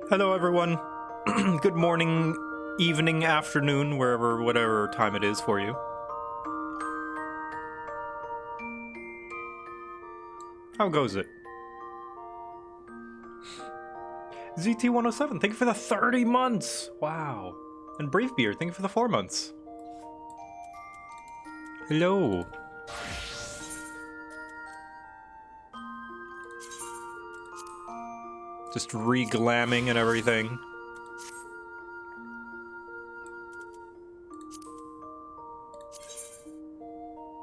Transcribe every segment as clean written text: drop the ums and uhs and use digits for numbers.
Hello, everyone. Good morning, evening, afternoon, whatever time it is for you. How goes it? ZT107, thank you for the 30 months. Wow. And Brave Beer, thank you for the 4 months. Hello. Just re-glamming and everything.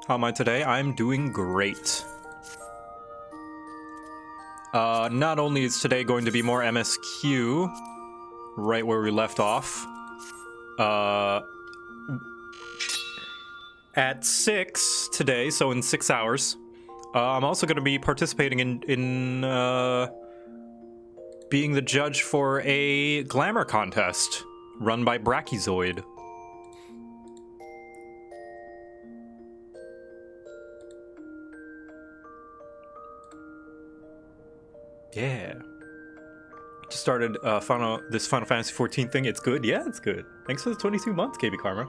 How am I today? I'm doing great. Not only is today going to be more MSQ, right where we left off, at 6 today, so in 6 hours, I'm also going to be participating in being the judge for a Glamour Contest run by Brachyzoid. Yeah. Just started this Final Fantasy XIV thing. It's good? Yeah, it's good. Thanks for the 22 months, KB Karma.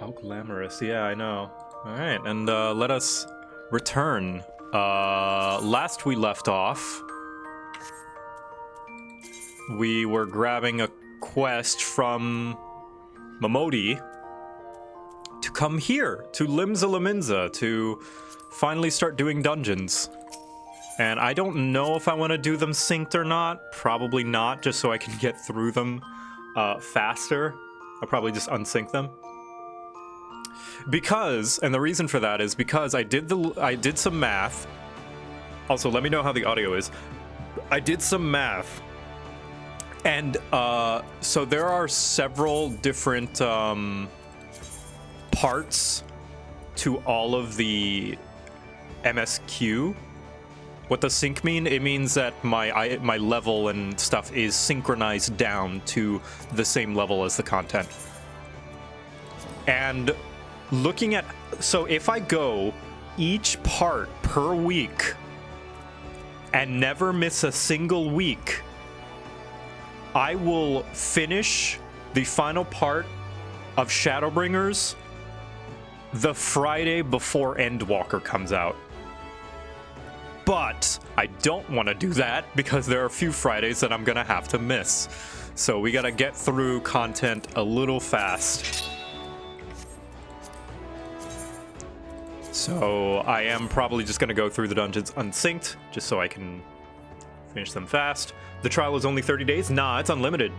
How glamorous. Yeah, I know. Alright, and let us return. Last we left off, we were grabbing a quest from Momodi to come here, to Limsa Laminza, to finally start doing dungeons. And I don't know if I want to do them synced or not. Probably not, just so I can get through them faster. I'll probably just unsync them. Because, and the reason for that is because I did some math. Also, let me know how the audio is. I did some math. And so there are several different parts to all of the MSQ. What does sync mean? It means that my level and stuff is synchronized down to the same level as the content. And looking at, so if I go each part per week and never miss a single week, I will finish the final part of Shadowbringers the Friday before Endwalker comes out. But I don't want to do that because there are a few Fridays that I'm gonna have to miss. So we gotta get through content a little fast. So I am probably just gonna go through the dungeons unsynced, just so I can finish them fast. The trial is only 30 days? Nah, it's unlimited.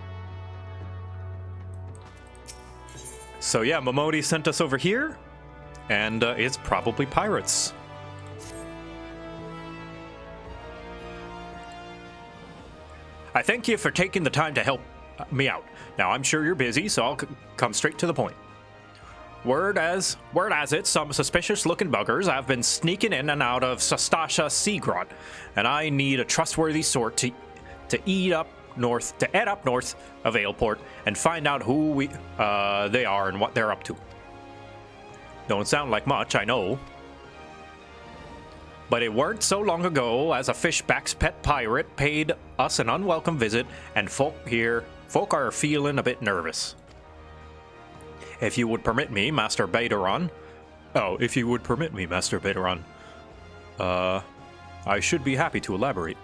So yeah, Momodi sent us over here. And it's probably pirates. I thank you for taking the time to help me out. Now, I'm sure you're busy, so I'll come straight to the point. Word as it, some suspicious-looking buggers have been sneaking in and out of Sastasha Seagrot, and I need a trustworthy sort to head up north of Aleport and find out who they are and what they're up to. Don't sound like much, I know. But it weren't so long ago as a fishback's pet pirate paid us an unwelcome visit, and folk are feeling a bit nervous. If you would permit me, Master Baderon. Oh, if you would permit me, Master Baderon. I should be happy to elaborate.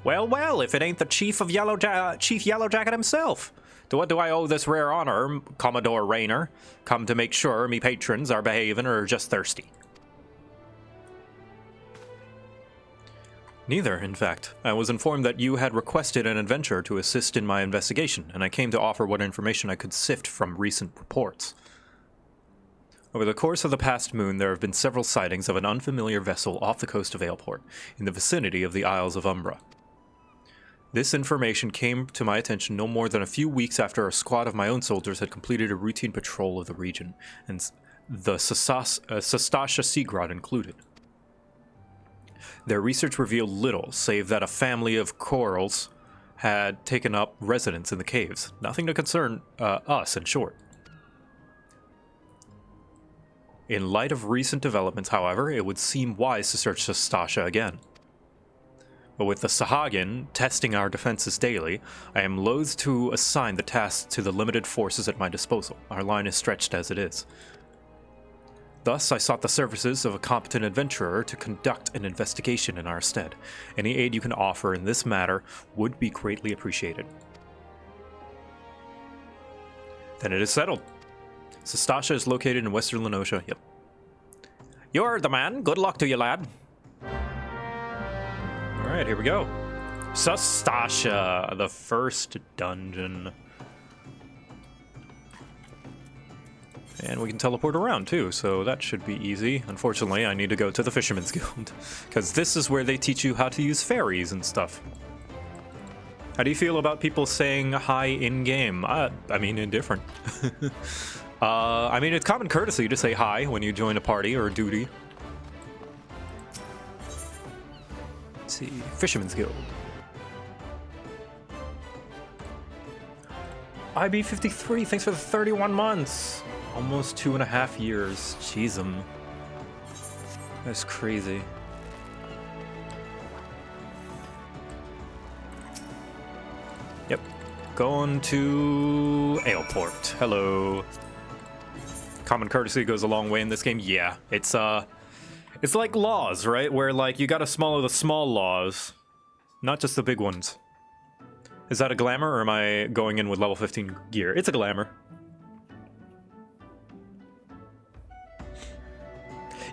Well, if it ain't the Chief Yellowjacket himself. To what do I owe this rare honor, Commodore Raynor? Come to make sure me patrons are behaving or just thirsty. Neither, in fact. I was informed that you had requested an adventurer to assist in my investigation, and I came to offer what information I could sift from recent reports. Over the course of the past moon, there have been several sightings of an unfamiliar vessel off the coast of Aleport, in the vicinity of the Isles of Umbra. This information came to my attention no more than a few weeks after a squad of my own soldiers had completed a routine patrol of the region, and the Sastasha Seagrot included. Their research revealed little, save that a family of corals had taken up residence in the caves. Nothing to concern us, in short. In light of recent developments, however, it would seem wise to search Sastasha again. But with the Sahagin testing our defenses daily, I am loath to assign the task to the limited forces at my disposal. Our line is stretched as it is. Thus, I sought the services of a competent adventurer to conduct an investigation in our stead. Any aid you can offer in this matter would be greatly appreciated. Then it is settled. Sastasha is located in western Lenosha. Yep. You're the man. Good luck to you, lad. Alright, here we go. Sastasha, the first dungeon. And we can teleport around too, so that should be easy. Unfortunately, I need to go to the Fisherman's Guild, because this is where they teach you how to use fairies and stuff. How do you feel about people saying hi in-game? I mean, indifferent. I mean, it's common courtesy to say hi when you join a party or a duty. Let's see, Fisherman's Guild. IB53, thanks for the 31 months. Almost 2.5 years. Jeez, that's crazy. Yep. Going to Aleport. Hello. Common courtesy goes a long way in this game. Yeah, it's like laws, right? Where like you gotta follow the small laws, not just the big ones. Is that a glamour, or am I going in with level 15 gear? It's a glamour.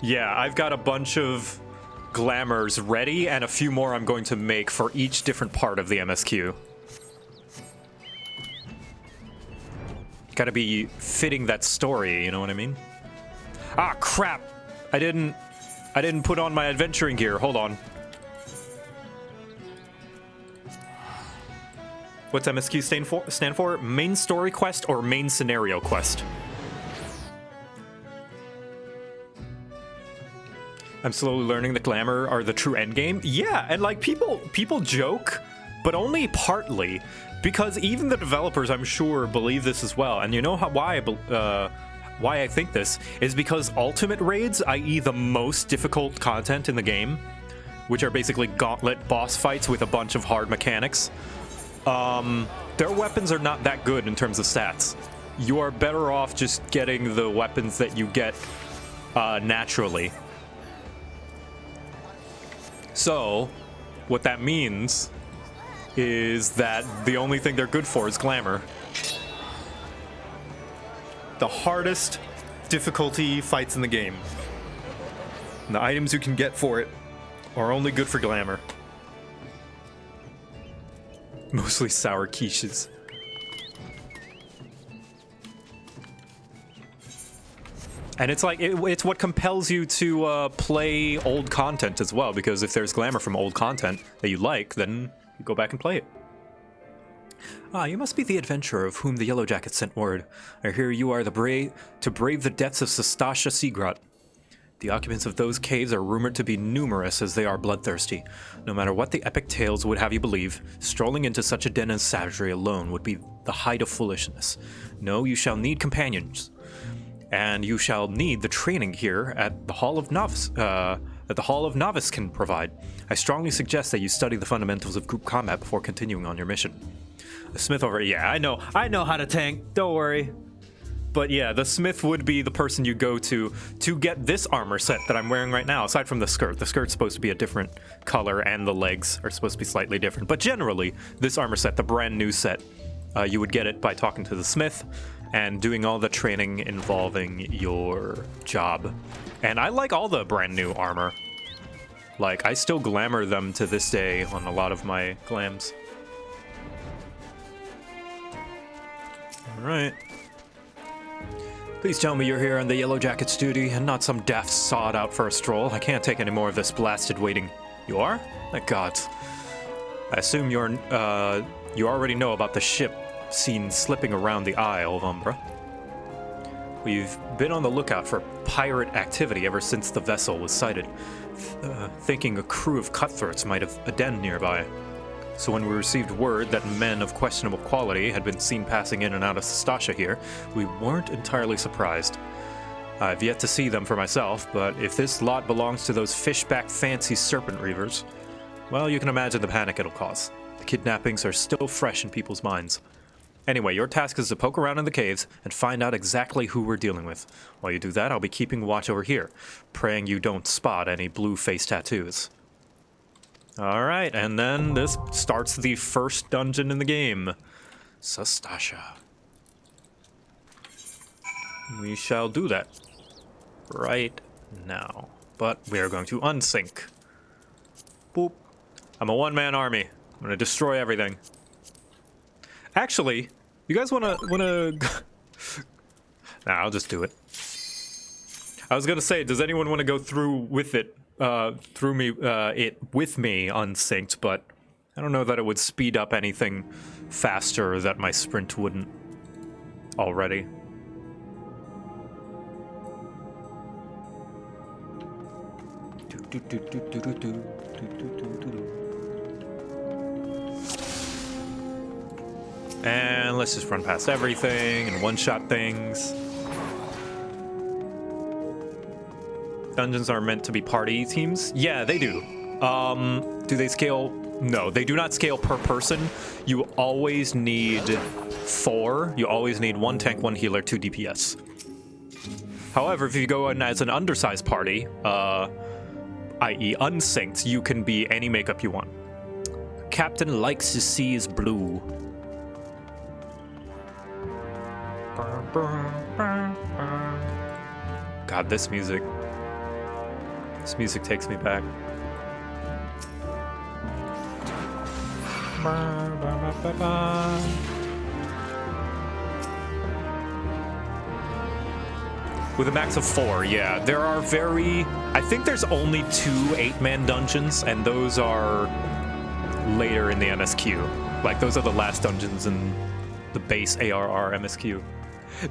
Yeah, I've got a bunch of glamours ready, and a few more I'm going to make for each different part of the MSQ. Gotta be fitting that story, you know what I mean? Ah, crap! I didn't put on my adventuring gear. Hold on. What's MSQ stand for? Main story quest or main scenario quest? I'm slowly learning that glamour are the true endgame. Yeah, and like people joke, but only partly, because even the developers, I'm sure, believe this as well. And you know why I think this is because ultimate raids, i.e. the most difficult content in the game, which are basically gauntlet boss fights with a bunch of hard mechanics, their weapons are not that good in terms of stats. You are better off just getting the weapons that you get naturally. So, what that means is that the only thing they're good for is glamour. The hardest difficulty fights in the game. And the items you can get for it are only good for glamour. Mostly sour quiches. And it's like, it's what compels you to play old content as well, because if there's glamour from old content that you like, then you go back and play it. Ah, you must be the adventurer of whom the Yellow Jackets sent word. I hear you are to brave the depths of Sastasha Seagrot. The occupants of those caves are rumored to be numerous as they are bloodthirsty. No matter what the epic tales would have you believe, strolling into such a den of savagery alone would be the height of foolishness. No, you shall need companions. And you shall need the training here at the Hall of Novice, can provide. I strongly suggest that you study the fundamentals of group combat before continuing on your mission. The smith over, yeah, I know how to tank, don't worry. But yeah, the smith would be the person you go to get this armor set that I'm wearing right now, aside from the skirt. The skirt's supposed to be a different color, and the legs are supposed to be slightly different. But generally, this armor set, the brand new set, you would get it by talking to the smith and doing all the training involving your job. And I like all the brand new armor. Like, I still glamour them to this day on a lot of my glams. Alright. Please tell me you're here on the Yellow Jackets duty and not some daft sod out for a stroll. I can't take any more of this blasted waiting. You are? Thank God. I assume you already know about the ship seen slipping around the Isle of Umbra. We've been on the lookout for pirate activity ever since the vessel was sighted, thinking a crew of cutthroats might have a den nearby. So when we received word that men of questionable quality had been seen passing in and out of Sastasha here, we weren't entirely surprised. I've yet to see them for myself, but if this lot belongs to those fishback fancy serpent reavers, well, you can imagine the panic it'll cause. The kidnappings are still fresh in people's minds. Anyway, your task is to poke around in the caves and find out exactly who we're dealing with. While you do that, I'll be keeping watch over here, praying you don't spot any blue face tattoos. Alright, and then this starts the first dungeon in the game. Sastasha. We shall do that right now. But we are going to unsync. Boop. I'm a one-man army. I'm gonna destroy everything. Actually, you guys wanna... Nah, I'll just do it. I was gonna say, does anyone want to go through with it, with me unsynced, but I don't know that it would speed up anything faster that my sprint wouldn't already. And let's just run past everything and one-shot things. Dungeons are meant to be party teams? Yeah, they do. Do they scale? No, they do not scale per person. You always need 4. You always need 1 tank, 1 healer, 2 DPS. However, if you go in as an undersized party, i.e. unsynced, you can be any makeup you want. Captain likes his seas blue. God, this music takes me back. With a max of 4, yeah. There are I think there's only 2 8-man dungeons, and those are later in the MSQ. Like, those are the last dungeons in the base ARR MSQ.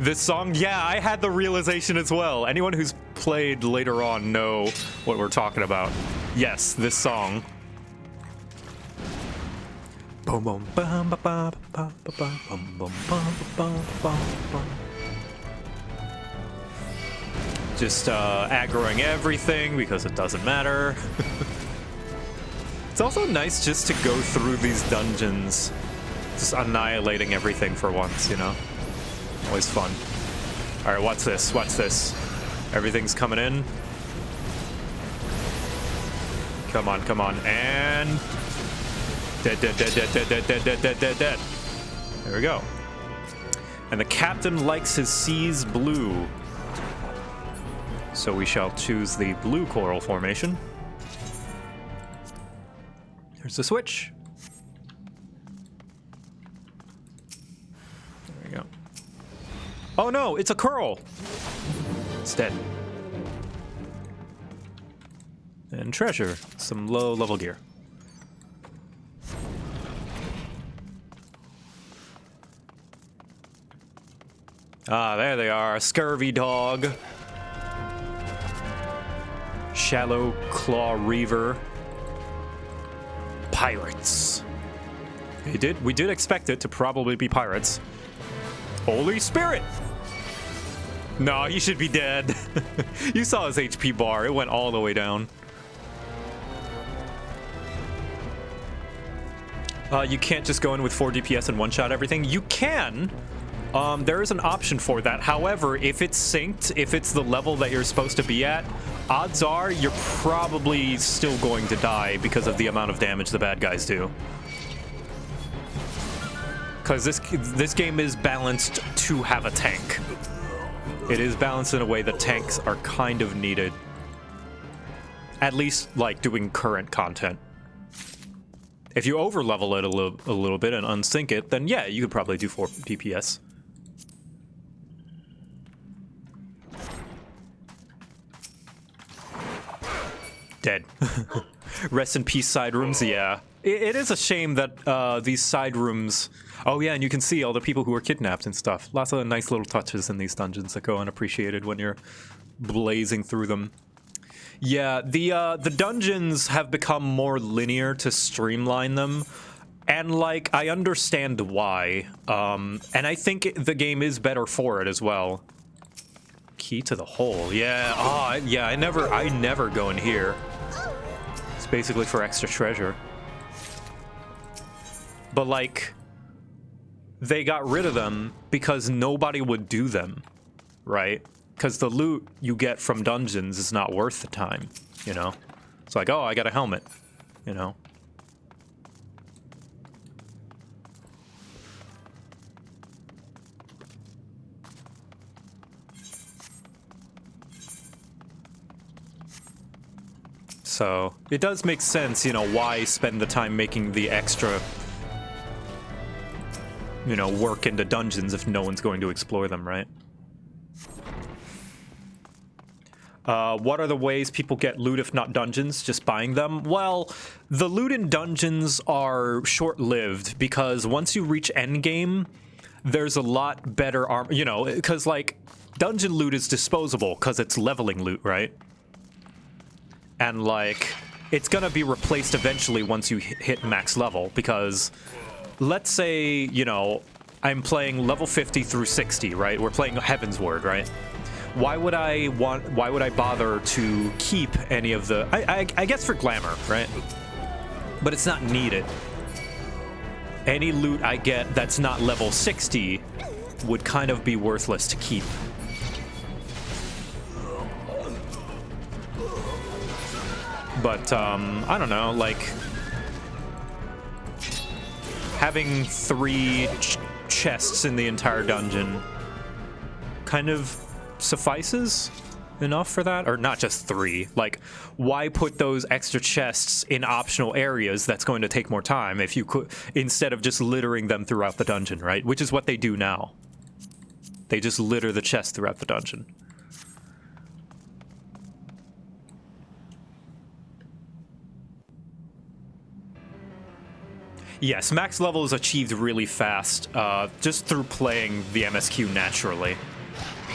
This song, yeah, I had the realization as well. Anyone who's played later on know what we're talking about. Yes, this song. Just aggroing everything because it doesn't matter. It's also nice just to go through these dungeons, just annihilating everything for once, you know? Always fun. Alright, watch this, watch this. Everything's coming in. Come on, come on, and... Dead, dead, dead, dead, dead, dead, dead, dead, dead, dead, dead. There we go. And the captain likes his seas blue. So we shall choose the blue coral formation. There's the switch. There we go. Oh no, it's a curl! It's dead. And treasure, some low-level gear. Ah, there they are, a scurvy dog. Shallow Claw Reaver. Pirates. We did expect it to probably be pirates. Holy Spirit! No, he should be dead. You saw his HP bar. It went all the way down. You can't just go in with 4 DPS and one-shot everything. You can. There is an option for that. However, if it's synced, if it's the level that you're supposed to be at, odds are you're probably still going to die because of the amount of damage the bad guys do. Because this game is balanced to have a tank. It is balanced in a way that tanks are kind of needed. At least, like, doing current content. If you overlevel it a little bit and unsync it, then yeah, you could probably do 4 DPS. Dead. Rest in peace, side rooms. Yeah, it is a shame that these side rooms. Oh yeah, and you can see all the people who were kidnapped and stuff. Lots of nice little touches in these dungeons that go unappreciated when you're blazing through them. Yeah, the dungeons have become more linear to streamline them, and like I understand why. And I think the game is better for it as well. Key to the hole. Yeah. Oh, yeah. I never go in here. It's basically for extra treasure. But like, they got rid of them because nobody would do them, right? Because the loot you get from dungeons is not worth the time, you know? It's like, oh, I got a helmet, you know? So, it does make sense, you know, why spend the time making the extra, you know, work into dungeons if no one's going to explore them, right? What are the ways people get loot if not dungeons? Just buying them? Well, the loot in dungeons are short-lived because once you reach endgame, there's a lot better armor, you know, because like dungeon loot is disposable because it's leveling loot, right? And like, it's gonna be replaced eventually once you hit max level because let's say, you know, I'm playing level 50 through 60, right? We're playing Heaven's Word, right? Why would I bother to keep any of the, I guess for glamour, right? But it's not needed. Any loot I get that's not level 60 would kind of be worthless to keep. But, I don't know, like, having 3 chests in the entire dungeon kind of suffices enough for that, or not just 3. Like, why put those extra chests in optional areas that's going to take more time if you could, instead of just littering them throughout the dungeon, right? Which is what they do now. They just litter the chests throughout the dungeon. Yes, max level is achieved really fast, just through playing the MSQ naturally.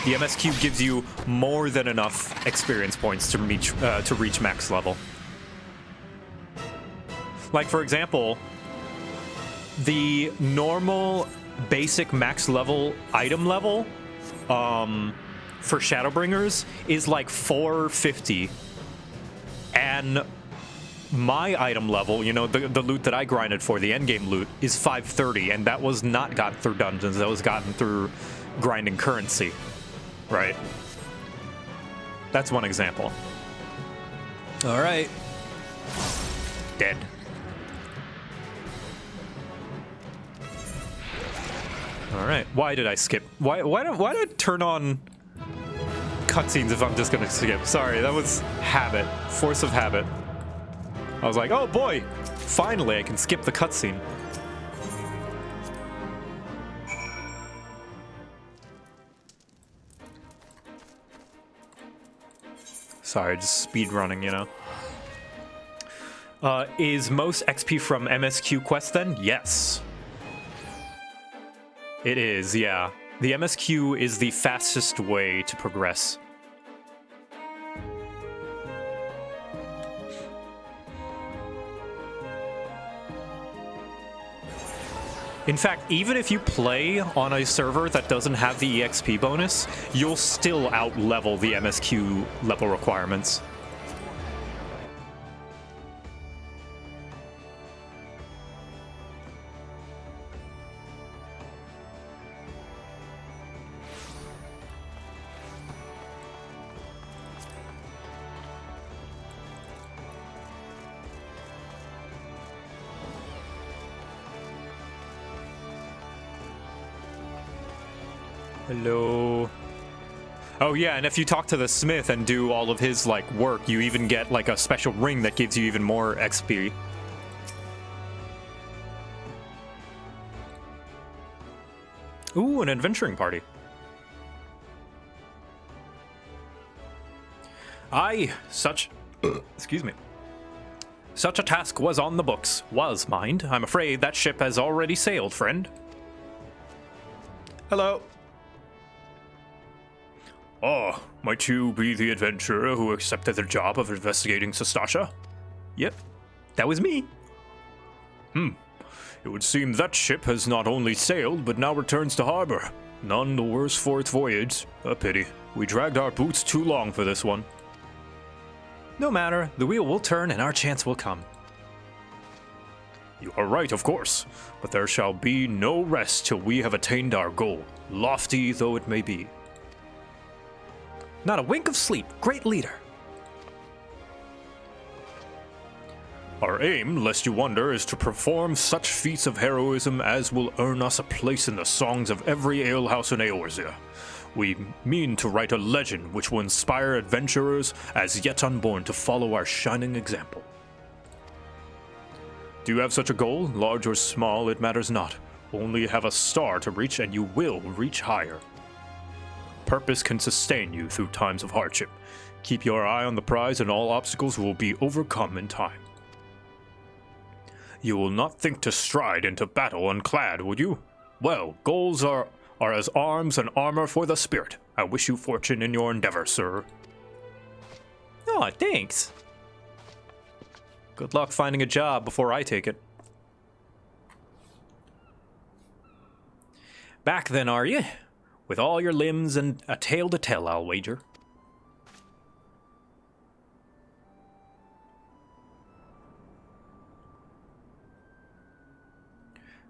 The MSQ gives you more than enough experience points to reach max level. Like, for example, the normal basic max level item level for Shadowbringers is like 450, and my item level, you know, the loot that I grinded for, the endgame loot, is 530, and that was not gotten through dungeons, that was gotten through grinding currency, right? That's one example. Alright. Dead. Alright, why did I skip? Why did I turn on cutscenes if I'm just gonna skip? Sorry, that was habit. Force of habit. I was like, oh boy, finally I can skip the cutscene. Sorry, just speed running, you know. Is most XP from MSQ quest then? Yes. It is, yeah. The MSQ is the fastest way to progress. In fact, even if you play on a server that doesn't have the EXP bonus, you'll still out-level the MSQ level requirements. Hello. Oh yeah, and if you talk to the smith and do all of his like work, you even get like a special ring that gives you even more XP. Ooh, an adventuring party. Aye, excuse me. Such a task was on the books. Was, mind. I'm afraid that ship has already sailed, friend. Hello. Oh, might you be the adventurer who accepted the job of investigating Sastasha? Yep, that was me. It would seem that ship has not only sailed, but now returns to harbor. None the worse for its voyage. A pity. We dragged our boots too long for this one. No matter, the wheel will turn and our chance will come. You are right, of course, but there shall be no rest till we have attained our goal, lofty though it may be. Not a wink of sleep, great leader. Our aim, lest you wonder, is to perform such feats of heroism as will earn us a place in the songs of every alehouse in Eorzea. We mean to write a legend which will inspire adventurers as yet unborn to follow our shining example. Do you have such a goal? Large or small, it matters not. Only have a star to reach and you will reach higher. Purpose can sustain you through times of hardship. Keep your eye on the prize and all obstacles will be overcome in time. You will not think to stride into battle unclad, would you? Well, goals are as arms and armor for the spirit. I wish you fortune in your endeavor, sir. Oh, thanks. Good luck finding a job before I take it. Back then, are you? With all your limbs and a tale to tell, I'll wager.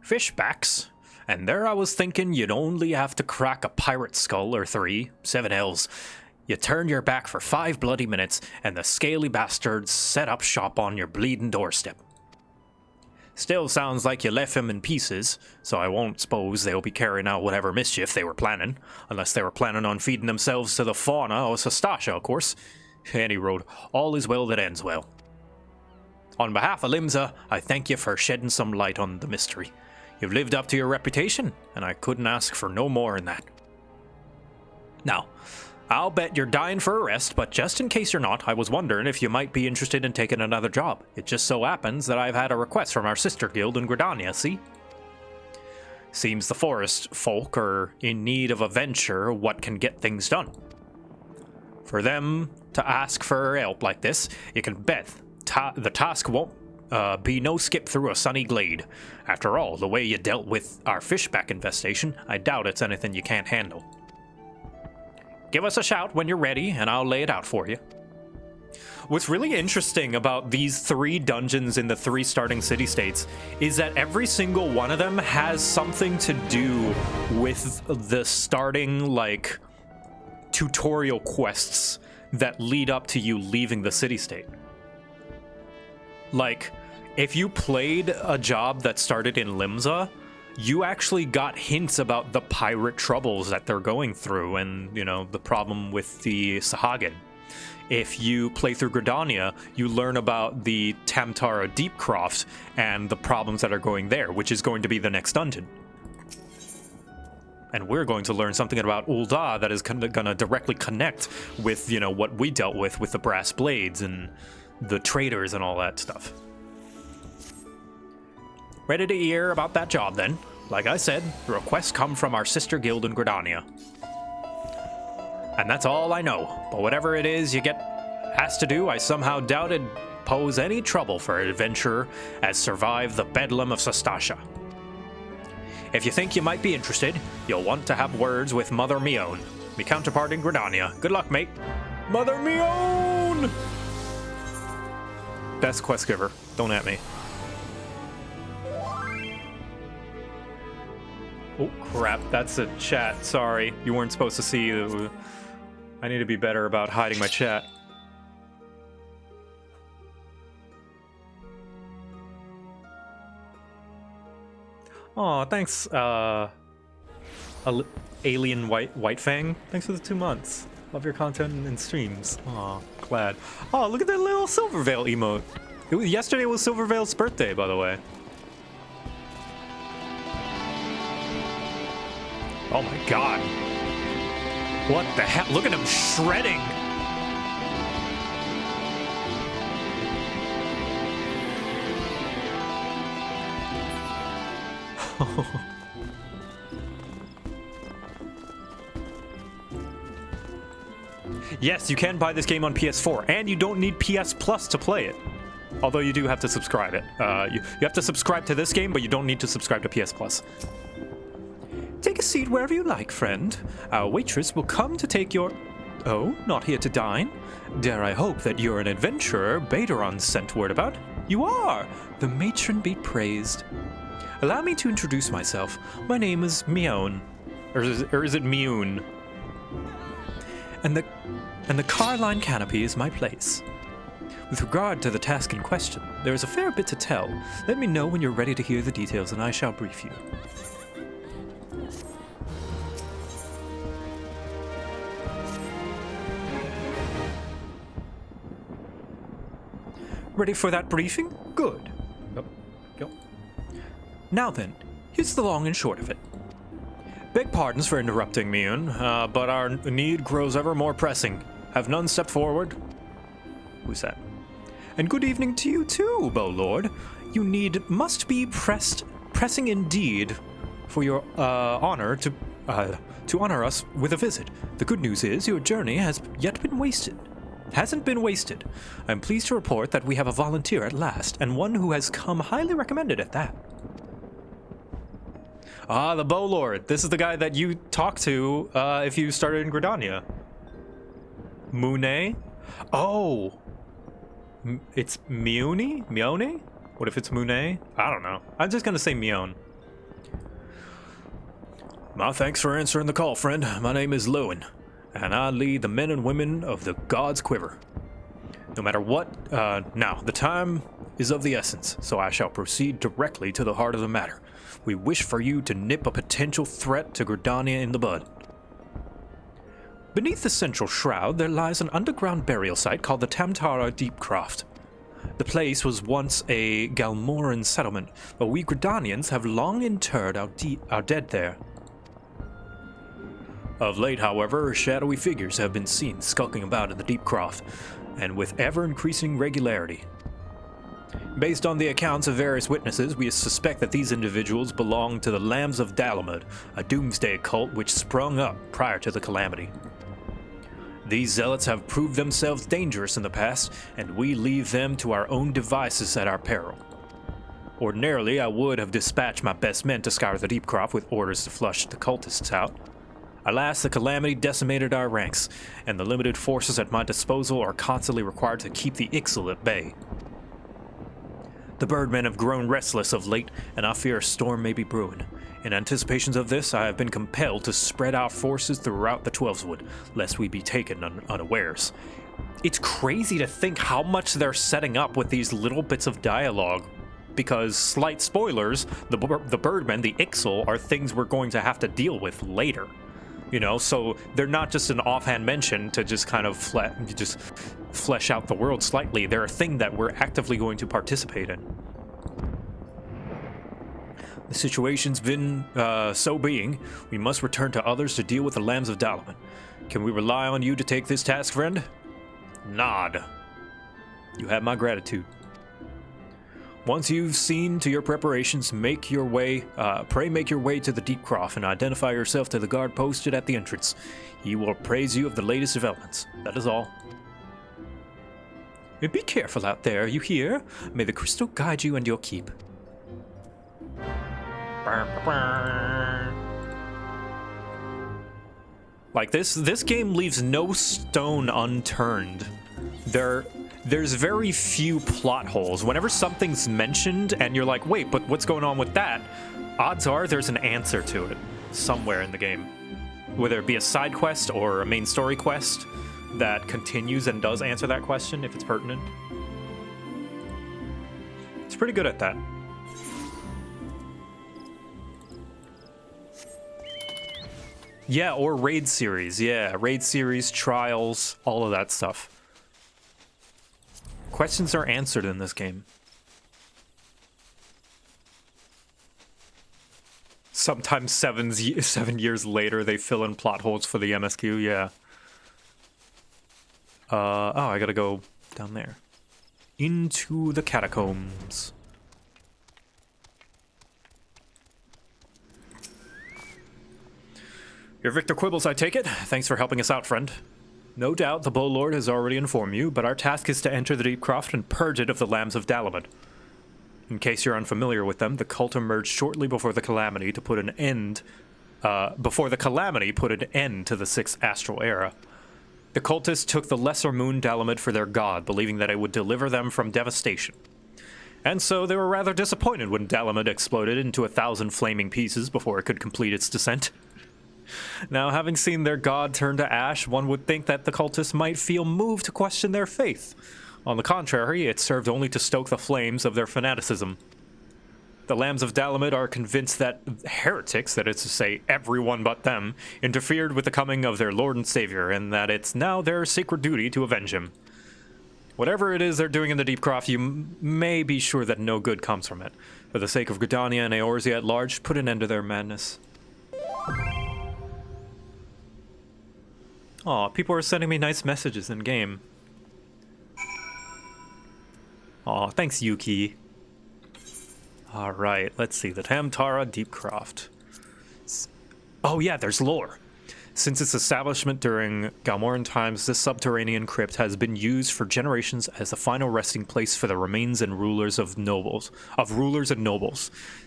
Fishbacks. And there I was thinking you'd only have to crack a pirate skull or 3, 7 L's. You turned your back for 5 bloody minutes, and the scaly bastards set up shop on your bleeding doorstep. Still sounds like you left them in pieces, so I won't suppose they'll be carrying out whatever mischief they were planning, unless they were planning on feeding themselves to the fauna or Sastasha, of course. Any road, all is well that ends well. On behalf of Limsa, I thank you for shedding some light on the mystery. You've lived up to your reputation, and I couldn't ask for no more than that. Now, I'll bet you're dying for a rest, but just in case you're not, I was wondering if you might be interested in taking another job. It just so happens that I've had a request from our sister guild in Gridania, see? Seems the forest folk are in need of a venture what can get things done. For them to ask for help like this, you can bet the task won't be no skip through a sunny glade. After all, the way you dealt with our fishback infestation, I doubt it's anything you can't handle. Give us a shout when you're ready, and I'll lay it out for you. What's really interesting about these 3 dungeons in the 3 starting city-states is that every single one of them has something to do with the starting, like, tutorial quests that lead up to you leaving the city-state. Like, if you played a job that started in Limsa, you actually got hints about the pirate troubles that they're going through and, you know, the problem with the Sahagin. If you play through Gridania, you learn about the Tamtara Deepcroft and the problems that are going there, which is going to be the next dungeon. And we're going to learn something about Ul'dah that is going to directly connect with, you know, what we dealt with the Brass Blades and the traders and all that stuff. Ready to hear about that job then? Like I said, the requests come from our sister guild in Gridania. And that's all I know, but whatever it is you get asked to do, I somehow doubt it'd pose any trouble for an adventurer as survive the bedlam of Sastasha. If you think you might be interested, you'll want to have words with Mother Mion, my counterpart in Gridania. Good luck, mate. Mother Mion! Best quest giver. Don't at me. Oh, crap. That's a chat. Sorry. You weren't supposed to see. I need to be better about hiding my chat. Aw, thanks, Alien White Fang. Thanks for the 2 months. Love your content and streams. Aw, glad. Oh, look at that little Silvervale emote. Yesterday was Silvervale's birthday, by the way. Oh my god. What the hell? Look at him shredding. Yes, you can buy this game on PS4, and you don't need PS Plus to play it. Although you do have to subscribe it. You have to subscribe to this game, but you don't need to subscribe to PS Plus. Take a seat wherever you like, friend. Our waitress will come to take your... Oh, not here to dine? Dare I hope that you're an adventurer Baderon sent word about? You are! The matron be praised. Allow me to introduce myself. My name is Mion. Or is it Mioun? And the car-line canopy is my place. With regard to the task in question, there is a fair bit to tell. Let me know when you're ready to hear the details and I shall brief you. Ready for that briefing? Good. Go. Now then, here's the long and short of it. Beg pardons for interrupting, Mion, but our need grows ever more pressing. Have none stepped forward? Who's that? And good evening to you too, Bow Lord. You need must be pressing indeed for your honor to honor us with a visit. The good news is your journey hasn't been wasted. I'm pleased to report that we have a volunteer at last, and one who has come highly recommended at that. Ah, the Bow Lord. This is the guy that you talk to if you started in Gridania. Mune? Oh! It's Mione? Mione? What if it's Mune? I don't know. I'm just gonna say Mion. My thanks for answering the call, friend. My name is Lewin, and I lead the men and women of the God's Quiver. No matter what, now, the time is of the essence, so I shall proceed directly to the heart of the matter. We wish for you to nip a potential threat to Gridania in the bud. Beneath the central shroud, there lies an underground burial site called the Tamtara Deepcroft. The place was once a Galmoran settlement, but we Gridanians have long interred our dead there. Of late, however, shadowy figures have been seen skulking about in the Deepcroft, and with ever-increasing regularity. Based on the accounts of various witnesses, we suspect that these individuals belong to the Lambs of Dalamud, a doomsday cult which sprung up prior to the calamity. These zealots have proved themselves dangerous in the past, and we leave them to our own devices at our peril. Ordinarily, I would have dispatched my best men to scour the Deepcroft with orders to flush the cultists out. Alas, the calamity decimated our ranks, and the limited forces at my disposal are constantly required to keep the Ixal at bay. The birdmen have grown restless of late, and I fear a storm may be brewing. In anticipations of this, I have been compelled to spread our forces throughout the Twelveswood, lest we be taken unawares. It's crazy to think how much they're setting up with these little bits of dialogue, because, slight spoilers, the birdmen, the Ixal, are things we're going to have to deal with later. You know, so they're not just an offhand mention to just kind of flesh out the world slightly. They're a thing that we're actively going to participate in. The situation's been so being. We must return to others to deal with the Lambs of Dalamud. Can we rely on you to take this task, friend? Nod. You have my gratitude. Once you've seen to your preparations, make your way to the Deepcroft and identify yourself to the guard posted at the entrance. He will appraise you of the latest developments. That is all. And be careful out there, you hear? May the crystal guide you and your keep. Like this game leaves no stone unturned. There's very few plot holes. Whenever something's mentioned and you're like, wait, but what's going on with that? Odds are there's an answer to it somewhere in the game. Whether it be a side quest or a main story quest that continues and does answer that question if it's pertinent. It's pretty good at that. Yeah, or raid series. Yeah, raid series, trials, all of that stuff. Questions are answered in this game. Sometimes 7 years later, they fill in plot holes for the MSQ, yeah. Oh, I gotta go down there. Into the catacombs. You're Victor Quibbles, I take it? Thanks for helping us out, friend. No doubt the Bow Lord has already informed you, but our task is to enter the Deepcroft and purge it of the Lambs of Dalamud. In case you're unfamiliar with them, the cult emerged shortly before the calamity to put an end to the 6th astral era. The cultists took the lesser moon Dalamud for their god, believing that it would deliver them from devastation. And so they were rather disappointed when Dalamud exploded into 1,000 flaming pieces before it could complete its descent. Now, having seen their god turn to ash, one would think that the cultists might feel moved to question their faith. On the contrary, it served only to stoke the flames of their fanaticism. The Lambs of Dalamud are convinced that heretics, that is to say everyone but them, interfered with the coming of their Lord and Savior, and that it's now their sacred duty to avenge him. Whatever it is they're doing in the Deepcroft, you may be sure that no good comes from it. For the sake of Gridania and Eorzea at large, put an end to their madness. Aw, people are sending me nice messages in-game. Aw, thanks, Yuki. Alright, let's see. The Tamtara Deepcroft. Oh yeah, there's lore. Since its establishment during Galmoran times, this subterranean crypt has been used for generations as the final resting place for the remains and rulers and nobles.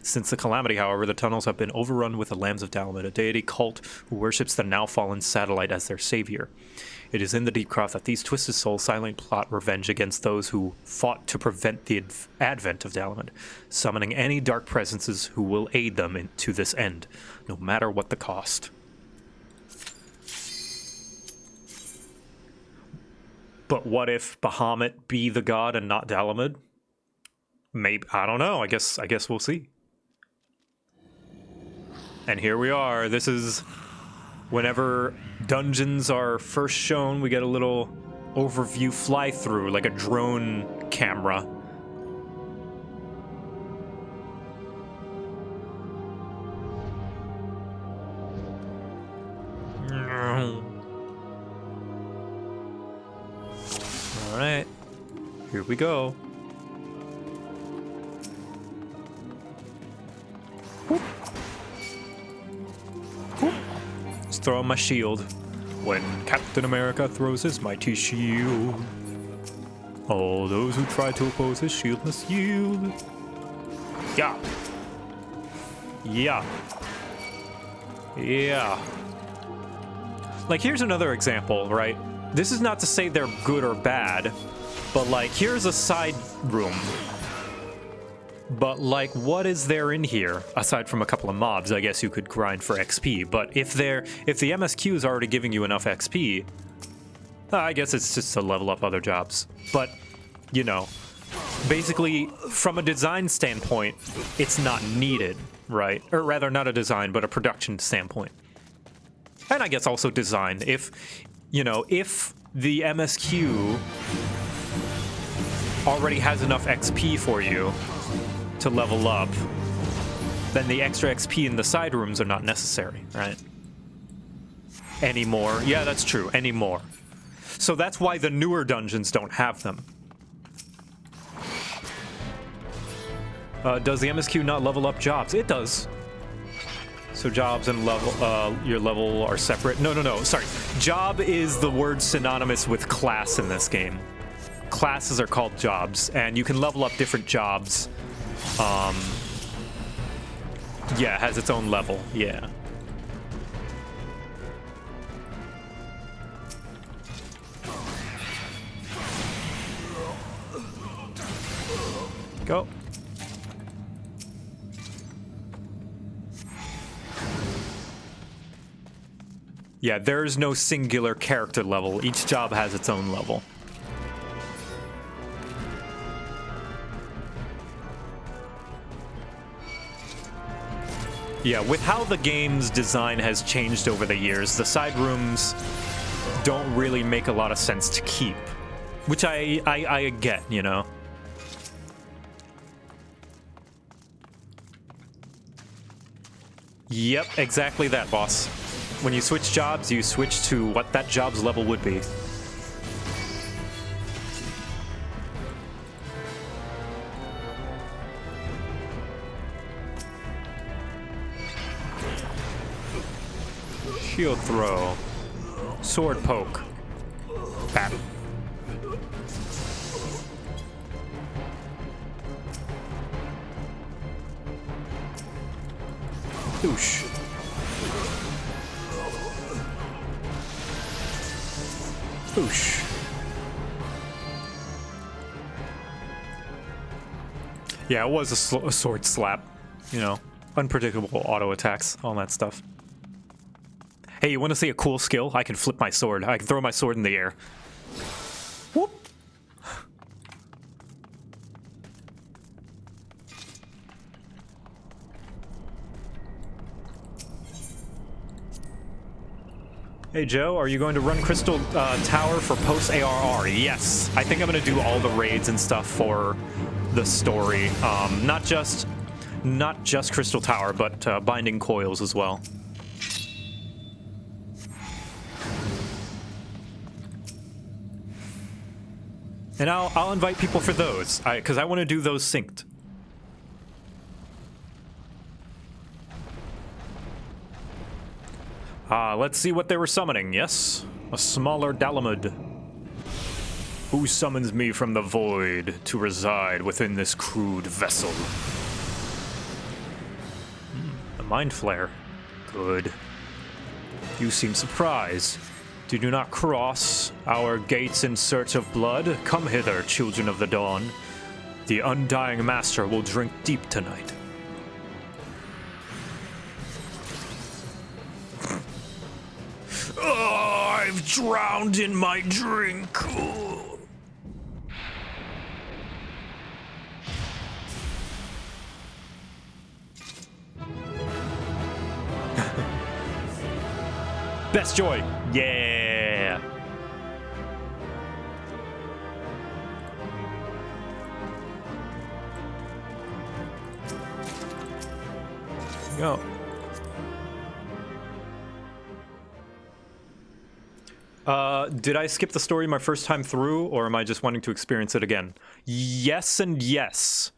Since the calamity, however, the tunnels have been overrun with the Lambs of Dalamud, a deity cult who worships the now fallen satellite as their savior. It is in the Deepcroft that these twisted souls silently plot revenge against those who fought to prevent the advent of Dalamud, summoning any dark presences who will aid them to this end, no matter what the cost. But what if Bahamut be the god and not Dalamud? Maybe, I don't know. I guess we'll see. And here we are. This is whenever dungeons are first shown, we get a little overview fly-through, like a drone camera. Alright, here we go. Whoop. Whoop. Just throw my shield. When Captain America throws his mighty shield, all those who try to oppose his shield must yield. Yeah. Yeah. Yeah. Like, here's another example, right? This is not to say they're good or bad, but like, here's a side room. But like, what is there in here aside from a couple of mobs? I guess you could grind for XP, but if the MSQ is already giving you enough XP, I guess it's just to level up other jobs. But, you know, basically from a design standpoint, it's not needed, right? Or rather, not a design, but a production standpoint. And I guess also design. If the MSQ already has enough XP for you to level up, then the extra XP in the side rooms are not necessary, right? Anymore. Yeah, that's true. Anymore. So that's why the newer dungeons don't have them. Does the MSQ not level up jobs? It does. So jobs and your level are separate. No, sorry. Job is the word synonymous with class in this game. Classes are called jobs, and you can level up different jobs. Yeah, it has its own level, yeah. Go. Yeah, there's no singular character level. Each job has its own level. Yeah, with how the game's design has changed over the years, the side rooms don't really make a lot of sense to keep. Which I get, you know? Yep, exactly that, boss. When you switch jobs, you switch to what that job's level would be. Shield throw. Sword poke. Bam. Oosh. Oosh. Yeah, it was a sword slap. You know, unpredictable auto attacks, all that stuff. Hey, you want to see a cool skill? I can flip my sword. I can throw my sword in the air. Whoop. Hey Joe, are you going to run Crystal Tower for post-ARR? Yes. I think I'm going to do all the raids and stuff for the story. Not just Crystal Tower, but Binding Coils as well. And I'll invite people for those, because I want to do those synced. Let's see what they were summoning, yes? A smaller Dalamud. Who summons me from the void to reside within this crude vessel? A Mind Flare. Good. You seem surprised. Did you not cross our gates in search of blood? Come hither, children of the dawn. The undying master will drink deep tonight. Oh, I've drowned in my drink. Oh. Best joy. Yeah. Go. Did I skip the story my first time through, or am I just wanting to experience it again? Yes and yes.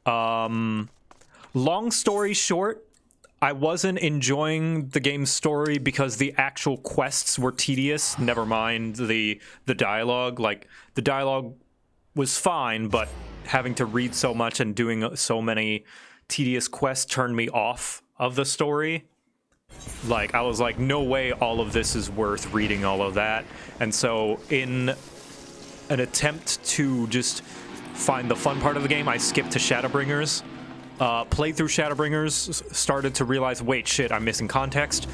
Long story short, I wasn't enjoying the game's story because the actual quests were tedious. Never mind the dialogue. Like, the dialogue was fine, but having to read so much and doing so many tedious quests turned me off of the story. Like, I was like, no way all of this is worth reading all of that. And so in an attempt to just find the fun part of the game, I skipped to Shadowbringers. Played through Shadowbringers, started to realize, wait, shit, I'm missing context.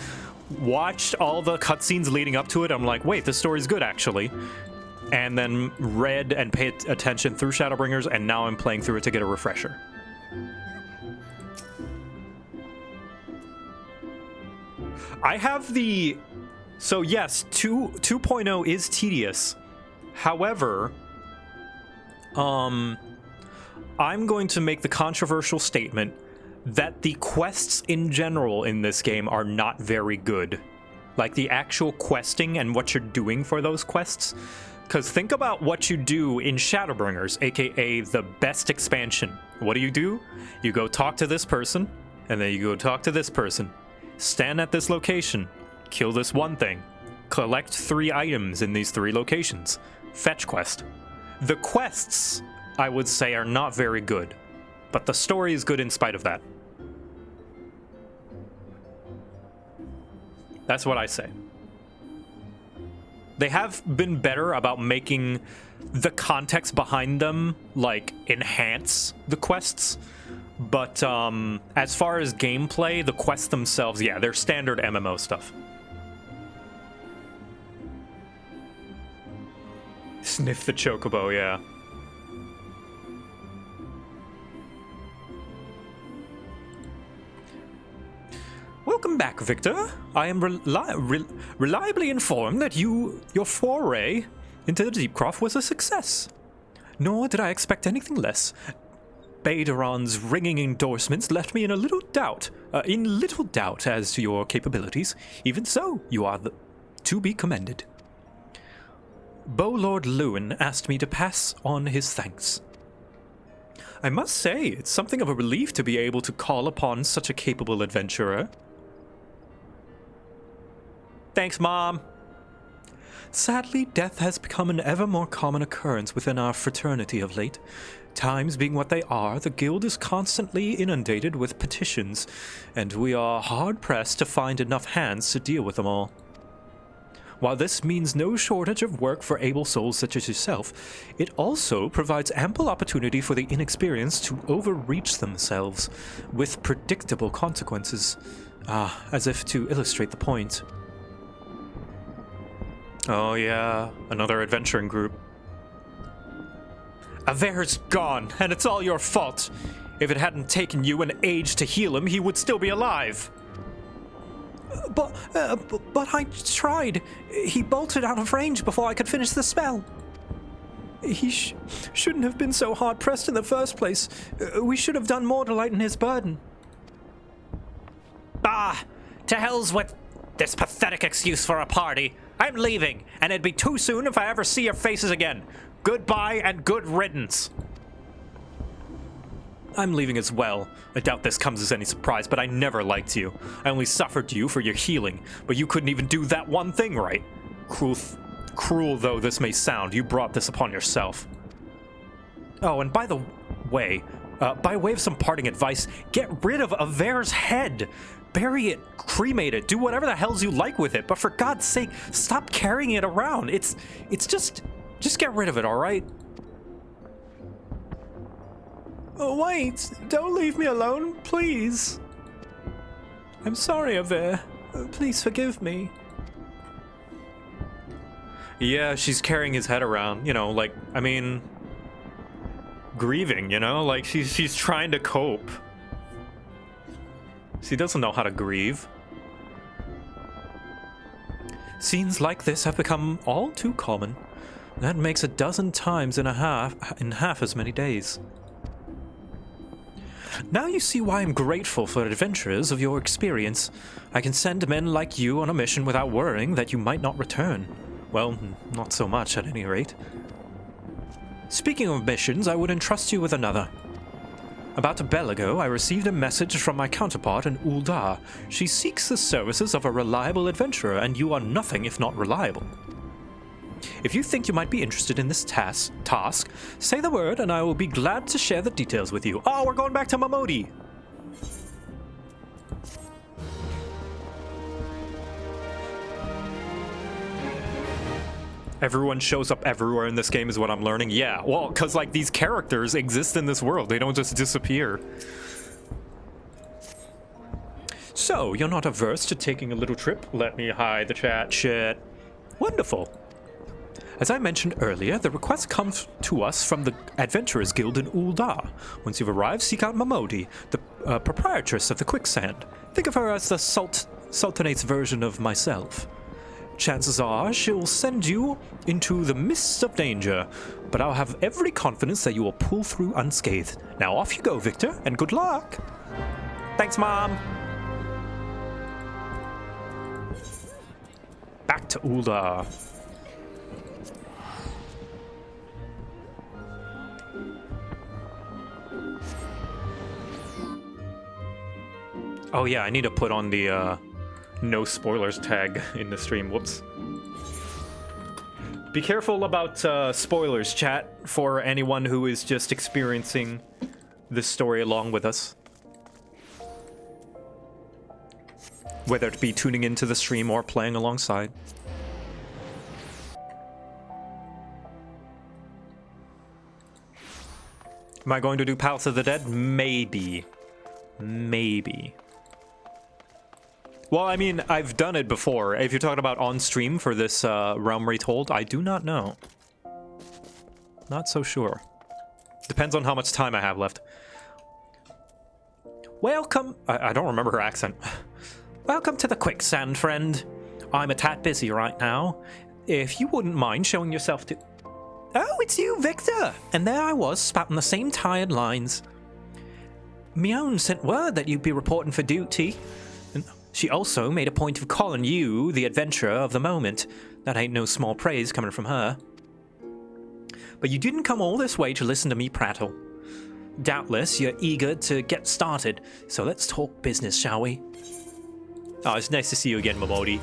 Watched all the cutscenes leading up to it. I'm like, wait, this story's good, actually. And then read and paid attention through Shadowbringers, and now I'm playing through it to get a refresher. I have the... So yes, 2.0 is tedious. However, I'm going to make the controversial statement that the quests in general in this game are not very good. Like, the actual questing and what you're doing for those quests. Because think about what you do in Shadowbringers, aka the best expansion. What do? You go talk to this person, and then you go talk to this person. Stand at this location. Kill this one thing. Collect 3 items in these 3 locations. Fetch quest. The quests, I would say, are not very good, but the story is good in spite of that. That's what I say. They have been better about making the context behind them, like, enhance the quests. But as far as gameplay, the quests themselves, yeah, they're standard MMO stuff. Sniff the chocobo, yeah. Welcome back, Victor. I am reliably informed that your foray into the Deepcroft was a success. Nor did I expect anything less. Baderon's ringing endorsements left me in little doubt as to your capabilities. Even so, you are to be commended. Lord Lewin asked me to pass on his thanks. I must say, it's something of a relief to be able to call upon such a capable adventurer. Thanks, Mom. Sadly, death has become an ever more common occurrence within our fraternity of late. Times being what they are, the guild is constantly inundated with petitions, and we are hard-pressed to find enough hands to deal with them all. While this means no shortage of work for able souls such as yourself, it also provides ample opportunity for the inexperienced to overreach themselves, with predictable consequences. As if to illustrate the point. Oh yeah, another adventuring group. Aver's gone, and it's all your fault. If it hadn't taken you an age to heal him, he would still be alive. But I tried. He bolted out of range before I could finish the spell. He shouldn't have been so hard-pressed in the first place. We should have done more to lighten his burden. To hell's with this pathetic excuse for a party. I'm leaving, and it'd be too soon if I ever see your faces again. Goodbye and good riddance. I'm leaving as well. I doubt this comes as any surprise, but I never liked you. I only suffered you for your healing, but you couldn't even do that one thing right. Cruel though this may sound, you brought this upon yourself. Oh, and by the way, by way of some parting advice, get rid of Aver's head. Bury it, cremate it, do whatever the hells you like with it, but for God's sake, stop carrying it around. It's just get rid of it, alright? Oh, wait, don't leave me alone, please. I'm sorry, Aver. Please forgive me. Yeah, she's carrying his head around, you know, like, I mean, grieving, you know, like she's trying to cope. She doesn't know how to grieve. Scenes like this have become all too common. That makes a dozen times in half as many days. Now you see why I'm grateful for adventurers of your experience. I can send men like you on a mission without worrying that you might not return. Well, not so much at any rate. Speaking of missions, I would entrust you with another. About a bell ago, I received a message from my counterpart in Uldar. She seeks the services of a reliable adventurer, and you are nothing if not reliable. If you think you might be interested in this task, say the word, and I will be glad to share the details with you. Oh, we're going back to Momodi! Everyone shows up everywhere in this game is what I'm learning. Yeah, well, because, like, these characters exist in this world. They don't just disappear. So, you're not averse to taking a little trip? Let me hide the chat shit. Wonderful. As I mentioned earlier, the request comes to us from the Adventurers Guild in Uldar. Once you've arrived, seek out Momodi, the proprietress of the Quicksand. Think of her as the Sultanate's version of myself. Chances are she'll send you into the mists of danger, but I'll have every confidence that you will pull through unscathed. Now off you go, Victor, and good luck! Thanks, Mom! Back to Uldar. Oh yeah, I need to put on the no spoilers tag in the stream. Whoops. Be careful about spoilers, chat, for anyone who is just experiencing this story along with us. Whether it be tuning into the stream or playing alongside. Am I going to do Path of the Dead? Maybe. Maybe. Well, I mean, I've done it before. If you're talking about on stream for this Realm Retold, I do not know. Not so sure. Depends on how much time I have left. Welcome... I don't remember her accent. Welcome to the Quicksand, friend. I'm a tad busy right now. If you wouldn't mind showing yourself to... Oh, it's you, Victor! And there I was, spouting the same tired lines. Mione sent word that you'd be reporting for duty. And she also made a point of calling you the adventurer of the moment. That ain't no small praise coming from her. But you didn't come all this way to listen to me prattle. Doubtless you're eager to get started, so let's talk business, shall we? Oh, it's nice to see you again, Momodi.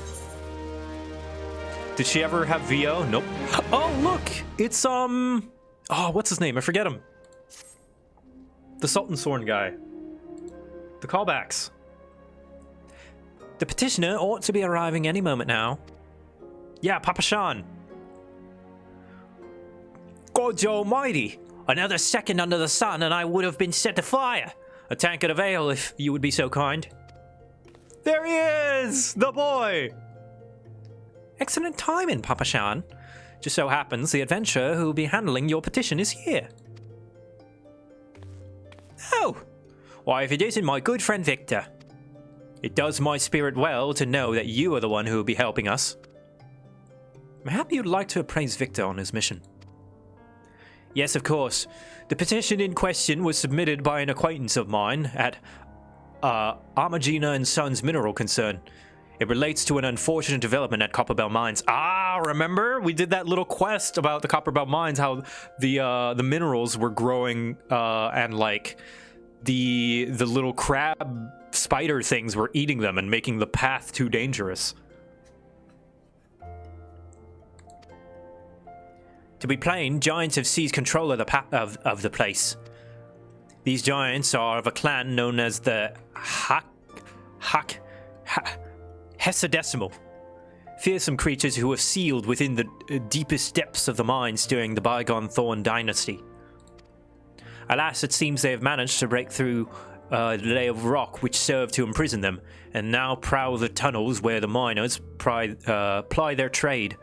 Did she ever have VO? Nope. Oh, look! It's, oh, what's his name? I forget him. The Sultan Sorn guy. The callbacks. The petitioner ought to be arriving any moment now. Yeah, Papa Sean. God almighty! Another second under the sun and I would have been set afire. A tankard of ale, if you would be so kind. There he is! The boy! Excellent timing, Papa Sean. Just so happens the adventurer who will be handling your petition is here. Oh! Why, if it isn't my good friend Victor. It does my spirit well to know that you are the one who will be helping us. Maybe you'd like to appraise Victor on his mission. Yes, of course. The petition in question was submitted by an acquaintance of mine at Armagina and Sons Mineral Concern. It relates to an unfortunate development at Copperbell Mines. Ah, remember? We did that little quest about the Copperbell Mines, how the minerals were growing and like the little crab spider things were eating them and making the path too dangerous. To be plain, giants have seized control of the place. These giants are of a clan known as the Hexadecimal. Fearsome creatures who have sealed within the deepest depths of the mines during the bygone Thorn dynasty. Alas, it seems they have managed to break through the layer of rock which served to imprison them, and now prowl the tunnels where the miners ply their trade.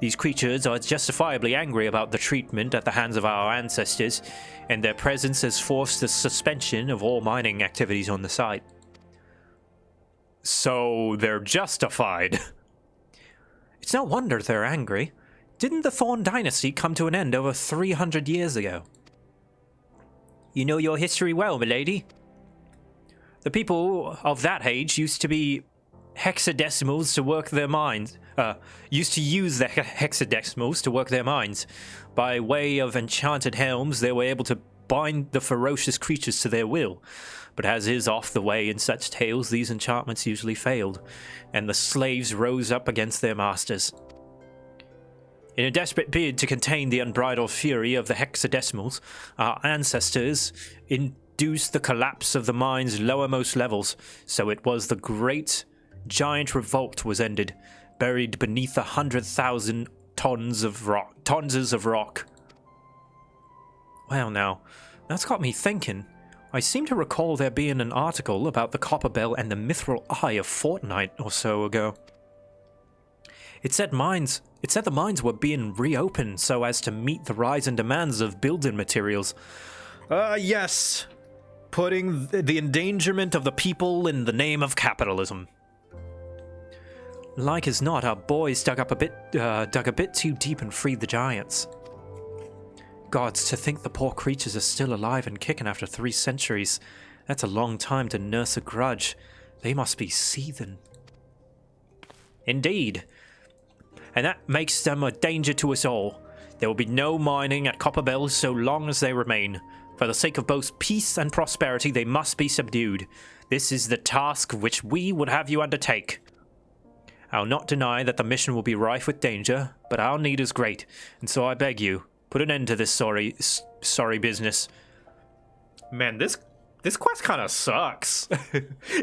These creatures are justifiably angry about the treatment at the hands of our ancestors, and their presence has forced the suspension of all mining activities on the site. So they're justified. It's no wonder they're angry. Didn't the Thorn dynasty come to an end over 300 years ago? You know your history well, milady. The people of that age used to be hexadecimals to work their mines. Used to use the hexadecimals to work their mines. By way of enchanted helms, they were able to bind the ferocious creatures to their will. But as is oft the way in such tales, these enchantments usually failed, and the slaves rose up against their masters. In a desperate bid to contain the unbridled fury of the hexadecimals, our ancestors induced the collapse of the mine's lowermost levels, so it was the great giant revolt was ended, buried beneath 100,000 tons of rock. Well now, that's got me thinking. I seem to recall there being an article about the Copperbell and the Mithril Eye a fortnight or so ago. It said the mines were being reopened so as to meet the rise in demands of building materials. Yes. Putting the endangerment of the people in the name of capitalism. Like as not, our boys dug a bit too deep and freed the giants. Gods, to think the poor creatures are still alive and kicking after 3 centuries. That's a long time to nurse a grudge. They must be seething. Indeed. And that makes them a danger to us all. There will be no mining at Copperbell so long as they remain. For the sake of both peace and prosperity, they must be subdued. This is the task which we would have you undertake. I'll not deny that the mission will be rife with danger, but our need is great, and so I beg you, put an end to this sorry business. Man, this quest kind of sucks.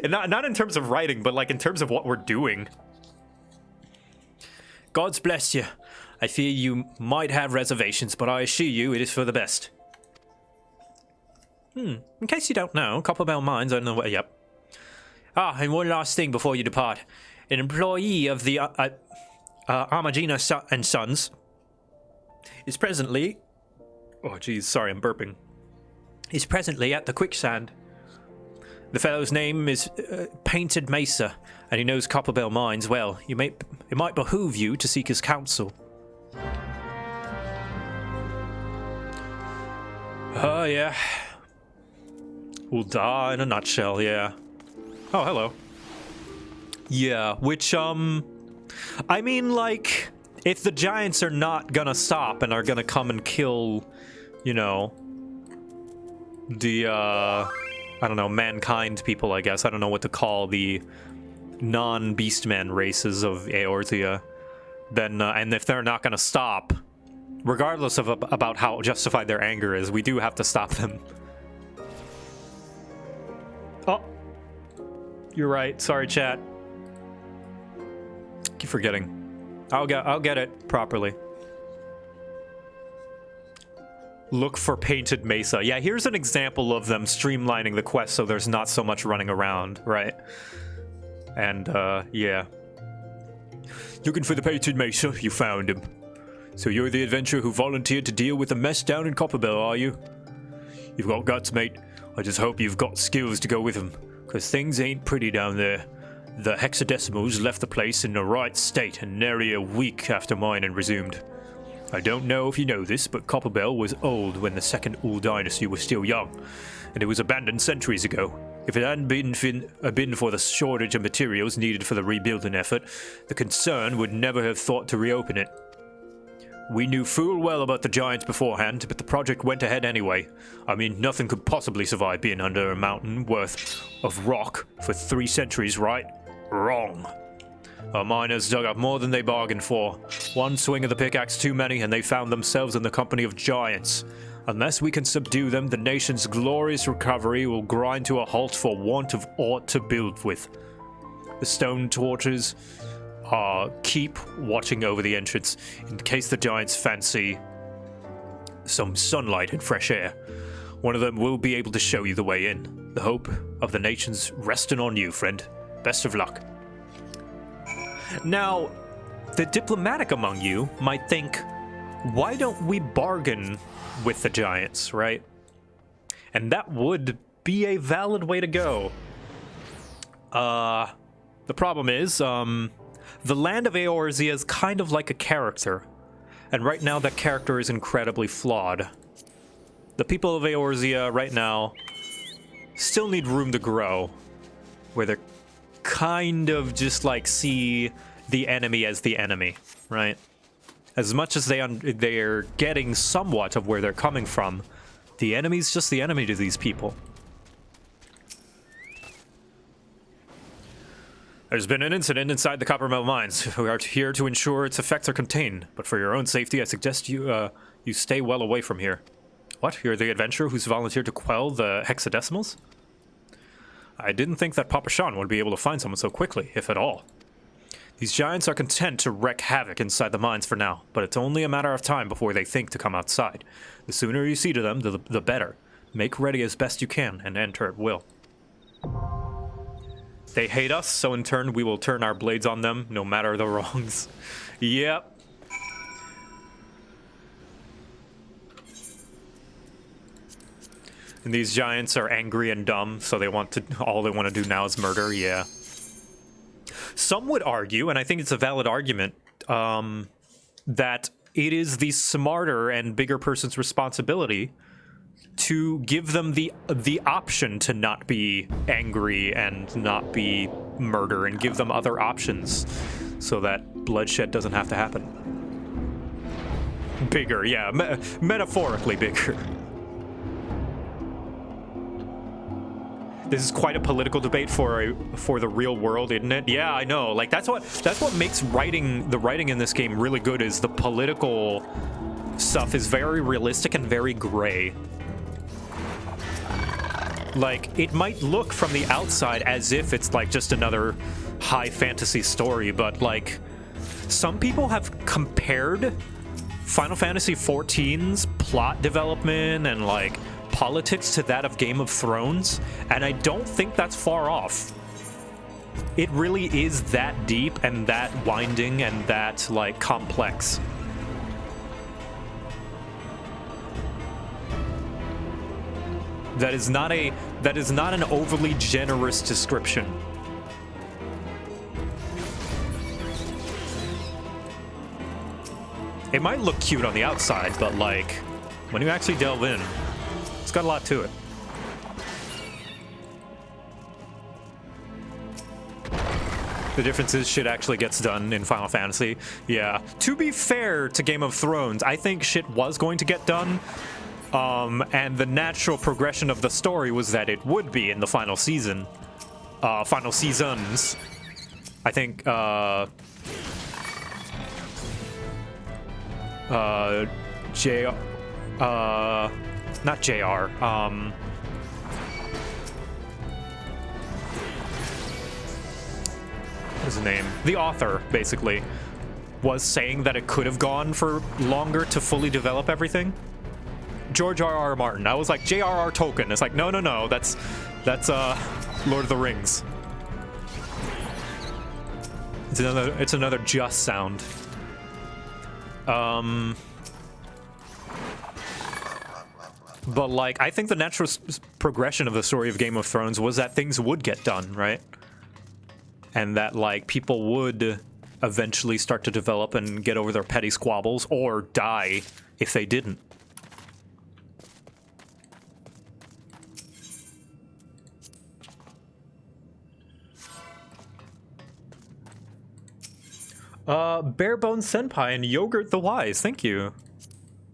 And not in terms of writing, but like in terms of what we're doing. God's bless you. I fear you might have reservations, but I assure you it is for the best. In case you don't know, Copperbell Mines are in the way. Yep. And one last thing before you depart. An employee of the Armagina and Sons is presently... Oh, geez, sorry, I'm burping. Is presently at the quicksand. The fellow's name is Painted Mesa, and he knows Copperbell Mines well. It might behoove you to seek his counsel. Oh, yeah. We'll die in a nutshell, yeah. Oh, hello. Yeah, which, I mean, like, if the giants are not gonna stop and are gonna come and kill, you know, the, I don't know, mankind people, I guess. I don't know what to call the non-beastman races of Eorzea. Then, and if they're not gonna stop, regardless of about how justified their anger is, we do have to stop them. Oh, you're right. Sorry, chat. Keep forgetting. I'll get it properly. Look for painted mesa. Yeah, here's an example of them streamlining the quest so there's not so much running around, right? And, yeah. Looking for the painted mesa? You found him. So you're the adventurer who volunteered to deal with the mess down in Copperbell, are you? You've got guts, mate. I just hope you've got skills to go with them, because things ain't pretty down there. The hexadecimals left the place in the right state and nary a week after mine and resumed. I don't know if you know this, but Copperbell was old when the Second Ul Dynasty was still young, and it was abandoned centuries ago. If it hadn't been for the shortage of materials needed for the rebuilding effort, the concern would never have thought to reopen it. We knew full well about the giants beforehand, but the project went ahead anyway. I mean, nothing could possibly survive being under a mountain worth of rock for 3 centuries, right? Wrong. Our miners dug up more than they bargained for. One swing of the pickaxe too many, and they found themselves in the company of giants. Unless we can subdue them, the nation's glorious recovery will grind to a halt for want of aught to build with. The stone torches keep watching over the entrance in case the giants fancy some sunlight and fresh air. One of them will be able to show you the way in. The hope of the nation's resting on you, friend. Best of luck. Now, the diplomatic among you might think, why don't we bargain with the giants, right? And that would be a valid way to go. The problem is, the land of Eorzea is kind of like a character. And right now that character is incredibly flawed. The people of Eorzea right now still need room to grow. Where they're kind of just like see the enemy as the enemy, right? As much as they're getting somewhat of where they're coming from, the enemy's just the enemy to these people. There's been an incident inside the Coppermill mines. We are here to ensure its effects are contained, but for your own safety, I suggest you stay well away from here. What? You're the adventurer who's volunteered to quell the hexadecimals? I didn't think that Papa Sean would be able to find someone so quickly, if at all. These giants are content to wreak havoc inside the mines for now, but it's only a matter of time before they think to come outside. The sooner you see to them, the better. Make ready as best you can, and enter at will. They hate us, so in turn we will turn our blades on them, no matter the wrongs. Yep. And these giants are angry and dumb, so all they want to do now is murder, yeah. Some would argue, and I think it's a valid argument, that it is the smarter and bigger person's responsibility to give them the option to not be angry and not be murder, and give them other options so that bloodshed doesn't have to happen. Bigger, yeah, metaphorically bigger. This is quite a political debate for the real world, isn't it? Yeah, I know. Like that's what makes the writing in this game really good, is the political stuff is very realistic and very gray. Like, it might look from the outside as if it's like just another high fantasy story, but like some people have compared Final Fantasy XIV's plot development and like politics to that of Game of Thrones, and I don't think that's far off. It really is that deep and that winding and that like complex. That is not an overly generous description. It might look cute on the outside, but like when you actually delve in, it's got a lot to it. The difference is shit actually gets done in Final Fantasy. Yeah. To be fair to Game of Thrones, I think shit was going to get done. And the natural progression of the story was that it would be in the final season. Final seasons. I think, not JR, what's his name? The author, basically, was saying that it could have gone for longer to fully develop everything. George R.R. Martin. I was like, J.R.R. Tolkien. It's like, no, no, no. That's Lord of the Rings. It's another just sound. But like, I think the natural progression of the story of Game of Thrones was that things would get done, right? And that like people would eventually start to develop and get over their petty squabbles or die if they didn't. Barebones Senpai and Yogurt the Wise, thank you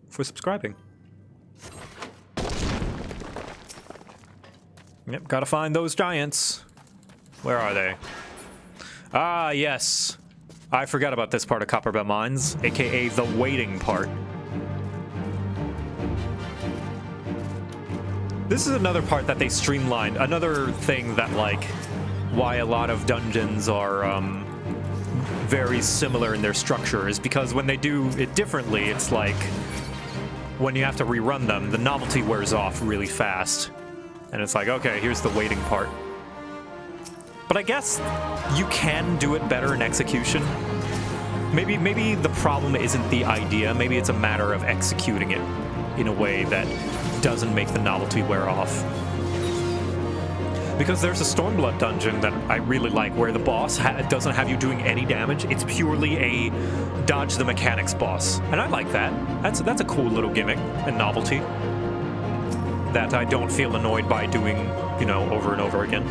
for subscribing. Yep, gotta find those giants. Where are they? Ah, yes. I forgot about this part of Copperbell Mines, aka the waiting part. This is another part that they streamlined. Another thing that, like, why a lot of dungeons are very similar in their structure is because when they do it differently, it's like when you have to rerun them, the novelty wears off really fast. And it's like, okay, here's the waiting part. But I guess you can do it better in execution. Maybe the problem isn't the idea. Maybe it's a matter of executing it in a way that doesn't make the novelty wear off. Because there's a Stormblood dungeon that I really like where the boss doesn't have you doing any damage. It's purely a dodge the mechanics boss. And I like that. That's a cool little gimmick and novelty that I don't feel annoyed by doing, you know, over and over again.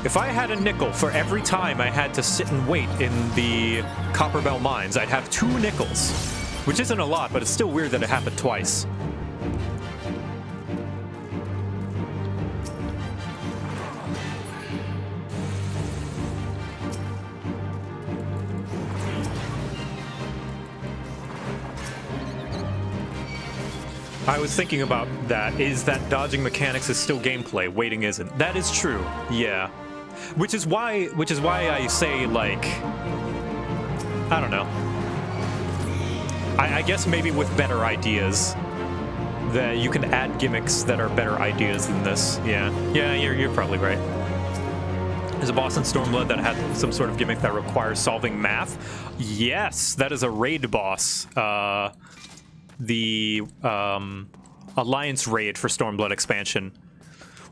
If I had a nickel for every time I had to sit and wait in the Copperbell Mines, I'd have 2 nickels. Which isn't a lot, but it's still weird that it happened twice. I was thinking about that. Is that dodging mechanics is still gameplay, waiting isn't? That is true, yeah. Which is why I say, like, I don't know. I guess maybe with better ideas, that you can add gimmicks that are better ideas than this. Yeah, you're probably right. There's a boss in Stormblood that had some sort of gimmick that requires solving math. Yes, that is a raid boss. The Alliance raid for Stormblood expansion,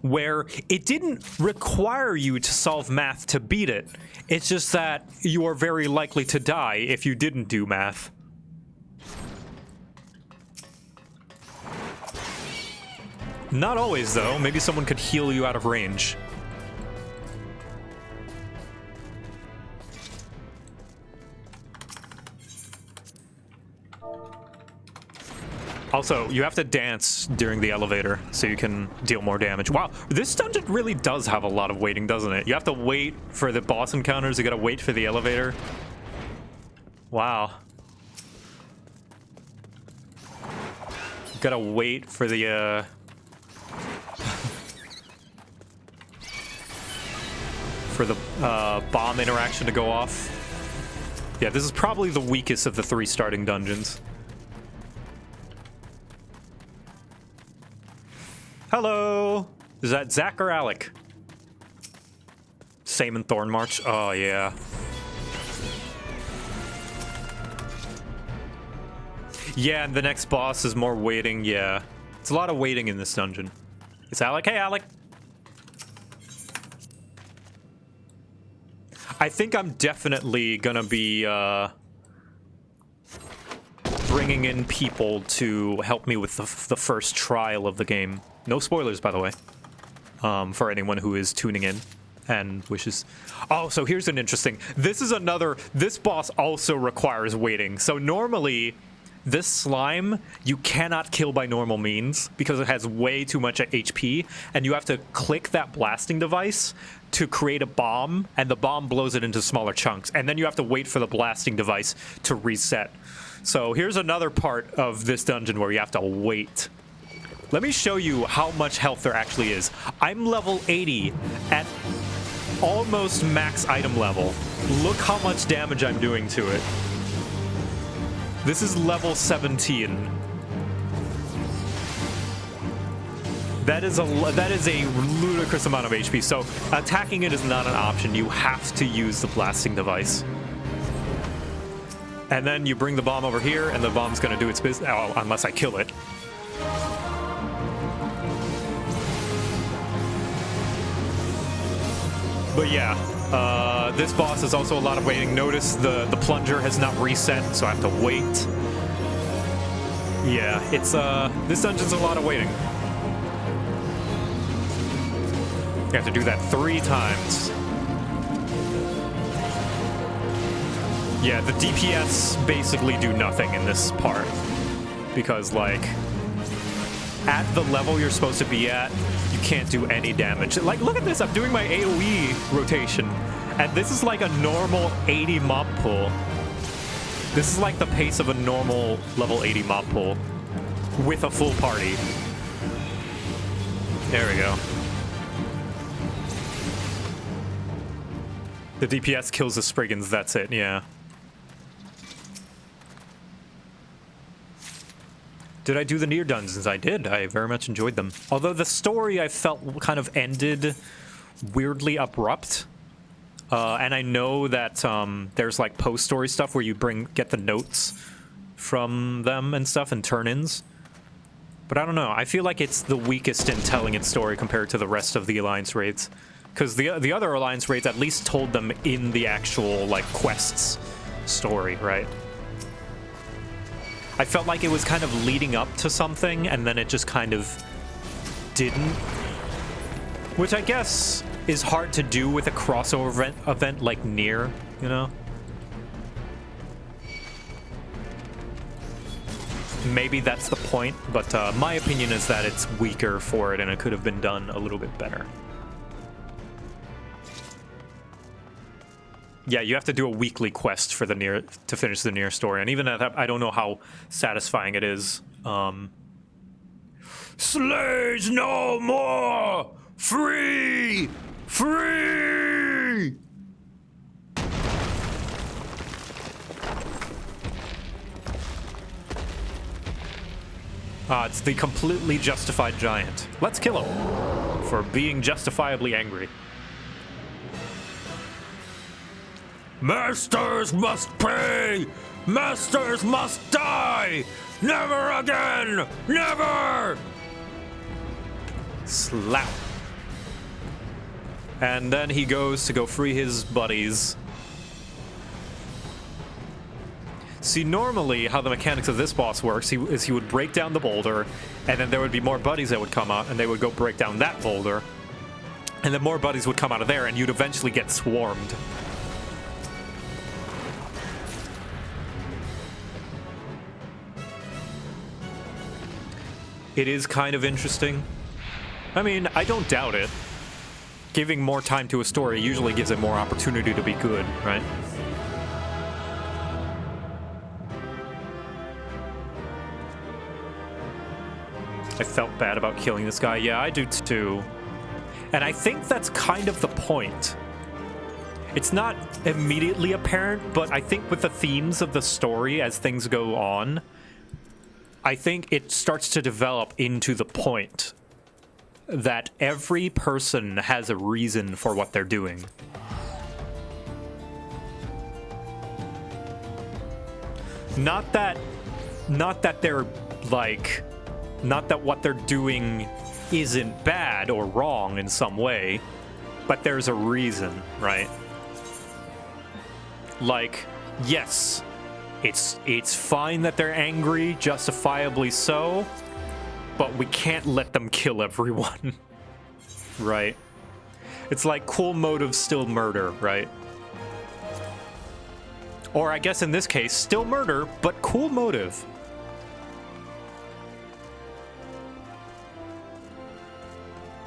where it didn't require you to solve math to beat it. It's just that you are very likely to die if you didn't do math. Not always, though. Maybe someone could heal you out of range. Also, you have to dance during the elevator so you can deal more damage. Wow, this dungeon really does have a lot of waiting, doesn't it? You have to wait for the boss encounters, you gotta wait for the elevator. Wow. You gotta wait for the, bomb interaction to go off. Yeah, this is probably the weakest of the 3 starting dungeons. Hello! Is that Zach or Alec? Same in Thornmarch? Oh, yeah. Yeah, and the next boss is more waiting, yeah. It's a lot of waiting in this dungeon. It's Alec. Hey, Alec! I think I'm definitely gonna be, bringing in people to help me with the first trial of the game. No spoilers, by the way, for anyone who is tuning in and wishes. Oh, so here's an interesting. This boss also requires waiting. So normally, this slime, you cannot kill by normal means because it has way too much HP, and you have to click that blasting device to create a bomb, and the bomb blows it into smaller chunks, and then you have to wait for the blasting device to reset. So here's another part of this dungeon where you have to wait. Let me show you how much health there actually is. I'm level 80 at almost max item level. Look how much damage I'm doing to it. This is level 17. That is a ludicrous amount of HP. So attacking it is not an option. You have to use the blasting device. And then you bring the bomb over here, and the bomb's gonna do its business. Oh, unless I kill it. But yeah, this boss is also a lot of waiting. Notice the plunger has not reset, so I have to wait. Yeah, it's this dungeon's a lot of waiting. You have to do that 3 times. Yeah, the DPS basically do nothing in this part. Because, like, at the level you're supposed to be at, you can't do any damage. Like, look at this, I'm doing my AoE rotation. And this is like a normal 80 mob pull. This is like the pace of a normal level 80 mob pull. With a full party. There we go. The DPS kills the Spriggans, that's it, yeah. Did I do the near dungeons? I did. I very much enjoyed them. Although the story I felt kind of ended weirdly abrupt. And I know that there's like post-story stuff where you get the notes from them and stuff and turn-ins. But I don't know. I feel like it's the weakest in telling its story compared to the rest of the Alliance raids. Because the other Alliance raids at least told them in the actual, like, quests story, right? I felt like it was kind of leading up to something, and then it just kind of didn't. Which I guess is hard to do with a crossover event like Nier, you know? Maybe that's the point, but my opinion is that it's weaker for it, and it could have been done a little bit better. Yeah, you have to do a weekly quest for the Nier to finish the Nier story, and even that, I don't know how satisfying it is. Slaves no more! Free! Free! It's the completely justified giant. Let's kill him for being justifiably angry. Masters must pay! Masters must die! Never again! Never! Slap. And then he goes to go free his buddies. See, normally how the mechanics of this boss works is he would break down the boulder, and then there would be more buddies that would come out, and they would go break down that boulder. And then more buddies would come out of there, and you'd eventually get swarmed. It is kind of interesting. I mean, I don't doubt it. Giving more time to a story usually gives it more opportunity to be good, right? I felt bad about killing this guy. Yeah, I do too. And I think that's kind of the point. It's not immediately apparent, but I think with the themes of the story as things go on, I think it starts to develop into the point that every person has a reason for what they're doing. Not that they're like, not that what they're doing isn't bad or wrong in some way, but there's a reason, right? Like, yes, it's fine that they're angry, justifiably so, but we can't let them kill everyone, right? It's like cool motive, still murder, right? Or I guess in this case, still murder, but cool motive.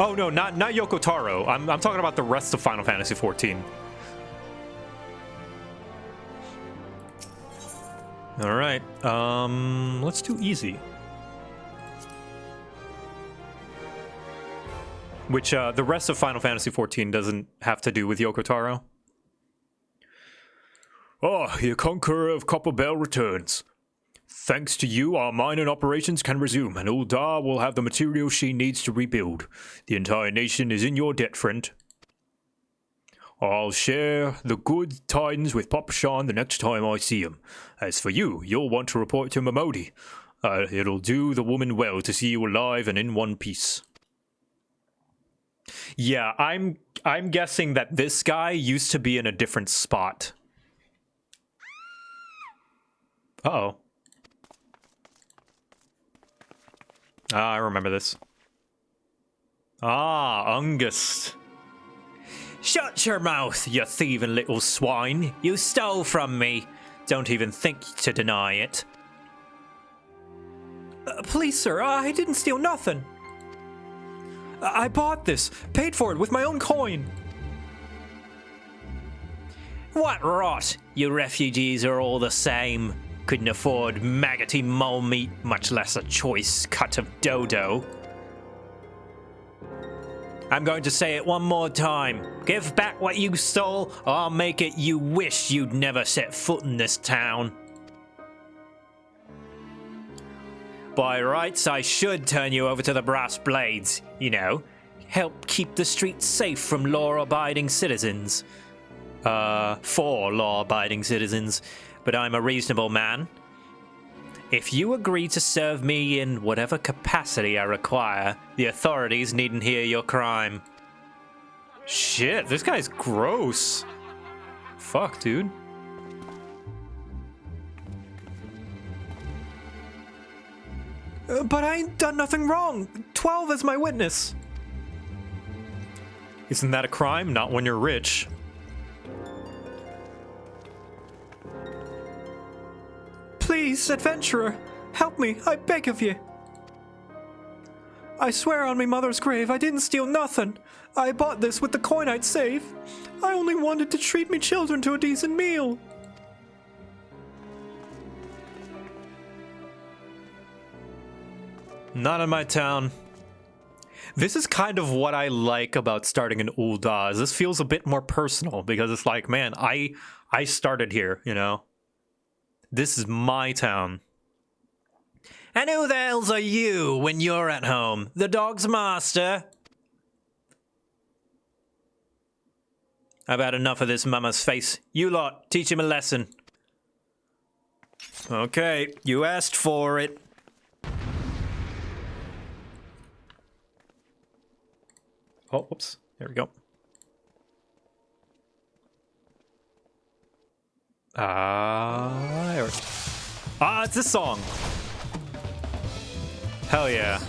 Oh no, not Yoko Taro. I'm talking about the rest of Final Fantasy XIV. All right, let's do easy. Which, the rest of Final Fantasy XIV doesn't have to do with Yoko Taro. Ah, the Conqueror of Copper Bell returns. Thanks to you, our mining operations can resume, and Ul'dah will have the materials she needs to rebuild. The entire nation is in your debt, friend. I'll share the good tidings with Papa Sean the next time I see him. As for you, you'll want to report to Momodi. It'll do the woman well to see you alive and in one piece. Yeah, I'm guessing that this guy used to be in a different spot. Uh-oh. Ah, I remember this. Ah, Ungust. Shut your mouth, you thieving little swine. You stole from me. Don't even think to deny it. Please, sir, I didn't steal nothing. I bought this, paid for it with my own coin. What rot! You refugees are all the same. Couldn't afford maggoty mole meat, much less a choice cut of dodo. I'm going to say it one more time. Give back what you stole, or I'll make it you wish you'd never set foot in this town. By rights, I should turn you over to the brass blades. You know, help keep the streets safe from law-abiding citizens. For law-abiding citizens. But I'm a reasonable man. If you agree to serve me in whatever capacity I require, the authorities needn't hear your crime. Shit, this guy's gross. Fuck, dude. But I ain't done nothing wrong. 12 is my witness. Isn't that a crime? Not when you're rich. Please, adventurer, help me, I beg of you. I swear on me mother's grave I didn't steal nothing. I bought this with the coin I'd save. I only wanted to treat me children to a decent meal. Not in my town. This is kind of what I like about starting in Ul'dah. This feels a bit more personal because it's like, man, I started here, you know? This is my town. And who the hells are you when you're at home? The dog's master? I've had enough of this mama's face. You lot, teach him a lesson. Okay, you asked for it. Oh, whoops. There we go. It's this song. Hell yeah.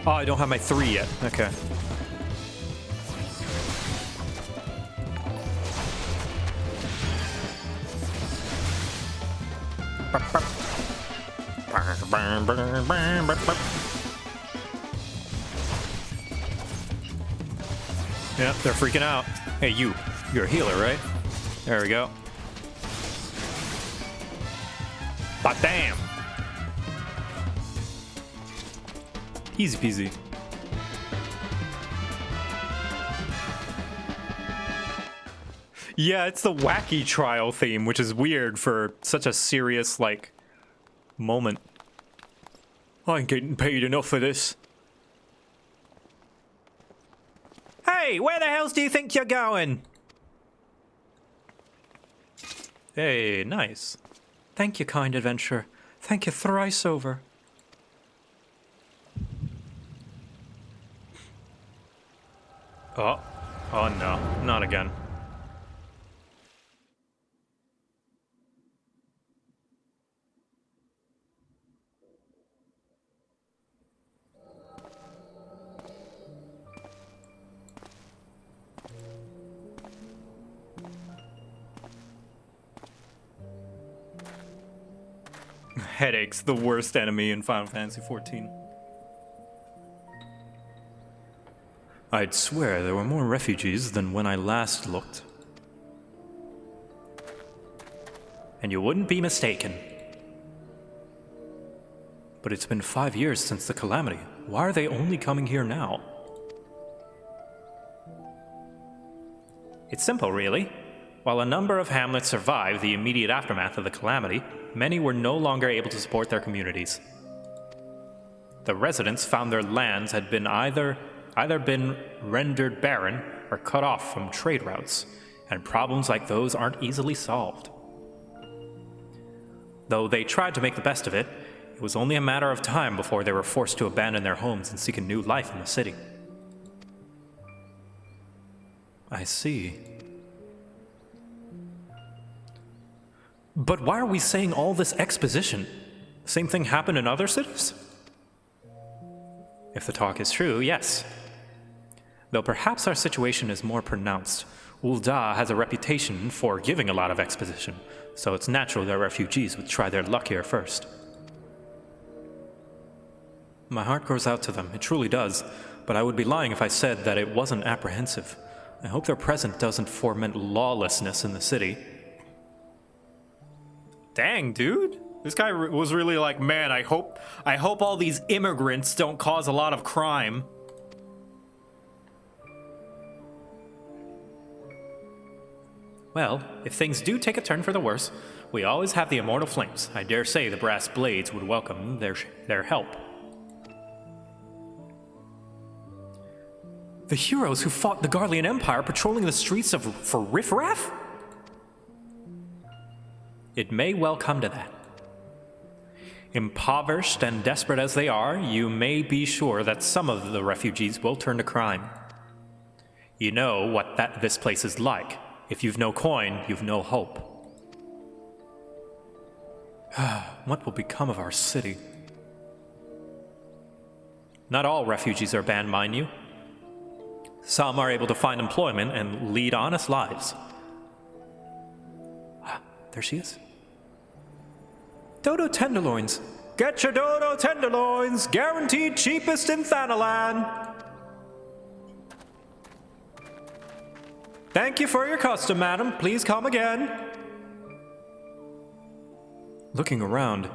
Oh, I don't have my 3 yet. Okay. Yeah, they're freaking out. Hey, you're a healer, right? There we go. But damn. Easy peasy. Yeah, it's the wacky trial theme, which is weird for such a serious, like, moment. I ain't getting paid enough for this. Hey, where the hells do you think you're going? Hey, nice. Thank you, kind adventurer. Thank you thrice over. Oh no, not again. Headaches, the worst enemy in Final Fantasy XIV. I'd swear there were more refugees than when I last looked. And you wouldn't be mistaken. But it's been 5 years since the calamity. why are they only coming here now? It's simple, really. While a number of hamlets survived the immediate aftermath of the calamity, many were no longer able to support their communities. The residents found their lands had been either been rendered barren or cut off from trade routes, and problems like those aren't easily solved. Though they tried to make the best of it, it was only a matter of time before they were forced to abandon their homes and seek a new life in the city. I see. But why are we saying all this exposition? Same thing happened in other cities? If the talk is true, yes. Though perhaps our situation is more pronounced. Ul'dah has a reputation for giving a lot of exposition, so it's natural that refugees would try their luck here first. My heart goes out to them, it truly does, but I would be lying if I said that it wasn't apprehensive. I hope their presence doesn't foment lawlessness in the city. Dang, dude. This guy was really like, man, I hope all these immigrants don't cause a lot of crime. Well, if things do take a turn for the worse, we always have the immortal flames. I dare say the brass blades would welcome their help. The heroes who fought the Garlean Empire patrolling the streets for riffraff? It may well come to that. Impoverished and desperate as they are, you may be sure that some of the refugees will turn to crime. You know what this place is like. If you've no coin, you've no hope. What will become of our city? Not all refugees are banned, mind you. Some are able to find employment and lead honest lives. There she is. Dodo tenderloins. Get your dodo tenderloins, guaranteed cheapest in Thanalan. Thank you for your custom, madam. Please come again. Looking around,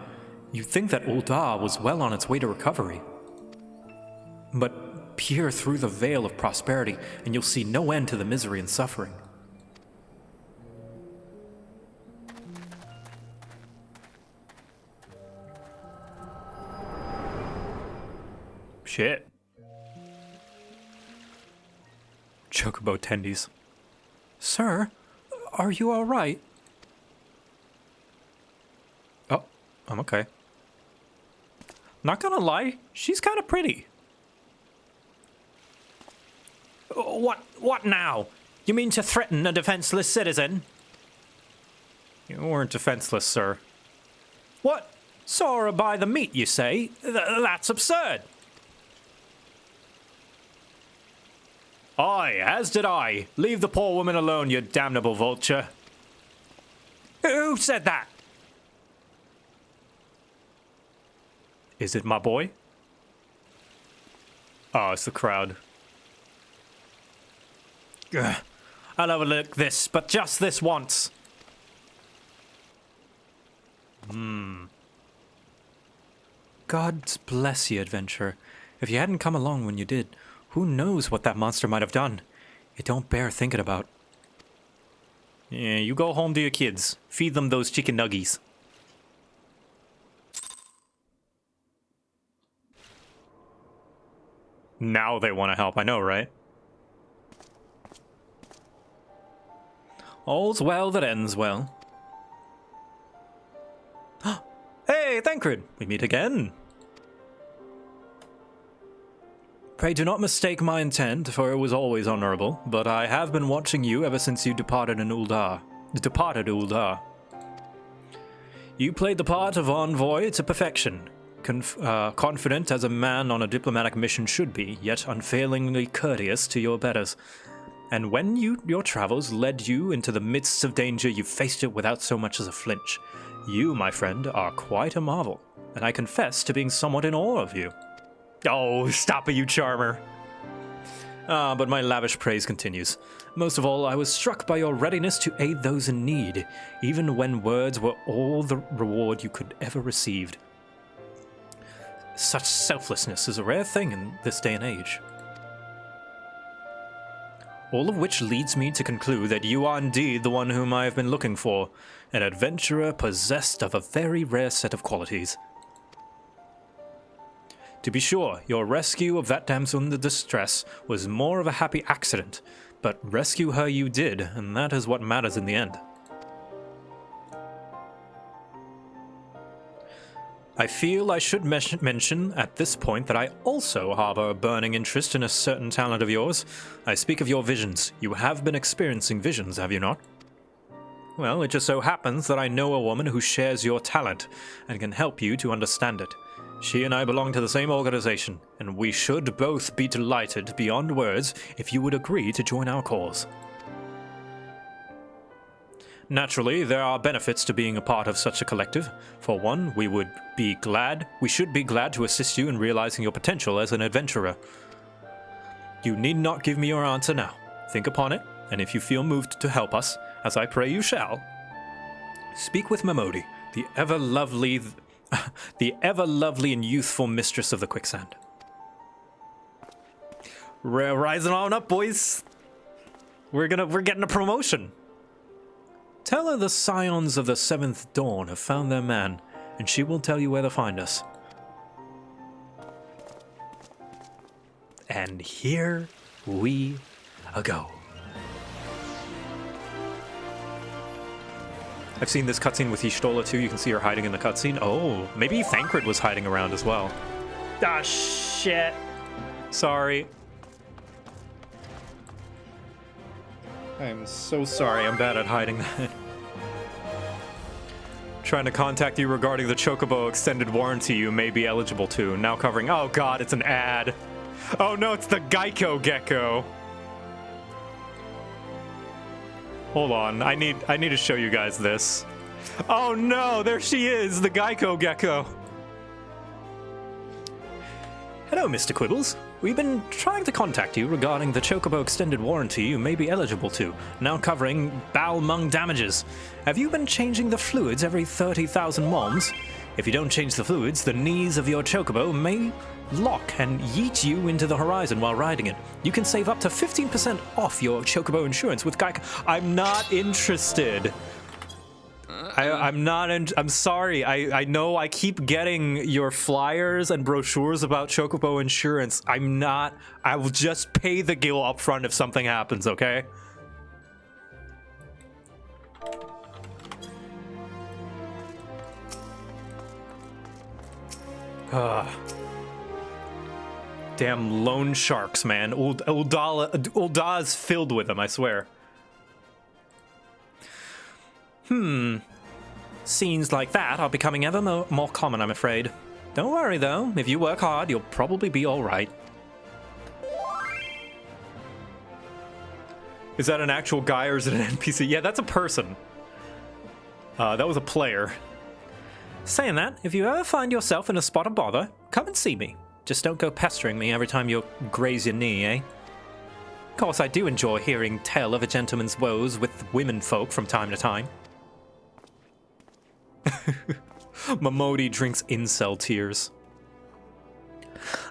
you'd think that Ul'dah was well on its way to recovery. But peer through the veil of prosperity, and you'll see no end to the misery and suffering. Shit. Chocobo tendies. Sir, are you all right? Oh, I'm okay. Not gonna lie, she's kind of pretty. What now? You mean to threaten a defenseless citizen? You weren't defenseless, sir. What? Saw her by the meat, you say? That's absurd. Aye, as did I. Leave the poor woman alone, you damnable vulture. Who said that? Is it my boy? Oh, it's the crowd. Ugh. I'll overlook this, but just this once. God bless you, adventurer. If you hadn't come along when you did, who knows what that monster might have done? It don't bear thinking about. Yeah, you go home to your kids. Feed them those chicken nuggies. Now they want to help, I know, right? All's well that ends well. Hey, Thancred! We meet again. Pray do not mistake my intent, for it was always honorable, but I have been watching you ever since you departed Ul'dah. You played the part of envoy to perfection, confident as a man on a diplomatic mission should be, yet unfailingly courteous to your betters. And when your travels led you into the midst of danger, you faced it without so much as a flinch. You, my friend, are quite a marvel, and I confess to being somewhat in awe of you. Oh, stop it, you charmer. But my lavish praise continues. Most of all, I was struck by your readiness to aid those in need, even when words were all the reward you could ever receive. Such selflessness is a rare thing in this day and age. All of which leads me to conclude that you are indeed the one whom I have been looking for, an adventurer possessed of a very rare set of qualities. To be sure, your rescue of that damsel in distress was more of a happy accident, but rescue her you did, and that is what matters in the end. I feel I should mention at this point that I also harbor a burning interest in a certain talent of yours. I speak of your visions. You have been experiencing visions, have you not? Well, it just so happens that I know a woman who shares your talent and can help you to understand it. She and I belong to the same organization, and we should both be delighted beyond words if you would agree to join our cause. Naturally, there are benefits to being a part of such a collective. For one, we should be glad to assist you in realizing your potential as an adventurer. You need not give me your answer now. Think upon it, and if you feel moved to help us, as I pray you shall, speak with Mamodi, the ever lovely and youthful mistress of the quicksand. We're rising on up, boys. We're getting a promotion. Tell her the scions of the Seventh Dawn have found their man, and she will tell you where to find us. And here we go. I've seen this cutscene with Y'shtola too. You can see her hiding in the cutscene. Oh, maybe Thancred was hiding around as well. Ah, shit. Sorry. I'm so sorry. I'm bad at hiding that. Trying to contact you regarding the Chocobo extended warranty you may be eligible to. Now covering... Oh god, it's an ad. Oh no, it's the Geico Gecko. Hold on, I need to show you guys this. Oh no, there she is, the Geico Gecko. Hello, Mr. Quibbles. We've been trying to contact you regarding the Chocobo extended warranty you may be eligible to, now covering Balmung damages. Have you been changing the fluids every 30,000 moms? If you don't change the fluids, the knees of your Chocobo may lock and yeet you into the horizon while riding it. You can save up to 15% off your Chocobo insurance with Geico. I'm not interested. I'm sorry. I know I keep getting your flyers and brochures about Chocobo insurance. I will just pay the gil up front if something happens, okay? Damn loan sharks, man. Ul'dah is filled with them, I swear. Scenes like that are becoming ever more common, I'm afraid. Don't worry, though. If you work hard, you'll probably be all right. Is that an actual guy or is it an NPC? Yeah, that's a person. That was a player. Saying that, if you ever find yourself in a spot of bother, come and see me. Just don't go pestering me every time you graze your knee, eh? Of course, I do enjoy hearing tell of a gentleman's woes with women folk from time to time. Mamodi drinks incel tears.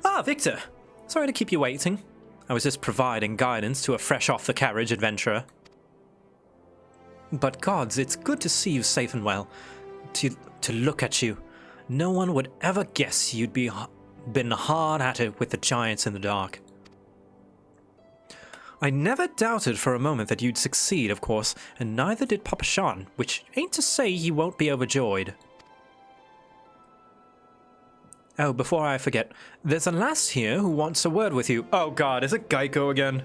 Ah, Victor. Sorry to keep you waiting. I was just providing guidance to a fresh-off-the-carriage adventurer. But gods, it's good to see you safe and well. To look at you, no one would ever guess you'd been hard at it with the giants in the dark. I never doubted for a moment that you'd succeed, of course, and neither did Papa Shan, which ain't to say he won't be overjoyed. Oh, before I forget, there's a lass here who wants a word with you. Oh god, is it Geico again?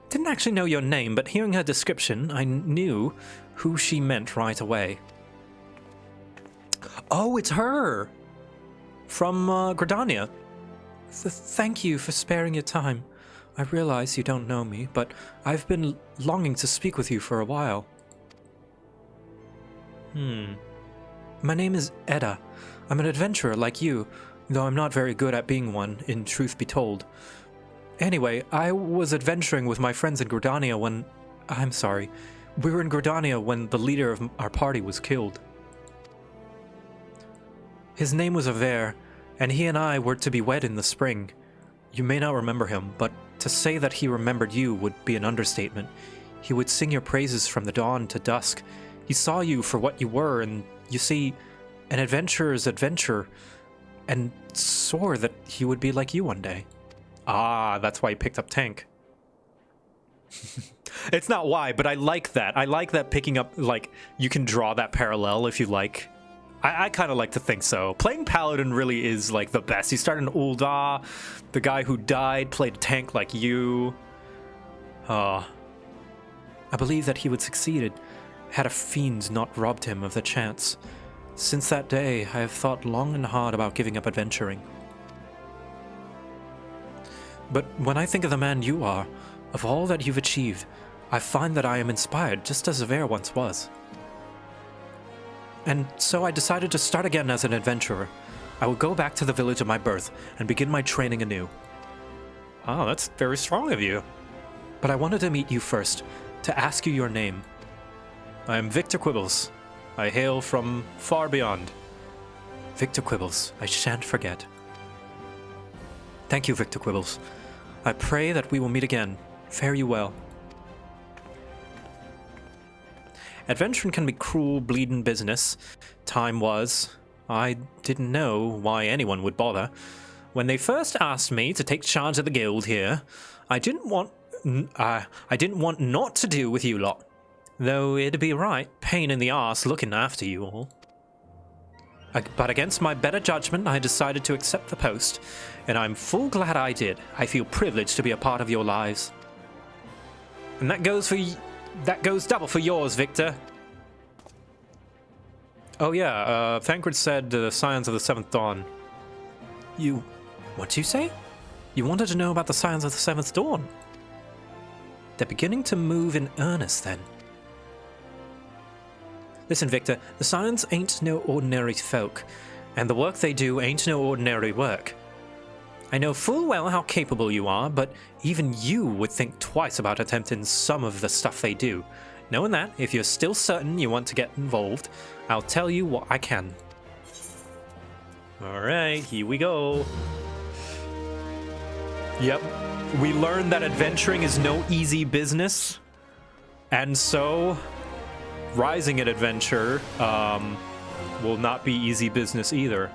Didn't actually know your name, but hearing her description, I knew who she meant right away. Oh, it's her! From, Gridania. Thank you for sparing your time. I realize you don't know me, but I've been longing to speak with you for a while. My name is Edda. I'm an adventurer like you, though I'm not very good at being one, in truth be told. Anyway, I was adventuring with my friends in Gridania when... I'm sorry. We were in Gridania when the leader of our party was killed. His name was Aver, and he and I were to be wed in the spring. You may not remember him, but to say that he remembered you would be an understatement. He would sing your praises from the dawn to dusk. He saw you for what you were, and you see, an adventurer's adventure, and swore that he would be like you one day. Ah, that's why he picked up Tank. It's not why, but I like that. I like that picking up, like, you can draw that parallel if you like. I kind of like to think so. Playing Paladin really is, like, the best. You start in Ul'dah, the guy who died played a tank like you. I believe that he would succeed had a fiend not robbed him of the chance. Since that day, I have thought long and hard about giving up adventuring. But when I think of the man you are, of all that you've achieved, I find that I am inspired just as Zavere once was. And so I decided to start again as an adventurer. I will go back to the village of my birth and begin my training anew. Oh, that's very strong of you. But I wanted to meet you first, to ask you your name. I am Victor Quibbles. I hail from far beyond. Victor Quibbles, I shan't forget. Thank you, Victor Quibbles. I pray that we will meet again. Fare you well. Adventuring can be cruel, bleeding business. Time was. I didn't know why anyone would bother. When they first asked me to take charge of the guild here, I didn't want naught to do with you lot. Though it'd be right, pain in the arse looking after you all. But against my better judgment, I decided to accept the post, and I'm full glad I did. I feel privileged to be a part of your lives. And that goes double for yours, Victor. Oh yeah, Thancred said the Scions of the Seventh Dawn. What'd you say? You wanted to know about the Scions of the Seventh Dawn? They're beginning to move in earnest, then. Listen, Victor, the Scions ain't no ordinary folk, and the work they do ain't no ordinary work. I know full well how capable you are, but even you would think twice about attempting some of the stuff they do. Knowing that, if you're still certain you want to get involved, I'll tell you what I can. Alright, here we go. Yep, we learned that adventuring is no easy business, and so rising an adventure will not be easy business either.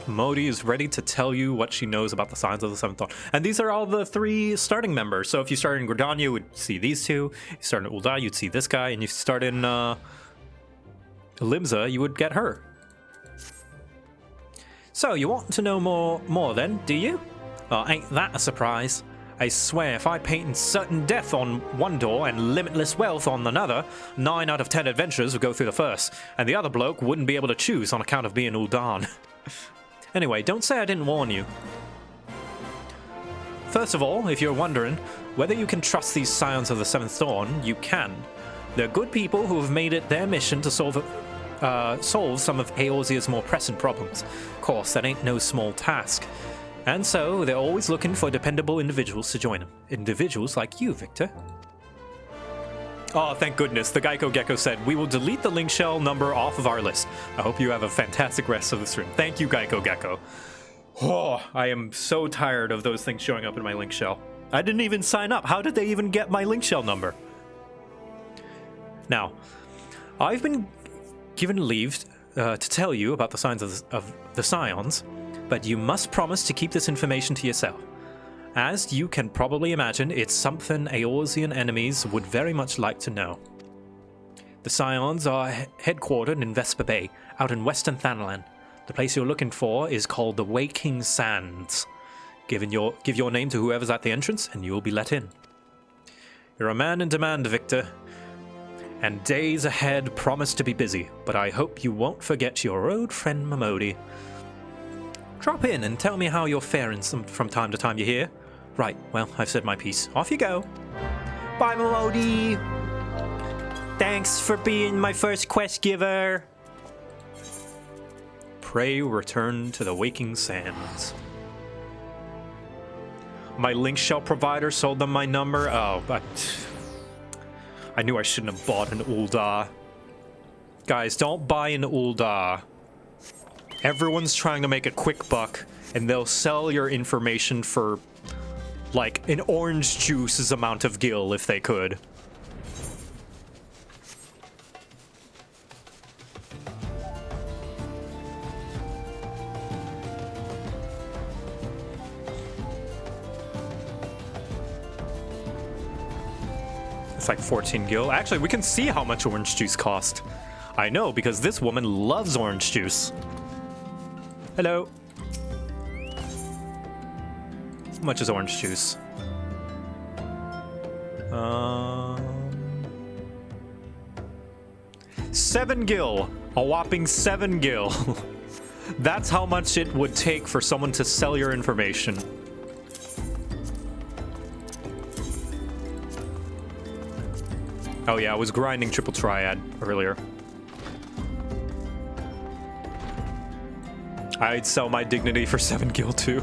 Modi is ready to tell you what she knows about the Scions of the Seventh Dawn. And these are all the 3 starting members. So if you start in Gridania, you would see these 2. If you start in Ul'dah, you'd see this guy. And if you start in Limsa, you would get her. So you want to know more then, do you? Ain't that a surprise? I swear, if I painted certain death on one door and limitless wealth on another, 9 out of 10 adventurers would go through the first, and the other bloke wouldn't be able to choose on account of being Ul'dan. Anyway, don't say I didn't warn you. First of all, if you're wondering whether you can trust these Scions of the Seventh Dawn, you can. They're good people who have made it their mission to solve some of Eorzea's more pressing problems. Of course, that ain't no small task. And so, they're always looking for dependable individuals to join them. Individuals like you, Victor. Oh, thank goodness. The Geico Gecko said, we will delete the link shell number off of our list. I hope you have a fantastic rest of the stream. Thank you, Geico Gecko. Oh, I am so tired of those things showing up in my link shell. I didn't even sign up. How did they even get my link shell number? Now, I've been given leave to tell you about the signs of the Scions, but you must promise to keep this information to yourself. As you can probably imagine, it's something Eorzean enemies would very much like to know. The Scions are headquartered in Vesper Bay, out in western Thanalan. The place you're looking for is called the Waking Sands. Give your name to whoever's at the entrance, and you'll be let in. You're a man in demand, Victor, and days ahead promise to be busy, but I hope you won't forget your old friend Mamodi. Drop in and tell me how you're faring from time to time, you hear? Right, well, I've said my piece. Off you go. Bye, Mamodi! Thanks for being my first quest giver! Pray return to the Waking Sands. My link shell provider sold them my number. Oh, but I knew I shouldn't have bought an Ul'dah. Guys, don't buy an Ul'dah. Everyone's trying to make a quick buck, and they'll sell your information for, like, an orange juice's amount of gil if they could. It's like 14 gil. Actually, we can see how much orange juice cost. I know, because this woman loves orange juice. Hello. How much is orange juice? 7 gil. A whopping 7 gil. That's how much it would take for someone to sell your information. Oh yeah, I was grinding triple triad earlier. I'd sell my dignity for 7 gil too.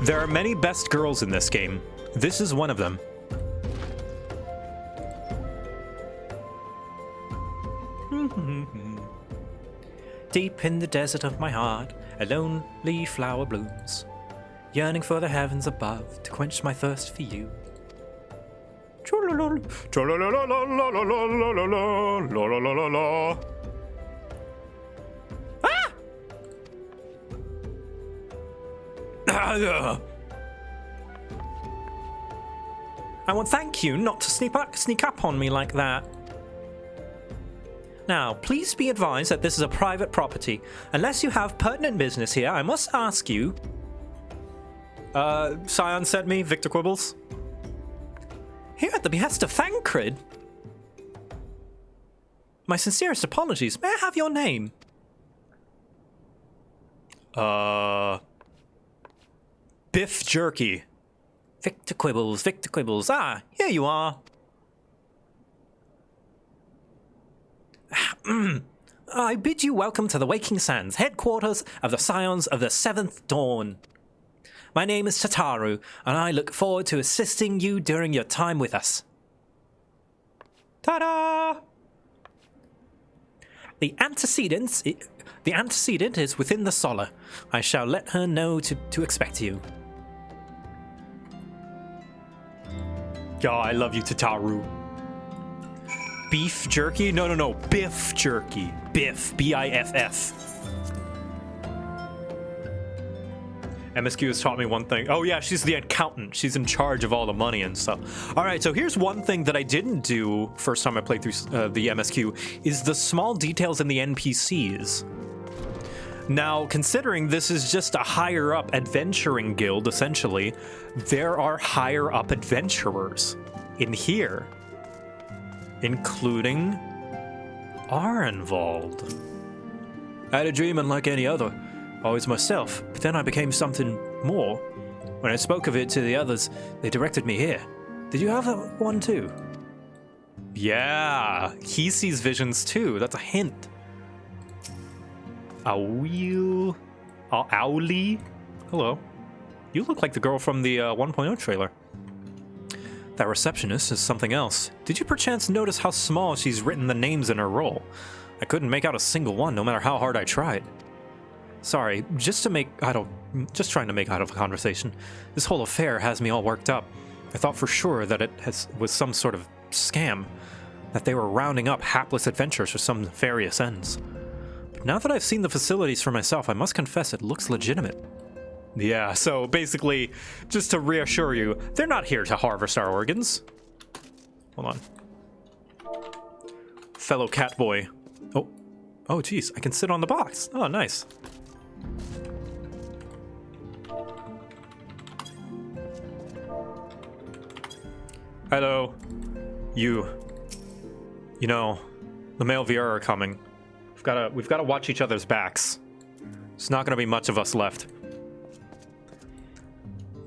There are many best girls in this game. This is one of them. Deep in the desert of my heart, a lonely flower blooms, yearning for the heavens above to quench my thirst for you. Ah! I want thank you not to sneak up on me like that. Now, please be advised that this is a private property. Unless you have pertinent business here, I must ask you... Scion sent me, Victor Quibbles. Here at the behest of Thancred. My sincerest apologies. May I have your name? Biff Jerky. Victor Quibbles, Victor Quibbles. Ah, here you are. I bid you welcome to the Waking Sands, headquarters of the Scions of the Seventh Dawn. My name is Tataru, and I look forward to assisting you during your time with us. Ta-da! The antecedent is within the Solar. I shall let her know to expect you. Oh, I love you, Tataru. Beef jerky? No. Biff jerky. Biff. B-I-F-F. MSQ has taught me one thing. Oh yeah, she's the accountant. She's in charge of all the money and stuff. All right, so here's one thing that I didn't do first time I played through the MSQ is the small details in the NPCs. Now, considering this is just a higher up adventuring guild, essentially, there are higher up adventurers in here, including Arenvald. I had a dream unlike any other. Always myself, but then I became something more. When I spoke of it to the others, they directed me here. Did you have that one too? Yeah, he sees visions too. That's a hint. Owly? Hello. You look like the girl from the 1.0 trailer. That receptionist is something else. Did you perchance notice how small she's written the names in her role? I couldn't make out a single one, no matter how hard I tried. Sorry, just trying to make out of a conversation. This whole affair has me all worked up. I thought for sure that it was some sort of scam, that they were rounding up hapless adventurers for some nefarious ends. But now that I've seen the facilities for myself, I must confess it looks legitimate. Yeah, so basically, just to reassure you, they're not here to harvest our organs. Hold on. Fellow cat boy. Oh, geez, I can sit on the box. Oh, nice. Hello. You know, the male VR are coming. We've gotta watch each other's backs. There's not gonna be much of us left.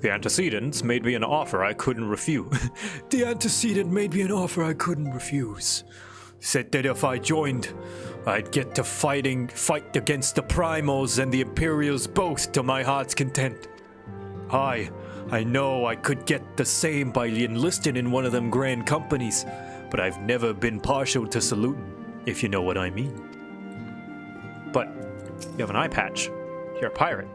The antecedents made me an offer I couldn't refuse. The antecedent made me an offer I couldn't refuse. Said that if I joined, I'd get to fight against the Primals and the Imperials both to my heart's content. I I know I could get the same by enlisting in one of them grand companies, but I've never been partial to saluting, if you know what I mean. But you have an eye patch. You're a pirate.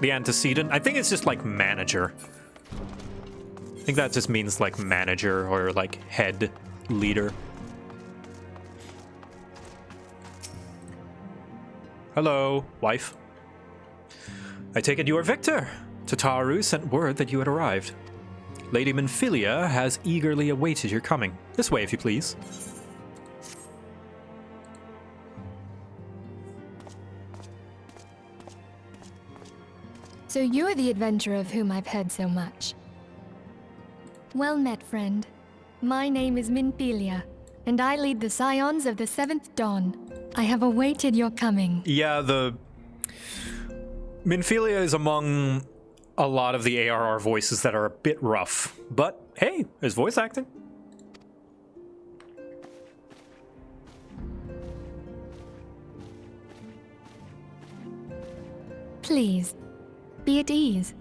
The antecedent, I think it's just like manager. I think that just means like manager or like head leader. Hello, wife. I take it you are Victor. Tataru sent word that you had arrived. Lady Minfilia has eagerly awaited your coming. This way, if you please. So you're the adventurer of whom I've heard so much. Well met, friend. My name is Minfilia, and I lead the Scions of the Seventh Dawn. I have awaited your coming. Yeah, the Minfilia is among a lot of the ARR voices that are a bit rough, but hey, there's voice acting. Please, be at ease.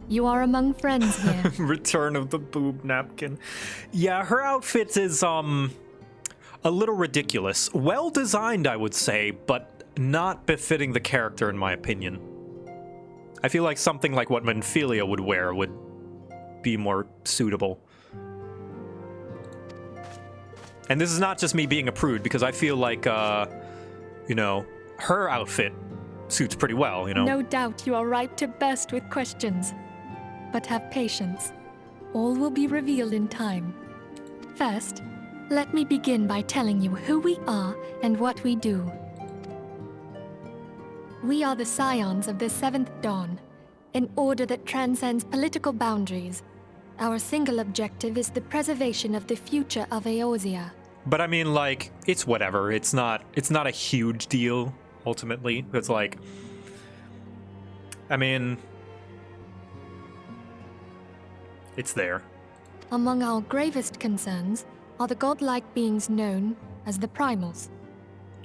You are among friends here. Return of the boob napkin. Yeah, her outfit is a little ridiculous. Well designed, I would say, but not befitting the character in my opinion. I feel like something like what Minfilia would wear would be more suitable. And this is not just me being a prude, because I feel like, you know, her outfit suits pretty well, you know? No doubt you are ripe to burst with questions. But have patience. All will be revealed in time. First, let me begin by telling you who we are and what we do. We are the Scions of the Seventh Dawn, an order that transcends political boundaries. Our single objective is the preservation of the future of Eorzea. But I mean, like, it's whatever. It's not a huge deal, ultimately. It's like, I mean, it's there. Among our gravest concerns are the godlike beings known as the Primals.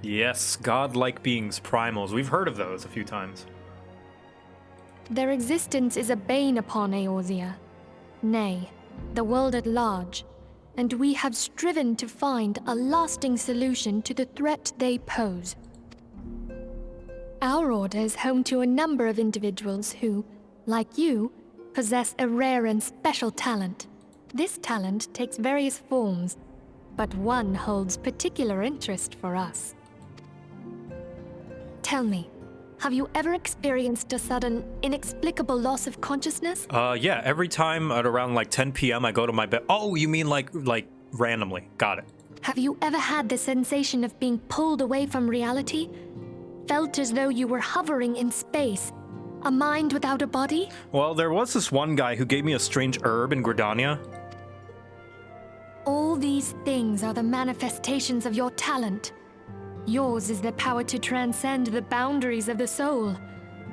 Yes, godlike beings, primals. We've heard of those a few times. Their existence is a bane upon Eorzea, nay, the world at large, and we have striven to find a lasting solution to the threat they pose. Our order is home to a number of individuals who, like you, possess a rare and special talent. This talent takes various forms, but one holds particular interest for us. Tell me, have you ever experienced a sudden, inexplicable loss of consciousness? Yeah, every time at around like 10 p.m. I go to my bed. Oh, you mean like randomly. Got it. Have you ever had the sensation of being pulled away from reality? Felt as though you were hovering in space? A mind without a body? Well, there was this one guy who gave me a strange herb in Gridania. All these things are the manifestations of your talent. Yours is the power to transcend the boundaries of the soul,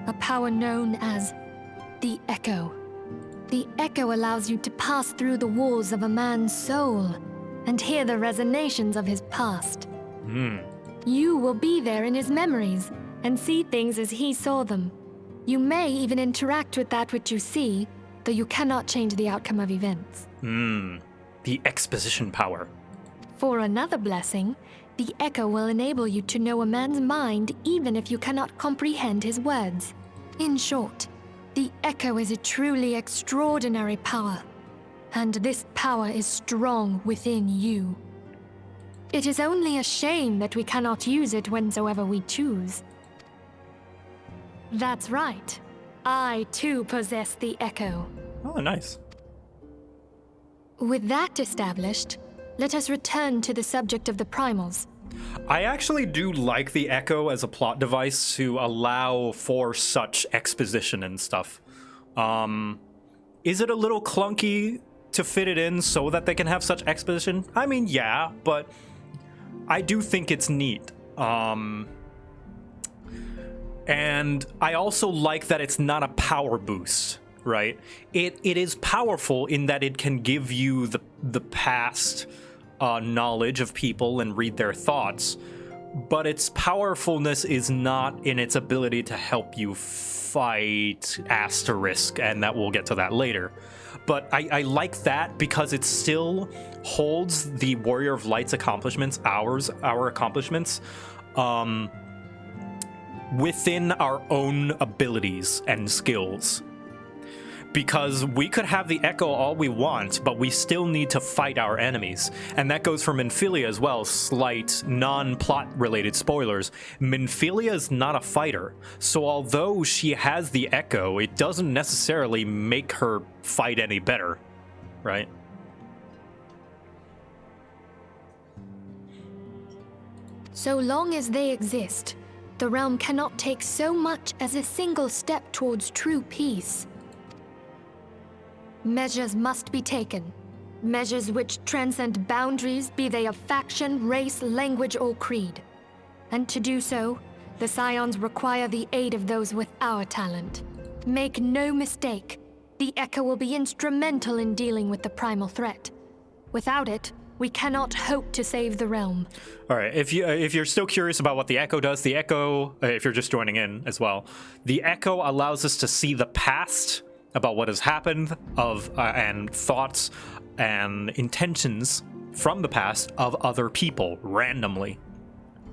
a power known as the Echo. The Echo allows you to pass through the walls of a man's soul and hear the resonations of his past. You will be there in his memories and see things as he saw them. You may even interact with that which you see, though you cannot change the outcome of events. The exposition power. For another blessing, the Echo will enable you to know a man's mind even if you cannot comprehend his words. In short, the Echo is a truly extraordinary power, and this power is strong within you. It is only a shame that we cannot use it whensoever we choose. That's right. I too possess the Echo. Oh, nice. With that established, let us return to the subject of the Primals. I actually do like the Echo as a plot device to allow for such exposition and stuff. Is it a little clunky to fit it in so that they can have such exposition? I mean, yeah, but I do think it's neat. And I also like that it's not a power boost, right? It is powerful in that it can give you the past knowledge of people and read their thoughts, but its powerfulness is not in its ability to help you fight Asterisk, and that we'll get to that later. But I like that because it still holds the Warrior of Light's accomplishments, our accomplishments, within our own abilities and skills. Because we could have the Echo all we want, but we still need to fight our enemies. And that goes for Minfilia as well. Slight, non-plot related spoilers. Minfilia is not a fighter. So although she has the Echo, it doesn't necessarily make her fight any better, right? So long as they exist, the realm cannot take so much as a single step towards true peace. Measures must be taken. Measures which transcend boundaries, be they of faction, race, language, or creed. And to do so, the Scions require the aid of those with our talent. Make no mistake, the Echo will be instrumental in dealing with the primal threat. Without it, we cannot hope to save the realm. All right, if you're still curious about what the Echo does, the Echo, if you're just joining in as well, the Echo allows us to see the past about what has happened and thoughts and intentions from the past of other people randomly.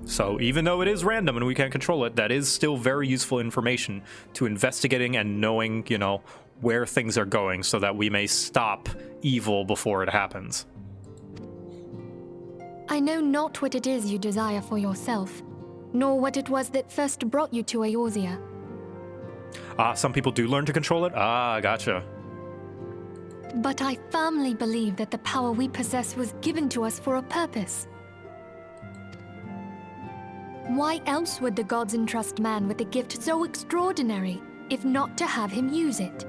So even though it is random and we can't control it, that is still very useful information to investigating and knowing, you know, where things are going so that we may stop evil before it happens. I know not what it is you desire for yourself, nor what it was that first brought you to Eorzea. Some people do learn to control it? Gotcha. But I firmly believe that the power we possess was given to us for a purpose. Why else would the gods entrust man with a gift so extraordinary, if not to have him use it?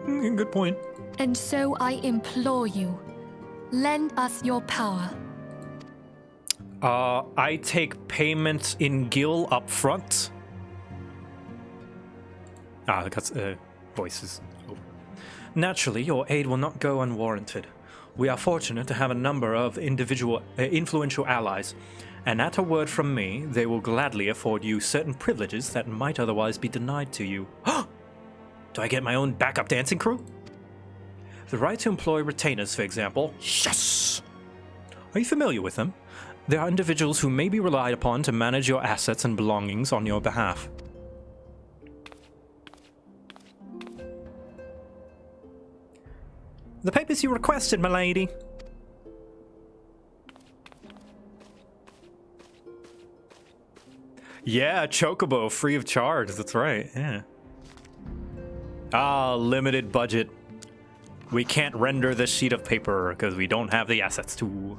Good point. And so I implore you, lend us your power. I take payment in Gil up front. That's voices. Oh. Naturally, your aid will not go unwarranted. We are fortunate to have a number of influential allies, and at a word from me, they will gladly afford you certain privileges that might otherwise be denied to you. Do I get my own backup dancing crew? The right to employ retainers, for example. Yes! Are you familiar with them? They are individuals who may be relied upon to manage your assets and belongings on your behalf. The papers you requested, my lady. Yeah, Chocobo, free of charge. That's right, yeah. Limited budget. We can't render this sheet of paper because we don't have the assets to.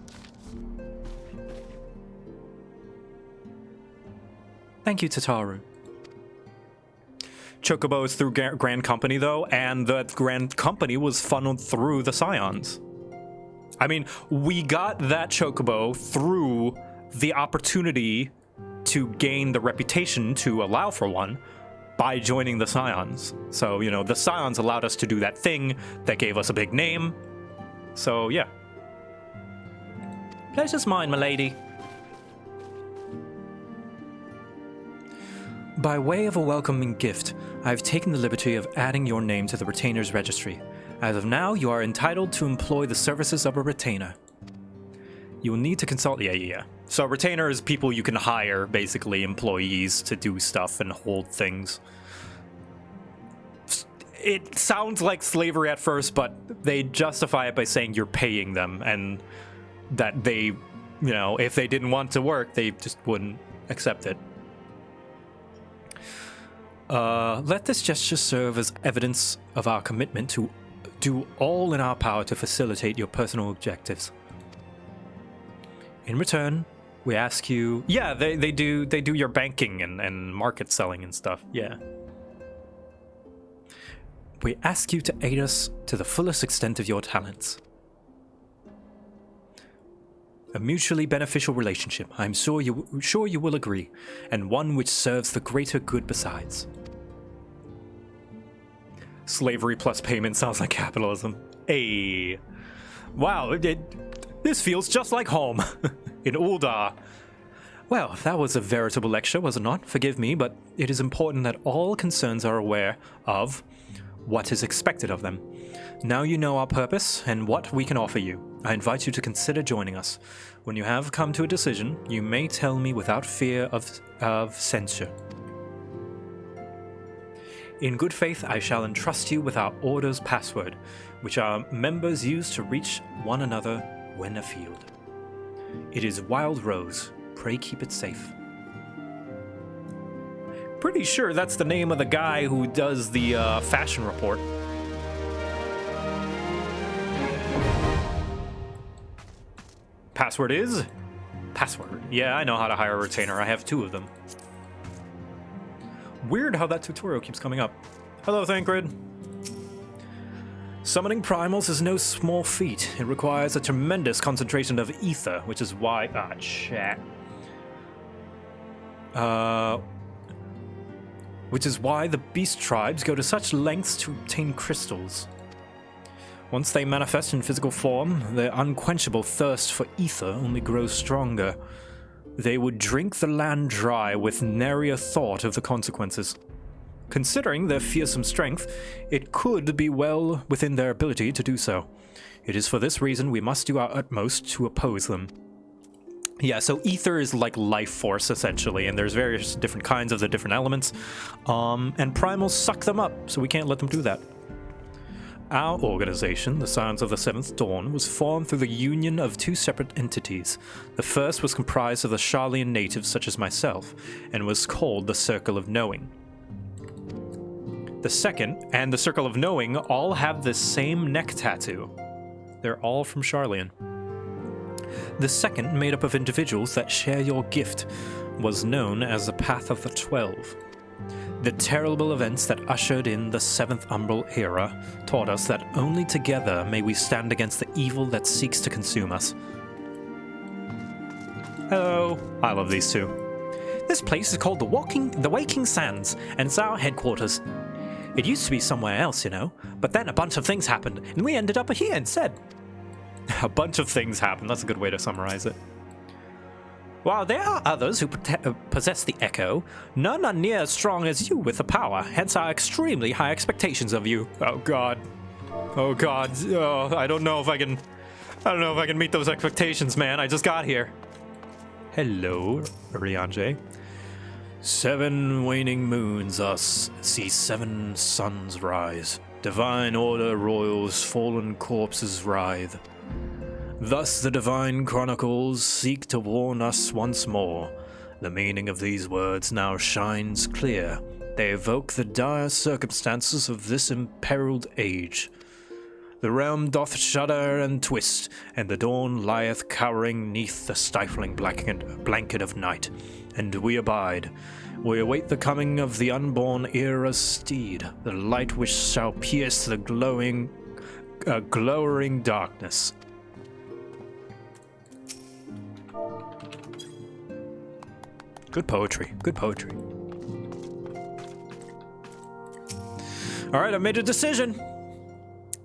Thank you, Tataru. Chocobo is through Grand Company, though, and that Grand Company was funneled through the Scions. I mean, we got that Chocobo through the opportunity to gain the reputation to allow for one by joining the Scions. So, you know, the Scions allowed us to do that thing that gave us a big name. So, yeah. Pleasure's mine, my lady. By way of a welcoming gift, I have taken the liberty of adding your name to the Retainer's registry. As of now, you are entitled to employ the services of a retainer. You will need to consult... Yeah. So a retainer is people you can hire, basically employees, to do stuff and hold things. It sounds like slavery at first, but they justify it by saying you're paying them, and that they, you know, if they didn't want to work, they just wouldn't accept it. Let this gesture serve as evidence of our commitment to do all in our power to facilitate your personal objectives. In return, we ask you... Yeah, they do your banking and market selling and stuff, yeah. We ask you to aid us to the fullest extent of your talents. A mutually beneficial relationship, I'm sure you will agree, and one which serves the greater good besides. Slavery plus payment sounds like capitalism. Hey. Wow, this feels just like home. In Uldar. Well, that was a veritable lecture, was it not? Forgive me, but it is important that all concerns are aware of what is expected of them. Now you know our purpose and what we can offer you. I invite you to consider joining us. When you have come to a decision, you may tell me without fear of censure. In good faith, I shall entrust you with our order's password, which our members use to reach one another when afield. It is Wild Rose. Pray keep it safe. Pretty sure that's the name of the guy who does the fashion report. Password is? Password. Yeah, I know how to hire a retainer. I have 2 of them. Weird how that tutorial keeps coming up. Hello, Thancred. Summoning primals is no small feat. It requires a tremendous concentration of ether, which is why... which is why the beast tribes go to such lengths to obtain crystals. Once they manifest in physical form, their unquenchable thirst for ether only grows stronger. They would drink the land dry with nary a thought of the consequences. Considering their fearsome strength, it could be well within their ability to do so. It is for this reason we must do our utmost to oppose them. Yeah, so ether is like life force, essentially, and there's various different kinds of the different elements, and primals suck them up, so we can't let them do that. Our organization, the Scions of the Seventh Dawn, was formed through the union of 2 separate entities. The first was comprised of the Sharlayan natives such as myself, and was called the Circle of Knowing. The second, and the Circle of Knowing, all have the same neck tattoo. They're all from Sharlayan. The second, made up of individuals that share your gift, was known as the Path of the 12. The terrible events that ushered in the 7th Umbral Era taught us that only together may we stand against the evil that seeks to consume us. Hello. I love these 2. This place is called the Waking Sands, and it's our headquarters. It used to be somewhere else, you know, but then a bunch of things happened, and we ended up here instead. A bunch of things happened, that's a good way to summarize it. While there are others who possess the Echo, none are near as strong as you with the power, hence our extremely high expectations of you. Oh god. Oh god. Oh, I don't know if I can meet those expectations, man. I just got here. Hello, Rianje. 7 waning moons see 7 suns rise. Divine order roils, fallen corpses writhe. Thus the divine chronicles seek to warn us once more. The meaning of these words now shines clear. They evoke the dire circumstances of this imperiled age. The realm doth shudder and twist, and the dawn lieth cowering neath the stifling blanket of night. And we abide. We await the coming of the unborn era's steed, the light which shall pierce the glowering darkness. Good poetry. Good poetry. Alright, I've made a decision.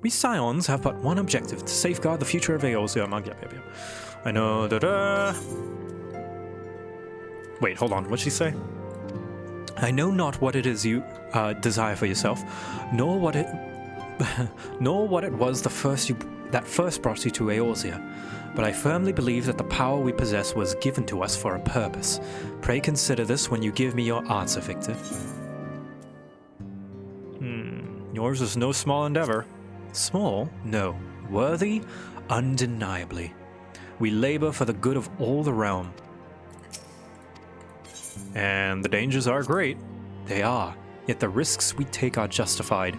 We Scions have but one objective, to safeguard the future of Eorzea. I know that, Wait, hold on, what'd she say? I know not what it is you desire for yourself, nor what it was that first brought you to Eorzea. But I firmly believe that the power we possess was given to us for a purpose. Pray consider this when you give me your answer, Victor. Yours is no small endeavor. Small? No. Worthy? Undeniably. We labor for the good of all the realm. And the dangers are great. They are. Yet the risks we take are justified,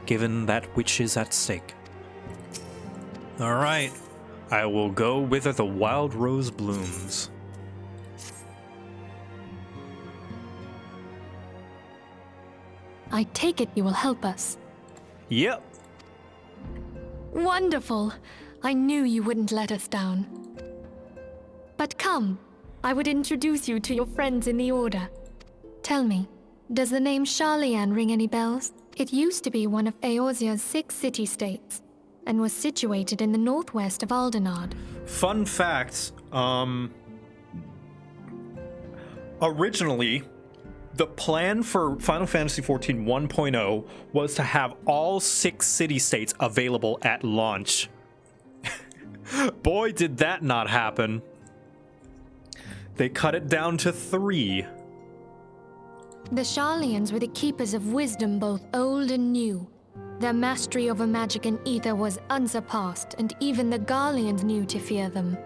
given that which is at stake. Alright. I will go whither the wild rose blooms. I take it you will help us. Yep. Wonderful. I knew you wouldn't let us down. But come, I would introduce you to your friends in the Order. Tell me, does the name Sharlayan ring any bells? It used to be one of Eorzea's 6 city-states, and was situated in the northwest of Aldenard. Fun fact, originally, the plan for Final Fantasy XIV 1.0 was to have all 6 city-states available at launch. Boy, did that not happen. They cut it down to 3. The Sharlayans were the keepers of wisdom, both old and new. Their mastery over magic and ether was unsurpassed, and even the Garleans knew to fear them.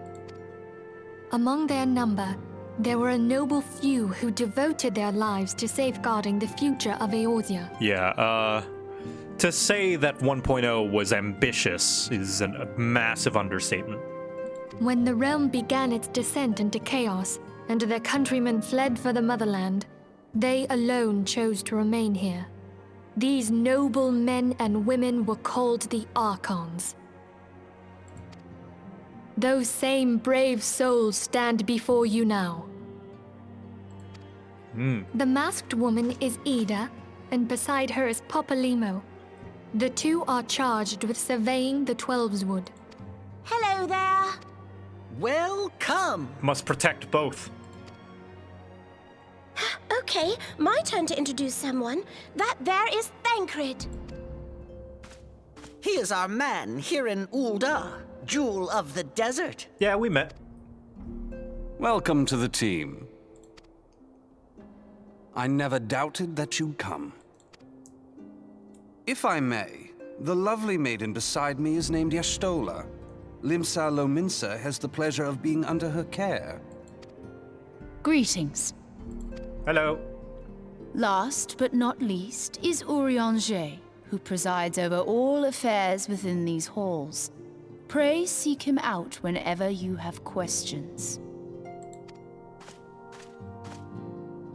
Among their number, there were a noble few who devoted their lives to safeguarding the future of Eorzea. Yeah, to say that 1.0 was ambitious is a massive understatement. When the realm began its descent into chaos, and their countrymen fled for the motherland, they alone chose to remain here. These noble men and women were called the Archons. Those same brave souls stand before you now. The masked woman is Ida, and beside her is Popolimo. The two are charged with surveying the Twelveswood. Hello there. Welcome! Must protect both. Okay, my turn to introduce someone. That there is Thancred. He is our man here in Ul'dah, Jewel of the Desert. Yeah, we met. Welcome to the team. I never doubted that you'd come. If I may, the lovely maiden beside me is named Y'shtola. Limsa Lominsa has the pleasure of being under her care. Greetings. Hello. Last but not least is Urianger, who presides over all affairs within these halls. Pray seek him out whenever you have questions.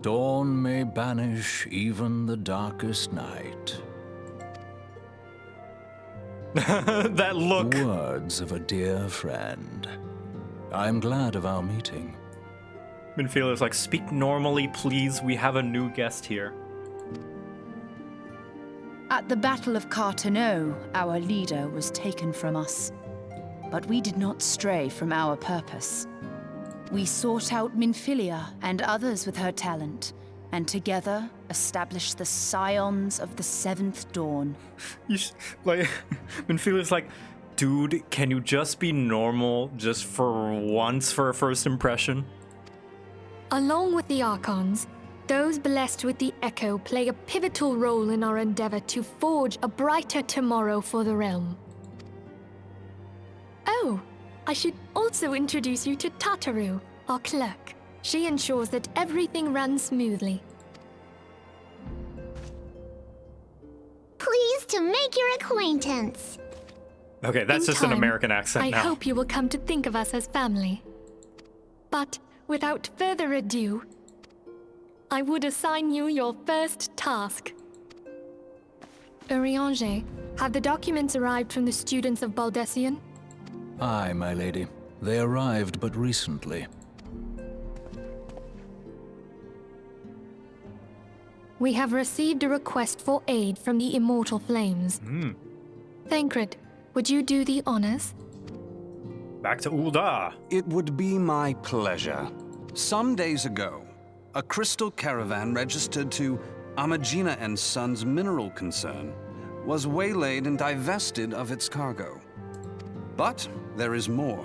Dawn may banish even the darkest night. That look. The words of a dear friend. I am glad of our meeting. Minfield is like, speak normally, please. We have a new guest here. At the Battle of Carteneau, our leader was taken from us. But we did not stray from our purpose. We sought out Minfilia and others with her talent, and together established the Scions of the Seventh Dawn. Minfield is like, dude, can you just be normal just for once for a first impression? Along with the Archons, those blessed with the Echo play a pivotal role in our endeavor to forge a brighter tomorrow for the realm. Oh, I should also introduce you to Tataru, our clerk. She ensures that everything runs smoothly. Pleased to make your acquaintance. Okay, that's In just an time, American accent I now. hope you will come to think of us as family. But without further ado, I would assign you your first task. Urianger, have the documents arrived from the students of Baldessian? Aye, my lady. They arrived but recently. We have received a request for aid from the Immortal Flames. Thancred, would you do the honors? Back to Ul'dah. It would be my pleasure. Some days ago, a crystal caravan registered to Amagina and Sons Mineral Concern was waylaid and divested of its cargo. But there is more.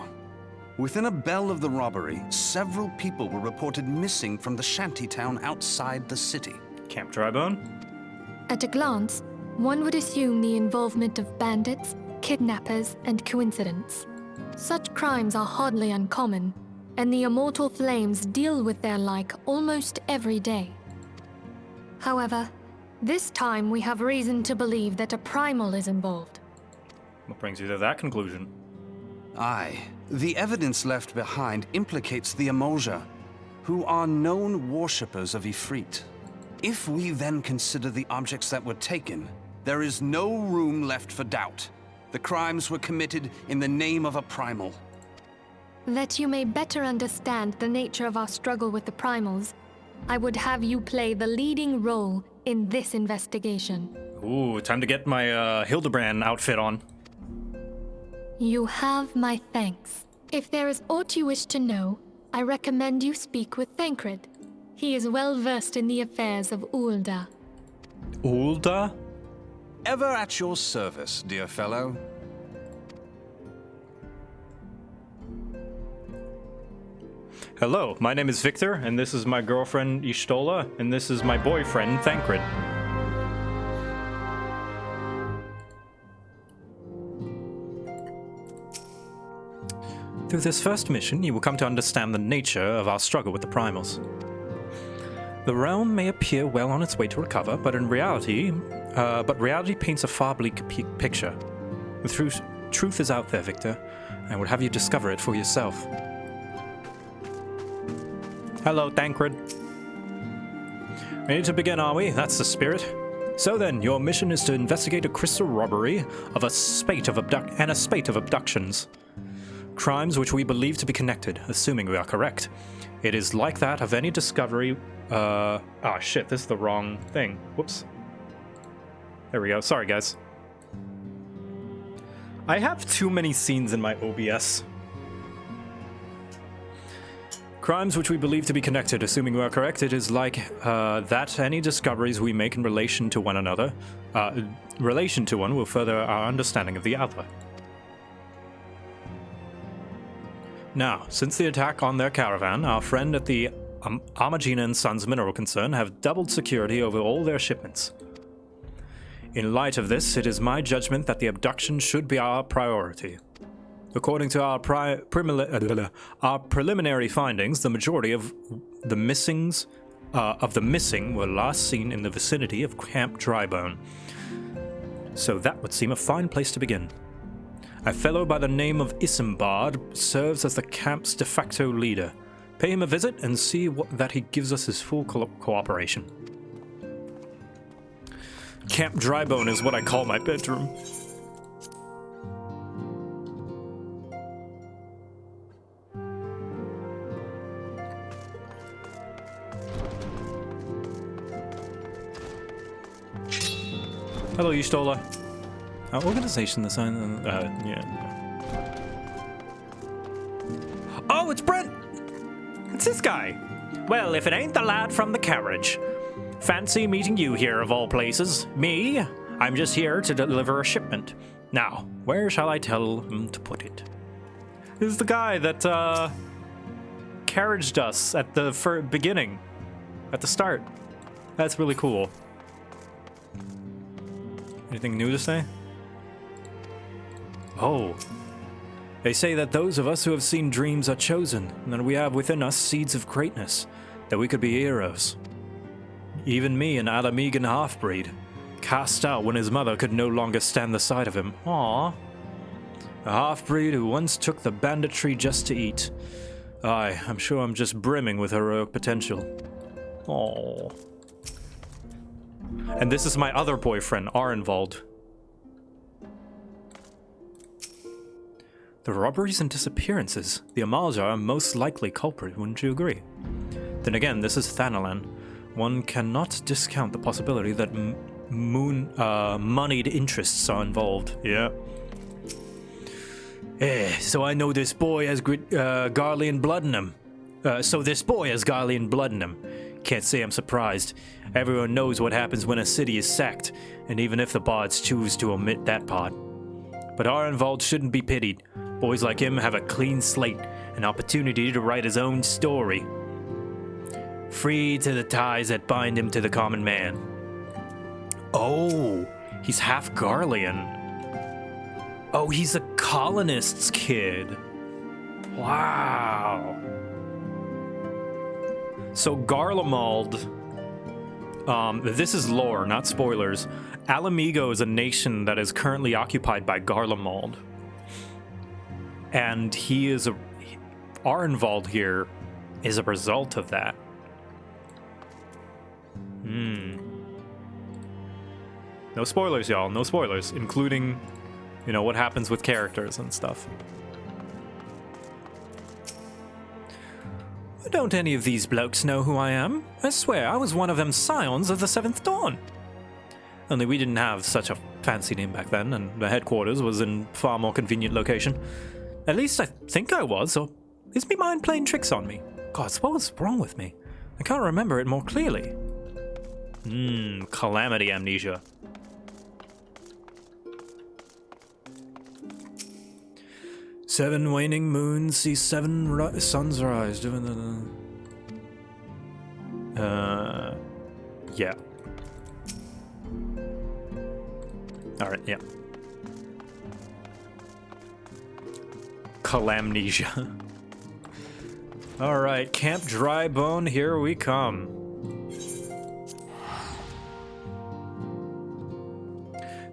Within a bell of the robbery, several people were reported missing from the shantytown outside the city. Camp Drybone? At a glance, one would assume the involvement of bandits, kidnappers, and coincidence. Such crimes are hardly uncommon, and the Immortal Flames deal with their like almost every day. However, this time we have reason to believe that a primal is involved. What brings you to that conclusion? Aye, the evidence left behind implicates the Emolja, who are known worshippers of Ifrit. If we then consider the objects that were taken, there is no room left for doubt. The crimes were committed in the name of a primal. That you may better understand the nature of our struggle with the primals, I would have you play the leading role in this investigation. Ooh, time to get my Hildebrand outfit on. You have my thanks. If there is aught you wish to know, I recommend you speak with Thancred. He is well versed in the affairs of Ulda. Ulda? Ever at your service, dear fellow. Hello, my name is Victor, and this is my girlfriend Y'shtola, and this is my boyfriend Thancred. Through this first mission, you will come to understand the nature of our struggle with the primals. The realm may appear well on its way to recover, but reality paints a far bleak picture. The truth is out there, Victor. I would have you discover it for yourself. Hello, Thancred. Ready to begin, are we? That's the spirit. So then, your mission is to investigate a crystal robbery of a spate of abductions. Crimes which we believe to be connected, assuming we are correct. It is like that of any discovery. Shit, this is the wrong thing. Whoops. There we go. Sorry, guys. I have too many scenes in my OBS. Crimes which we believe to be connected, assuming we are correct. It is like that any discoveries we make in relation to one another, relation to one will further our understanding of the other. Now, since the attack on their caravan, our friend at the Amagina and Sons mineral concern have doubled security over all their shipments. In light of this, it is my judgment that the abduction should be our priority. According to our preliminary findings, the majority of the missing were last seen in the vicinity of Camp Drybone. So that would seem a fine place to begin. A fellow by the name of Isambard serves as the camp's de facto leader. Pay him a visit and see that he gives us his full cooperation. Camp Drybone is what I call my bedroom. Hello, Y'shtola. Organization, the sign, yeah. Oh, it's Brent! It's this guy. Well, if it ain't the lad from the carriage. Fancy meeting you here, of all places. Me? I'm just here to deliver a shipment. Now, where shall I tell him to put it? This is the guy that, carriaged us at the beginning. At the start. That's really cool. Anything new to say? Oh. They say that those of us who have seen dreams are chosen, and that we have within us seeds of greatness, that we could be heroes. Even me, an Alamegan half-breed, cast out when his mother could no longer stand the sight of him. Aww. A half-breed who once took the banditry just to eat. Aye, I'm sure I'm just brimming with heroic potential. Aww. And this is my other boyfriend, Arenvald. The robberies and disappearances. The Amalja are most likely culprit, wouldn't you agree? Then again, this is Thanalan. One cannot discount the possibility that moneyed interests are involved. Yeah. So I know this boy has Garlean blood in him. Can't say I'm surprised. Everyone knows what happens when a city is sacked, and even if the bards choose to omit that part. But Arenvald shouldn't be pitied. Boys like him have a clean slate, an opportunity to write his own story. Free to the ties that bind him to the common man. Oh, he's half Garlean. Oh, he's a colonist's kid. Wow. So Garlemald, this is lore, not spoilers. Alamigo is a nation that is currently occupied by Garlemald. And Arenvald here is a result of that. No spoilers, y'all, no spoilers, including, what happens with characters and stuff. Don't any of these blokes know who I am? I swear, I was one of them scions of the Seventh Dawn. Only we didn't have such a fancy name back then, and the headquarters was in far more convenient location. At least I think I was, or is me mind playing tricks on me? God, what was wrong with me? I can't remember it more clearly. Calamity amnesia. Seven waning moons see seven suns rise. Yeah. Alright, yeah. Calamnesia. Alright, Camp Drybone, here we come.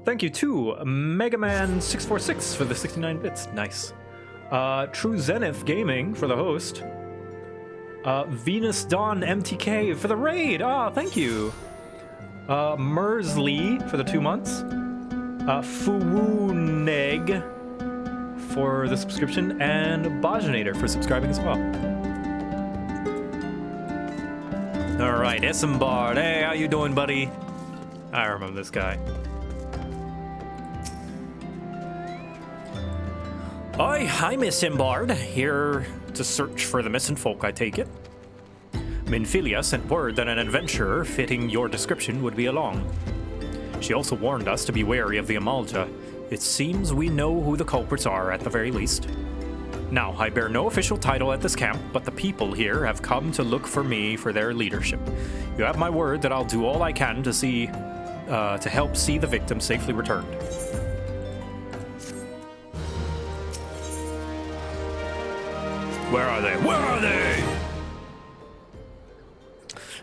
Thank you to Mega Man 646 for the 69 bits. Nice. True Zenith Gaming for the host. Venus Dawn MTK for the raid. Thank you. Mersley for the 2 months. Fuwuneg for the subscription, and Bajanator for subscribing as well. Alright, Isambard. Hey, how you doing, buddy? I remember this guy. I'm Isambard, here to search for the missing folk, I take it. Minfilia sent word that an adventurer fitting your description would be along. She also warned us to be wary of the Amalja. It seems we know who the culprits are, at the very least. Now, I bear no official title at this camp, but the people here have come to look for me for their leadership. You have my word that I'll do all I can to help see the victim safely returned. Where are they? Where are they?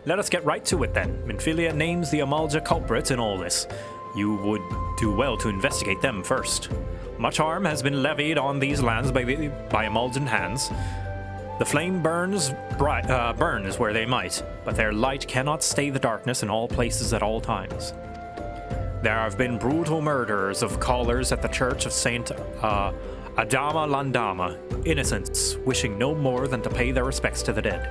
Let us get right to it then. Minfilia names the Amalja culprits in all this. You would do well to investigate them first. Much harm has been levied on these lands by Amaljan hands. The flame burns where they might, but their light cannot stay the darkness in all places at all times. There have been brutal murders of callers at the church of Saint Adama Landama, innocents wishing no more than to pay their respects to the dead.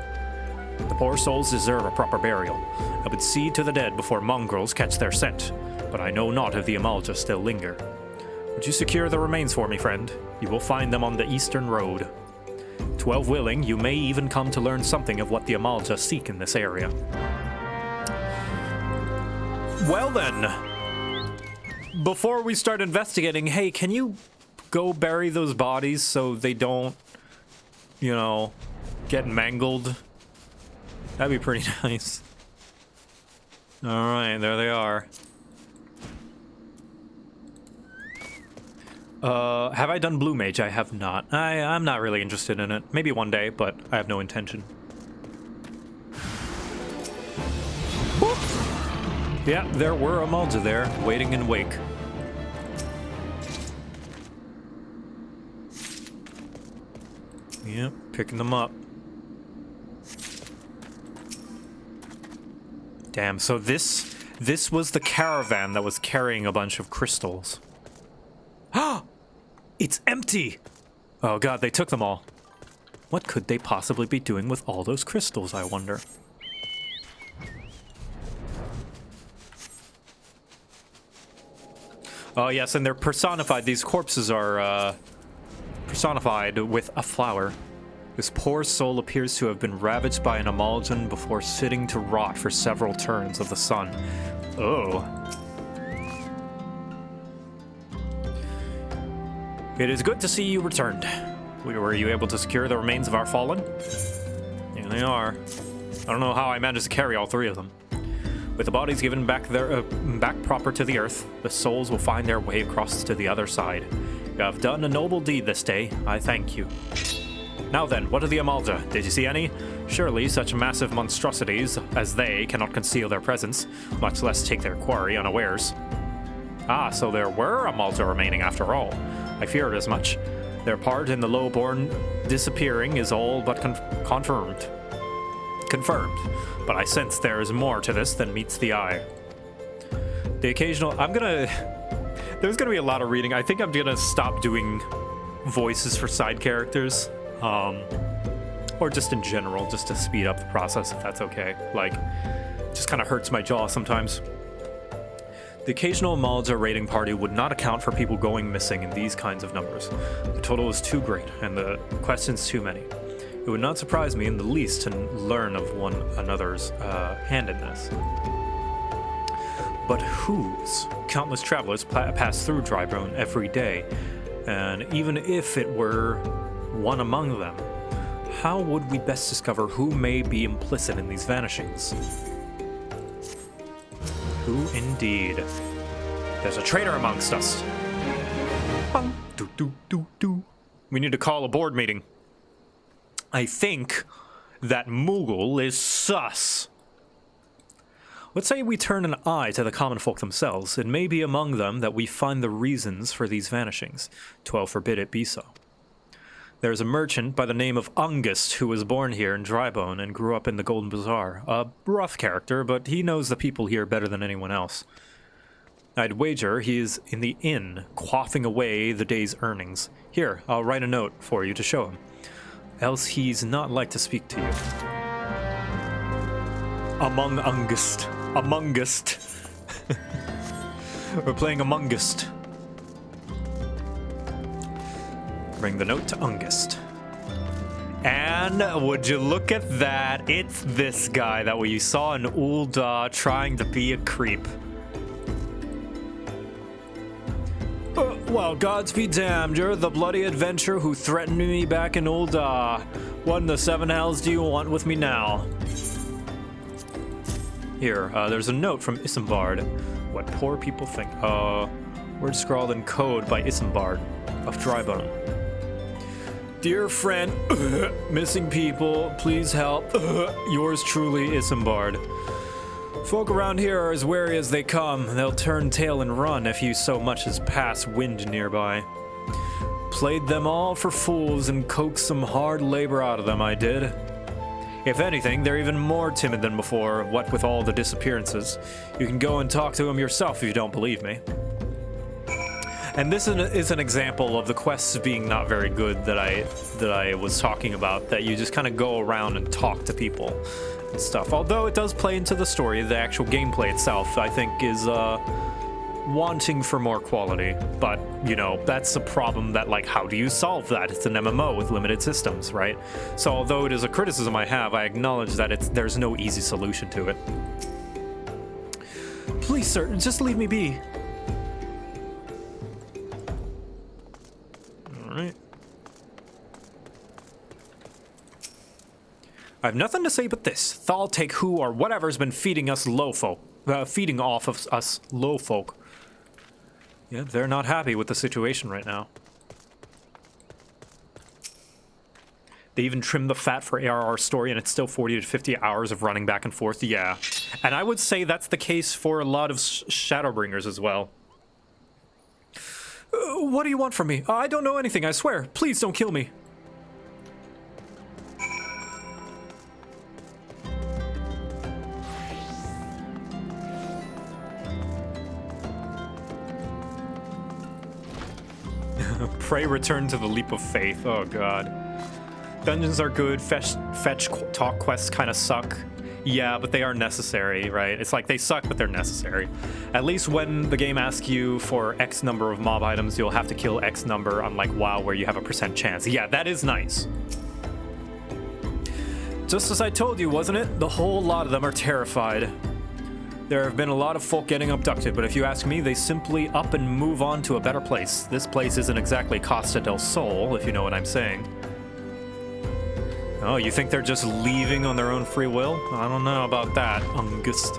The poor souls deserve a proper burial. I would see to the dead before mongrels catch their scent, but I know not if the Amalja still linger. Would you secure the remains for me, friend? You will find them on the eastern road. 12 willing, you may even come to learn something of what the Amalja seek in this area. Well then, before we start investigating, hey, can you go bury those bodies so they don't, you know, get mangled? That'd be pretty nice. Alright, there they are. Have I done Blue Mage? I have not. I'm not really interested in it. Maybe one day, but I have no intention. Whoop. Yeah, there were Amalja there, waiting in wake. Yep, picking them up. Damn, so this was the caravan that was carrying a bunch of crystals. Ah! It's empty! Oh god, they took them all. What could they possibly be doing with all those crystals, I wonder? Oh yes, and they're personified. These corpses are personified with a flower. This poor soul appears to have been ravaged by an Amaljan before sitting to rot for several turns of the sun. Oh. It is good to see you returned. Were you able to secure the remains of our fallen? Here they are. I don't know how I managed to carry all three of them. With the bodies given back back proper to the earth, the souls will find their way across to the other side. You have done a noble deed this day. I thank you. Now then, what of the Amalja? Did you see any? Surely such massive monstrosities as they cannot conceal their presence, much less take their quarry unawares. Ah, so there were Amalja remaining after all. I feared as much. Their part in the lowborn disappearing is all but confirmed. But I sense there is more to this than meets the eye. The occasional... There's gonna be a lot of reading. I think I'm gonna stop doing voices for side characters. Or just in general, just to speed up the process, if that's okay. Like, it just kind of hurts my jaw sometimes. The occasional Amalja raiding party would not account for people going missing in these kinds of numbers. The total is too great, and the questions too many. It would not surprise me in the least to learn of one another's hand in this. But whose? Countless travelers pass through Drybone every day, and even if it were one among them, how would we best discover who may be implicit in these vanishings? Who indeed? There's a traitor amongst us. Bang. Do, do, do, do. We need to call a board meeting. I think that Moogle is sus. Let's say we turn an eye to the common folk themselves. It may be among them that we find the reasons for these vanishings. 12 forbid it be so. There's a merchant by the name of Ungust who was born here in Drybone and grew up in the Golden Bazaar. A rough character, but he knows the people here better than anyone else. I'd wager he is in the inn, quaffing away the day's earnings. Here, I'll write a note for you to show him. Else he's not like to speak to you. Among Ungust. Amongst. We're playing Amongst. Bring the note to Ungust. And would you look at that? It's this guy that we saw in Ul'dah trying to be a creep. Well, gods be damned, you're the bloody adventurer who threatened me back in Ul'dah. What in the seven hells do you want with me now? Here, there's a note from Isambard. What poor people think. Word scrawled in code by Isambard of Drybone. Dear friend, missing people, please help. Yours truly, Isambard. Folk around here are as wary as they come. They'll turn tail and run if you so much as pass wind nearby. Played them all for fools and coaxed some hard labor out of them, I did. If anything, they're even more timid than before, what with all the disappearances. You can go and talk to them yourself if you don't believe me. And this is an example of the quests being not very good that I was talking about, that you just kind of go around and talk to people and stuff. Although it does play into the story, the actual gameplay itself, I think, is wanting for more quality. But, you know, that's a problem that, like, how do you solve that? It's an MMO with limited systems, right? So although it is a criticism I have, I acknowledge that there's no easy solution to it. Please, sir, just leave me be. Alright. I have nothing to say but this. Thal take who or whatever's been feeding us low folk. Feeding off of us low folk. Yeah, they're not happy with the situation right now. They even trimmed the fat for ARR story, and it's still 40 to 50 hours of running back and forth. Yeah. And I would say that's the case for a lot of Shadowbringers as well. What do you want from me? I don't know anything, I swear. Please don't kill me. Pray return to the leap of faith. Oh god. Dungeons are good. Fetch talk quests kind of suck. Yeah, but they are necessary, right? It's like they suck, but they're necessary. At least when the game asks you for X number of mob items, you'll have to kill X number, unlike WoW, where you have a % chance. Yeah, that is nice. Just as I told you, wasn't it? The whole lot of them are terrified. There have been a lot of folk getting abducted, but if you ask me, they simply up and move on to a better place. This place isn't exactly Costa del Sol, if you know what I'm saying. Oh, you think they're just leaving on their own free will? I don't know about that, Ungust.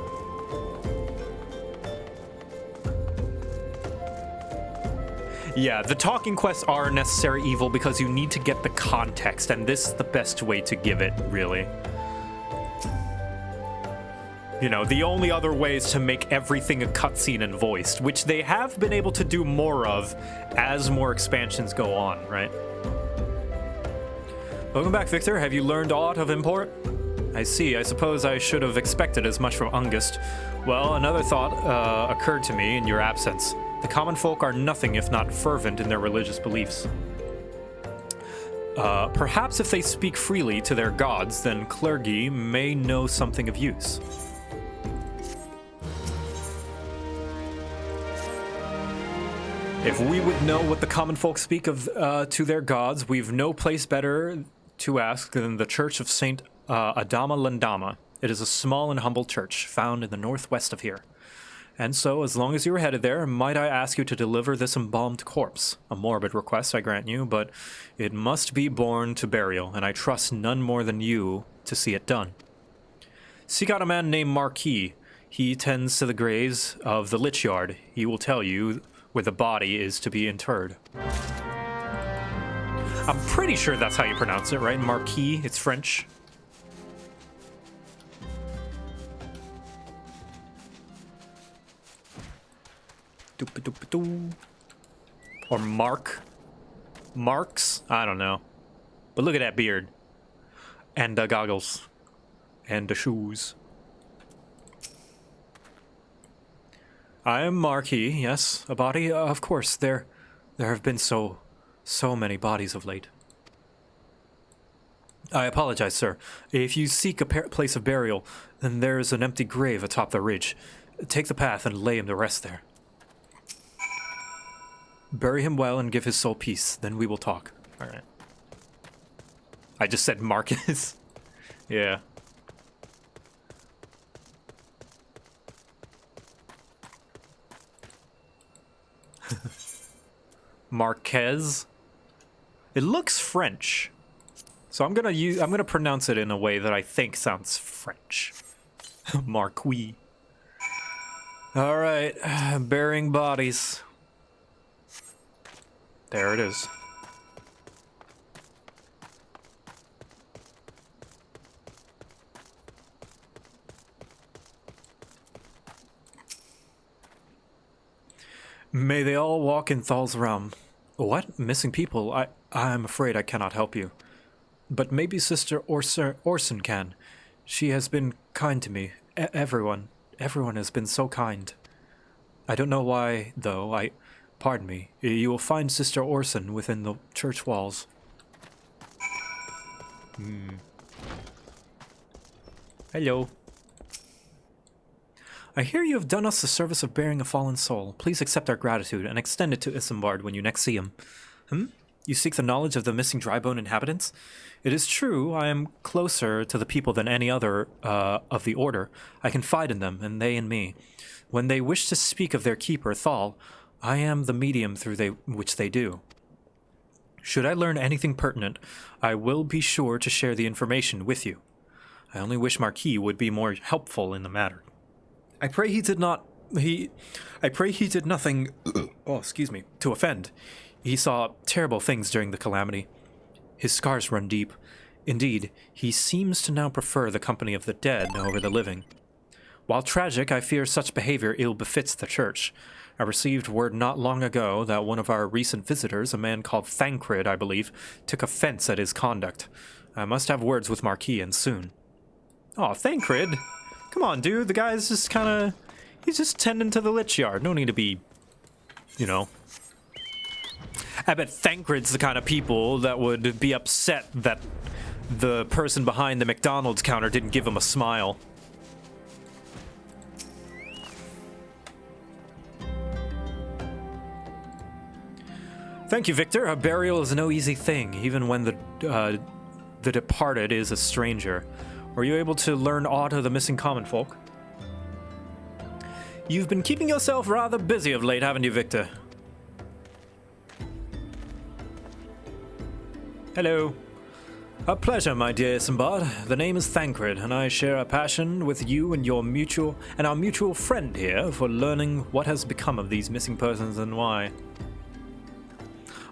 Yeah, the talking quests are a necessary evil because you need to get the context, and this is the best way to give it, really. You know, the only other way is to make everything a cutscene and voiced, which they have been able to do more of as more expansions go on, right? Welcome back, Victor. Have you learned aught of import? I see. I suppose I should have expected as much from Ungust. Well, another thought occurred to me in your absence. The common folk are nothing if not fervent in their religious beliefs. Perhaps if they speak freely to their gods, then clergy may know something of use. If we would know what the common folk speak of to their gods, we've no place better to ask than the Church of Saint Adama Landama. It is a small and humble church found in the northwest of here. And so, as long as you are headed there, might I ask you to deliver this embalmed corpse? A morbid request, I grant you, but it must be borne to burial, and I trust none more than you to see it done. Seek out a man named Marquis. He tends to the graves of the Lich Yard. He will tell you where the body is to be interred. I'm pretty sure that's how you pronounce it, right? Marquis, it's French. Or Mark. Marks? I don't know. But look at that beard. And the goggles. And the shoes. I am Marquis, yes. A body? Of course. There have been so many bodies of late. I apologize, sir. If you seek a place of burial, then there is an empty grave atop the ridge. Take the path and lay him to rest there. Bury him well and give his soul peace, then we will talk. Alright. I just said Marcus. Yeah. Marquez. It looks French. So I'm gonna pronounce it in a way that I think sounds French. Marquis. Alright, burying bodies. There it is. May they all walk in Thal's realm. What? Missing people? I'm afraid I cannot help you. But maybe Sister Orson can. She has been kind to me. Everyone has been so kind. I don't know why, though. Pardon me. You will find Sister Orson within the church walls. Hello. I hear you have done us the service of bearing a fallen soul. Please accept our gratitude and extend it to Isambard when you next see him. You seek the knowledge of the missing Drybone inhabitants? It is true, I am closer to the people than any other of the Order. I confide in them, and they in me. When they wish to speak of their keeper, Thal, I am the medium through which they do. Should I learn anything pertinent, I will be sure to share the information with you. I only wish Marquis would be more helpful in the matter. I pray he did nothing to offend. He saw terrible things during the calamity. His scars run deep. Indeed, he seems to now prefer the company of the dead over the living. While tragic, I fear such behavior ill befits the church. I received word not long ago that one of our recent visitors, a man called Thancred, I believe, took offense at his conduct. I must have words with Marquis, and soon. Aw, Thancred? Come on, dude, the guy's just he's just tending to the Lich Yard. No need to be, you know. I bet Thancred's the kind of people that would be upset that the person behind the McDonald's counter didn't give him a smile. Thank you, Victor. A burial is no easy thing, even when the departed is a stranger. Were you able to learn aught of the missing common folk? You've been keeping yourself rather busy of late, haven't you, Victor? Hello. A pleasure, my dear Isambard. The name is Thancred, and I share a passion with you and our mutual friend here for learning what has become of these missing persons and why.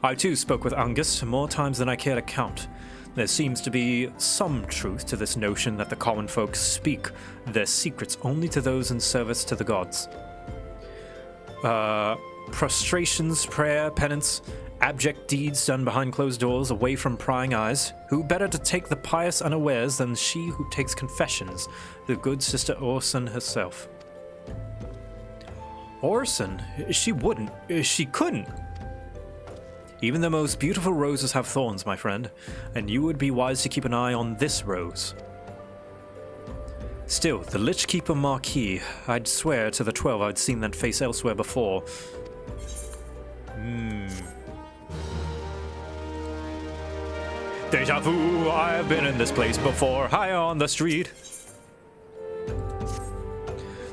I too spoke with Angus more times than I care to count. There seems to be some truth to this notion that the common folk speak their secrets only to those in service to the gods. Prostrations, prayer, penance, abject deeds done behind closed doors, away from prying eyes. Who better to take the pious unawares than she who takes confessions, the good Sister Orson herself? Orson? She wouldn't. She couldn't. Even the most beautiful roses have thorns, my friend, and you would be wise to keep an eye on this rose. Still, the Lich Keeper Marquis, I'd swear to the 12 I'd seen that face elsewhere before. Deja vu, I've been in this place before, high on the street.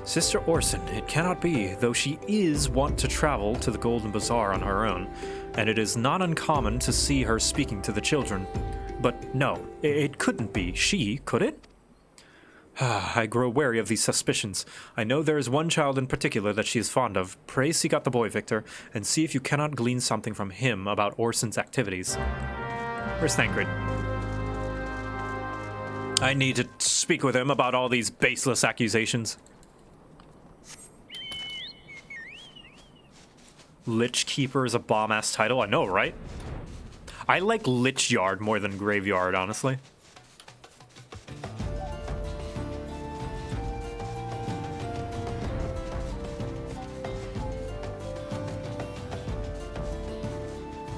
Sister Orson, it cannot be, though she is wont to travel to the Golden Bazaar on her own, and it is not uncommon to see her speaking to the children. But no, it couldn't be she, could it? I grow wary of these suspicions. I know there is one child in particular that she is fond of. Pray seek out the boy, Victor, and see if you cannot glean something from him about Orson's activities. Where's Thancred? I need to speak with him about all these baseless accusations. Lich Keeper is a bomb-ass title. I know, right? I like Lich Yard more than Graveyard, honestly.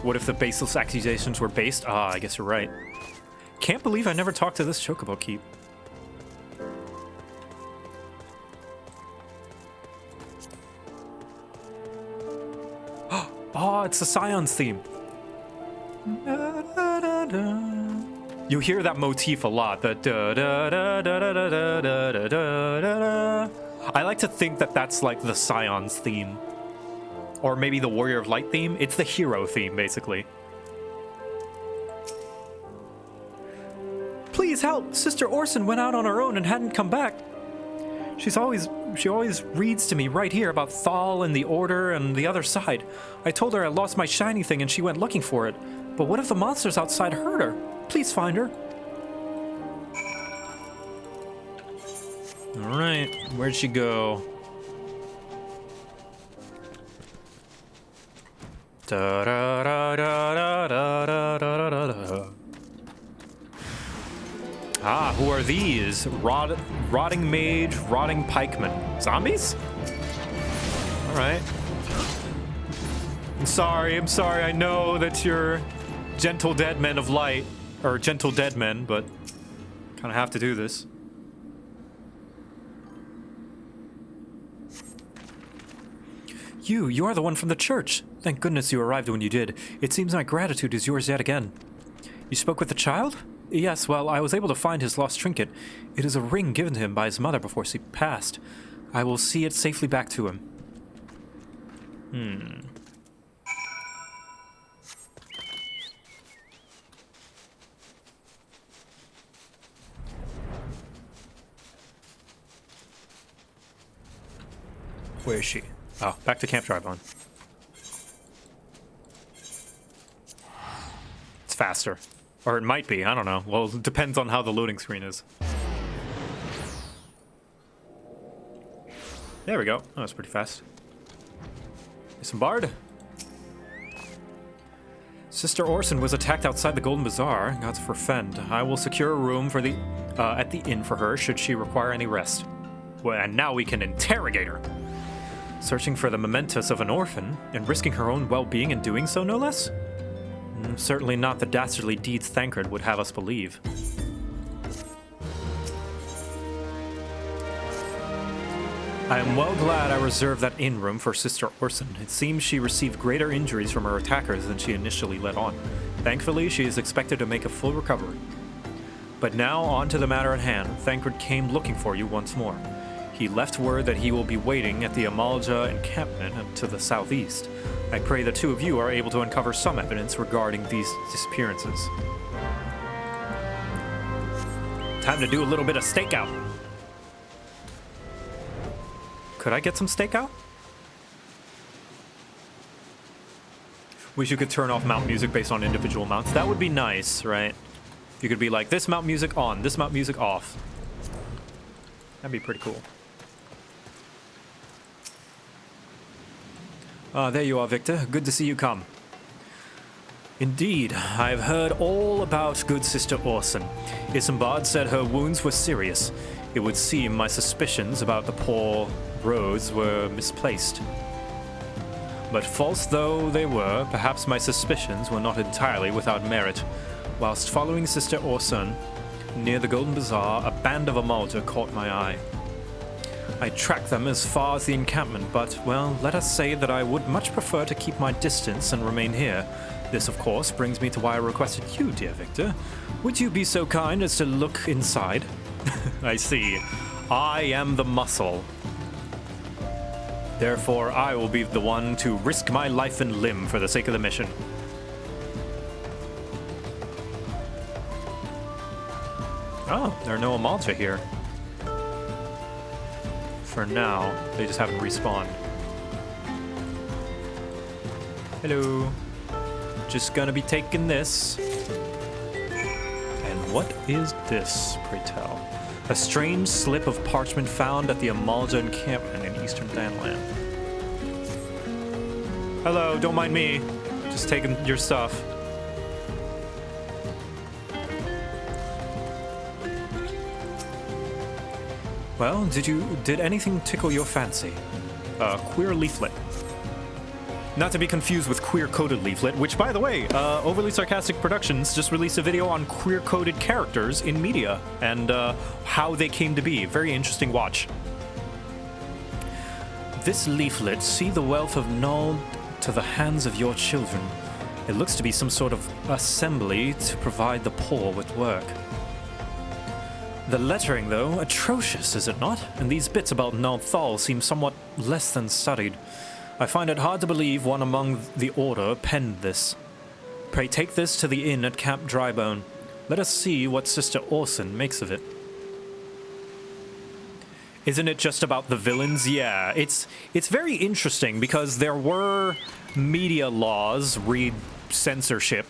What if the baseless accusations were based? Ah, I guess you're right. Can't believe I never talked to this Chocobo Keep. Oh, it's the Scion's theme. You hear that motif a lot. The I like to think that that's like the Scion's theme. Or maybe the Warrior of Light theme. It's the hero theme, basically. Please help! Sister Orson went out on her own and hadn't come back. She always reads to me right here about Thal and the Order and the other side. I told her I lost my shiny thing and she went looking for it. But what if the monsters outside hurt her? Please find her. Alright, where'd she go? Da, da, da, da, da, da, da, da. Ah, who are these? Rotting mage, rotting pikeman. Zombies? Alright. I'm sorry, I know that you're gentle dead men of light, or gentle dead men, but kind of have to do this. You are the one from the church. Thank goodness you arrived when you did. It seems my gratitude is yours yet again. You spoke with the child? Yes, well, I was able to find his lost trinket. It is a ring given to him by his mother before she passed. I will see it safely back to him. Where is she? Oh, back to Camp Tribon. It's faster. Or it might be, I don't know. Well, it depends on how the loading screen is. There we go. Oh, that's pretty fast. Isambard. Sister Orson was attacked outside the Golden Bazaar. God's forfend. I will secure a room for the at the inn for her should she require any rest. Well, and now we can interrogate her. Searching for the mementos of an orphan and risking her own well-being in doing so, no less? Certainly not the dastardly deeds Thancred would have us believe. I am well glad I reserved that inn room for Sister Orson. It seems she received greater injuries from her attackers than she initially let on. Thankfully, she is expected to make a full recovery. But now, on to the matter at hand. Thancred came looking for you once more. He left word that he will be waiting at the Amalja encampment to the southeast. I pray the two of you are able to uncover some evidence regarding these disappearances. Time to do a little bit of stakeout. Could I get some stakeout? Wish you could turn off mount music based on individual mounts. That would be nice, right? You could be like, this mount music on, this mount music off. That'd be pretty cool. There you are, Victor. Good to see you come. Indeed, I've heard all about good Sister Orson. Isambard said her wounds were serious. It would seem my suspicions about the poor Rhodes were misplaced. But false though they were, perhaps my suspicions were not entirely without merit. Whilst following Sister Orson near the Golden Bazaar, a band of Amalja caught my eye. I tracked them as far as the encampment, but, well, let us say that I would much prefer to keep my distance and remain here. This, of course, brings me to why I requested you, dear Victor. Would you be so kind as to look inside? I see. I am the muscle. Therefore, I will be the one to risk my life and limb for the sake of the mission. Oh, there are no Amalta here. For now, they just haven't respawned. Hello. Just gonna be taking this. And what is this, pray tell? A strange slip of parchment found at the Amalta encampment in eastern Danland. Hello, don't mind me. Just taking your stuff. Well, did anything tickle your fancy? Queer leaflet. Not to be confused with queer-coded leaflet, which, by the way, Overly Sarcastic Productions just released a video on queer-coded characters in media and how they came to be. Very interesting watch. This leaflet, see the wealth of Null to the hands of your children. It looks to be some sort of assembly to provide the poor with work. The lettering, though, atrocious, is it not? And these bits about Null Thal seem somewhat less than studied. I find it hard to believe one among the Order penned this. Pray take this to the inn at Camp Drybone. Let us see what Sister Orson makes of it. Isn't it just about the villains? Yeah, it's very interesting because there were media laws, read censorship,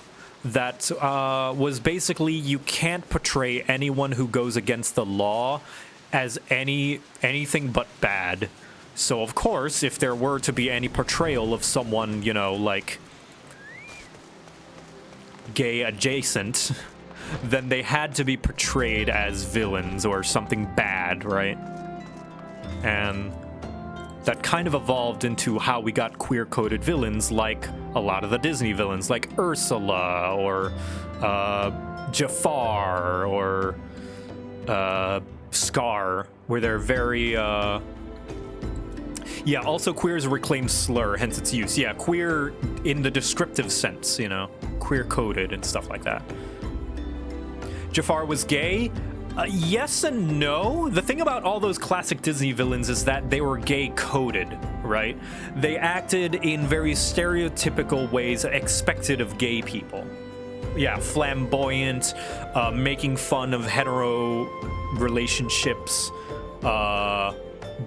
that was basically you can't portray anyone who goes against the law as anything but bad. So, of course, if there were to be any portrayal of someone, you know, like, gay adjacent, then they had to be portrayed as villains or something bad, right? And that kind of evolved into how we got queer-coded villains, like a lot of the Disney villains, like Ursula, or Jafar, or Scar, where they're very... Yeah, also queer is a reclaimed slur, hence its use. Yeah, queer in the descriptive sense, you know, queer-coded and stuff like that. Jafar was gay? Yes and no. The thing about all those classic Disney villains is that they were gay-coded, right? They acted in very stereotypical ways expected of gay people. Yeah, flamboyant, making fun of hetero relationships,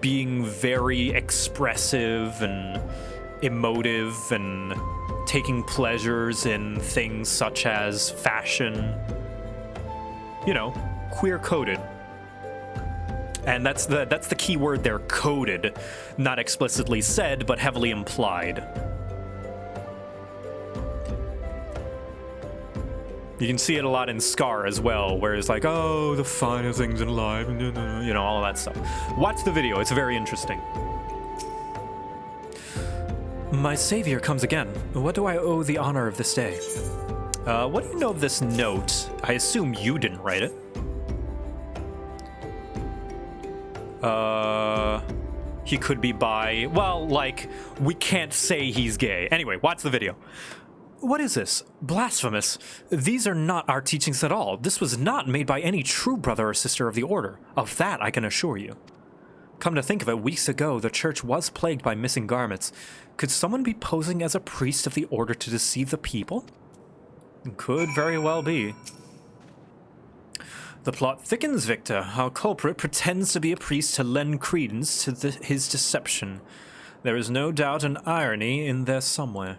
being very expressive and emotive and taking pleasures in things such as fashion. You know, queer-coded. And that's the key word there, coded. Not explicitly said, but heavily implied. You can see it a lot in Scar as well, where it's like, oh, the finer things in life, you know, all of that stuff. Watch the video, it's very interesting. My savior comes again. What do I owe the honor of this day? What do you know of this note? I assume you didn't write it. He could be bi. Well, like, we can't say he's gay. Anyway, watch the video. What is this? Blasphemous. These are not our teachings at all. This was not made by any true brother or sister of the Order. Of that I can assure you. Come to think of it, weeks ago, the church was plagued by missing garments. Could someone be posing as a priest of the Order to deceive the people? Could very well be. The plot thickens, Victor. Our culprit pretends to be a priest to lend credence to his deception. There is no doubt an irony in there somewhere.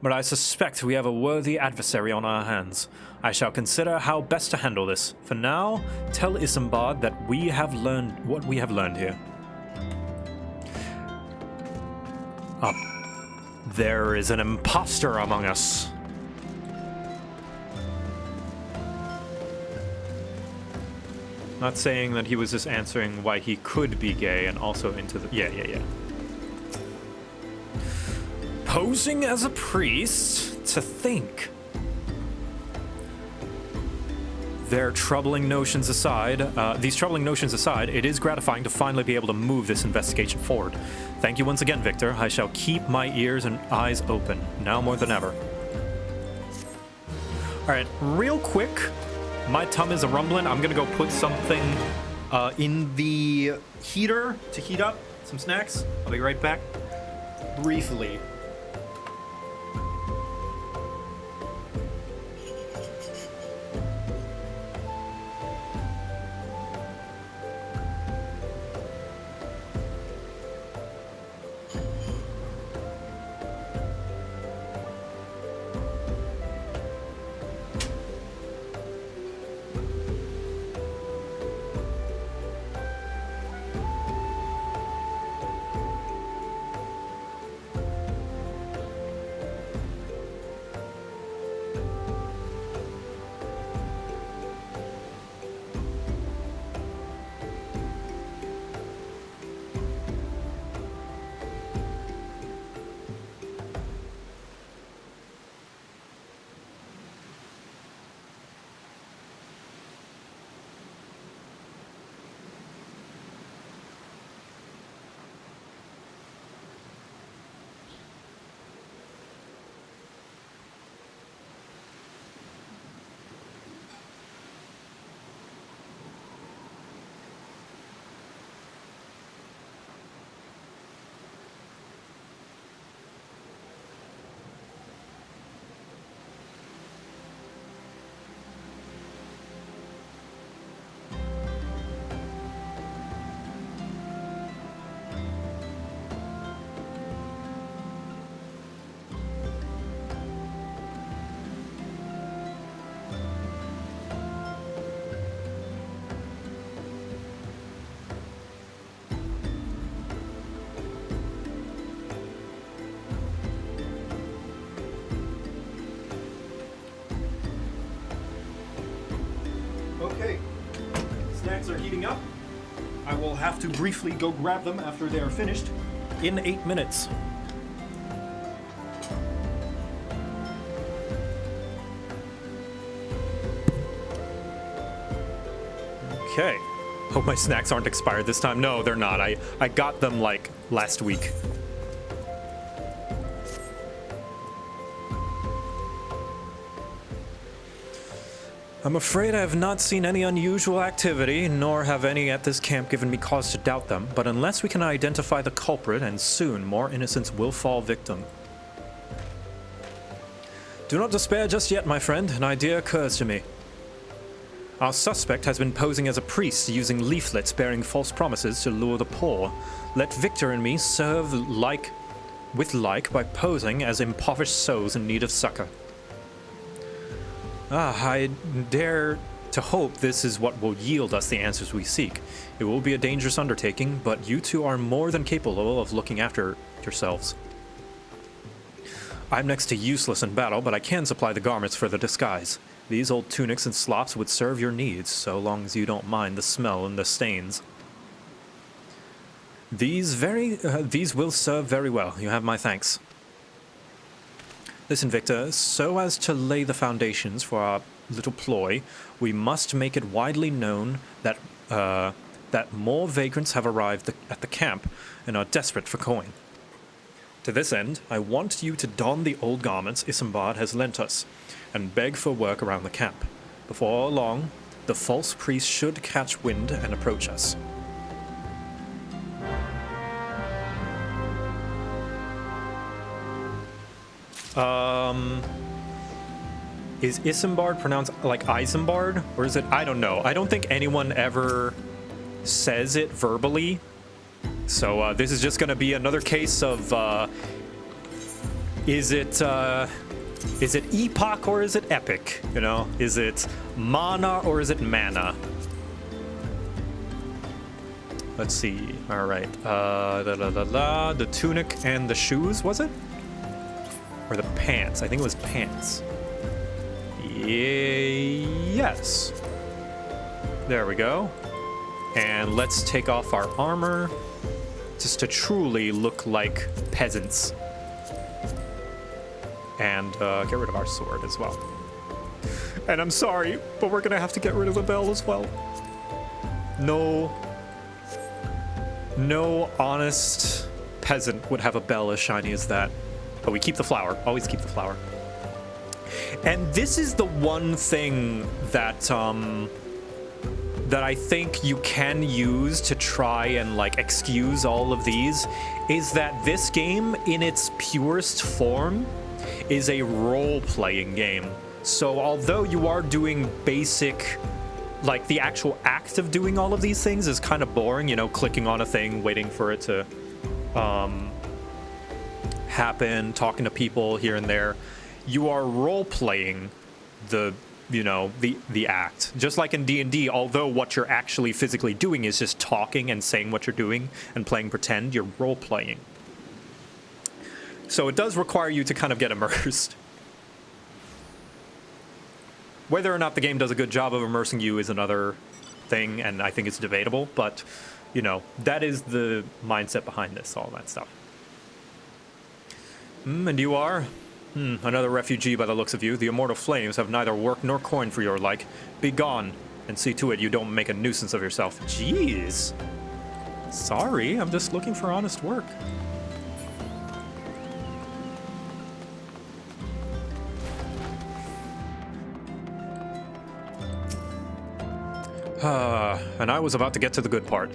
But I suspect we have a worthy adversary on our hands. I shall consider how best to handle this. For now, tell Isambard that we have learned what we have learned here. There is an imposter among us. Not saying that he was just answering why he could be gay and also into the... Yeah. Posing as a priest? To think. These troubling notions aside, it is gratifying to finally be able to move this investigation forward. Thank you once again, Victor. I shall keep my ears and eyes open, now more than ever. Alright, real quick. My tum is a rumbling. I'm gonna go put something in the heater to heat up some snacks. I'll be right back. Briefly. Okay, snacks are heating up. I will have to briefly go grab them after they are finished in 8 minutes. Okay. Hope my snacks aren't expired this time. No, they're not. I got them like last week. I'm afraid I have not seen any unusual activity, nor have any at this camp given me cause to doubt them, but unless we can identify the culprit, and soon more innocents will fall victim. Do not despair just yet, my friend. An idea occurs to me. Our suspect has been posing as a priest, using leaflets bearing false promises to lure the poor. Let Victor and me serve with like by posing as impoverished souls in need of succor. I dare to hope this is what will yield us the answers we seek. It will be a dangerous undertaking, but you two are more than capable of looking after yourselves. I'm next to useless in battle, but I can supply the garments for the disguise. These old tunics and slops would serve your needs, so long as you don't mind the smell and the stains. These will serve very well. You have my thanks. Listen, Victor, so as to lay the foundations for our little ploy, we must make it widely known that that more vagrants have arrived at the camp and are desperate for coin. To this end, I want you to don the old garments Isambard has lent us, and beg for work around the camp. Before long, the false priest should catch wind and approach us. Is Isambard pronounced like Isambard? Or is it, I don't know. I don't think anyone ever says it verbally. So this is just gonna be another case of, is it epoch or is it epic? You know, is it mana or is it mana? Let's see. All right. The tunic and the shoes, was it? Or the pants? I think it was pants. Yes. There we go. And let's take off our armor just to truly look like peasants. And get rid of our sword as well. And I'm sorry, but we're gonna have to get rid of the bell as well. No honest peasant would have a bell as shiny as that. But we keep the flower. Always keep the flower. And this is the one thing that that I think you can use to try and like excuse all of these, is that this game in its purest form is a role-playing game. So although you are doing basic, like the actual act of doing all of these things is kind of boring, you know, clicking on a thing, waiting for it to happen, talking to people here and there, you are role-playing the, you know, the act. Just like in D&D, although what you're actually physically doing is just talking and saying what you're doing and playing pretend, you're role-playing. So it does require you to kind of get immersed. Whether or not the game does a good job of immersing you is another thing, and I think it's debatable, but, you know, that is the mindset behind this, all that stuff. And you are? Another refugee by the looks of you. The immortal flames have neither work nor coin for your like. Be gone, and see to it you don't make a nuisance of yourself. Jeez. Sorry, I'm just looking for honest work. And I was about to get to the good part.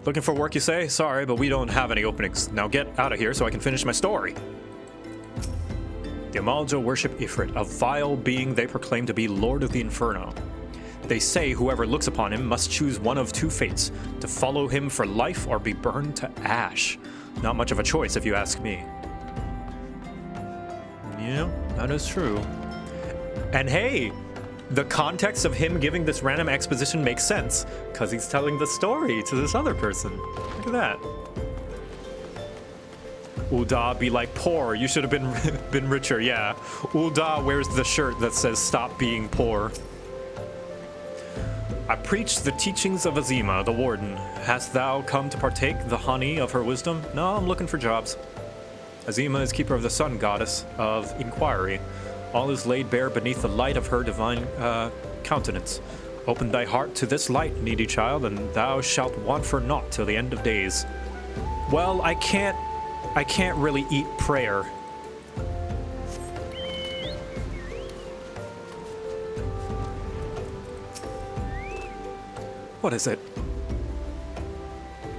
Looking for work, you say? Sorry, but we don't have any openings. Now get out of here so I can finish my story. The Amalja worship Ifrit, a vile being they proclaim to be Lord of the Inferno. They say whoever looks upon him must choose one of two fates, to follow him for life or be burned to ash. Not much of a choice if you ask me. Yeah, that is true. And hey, the context of him giving this random exposition makes sense, because he's telling the story to this other person. Look at that. Ulda be like, poor, you should have been richer, yeah. Ulda wears the shirt that says stop being poor. I preach the teachings of Azima, the warden. Hast thou come to partake the honey of her wisdom? No, I'm looking for jobs. Azima is keeper of the sun goddess of inquiry. All is laid bare beneath the light of her divine countenance. Open thy heart to this light, needy child, and thou shalt want for naught till the end of days. Well, I can't really eat prayer. What is it?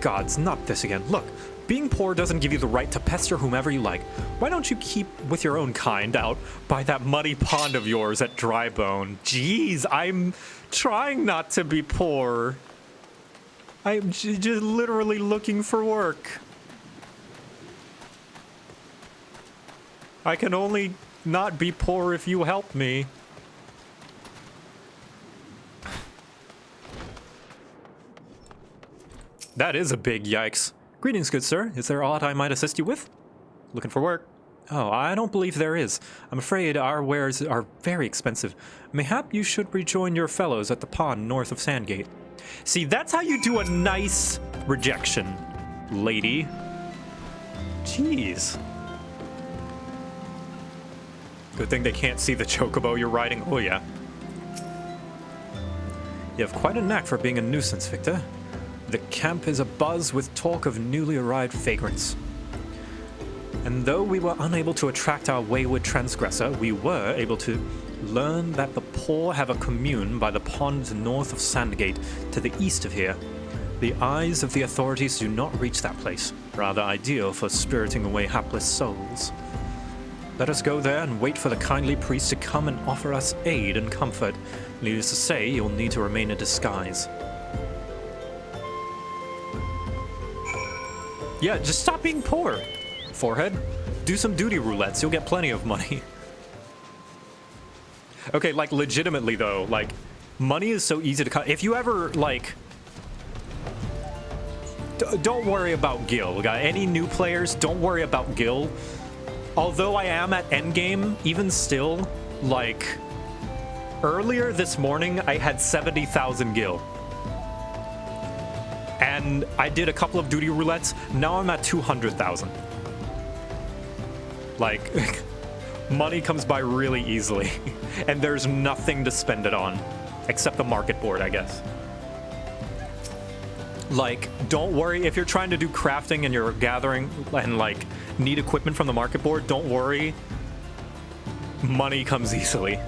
Gods, not this again. Look, being poor doesn't give you the right to pester whomever you like. Why don't you keep with your own kind out by that muddy pond of yours at Drybone? Jeez, I'm trying not to be poor. I'm just literally looking for work. I can only not be poor if you help me. That is a big yikes. Greetings, good sir. Is there aught I might assist you with? Looking for work? Oh, I don't believe there is. I'm afraid our wares are very expensive. Mayhap you should rejoin your fellows at the pond north of Sandgate. See, that's how you do a nice rejection, lady. Jeez. Good thing they can't see the chocobo you're riding. Oh, yeah. You have quite a knack for being a nuisance, Victor. The camp is abuzz with talk of newly arrived vagrants. And though we were unable to attract our wayward transgressor, we were able to learn that the poor have a commune by the pond north of Sandgate, to the east of here. The eyes of the authorities do not reach that place, rather ideal for spiriting away hapless souls. Let us go there and wait for the kindly priest to come and offer us aid and comfort. Needless to say, you'll need to remain in disguise. Yeah, just stop being poor, forehead. Do some duty roulettes, you'll get plenty of money. Okay, like, legitimately, though, like, money is so easy to cut. If you ever, like... don't worry about Gil, guys. Any new players, don't worry about Gil. Although I am at endgame, even still, like... earlier this morning, I had 70,000 Gil. And I did a couple of duty roulettes. Now I'm at 200,000. Like, money comes by really easily. And there's nothing to spend it on. Except the market board, I guess. Like, don't worry. If you're trying to do crafting and you're gathering and, like, need equipment from the market board, don't worry. money comes easily.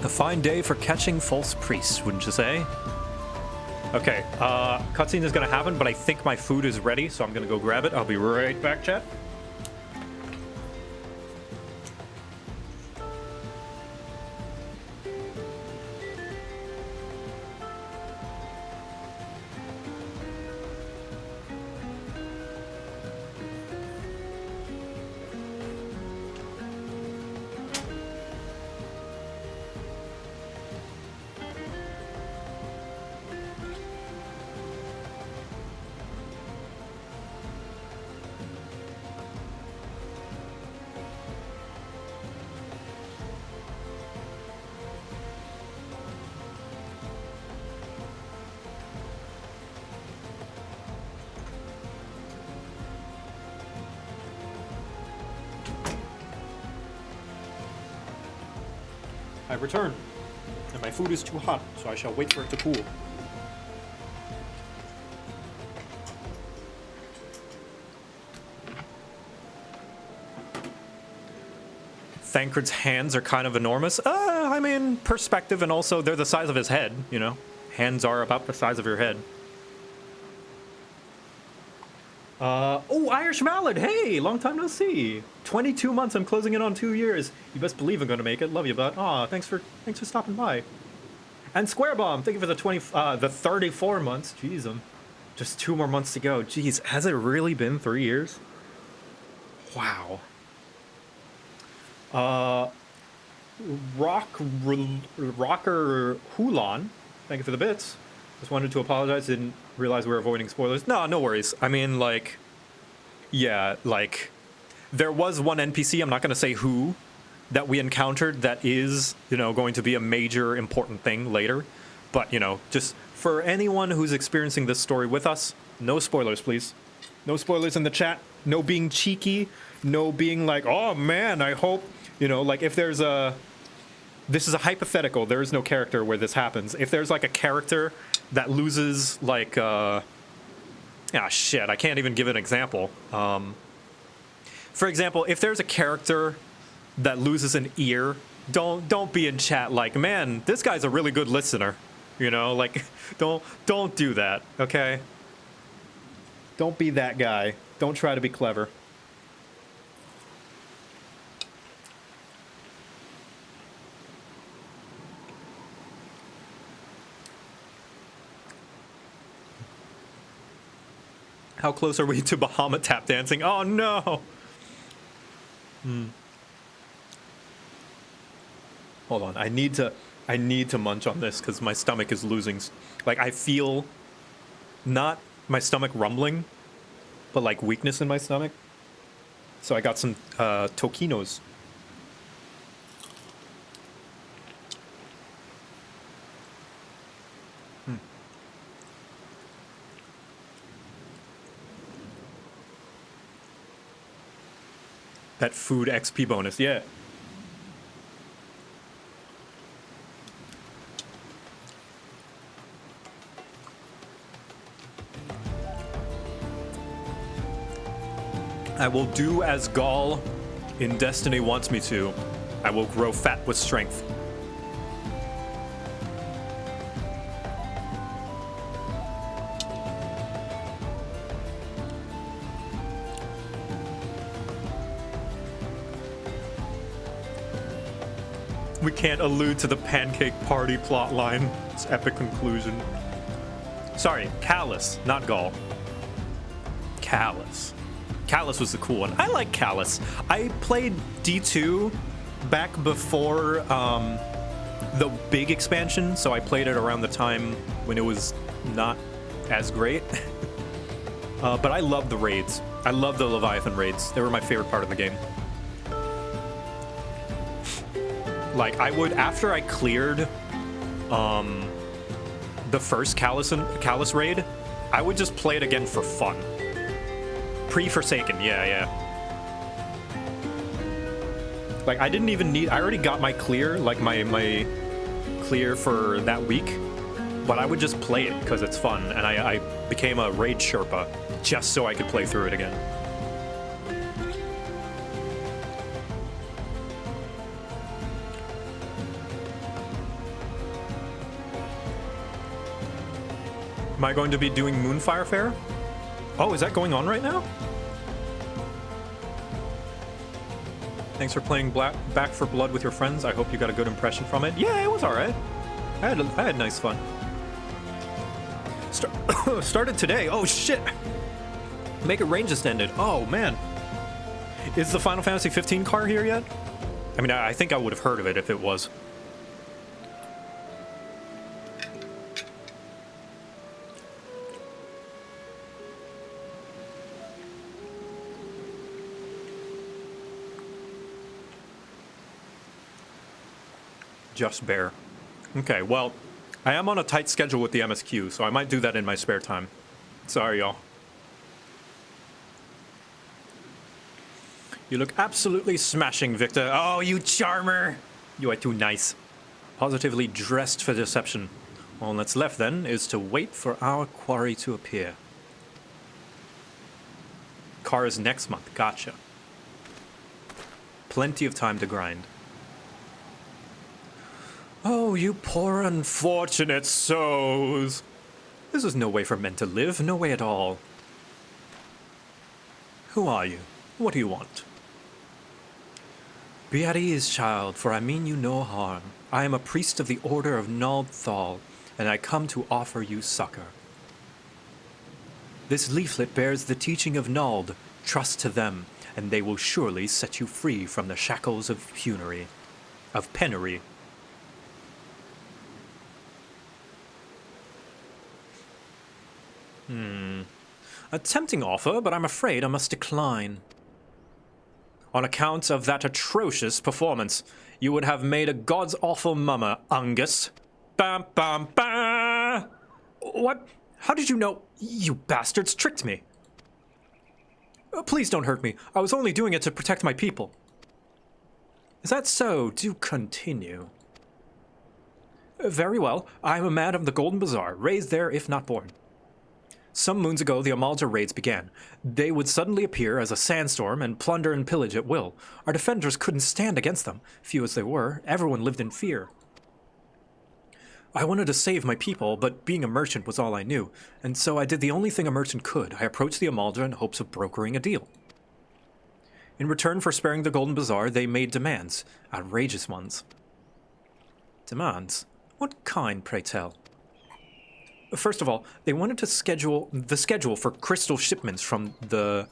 A fine day for catching false priests, wouldn't you say? Okay, cutscene is gonna happen, but I think my food is ready, so I'm gonna go grab it. I'll be right back, chat. I return, and my food is too hot, so I shall wait for it to cool. Thancred's hands are kind of enormous. I mean, perspective, and also they're the size of his head, you know? Hands are about the size of your head. Oh, Irish Mallard, hey, long time no see. 22 months, I'm closing in on 2 years. You best believe I'm gonna make it. Love you, bud. Aw, thanks for stopping by. And Square Bomb, thank you for the 34 months. Jeez, just 2 more months to go. Jeez, has it really been 3 years? Wow. Rocker Hulan, thank you for the bits. Just wanted to apologize, didn't realize we were avoiding spoilers. No worries. I mean, like, yeah, like, there was one NPC, I'm not going to say who, that we encountered that is, you know, going to be a major important thing later. But, you know, just for anyone who's experiencing this story with us, no spoilers, please. No spoilers in the chat. No being cheeky. No being like, oh, man, I hope, you know, like, if there's a... This is a hypothetical. There is no character where this happens. If there's, like, a character that loses, like, shit, I can't even give an example. For example, if there's a character that loses an ear, don't be in chat like, man, this guy's a really good listener. You know, like, don't do that, okay? Don't be that guy. Don't try to be clever. How close are we to Bahamut tap dancing? Oh no! Hold on, I need to munch on this because my stomach is losing. Like, I feel not my stomach rumbling, but like weakness in my stomach. So I got some Tokinos. That food XP bonus, yeah. I will do as Gaul in Destiny wants me to. I will grow fat with strength. We can't allude to the pancake party plotline. It's epic conclusion. Sorry, Callus, not Gaul. Callus. Callus was the cool one. I like Callus. I played D2 back before the big expansion, so I played it around the time when it was not as great. But I love the raids. I love the Leviathan raids. They were my favorite part of the game. Like, I would, after I cleared the first Callus raid, I would just play it again for fun. Pre-Forsaken, yeah. Like, I didn't even need, I already got my clear, like my clear for that week. but I would just play it because it's fun, and I became a raid Sherpa just so I could play through it again. Am I going to be doing Moonfire Fair? Oh, is that going on right now? Thanks for playing Back for Blood with your friends. I hope you got a good impression from it. Yeah, it was alright. I had nice fun. Started today. Oh shit! Make It Rain just ended. Oh man. Is the Final Fantasy 15 car here yet? I mean, I think I would have heard of it if it was. Just Bear. Okay, well, I am on a tight schedule with the MSQ, so I might do that in my spare time. Sorry, y'all. You look absolutely smashing, Victor. Oh, you charmer! You are too nice. Positively dressed for deception. All that's left, then, is to wait for our quarry to appear. Car is next month. Gotcha. Plenty of time to grind. Oh, you poor unfortunate souls. This is no way for men to live, no way at all. Who are you? What do you want? Be at ease, child, for I mean you no harm. I am a priest of the Order of Naldthal, and I come to offer you succor. This leaflet bears the teaching of Nald. Trust to them, and they will surely set you free from the shackles of penury. A tempting offer, but I'm afraid I must decline. On account of that atrocious performance, you would have made a god's awful mummer, Angus. Bam, bam, bam! What? How did you know? You bastards tricked me. Please don't hurt me. I was only doing it to protect my people. Is that so? Do continue. Very well. I am a man of the Golden Bazaar, raised there if not born. Some moons ago, the Amalja raids began. They would suddenly appear as a sandstorm and plunder and pillage at will. Our defenders couldn't stand against them. Few as they were, everyone lived in fear. I wanted to save my people, but being a merchant was all I knew, and so I did the only thing a merchant could. I approached the Amalja in hopes of brokering a deal. In return for sparing the Golden Bazaar, they made demands. Outrageous ones. Demands? What kind, pray tell? First of all, they wanted to schedule for crystal shipments from the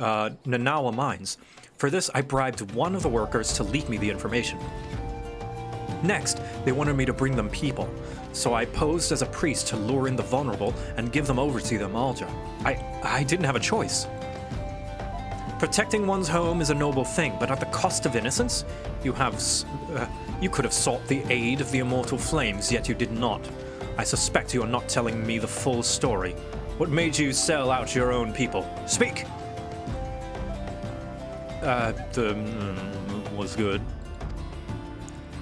Nanawa mines. For this, I bribed one of the workers to leak me the information. Next, they wanted me to bring them people, so I posed as a priest to lure in the vulnerable and give them over to the Amalja. I didn't have a choice. Protecting one's home is a noble thing, but at the cost of innocence, you could have sought the aid of the immortal flames, yet you did not. I suspect you are not telling me the full story. What made you sell out your own people? Speak! Was good.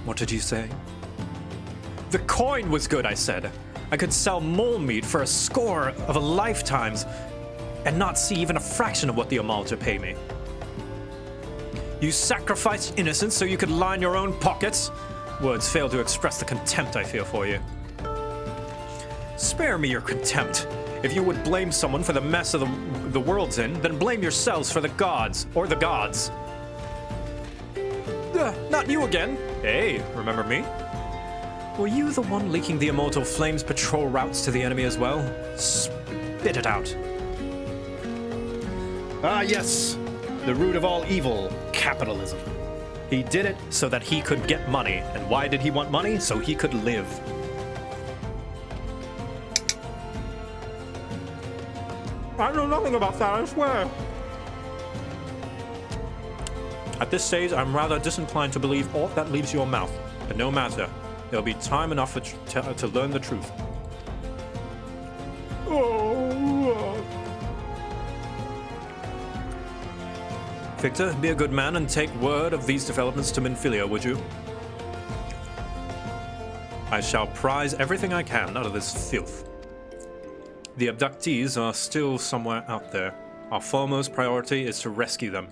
What did you say? The coin was good, I said. I could sell mole meat for a score of lifetimes and not see even a fraction of what the Amalja pay me. You sacrificed innocence so you could line your own pockets? Words fail to express the contempt I feel for you. Spare me your contempt. If you would blame someone for the mess of the world's in, then blame yourselves for the gods, or the gods. Not you again. Hey, remember me? Were you the one leaking the immortal flames patrol routes to the enemy as well? Spit it out. Ah, yes. The root of all evil, capitalism. He did it so that he could get money. And why did he want money? So he could live. I know nothing about that, I swear. At this stage, I'm rather disinclined to believe aught that leaves your mouth. But no matter. There'll be time enough to learn the truth. Victor, be a good man and take word of these developments to Minfilia, would you? I shall prize everything I can out of this filth. The abductees are still somewhere out there. Our foremost priority is to rescue them.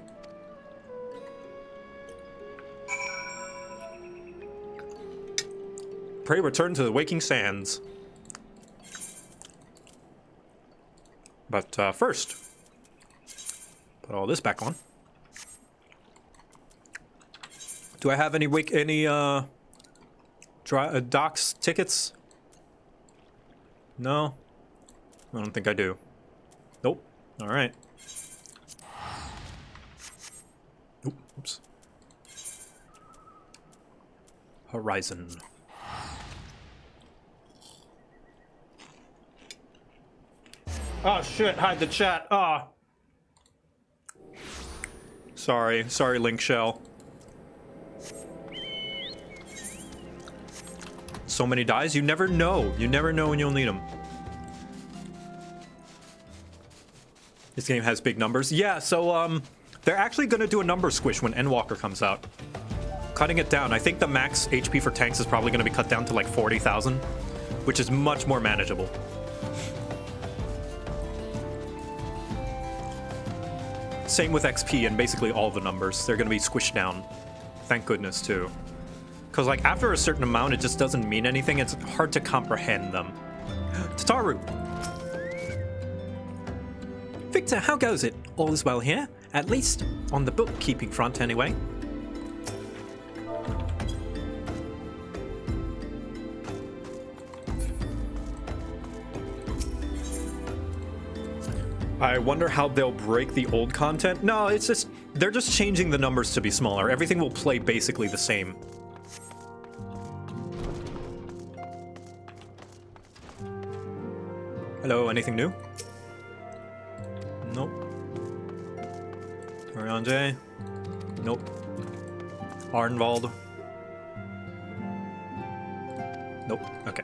Pray return to the waking sands. But first, put all this back on. Do I have any docks tickets? No, I don't think I do. Nope. All right. Oops. Horizon. Oh shit, hide the chat. Ah. Sorry, Link Shell. So many dies, you never know. You never know when you'll need them. This game has big numbers. Yeah, so they're actually gonna do a number squish when Endwalker comes out. Cutting it down. I think the max HP for tanks is probably gonna be cut down to like 40,000, which is much more manageable. Same with XP and basically all the numbers. They're gonna be squished down. Thank goodness, too. Because, like, after a certain amount, it just doesn't mean anything. It's hard to comprehend them. Tataru! Victor, how goes it? All is well here? At least on the bookkeeping front, anyway. I wonder how they'll break the old content. No, it's just, they're just changing the numbers to be smaller. Everything will play basically the same. Hello, anything new? Nope. Oriange? Nope. Arnvald? Nope. Okay.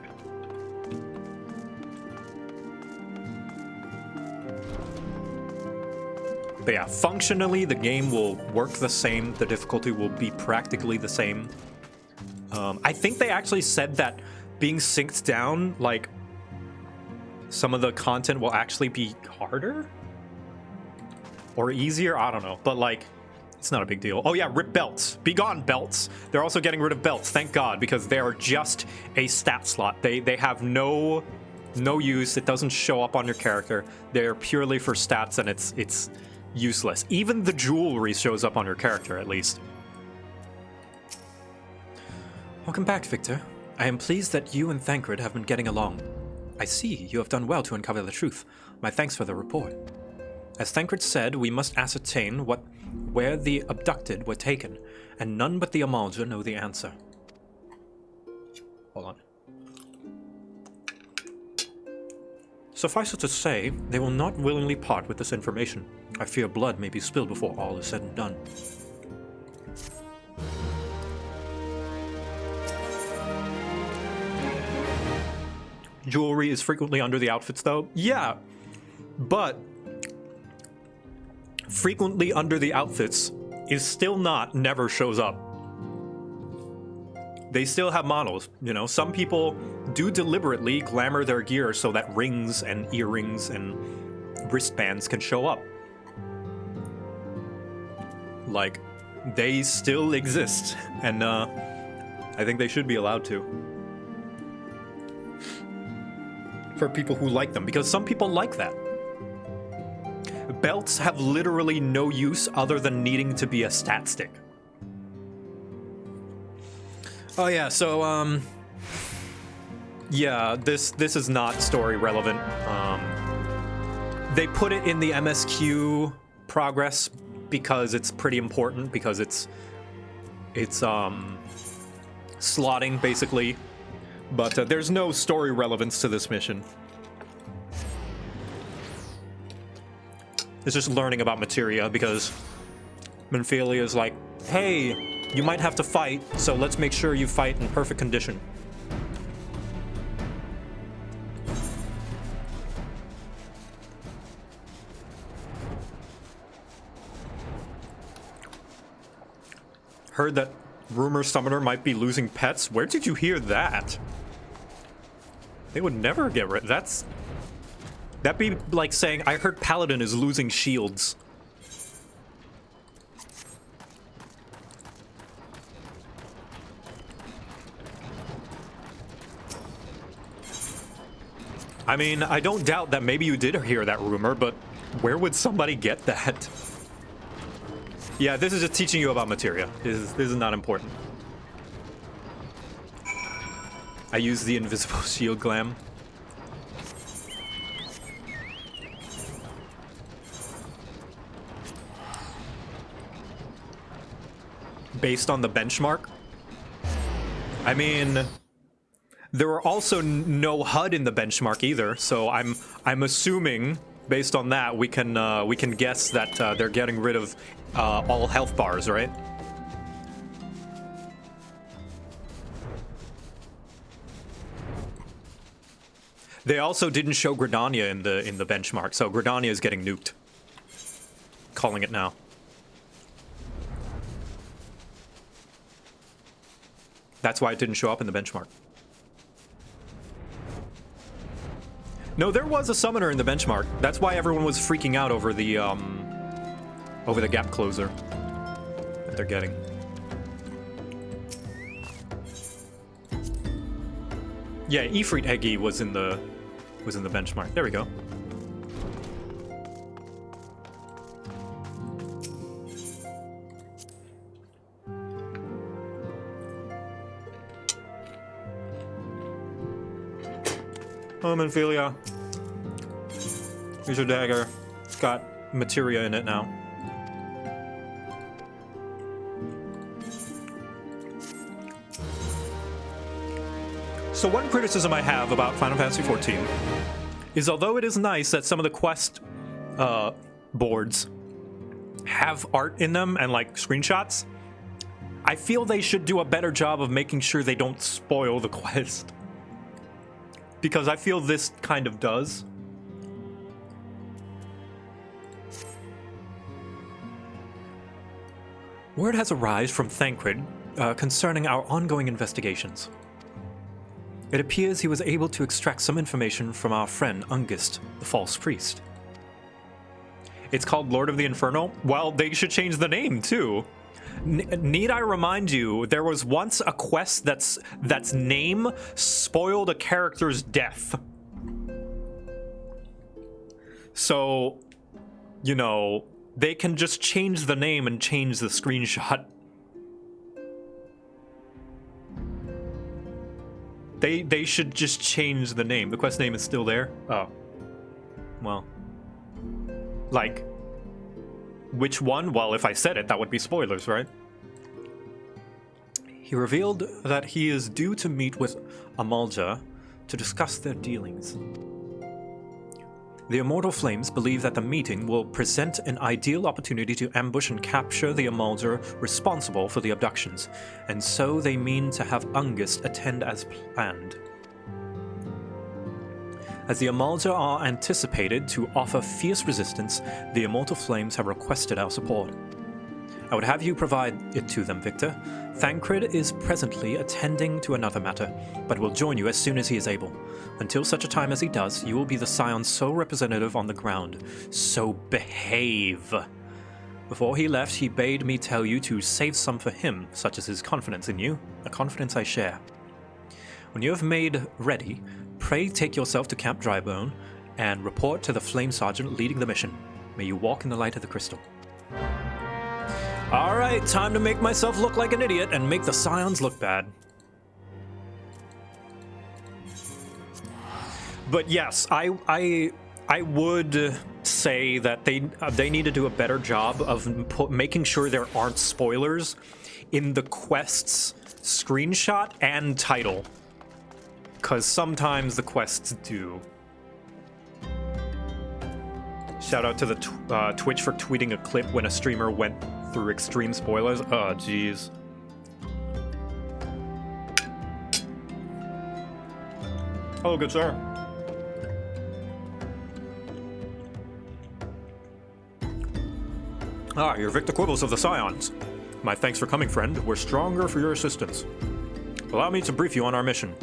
But yeah, functionally, the game will work the same. The difficulty will be practically the same. I think they actually said that being synced down, like, some of the content will actually be harder? Or easier? I don't know. But, like, it's not a big deal. Oh, yeah, rip belts. Be gone, belts. They're also getting rid of belts, thank God, because they are just a stat slot. They have no use. It doesn't show up on your character. They're purely for stats, and it's useless. Even the jewelry shows up on your character, at least. Welcome back, Victor. I am pleased that you and Thancred have been getting along. I see you have done well to uncover the truth. My thanks for the report. As Thancred said, we must ascertain where the abducted were taken, and none but the Amalja know the answer. Hold on. Suffice it to say, they will not willingly part with this information. I fear blood may be spilled before all is said and done. Jewelry is frequently under the outfits, though. Yeah, but frequently under the outfits is still never shows up. They still have models, you know. Some people do deliberately glamour their gear so that rings and earrings and wristbands can show up. Like, they still exist, and I think they should be allowed to. For people who like them, because some people like that. Belts have literally no use other than needing to be a stat stick. Oh yeah, so yeah, this is not story relevant. They put it in the MSQ progress because it's pretty important, because it's slotting basically. But there's no story relevance to this mission. It's just learning about materia, because Minfilia is like, hey, you might have to fight, so let's make sure you fight in perfect condition. Heard that Rumor Summoner might be losing pets? Where did you hear that? They would never get rid. That'd be like saying, I heard Paladin is losing shields. I mean, I don't doubt that maybe you did hear that rumor, but where would somebody get that? Yeah, this is just teaching you about materia. This is not important. I use the invisible shield glam. Based on the benchmark? I mean, there were also no HUD in the benchmark either, so I'm assuming based on that we can guess that they're getting rid of all health bars, right? They also didn't show Gridania in the benchmark, so Gridania is getting nuked. Calling it now. That's why it didn't show up in the benchmark. No, there was a summoner in the benchmark. That's why everyone was freaking out over the gap closer that they're getting. Yeah, Ifrit Egi was in the benchmark. There we go. Oh, Minfilia. Here's your dagger. It's got materia in it now. So one criticism I have about Final Fantasy XIV is, although it is nice that some of the quest boards have art in them and like screenshots, I feel they should do a better job of making sure they don't spoil the quest. Because I feel this kind of does. Word has arrived from Thancred concerning our ongoing investigations. It appears he was able to extract some information from our friend Ungist, the false priest. It's called Lord of the Inferno? Well, they should change the name too. Need I remind you, there was once a quest that's name spoiled a character's death. So, you know, they can just change the name and change the screenshot. They should just change the name. The quest name is still there? Oh. Well. Like, which one? Well, if I said it, that would be spoilers, right? He revealed that he is due to meet with Amalja to discuss their dealings. The Immortal Flames believe that the meeting will present an ideal opportunity to ambush and capture the Amalja responsible for the abductions, and so they mean to have Ungist attend as planned. As the Amalja are anticipated to offer fierce resistance, the Immortal Flames have requested our support. I would have you provide it to them, Victor. Thancred is presently attending to another matter, but will join you as soon as he is able. Until such a time as he does, you will be the Scion's sole representative on the ground. So behave. Before he left, he bade me tell you to save some for him, such as his confidence in you, a confidence I share. When you have made ready, pray take yourself to Camp Drybone and report to the Flame Sergeant leading the mission. May you walk in the light of the crystal. Alright, time to make myself look like an idiot and make the Scions look bad. But yes, I would say that they need to do a better job of making sure there aren't spoilers in the quest's screenshot and title. Because sometimes the quests do. Shout out to the Twitch for tweeting a clip when a streamer went through extreme spoilers. Oh, jeez. Oh, good sir. Ah, you're Victor Quibbles of the Scions. My thanks for coming, friend. We're stronger for your assistance. Allow me to brief you on our mission.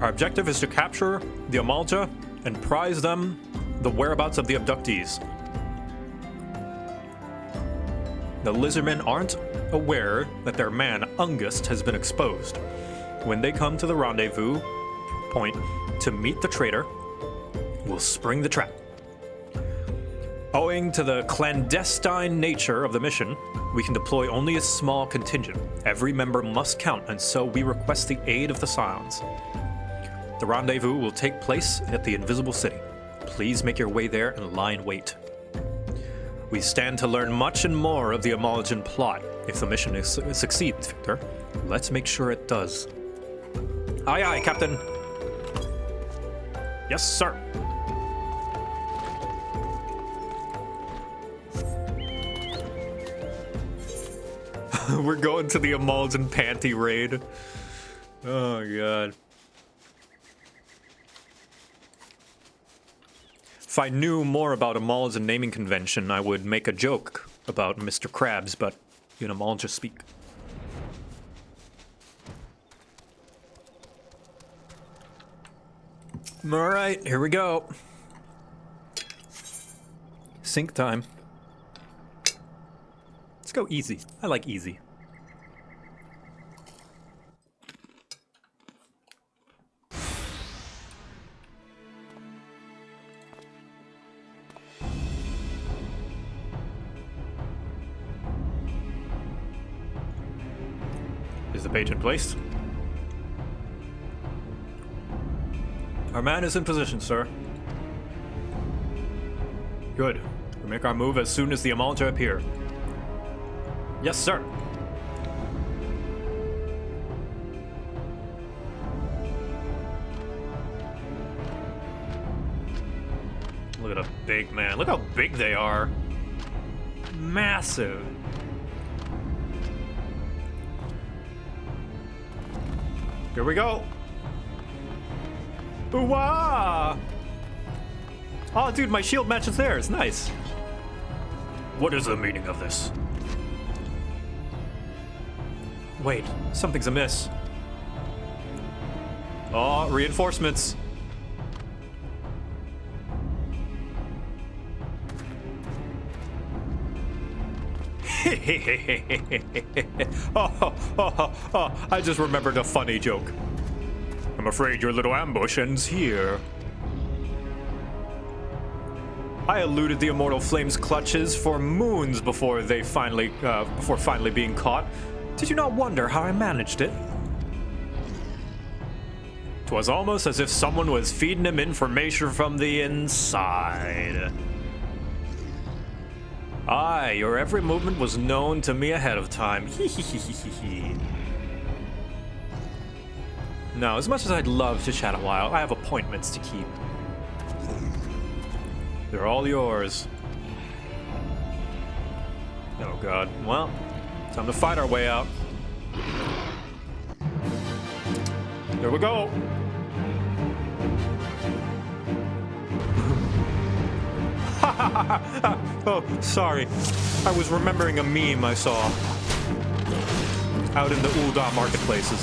Our objective is to capture the Amalja and prize them the whereabouts of the abductees. The lizardmen aren't aware that their man, Ungust, has been exposed. When they come to the rendezvous point to meet the traitor, we'll spring the trap. Owing to the clandestine nature of the mission, we can deploy only a small contingent. Every member must count, and so we request the aid of the Scions. The rendezvous will take place at the Invisible City. Please make your way there and lie in wait. We stand to learn much and more of the Amaljan plot. If the mission succeeds, Victor, let's make sure it does. Aye, aye, Captain. Yes, sir. We're going to the Amaljan panty raid. Oh, God. If I knew more about Amaljan naming convention, I would make a joke about Mr. Krabs, but in Amalja speak. Alright, here we go. Sync time. Let's go easy. I like easy. Is the page in place? Our man is in position, sir. Good. We'll make our move as soon as the Amalja appear. Yes, sir. Look at a big man. Look how big they are. Massive. Here we go. Ooh-wah! Oh, dude, my shield matches theirs. Nice. What is the meaning of this? Wait, something's amiss. Oh, reinforcements. Oh, I just remembered a funny joke. I'm afraid your little ambush ends here. I eluded the Immortal Flame's clutches for moons before finally being caught. Did you not wonder how I managed it? 'Twas almost as if someone was feeding him information from the inside. Aye, your every movement was known to me ahead of time. Now, as much as I'd love to chat a while, I have appointments to keep. They're all yours. Oh god, well, time to fight our way out. Here we go. Oh, sorry. I was remembering a meme I saw out in the Ul'dah marketplaces.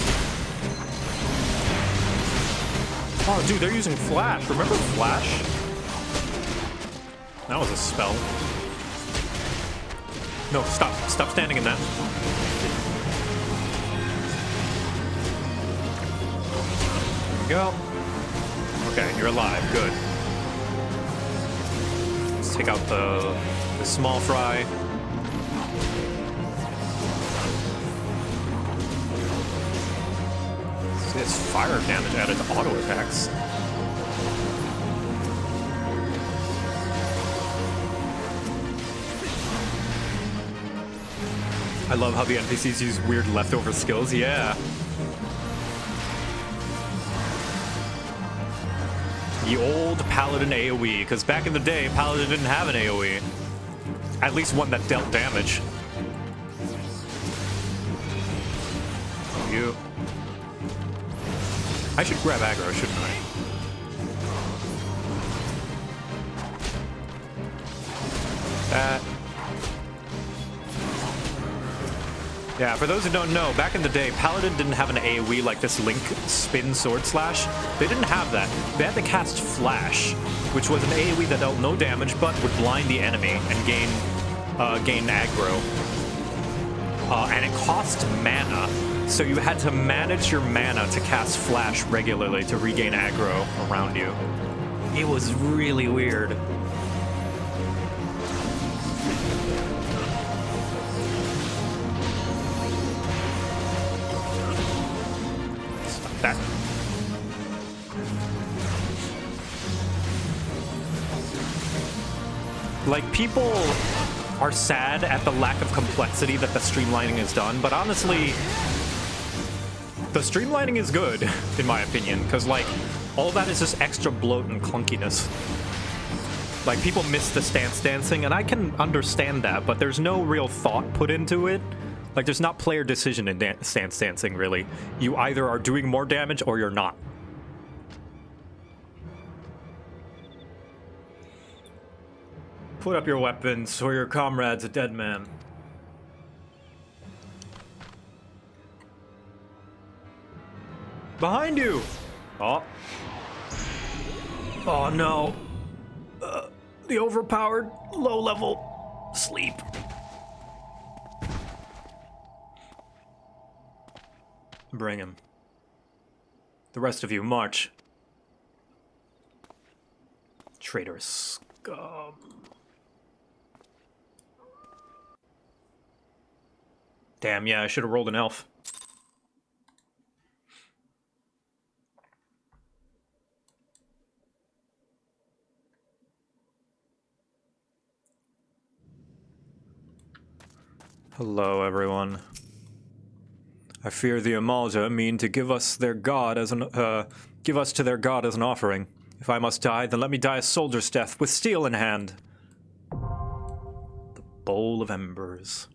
Oh, dude, they're using Flash. Remember Flash? That was a spell. No, stop. Stop standing in that. There we go. Okay, you're alive. Good. Let's take out the small fry. See, it's fire damage added to auto attacks. I love how the NPCs use weird leftover skills. Yeah. The old Paladin AoE, because back in the day, Paladin didn't have an AoE. At least one that dealt damage. You. I should grab aggro, shouldn't I? That. Yeah, for those who don't know, back in the day, Paladin didn't have an AoE like this Link spin sword slash. They didn't have that. They had to cast Flash, which was an AoE that dealt no damage but would blind the enemy and gain aggro. And it cost mana, so you had to manage your mana to cast Flash regularly to regain aggro around you. It was really weird. That. Like, people are sad at the lack of complexity that the streamlining has done, but honestly, the streamlining is good, in my opinion, because, like, all that is just extra bloat and clunkiness. Like, people miss the stance dancing, and I can understand that, but there's no real thought put into it. Like, there's not player decision in stance dancing, really. You either are doing more damage or you're not. Put up your weapons, or your comrade's a dead man. Behind you! Oh. Oh no. The overpowered, low-level sleep. Bring him. The rest of you, march. Traitorous scum. Damn, yeah, I should have rolled an elf. Hello, everyone. I fear the Amalja mean to give us their god as give us to their god as an offering. If I must die, then let me die a soldier's death with steel in hand. The Bowl of Embers.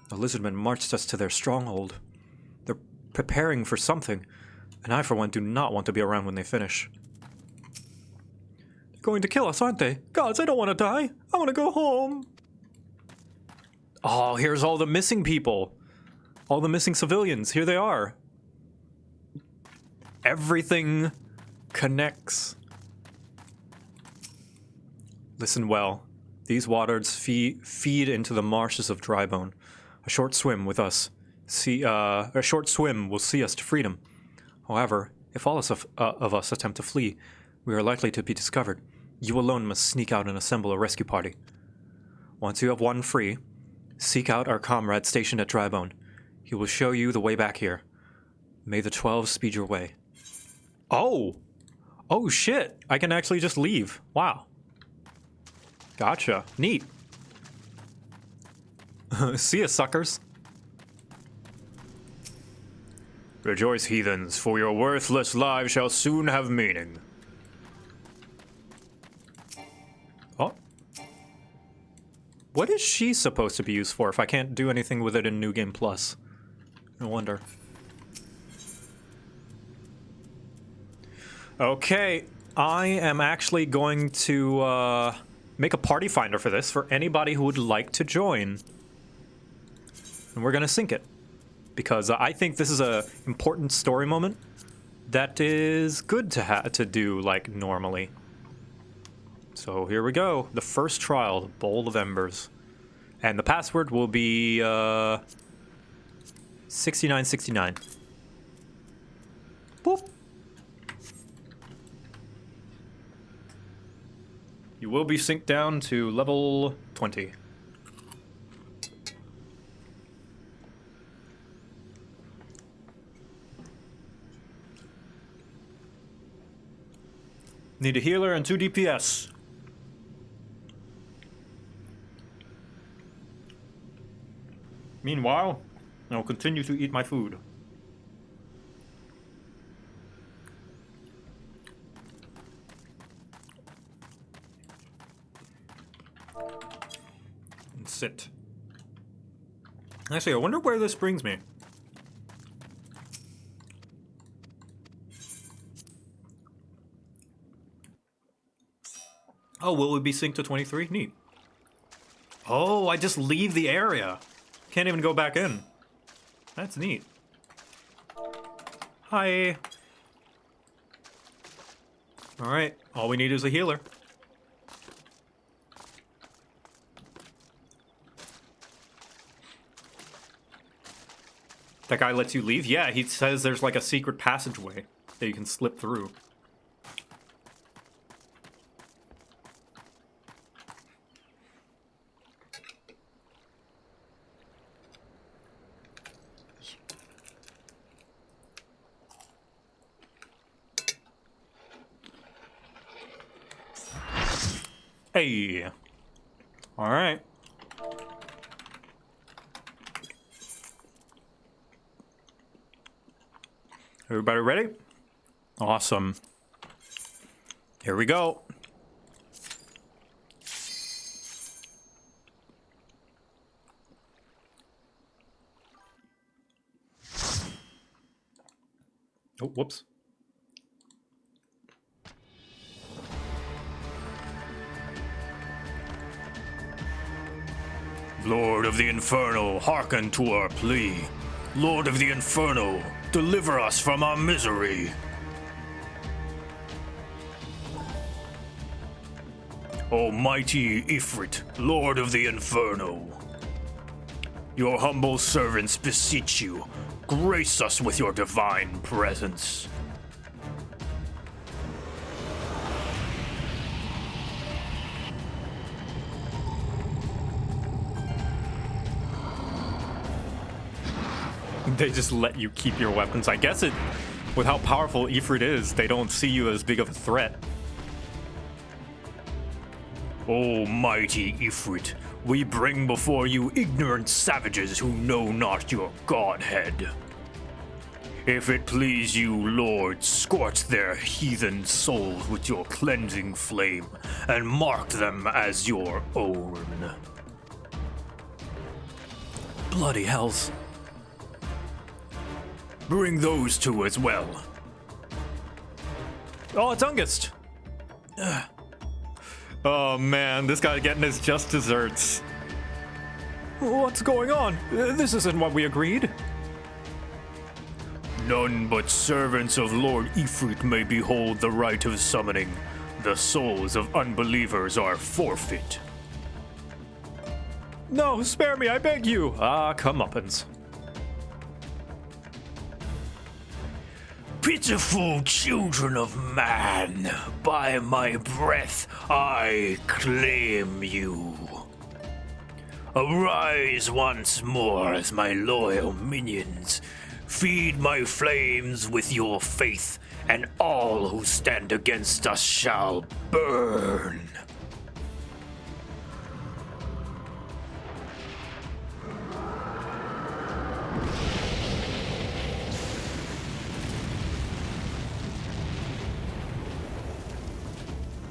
The lizardmen marched us to their stronghold. They're preparing for something, and I, for one, do not want to be around when they finish. They're going to kill us, aren't they? Gods, I don't want to die. I want to go home. Oh, here's all the missing people. All the missing civilians. Here they are. Everything connects. Listen well. These waters feed into the marshes of Drybone. A short swim with us. A short swim will see us to freedom. However, if all of us attempt to flee, we are likely to be discovered. You alone must sneak out and assemble a rescue party. Once you have won free, seek out our comrade stationed at Drybone. He will show you the way back here. May the 12 speed your way. Oh! Oh shit! I can actually just leave. Wow. Gotcha. Neat. See ya, suckers. Rejoice, heathens, for your worthless lives shall soon have meaning. Oh. What is she supposed to be used for if I can't do anything with it in New Game Plus? I wonder. Okay, I am actually going to make a party finder for this for anybody who would like to join. And we're gonna sync it. Because I think this is a important story moment that is good to do, like, normally. So here we go. The first trial, the Bowl of Embers. And the password will be 6969. Boop. You will be synced down to level 20. Need a healer and 2 DPS. Meanwhile, I will continue to eat my food. And sit. Actually, I wonder where this brings me. Oh, will we be synced to 23? Neat. Oh, I just leave the area. Can't even go back in. That's neat. Hi. Alright, all we need is a healer. That guy lets you leave? Yeah, he says there's like a secret passageway that you can slip through. Hey. All right. Everybody ready? Awesome. Here we go. Oh, whoops. Lord of the Inferno, hearken to our plea. Lord of the Inferno, deliver us from our misery. Almighty Ifrit, Lord of the Inferno, your humble servants beseech you, grace us with your divine presence. They just let you keep your weapons. I guess with how powerful Ifrit is, they don't see you as big of a threat. O mighty Ifrit, we bring before you ignorant savages who know not your godhead. If it please you, Lord, scorch their heathen souls with your cleansing flame, and mark them as your own. Bloody hells. Bring those two as well. Oh, it's Ungust. Oh man, this guy getting his just desserts. What's going on? This isn't what we agreed. None but servants of Lord Ifrit may behold the rite of summoning. The souls of unbelievers are forfeit. No, spare me, I beg you. Ah, comeuppance. Pitiful children of man, by my breath I claim you. Arise once more as my loyal minions. Feed my flames with your faith, and all who stand against us shall burn.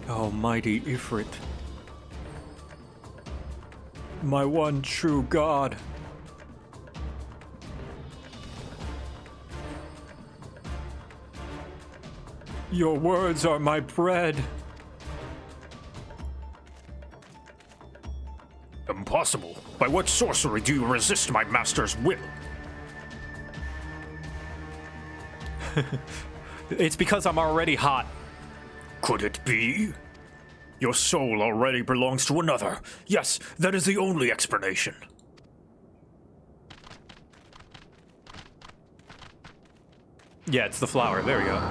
Almighty Ifrit, my one true God. Your words are my bread. Impossible. By what sorcery do you resist my master's will? It's because I'm already hot. Could it be? Your soul already belongs to another. Yes, that is the only explanation. Yeah, it's the flower. There we go.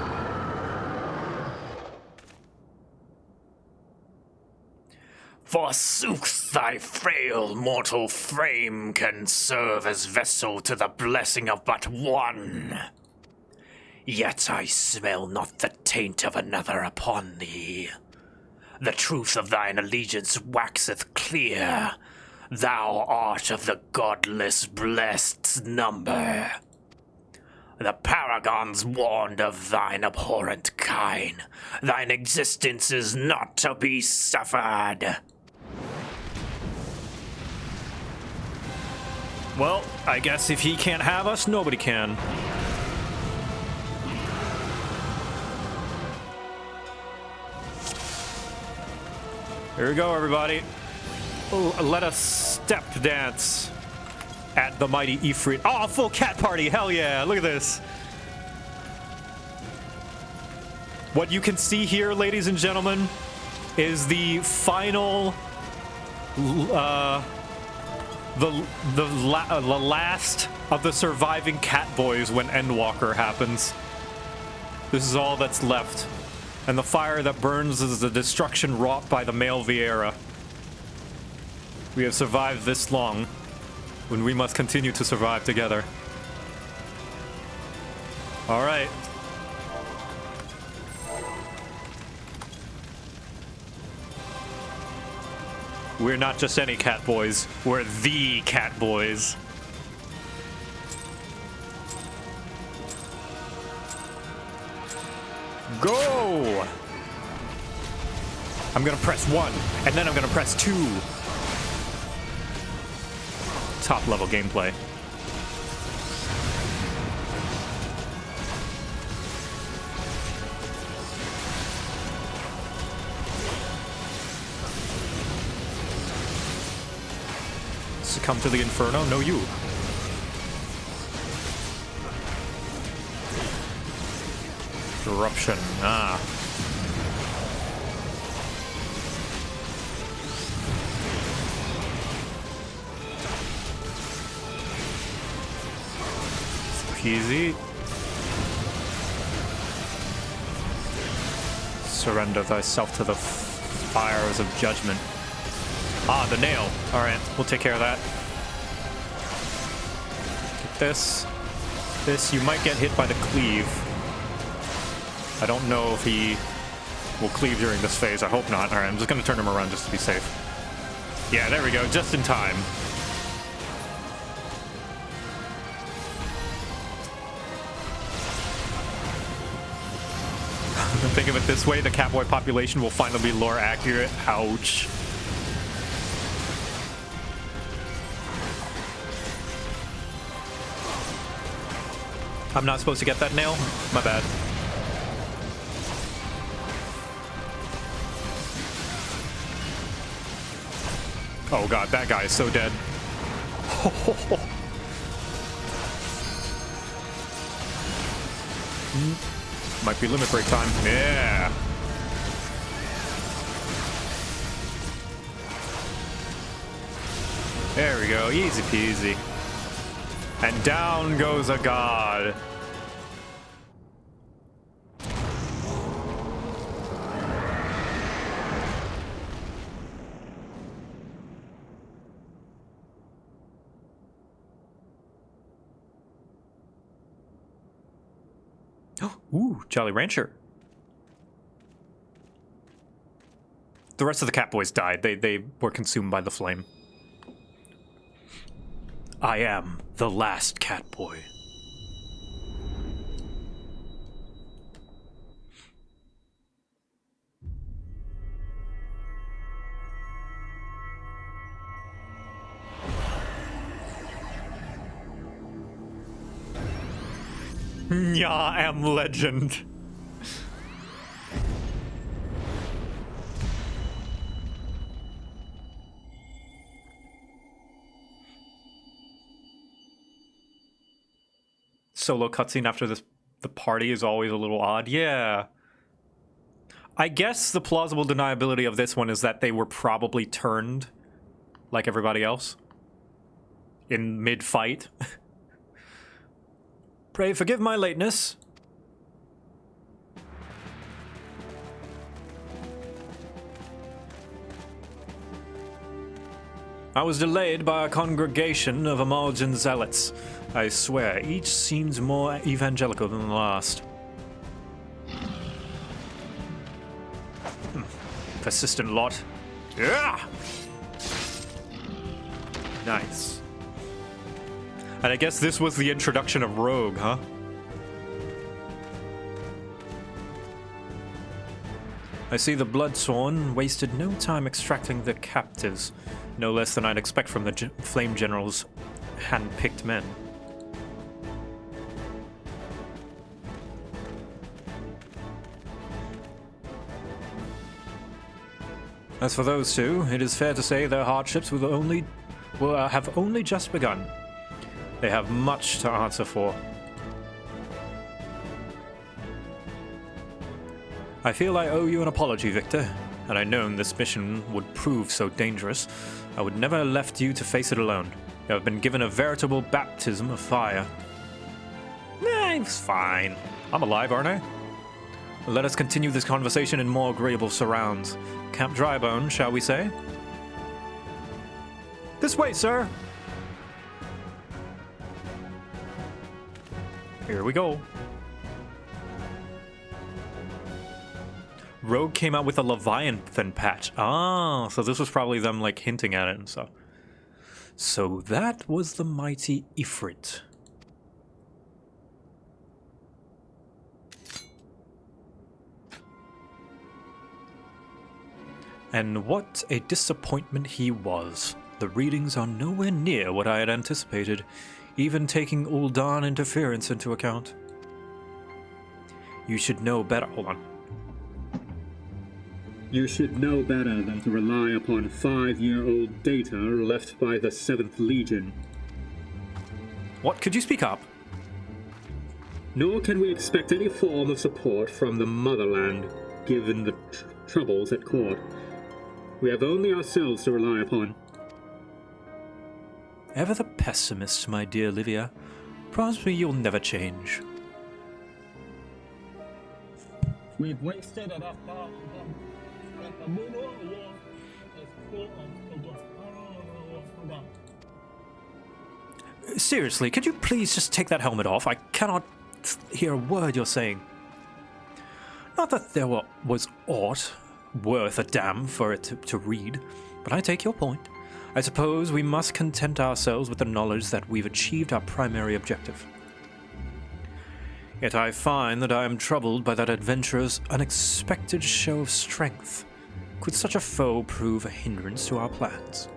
Forsooth, thy frail mortal frame can serve as vessel to the blessing of but one. Yet I smell not the taint of another upon thee. The truth of thine allegiance waxeth clear. Thou art of the godless blessed's number. The paragons warned of thine abhorrent kind. Thine existence is not to be suffered. Well, I guess if he can't have us, nobody can. Here we go, everybody. Oh, let us step dance. at the mighty Ifrit. Oh, full cat party! Hell yeah! Look at this. What you can see here, ladies and gentlemen, is the final, the last of the surviving cat boys when Endwalker happens. This is all that's left. And the fire that burns is the destruction wrought by the male Vieira. We have survived this long, when we must continue to survive together. All right. We're not just any cat boys, we're the cat boys. Go! I'm gonna press 1, and then I'm gonna press 2. Top level gameplay. Succumb to the inferno? No, you. Eruption. Ah. Easy. Surrender thyself to the fires of judgment. Ah, the nail. Alright, we'll take care of that. Get this. This, you might get hit by the cleave. I don't know if he will cleave during this phase. I hope not. Alright, I'm just gonna turn him around just to be safe. Yeah, there we go. Just in time. Think of it this way, the catboy population will finally be lore accurate. Ouch. I'm not supposed to get that nail? My bad. Oh god, that guy is so dead. Might be limit break time. Yeah. There we go. Easy peasy. And down goes a god. Ooh, Jolly Rancher. The rest of the Catboys died. They were consumed by the flame. I am the last Catboy. I am legend. Solo cutscene after this, the party is always a little odd. Yeah. I guess the plausible deniability of this one is that they were probably turned like everybody else in mid-fight. Pray forgive my lateness. I was delayed by a congregation of Amaljan zealots. I swear, each seems more evangelical than the last. Persistent lot. Yeah! Nice. And I guess this was the introduction of Rogue, huh? I see the Bloodsworn wasted no time extracting the captives, no less than I'd expect from the Flame General's hand-picked men. As for those two, it is fair to say their hardships will have only just begun. They have much to answer for. I feel I owe you an apology, Victor. Had I known this mission would prove so dangerous, I would never have left you to face it alone. You have been given a veritable baptism of fire. It's fine. I'm alive, aren't I? Let us continue this conversation in more agreeable surrounds. Camp Drybone, shall we say? This way, sir! Here we go. Rogue came out with a Leviathan patch. Ah, so this was probably them like hinting at it and stuff. So that was the mighty Ifrit. And what a disappointment he was. The readings are nowhere near what I had anticipated, even taking Ul'dan interference into account. You should know better. Hold on. You should know better than to rely upon 5-year-old data left by the 7th Legion. What? Could you speak up? Nor can we expect any form of support from the motherland, given the troubles at court. We have only ourselves to rely upon. Ever the pessimist, my dear Livia. Promise me you'll never change. We've wasted enough time. Seriously, could you please just take that helmet off? I cannot hear a word you're saying. Not that there was aught worth a damn for it to read, but I take your point. I suppose we must content ourselves with the knowledge that we've achieved our primary objective. Yet I find that I am troubled by that adventurer's unexpected show of strength. Could such a foe prove a hindrance to our plans?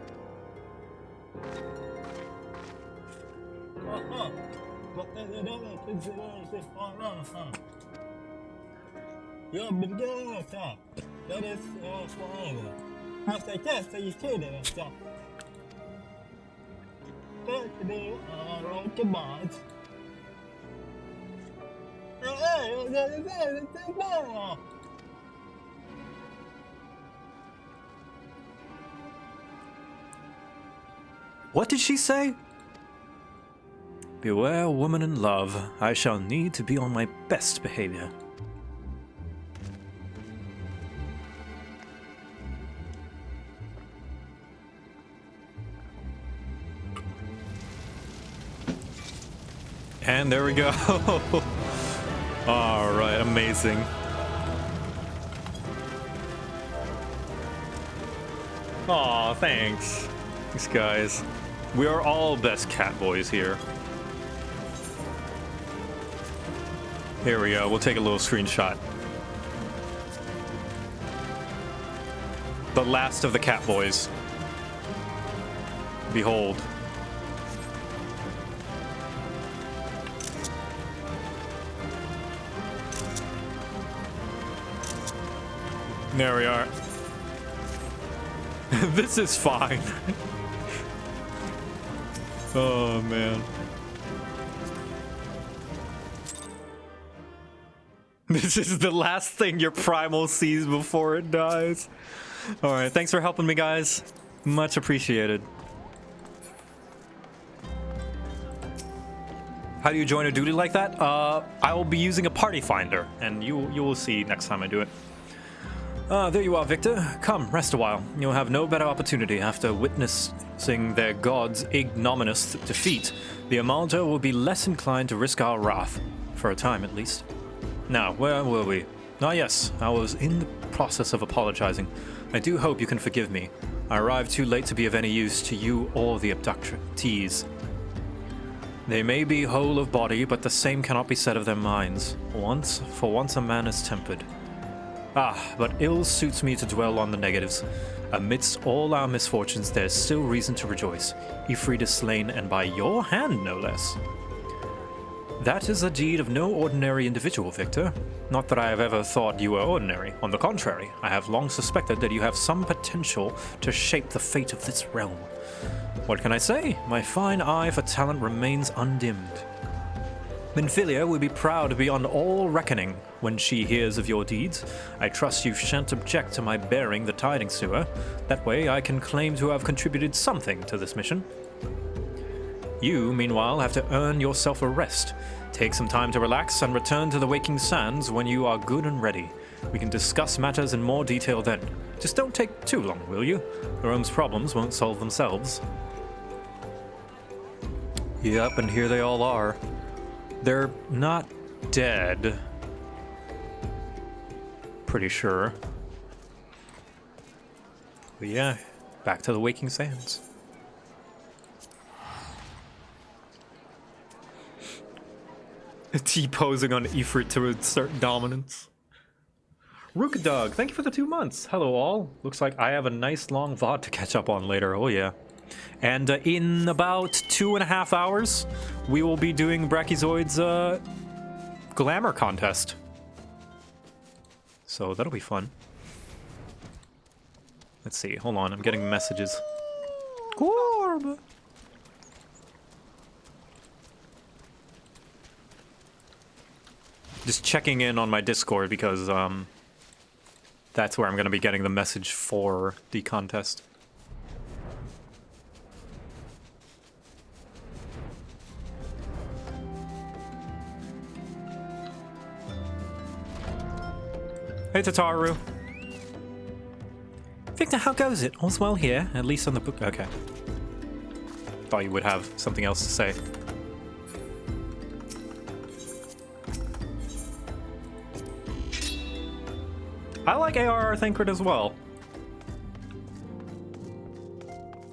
What did she say? Beware, woman in love. I shall need to be on my best behavior. And there we go. All right, amazing. Aw, thanks. Thanks, guys. We are all best cat boys here. Here we go. We'll take a little screenshot. The last of the cat boys. Behold. There we are. This is fine. Oh, man. This is the last thing your primal sees before it dies. Alright, thanks for helping me, guys. Much appreciated. How do you join a duty like that? I will be using a party finder, and you will see next time I do it. There you are, Victor. Come, rest a while. You'll have no better opportunity after witnessing their god's ignominious defeat. The Amalda will be less inclined to risk our wrath, for a time at least. Now, where were we? Ah, yes, I was in the process of apologizing. I do hope you can forgive me. I arrived too late to be of any use to you or the abductees. They may be whole of body, but the same cannot be said of their minds. For once a man is tempered. Ah, but ill suits me to dwell on the negatives. Amidst all our misfortunes, there is still reason to rejoice. Ifrit is slain, and by your hand, no less. That is a deed of no ordinary individual, Victor. Not that I have ever thought you were ordinary. On the contrary, I have long suspected that you have some potential to shape the fate of this realm. What can I say? My fine eye for talent remains undimmed. Minfilia will be proud beyond all reckoning when she hears of your deeds. I trust you shan't object to my bearing the tidings to her. That way I can claim to have contributed something to this mission. You, meanwhile, have to earn yourself a rest. Take some time to relax and return to the Waking Sands when you are good and ready. We can discuss matters in more detail then. Just don't take too long, will you? Rome's problems won't solve themselves. Yep, and here they all are. They're not dead. Pretty sure. But yeah, back to the Waking Sands. T-posing on Ifrit to assert dominance. Rookadog, thank you for the 2 months. Hello all. Looks like I have a nice long VOD to catch up on later. Oh yeah. And in about 2.5 hours, we will be doing Brachiozoid's Glamour Contest. So that'll be fun. Let's see. Hold on. I'm getting messages. Gorb! Just checking in on my Discord because that's where I'm going to be getting the message for the contest. Hey Tataru. Victor, how goes it? All's well here, at least on the book. Okay. Thought you would have something else to say. I like ARR Thancred as well.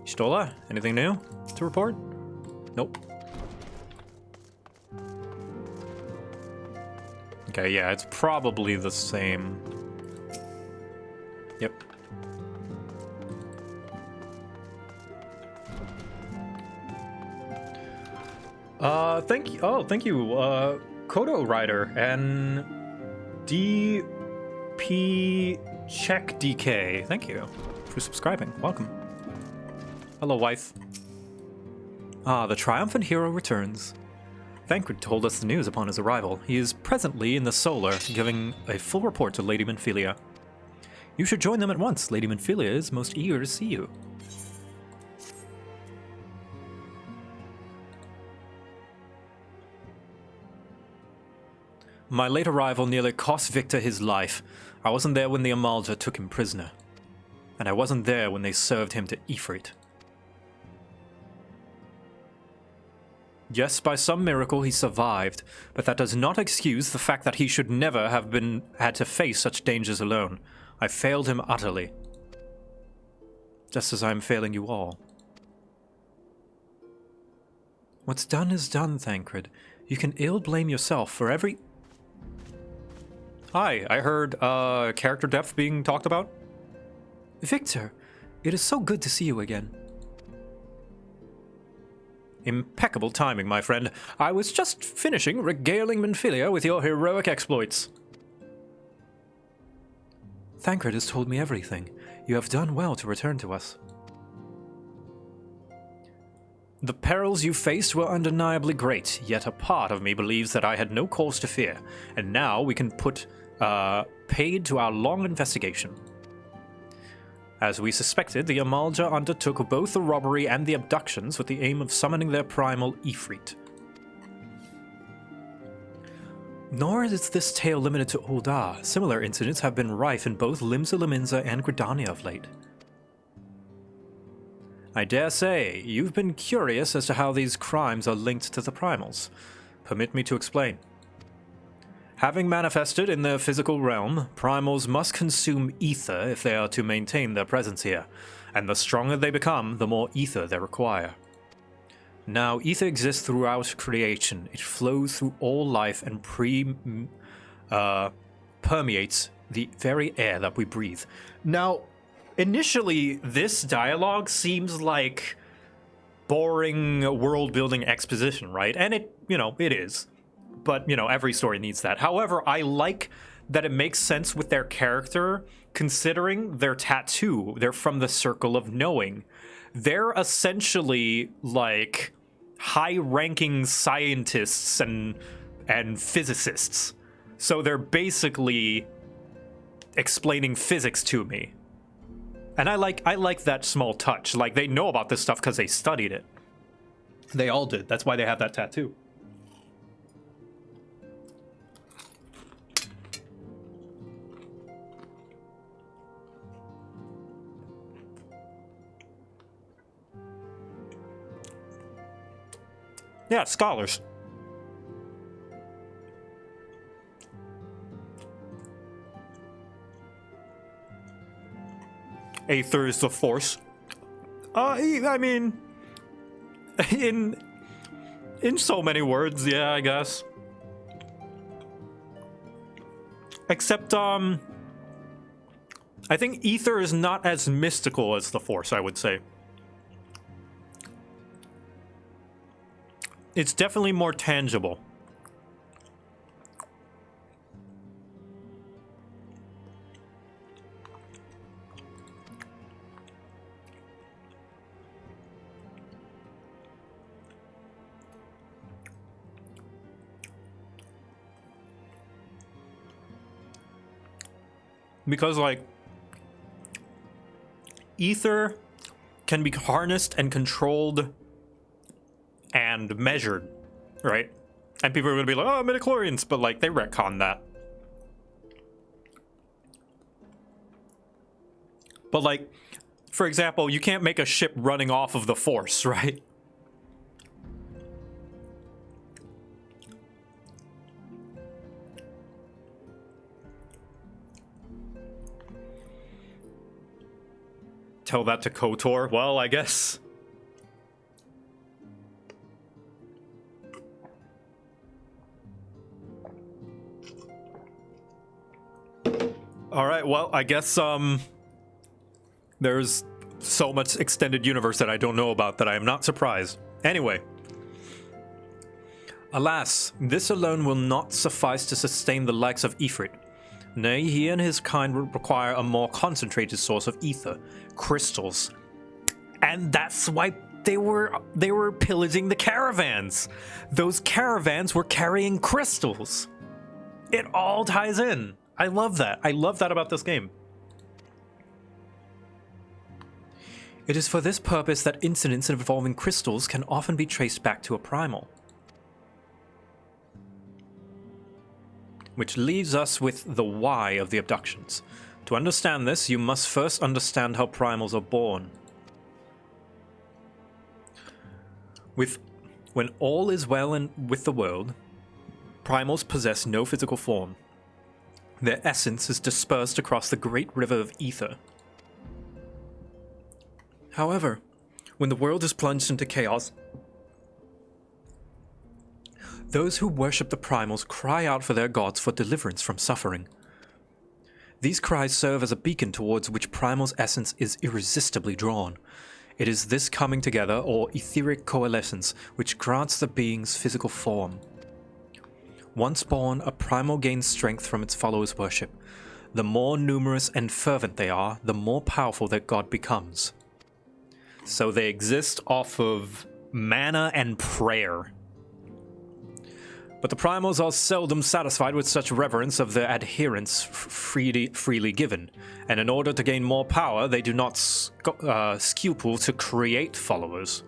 Stola, anything new to report? Nope. Okay, yeah, it's probably the same. Yep. Thank you. Oh, thank you, Kodo Rider and DP Check DK. Thank you for subscribing. Welcome. Hello, wife. Ah, the triumphant hero returns. Thancred told us the news upon his arrival. He is presently in the Solar, giving a full report to Lady Minfilia. You should join them at once. Lady Minfilia is most eager to see you. My late arrival nearly cost Victor his life. I wasn't there when the Amalja took him prisoner. And I wasn't there when they served him to Ifrit. Yes, by some miracle he survived, but that does not excuse the fact that he should never have had to face such dangers alone. I failed him utterly. Just as I am failing you all. What's done is done, Thancred. You can ill blame yourself for every... Hi, I heard character depth being talked about. Victor, it is so good to see you again. Impeccable timing, my friend. I was just finishing regaling Minfilia with your heroic exploits. Thancred has told me everything. You have done well to return to us. The perils you faced were undeniably great, yet a part of me believes that I had no cause to fear, and now we can put paid to our long investigation. As we suspected, the Amalja undertook both the robbery and the abductions with the aim of summoning their primal Ifrit. Nor is this tale limited to Ul'dah. Similar incidents have been rife in both Limsa Lominsa and Gridania of late. I dare say, you've been curious as to how these crimes are linked to the primals. Permit me to explain. Having manifested in their physical realm, primals must consume ether if they are to maintain their presence here, and the stronger they become, the more ether they require. Now, ether exists throughout creation. It flows through all life and permeates the very air that we breathe. Now, initially, this dialogue seems like boring world-building exposition, right? And it, it is. but, you know, every story needs that. However, I like that it makes sense with their character, considering their tattoo. They're from the Circle of Knowing. They're essentially, like, high-ranking scientists and physicists. So they're basically explaining physics to me. And I like that small touch. Like, they know about this stuff because they studied it. They all did. That's why they have that tattoo. Yeah, scholars. Aether is the Force. I mean, in so many words, yeah, I guess. Except, I think Aether is not as mystical as the Force, I would say. It's definitely more tangible. Because, like, Aether can be harnessed and controlled and measured, right? And people are going to be like, oh, midichlorians, but, like, they retcon that. But, like, for example, you can't make a ship running off of the Force, right? Tell that to KOTOR? Well, I guess. Alright, well, I guess, there's so much extended universe that I don't know about that I am not surprised. Anyway. Alas, this alone will not suffice to sustain the likes of Ifrit. Nay, he and his kind would require a more concentrated source of ether, crystals. And that's why they were pillaging the caravans. Those caravans were carrying crystals. It all ties in. I love that. I love that about this game. It is for this purpose that incidents involving crystals can often be traced back to a primal. Which leaves us with the why of the abductions. To understand this, you must first understand how primals are born. When all is well with the world, primals possess no physical form. Their essence is dispersed across the great river of ether. However, when the world is plunged into chaos, those who worship the primals cry out for their gods for deliverance from suffering. These cries serve as a beacon towards which primal's essence is irresistibly drawn. It is this coming together, or etheric coalescence, which grants the being's physical form. Once born, a primal gains strength from its followers' worship. The more numerous and fervent they are, the more powerful their god becomes. So they exist off of mana and prayer. But the primals are seldom satisfied with such reverence of their adherents freely given, and in order to gain more power, they do not scruple to create followers.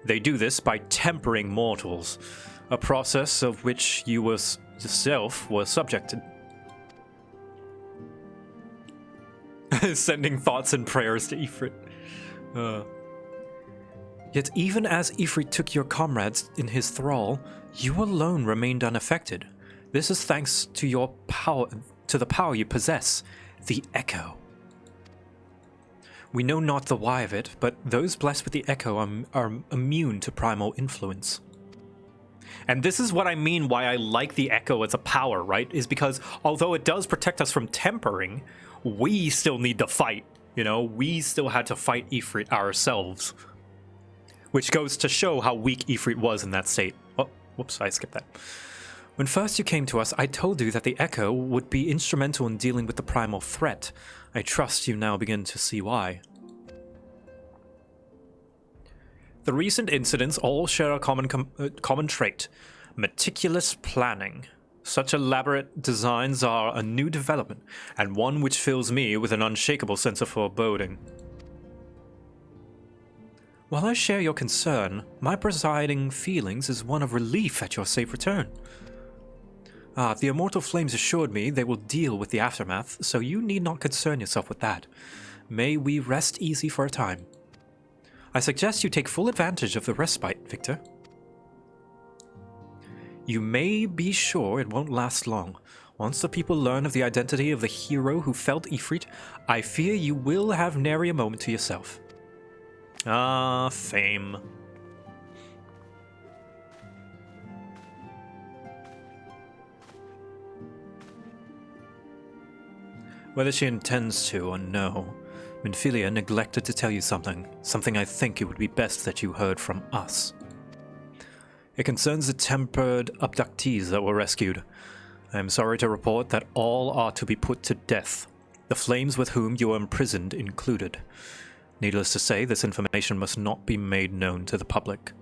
They do this by tempering mortals, a process of which you yourself were subjected. Sending thoughts and prayers to Ifrit. Yet even as Ifrit took your comrades in his thrall, you alone remained unaffected. This is thanks to your power, to the power you possess, the Echo. We know not the why of it, but those blessed with the Echo are immune to primal influence. And this is what I mean why I like the Echo as a power, right? Is because although it does protect us from tempering, we still need to fight. You know, we still had to fight Ifrit ourselves. Which goes to show how weak Ifrit was in that state. Oh, Whoops, I skipped that. When first you came to us, I told you that the Echo would be instrumental in dealing with the primal threat. I trust you now begin to see why. The recent incidents all share a common trait: meticulous planning. Such elaborate designs are a new development, and one which fills me with an unshakable sense of foreboding. While I share your concern, my presiding feelings is one of relief at your safe return. The Immortal Flames assured me they will deal with the aftermath, so you need not concern yourself with that. May we rest easy for a time. I suggest you take full advantage of the respite, Victor. You may be sure it won't last long. Once the people learn of the identity of the hero who felled Ifrit, I fear you will have nary a moment to yourself. Ah, fame. Whether she intends to or no, Minfilia neglected to tell you something I think it would be best that you heard from us. It concerns the tempered abductees that were rescued. I am sorry to report that all are to be put to death, the flames with whom you are imprisoned included. Needless to say, this information must not be made known to the public.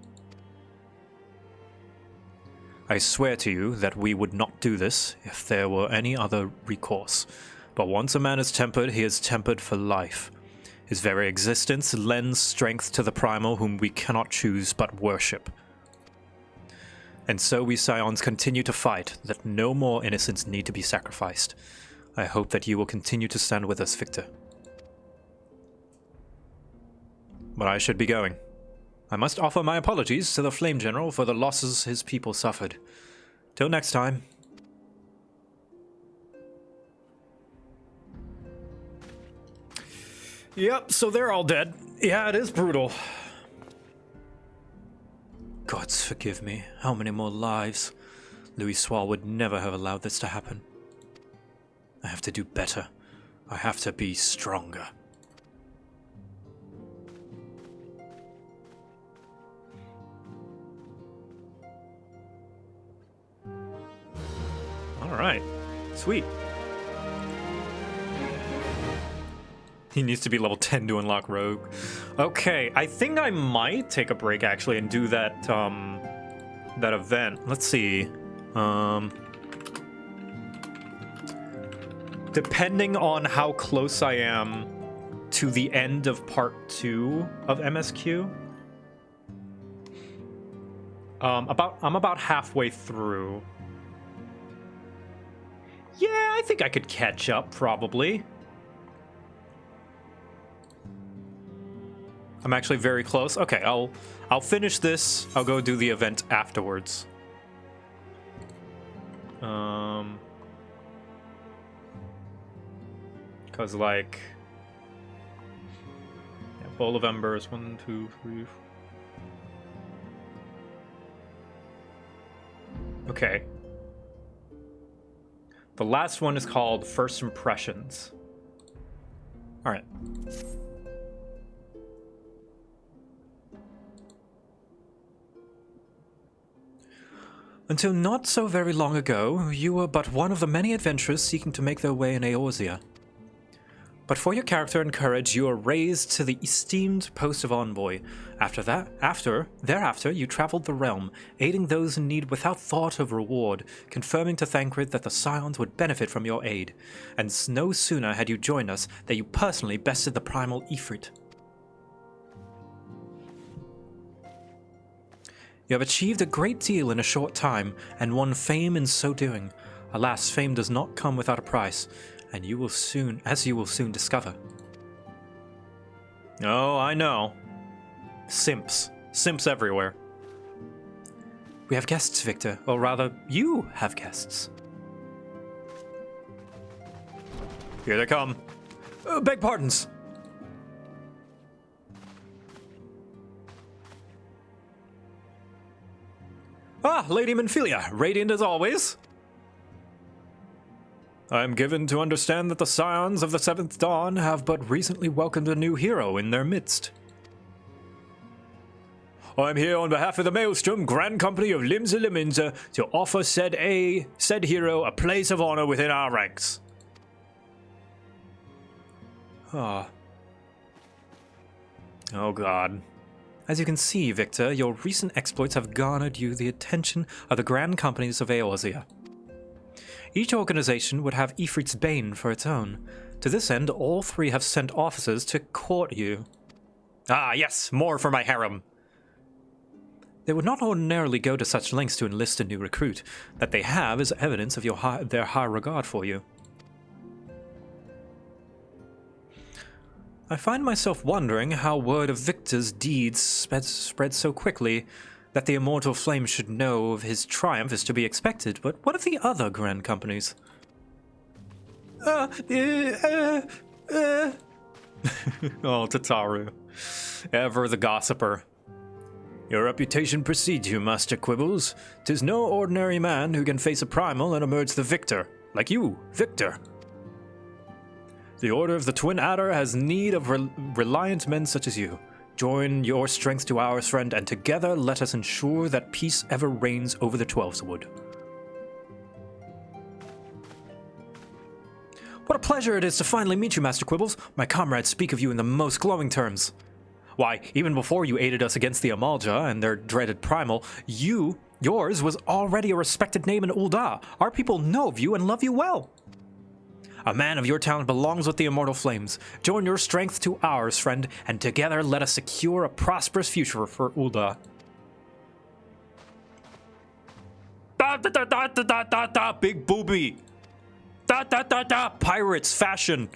I swear to you that we would not do this if there were any other recourse. But once a man is tempered, he is tempered for life. His very existence lends strength to the primal whom we cannot choose but worship. And so we Scions continue to fight, that no more innocents need to be sacrificed. I hope that you will continue to stand with us, Victor. But I should be going. I must offer my apologies to the Flame General for the losses his people suffered. Till next time. Yep, so they're all dead. Yeah, it is brutal. Gods forgive me. How many more lives? Louis Soir would never have allowed this to happen. I have to do better. I have to be stronger. Alright. Sweet. He needs to be level 10 to unlock Rogue. Okay, I think I might take a break actually and do that that event. Let's see. Depending on how close I am to the end of part 2 of MSQ. I'm about halfway through. Yeah, I think I could catch up probably. I'm actually very close. Okay, I'll finish this. I'll go do the event afterwards. Cause like, yeah, Bowl of Embers, 1, 2, 3. Okay. The last one is called First Impressions. All right. Until not so very long ago, you were but one of the many adventurers seeking to make their way in Eorzea. But for your character and courage, you were raised to the esteemed post of envoy. Thereafter, you traveled the realm, aiding those in need without thought of reward, confirming to Thancred that the Scions would benefit from your aid. And no sooner had you joined us than you personally bested the primal Ifrit. You have achieved a great deal in a short time, and won fame in so doing. Alas, fame does not come without a price, and you will soon discover. Oh, I know. Simps. Simps everywhere. We have guests, Victor, or rather, you have guests. Here they come. Beg pardons. Ah, Lady Minfilia, radiant as always. I am given to understand that the Scions of the Seventh Dawn have but recently welcomed a new hero in their midst. I'm here on behalf of the Maelstrom Grand Company of Limsa Liminza to offer said hero a place of honor within our ranks. Oh God. As you can see, Victor, your recent exploits have garnered you the attention of the Grand Companies of Eorzea. Each organization would have Ifrit's Bane for its own. To this end, all three have sent officers to court you. Ah, yes, more for my harem. They would not ordinarily go to such lengths to enlist a new recruit. That they have is evidence of their high regard for you. I find myself wondering how word of Victor's deeds spread so quickly. That the immortal flame should know of his triumph is to be expected, but what of the other Grand Companies? Oh, Tataru. Ever the gossiper. Your reputation precedes you, Master Quibbles. 'Tis no ordinary man who can face a primal and emerge the victor. Like you, Victor. The Order of the Twin Adder has need of reliant men such as you. Join your strength to ours, friend, and together let us ensure that peace ever reigns over the Twelveswood. What a pleasure it is to finally meet you, Master Quibbles. My comrades speak of you in the most glowing terms. Why, even before you aided us against the Amalja and their dreaded primal, yours was already a respected name in Ul'dah. Our people know of you and love you well. A man of your talent belongs with the immortal flames. Join your strength to ours, friend, and together let us secure a prosperous future for Ul'dah. Big booby. Pirates, fashion.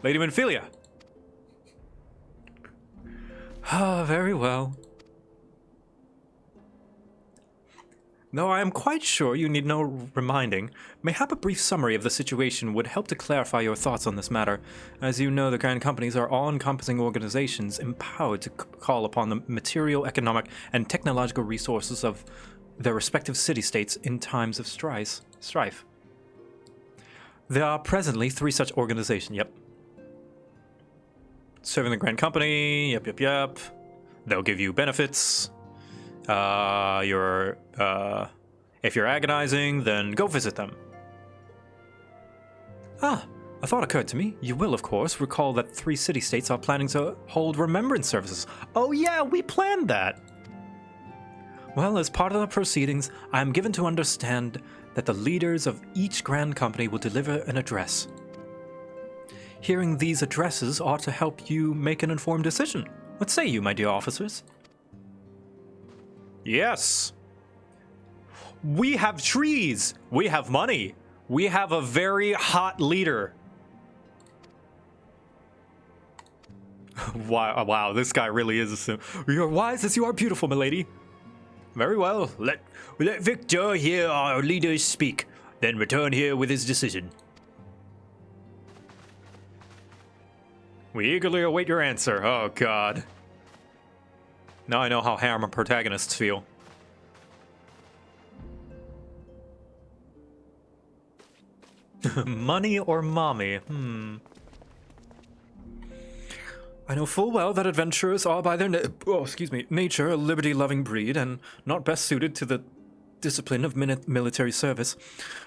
Lady Minfilia. Ah, very well. Though I am quite sure you need no reminding, mayhap a brief summary of the situation would help to clarify your thoughts on this matter. As you know, the Grand Companies are all-encompassing organizations empowered to call upon the material, economic, and technological resources of their respective city-states in times of strife. There are presently 3 such organizations, yep. Serving the Grand Company, yep. They'll give you benefits. If you're agonizing, then go visit them. Ah, a thought occurred to me. You will, of course, recall that 3 city-states are planning to hold remembrance services. Oh yeah, we planned that! Well, as part of the proceedings, I am given to understand that the leaders of each Grand Company will deliver an address. Hearing these addresses ought to help you make an informed decision. What say you, my dear officers? Yes. We have trees. We have money. We have a very hot leader. Wow, this guy really is a sim. You're wise as you are beautiful, milady. Very well. Let Victor hear our leaders speak, then return here with his decision. We eagerly await your answer. Oh, God. Now I know how harem protagonists feel. Money or mommy? I know full well that adventurers are by their nature a liberty-loving breed and not best suited to the discipline of military service,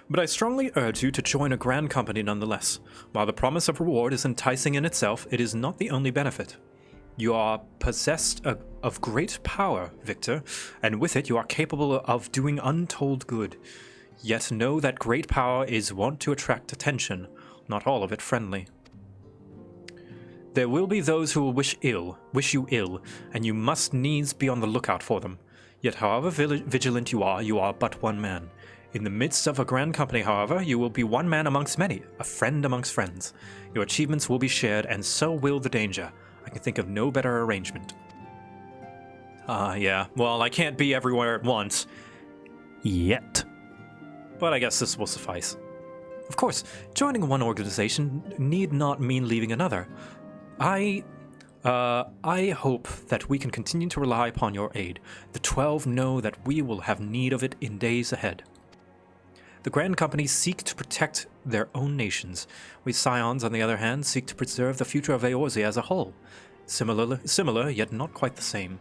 but I strongly urge you to join a Grand Company nonetheless. While the promise of reward is enticing in itself, it is not the only benefit. You are possessed of great power, Victor, and with it you are capable of doing untold good. Yet know that great power is wont to attract attention, not all of it friendly. There will be those who will wish you ill, and you must needs be on the lookout for them. Yet however vigilant you are but one man. In the midst of a Grand Company, however, you will be one man amongst many, a friend amongst friends. Your achievements will be shared, and so will the danger. I can think of no better arrangement. Yeah. Well, I can't be everywhere at once. Yet. But I guess this will suffice. Of course, joining one organization need not mean leaving another. I hope that we can continue to rely upon your aid. The 12 know that we will have need of it in days ahead. The Grand Company seek to protect their own nations. We Scions, on the other hand, seek to preserve the future of Eorzea as a whole. Similar, yet not quite the same.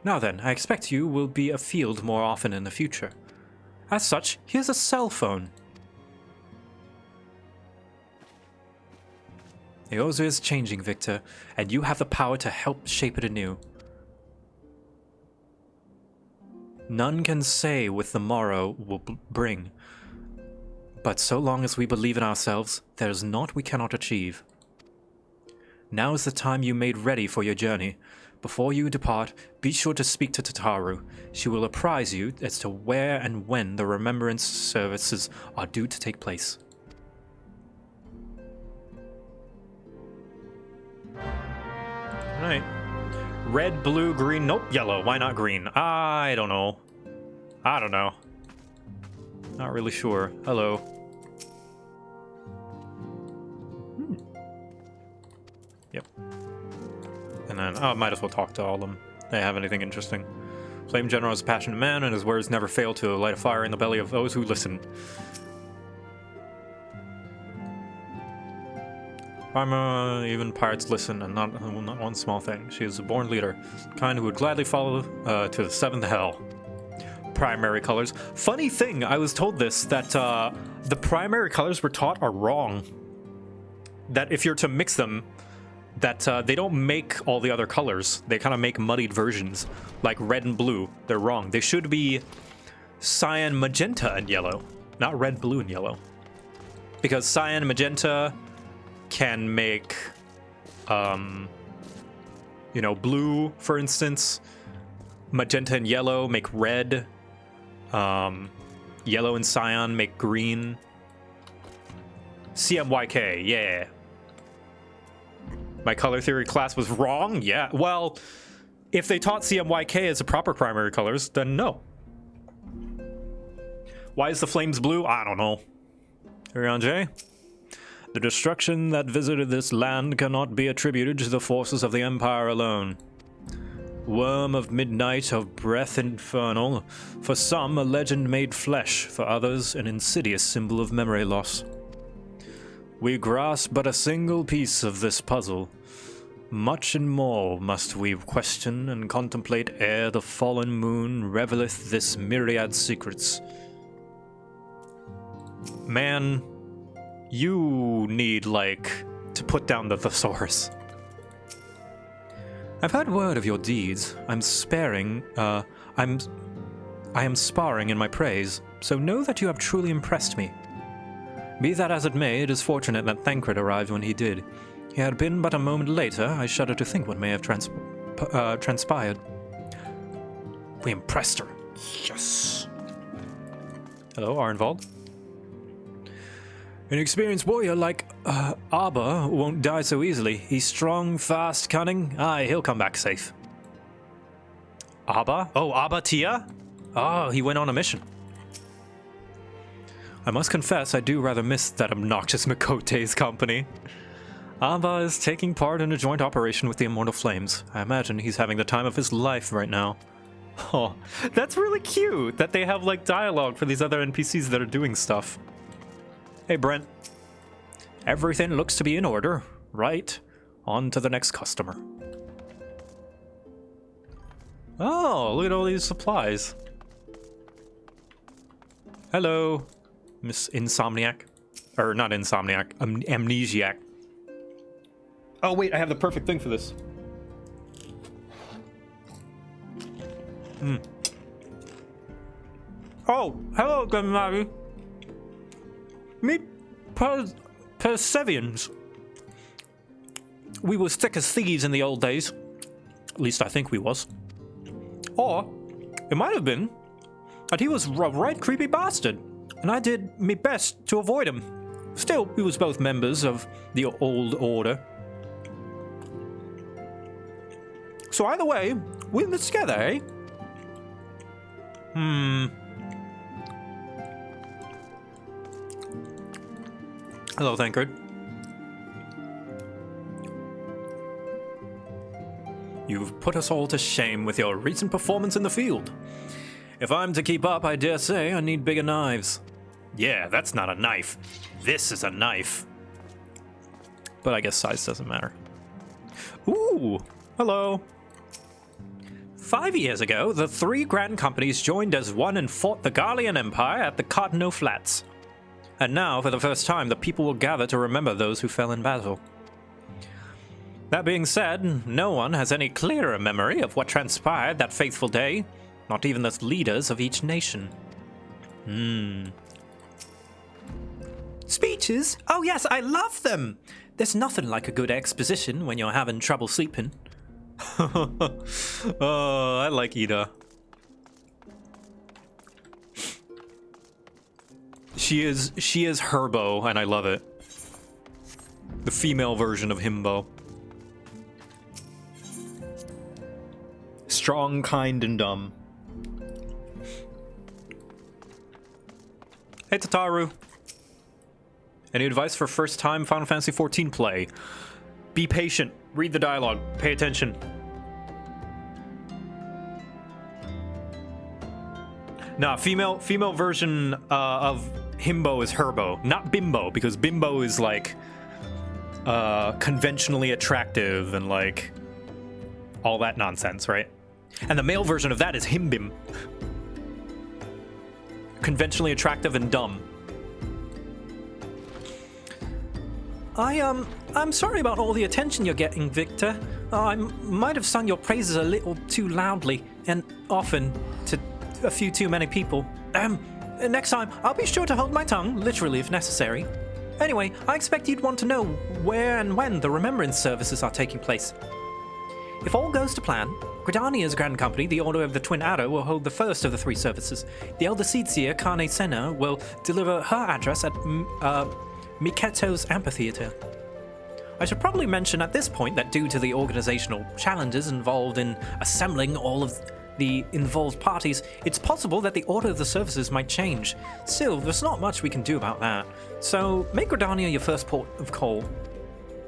Now then, I expect you will be afield more often in the future. As such, here's a cell phone. Eorzea is changing, Victor, and you have the power to help shape it anew. None can say what the morrow will bring, but so long as we believe in ourselves, there is naught we cannot achieve. Now is the time you made ready for your journey. Before you depart, be sure to speak to Tataru. She will apprise you as to where and when the remembrance services are due to take place. Alright. Red, blue, green, nope, yellow. Why not green? I don't know. Not really sure. Hello. Yep. And then, oh, might as well talk to all of them. They have anything interesting. Flame General is a passionate man, and his words never fail to light a fire in the belly of those who listen. Even pirates listen, and not one small thing. She is a born leader, the kind who would gladly follow to the seventh hell. Primary colors. Funny thing, I was told this, that the primary colors we're taught are wrong. That if you're to mix them, that they don't make all the other colors. They kind of make muddied versions, like red and blue. They're wrong. They should be cyan, magenta, and yellow, not red, blue, and yellow. Because cyan and magenta can make, you know, blue, for instance. Magenta and yellow make red. Yellow and cyan make green. CMYK, yeah. My color theory class was wrong? Yeah. Well, if they taught CMYK as the proper primary colors, then no. Why is the flames blue? I don't know. Carry on, Jay. The destruction that visited this land cannot be attributed to the forces of the Empire alone. Worm of midnight, of breath infernal, for some a legend made flesh, for others an insidious symbol of memory loss. We grasp but a single piece of this puzzle. Much and more must we question and contemplate ere the fallen moon revealeth this myriad secrets. Man, you need, like, to put down the thesaurus. I've heard word of your deeds. I am sparring in my praise, so know that you have truly impressed me. Be that as it may, it is fortunate that Thancred arrived when he did. He had been but a moment later, I shudder to think what may have transpired. We impressed her. Yes. Hello, Arnvald. An experienced warrior like Abba won't die so easily. He's strong, fast, cunning. Aye, he'll come back safe. Abba? Oh, Abba Tia? Oh, he went on a mission. I must confess, I do rather miss that obnoxious Makote's company. Abba is taking part in a joint operation with the Immortal Flames. I imagine he's having the time of his life right now. Oh, that's really cute that they have, like, dialogue for these other NPCs that are doing stuff. Hey, Brent. Everything looks to be in order. Right. On to the next customer. Oh, look at all these supplies. Hello, Miss Insomniac. Or not Insomniac, Amnesiac. Oh, wait, I have the perfect thing for this. Oh, hello, Glenmary. Meet Persevians. We was thick as thieves in the old days. At least I think we was. Or, it might have been that he was a right creepy bastard, and I did me best to avoid him. Still, we was both members of the old order. So either way, we're in this together, eh? Hello, Thancred. You've put us all to shame with your recent performance in the field. If I'm to keep up, I dare say I need bigger knives. Yeah, that's not a knife. This is a knife. But I guess size doesn't matter. Ooh, hello. 5 years ago, the 3 grand companies joined as one and fought the Garlean Empire at the Cardinal Flats. And now, for the first time, the people will gather to remember those who fell in battle. That being said, no one has any clearer memory of what transpired that fateful day, not even the leaders of each nation. Speeches? Oh yes, I love them! There's nothing like a good exposition when you're having trouble sleeping. Oh, I like Ida. She is Herbo, and I love it. The female version of Himbo. Strong, kind, and dumb. Hey, Tataru. Any advice for first-time Final Fantasy XIV play? Be patient. Read the dialogue. Pay attention. Nah, female version of Himbo is Herbo, not Bimbo, because Bimbo is like conventionally attractive and like all that nonsense, right? And the male version of that is Himbim. Conventionally attractive and dumb. I'm sorry about all the attention you're getting, Victor. I might have sung your praises a little too loudly and often to a few too many people. Next time, I'll be sure to hold my tongue, literally if necessary. Anyway, I expect you'd want to know where and when the remembrance services are taking place. If all goes to plan, Gridania's Grand Company, the Order of the Twin Adder, will hold the first of the 3 services. The Elder Seedseer, Kane Senna, will deliver her address at Miketo's Amphitheater. I should probably mention at this point that due to the organizational challenges involved in assembling all of the involved parties, it's possible that the order of the services might change. Still, there's not much we can do about that. So, make Gridania your first port of call.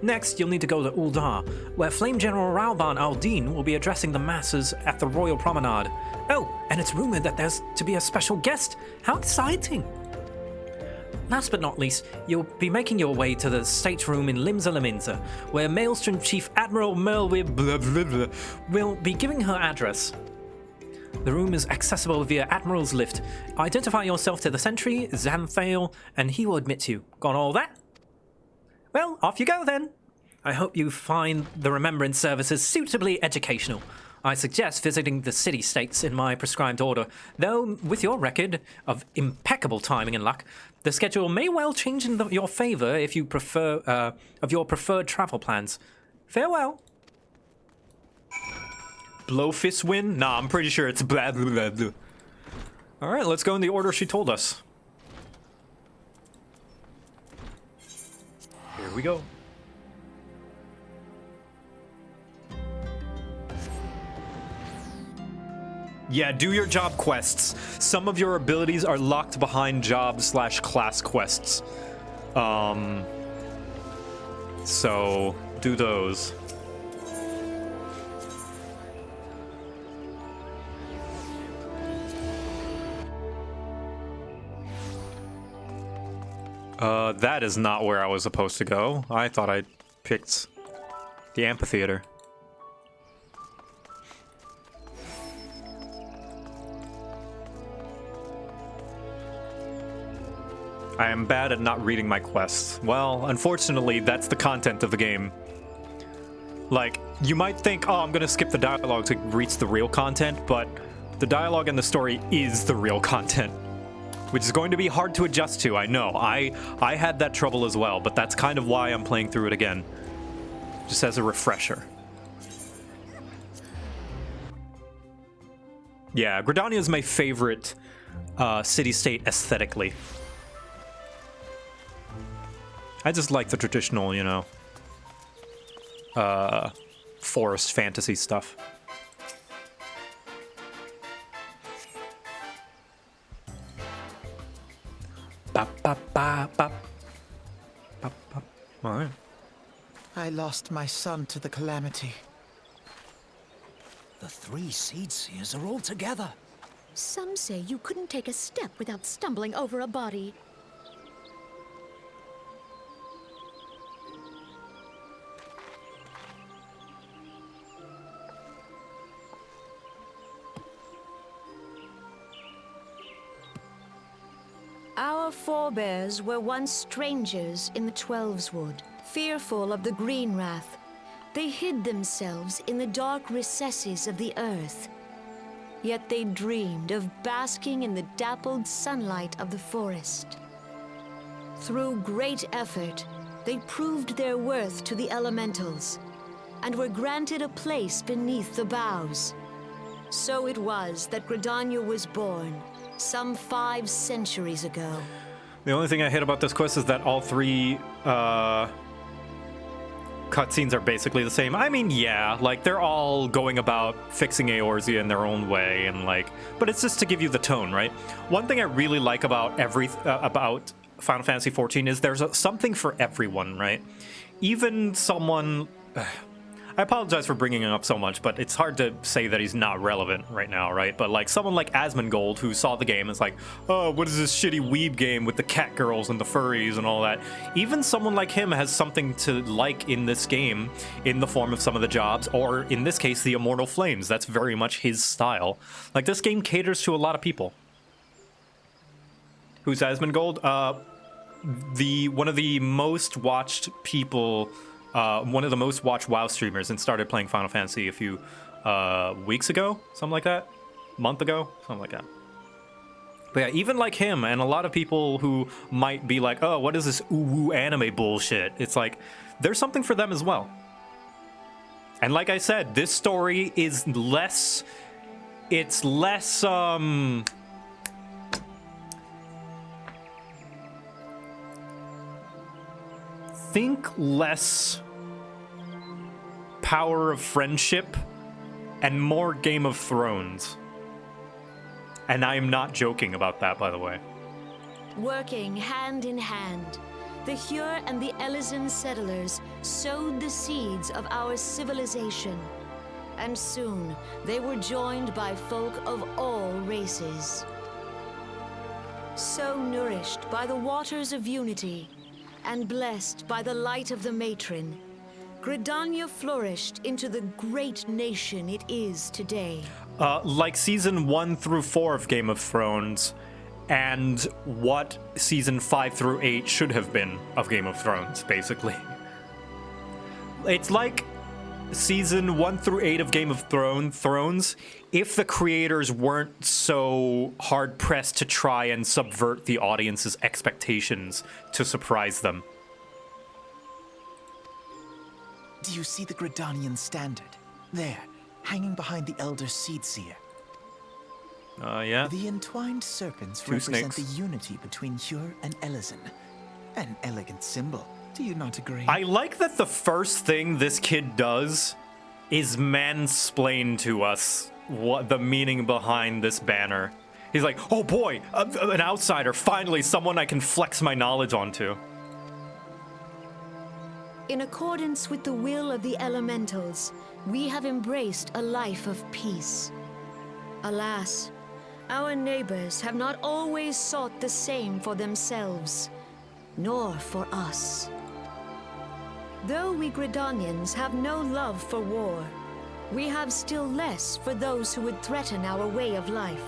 Next, you'll need to go to Uldar, where Flame General Rauban Aldin will be addressing the masses at the Royal Promenade. Oh, and it's rumored that there's to be a special guest. How exciting! Last but not least, you'll be making your way to the stateroom in Limsa Laminza, where Maelstrom Chief Admiral Merlwib will be giving her address. The room is accessible via Admiral's lift. Identify yourself to the sentry, Xanthale, and he will admit you. Got all that? Well, off you go then. I hope you find the remembrance services suitably educational. I suggest visiting the city-states in my prescribed order, though with your record of impeccable timing and luck, the schedule may well change in your favor if you prefer of your preferred travel plans. Farewell. Blowfist win? Nah, I'm pretty sure it's blah blah blah blah. All right, let's go in the order she told us. Here we go. Yeah, do your job quests. Some of your abilities are locked behind job/class quests. So do those. That is not where I was supposed to go. I thought I picked the amphitheater. I am bad at not reading my quests. Well, unfortunately, that's the content of the game. Like, you might think, oh, I'm gonna skip the dialogue to reach the real content, but the dialogue and the story is the real content. Which is going to be hard to adjust to, I know. I had that trouble as well, but that's kind of why I'm playing through it again. Just as a refresher. Yeah, Gridania is my favorite city-state aesthetically. I just like the traditional, you know, forest fantasy stuff. Bop, bop, bop, bop. Bop, bop. All right. I lost my son to the calamity. The 3 Seedseers are all together. Some say you couldn't take a step without stumbling over a body. Our forebears were once strangers in the Twelveswood, fearful of the Green Wrath. They hid themselves in the dark recesses of the earth. Yet they dreamed of basking in the dappled sunlight of the forest. Through great effort, they proved their worth to the elementals, and were granted a place beneath the boughs. So it was that Gridania was born, some 5 centuries ago. The only thing I hate about this quest is that all 3 cutscenes are basically the same. I mean, yeah, like they're all going about fixing Eorzea in their own way, and like, but it's just to give you the tone, right? One thing I really like about about Final Fantasy XIV is there's something for everyone, right? Even someone. I apologize for bringing him up so much, but it's hard to say that he's not relevant right now, right? But like someone like Asmongold, who saw the game, is like, oh, what is this shitty weeb game with the cat girls and the furries and all that? Even someone like him has something to like in this game in the form of some of the jobs, or in this case, the Immortal Flames. That's very much his style. Like, this game caters to a lot of people. Who's Asmongold? One of the most watched people... one of the most watched WoW streamers, and started playing Final Fantasy a few weeks ago, something like that, month ago, something like that. But yeah, even like him and a lot of people who might be like, oh, what is this ooh anime bullshit? It's like, there's something for them as well. And like I said, this story is less, it's less, think less Power of Friendship and more Game of Thrones. And I am not joking about that, by the way. Working hand in hand, the Hyur and the Elysian settlers sowed the seeds of our civilization. And soon, they were joined by folk of all races. So nourished by the waters of unity, and blessed by the light of the matron, Gridania flourished into the great nation it is today. Like season 1 through 4 of Game of Thrones, and what season 5 through 8 should have been of Game of Thrones, basically. It's like season 1 through 8 of Game of Thrones if the creators weren't so hard-pressed to try and subvert the audience's expectations to surprise them. Do you see the Gridanian standard? There, hanging behind the Elder Seedseer. Yeah. The entwined serpents 2 represent snakes. the unity between Hyur and Elysian. An elegant symbol. Do you not agree? I like that the first thing this kid does is mansplain to us what the meaning behind this banner. He's like, oh boy, an outsider, finally someone I can flex my knowledge onto. In accordance with the will of the elementals, we have embraced a life of peace. Alas, our neighbors have not always sought the same for themselves, nor for us. Though we Gridanians have no love for war, we have still less for those who would threaten our way of life.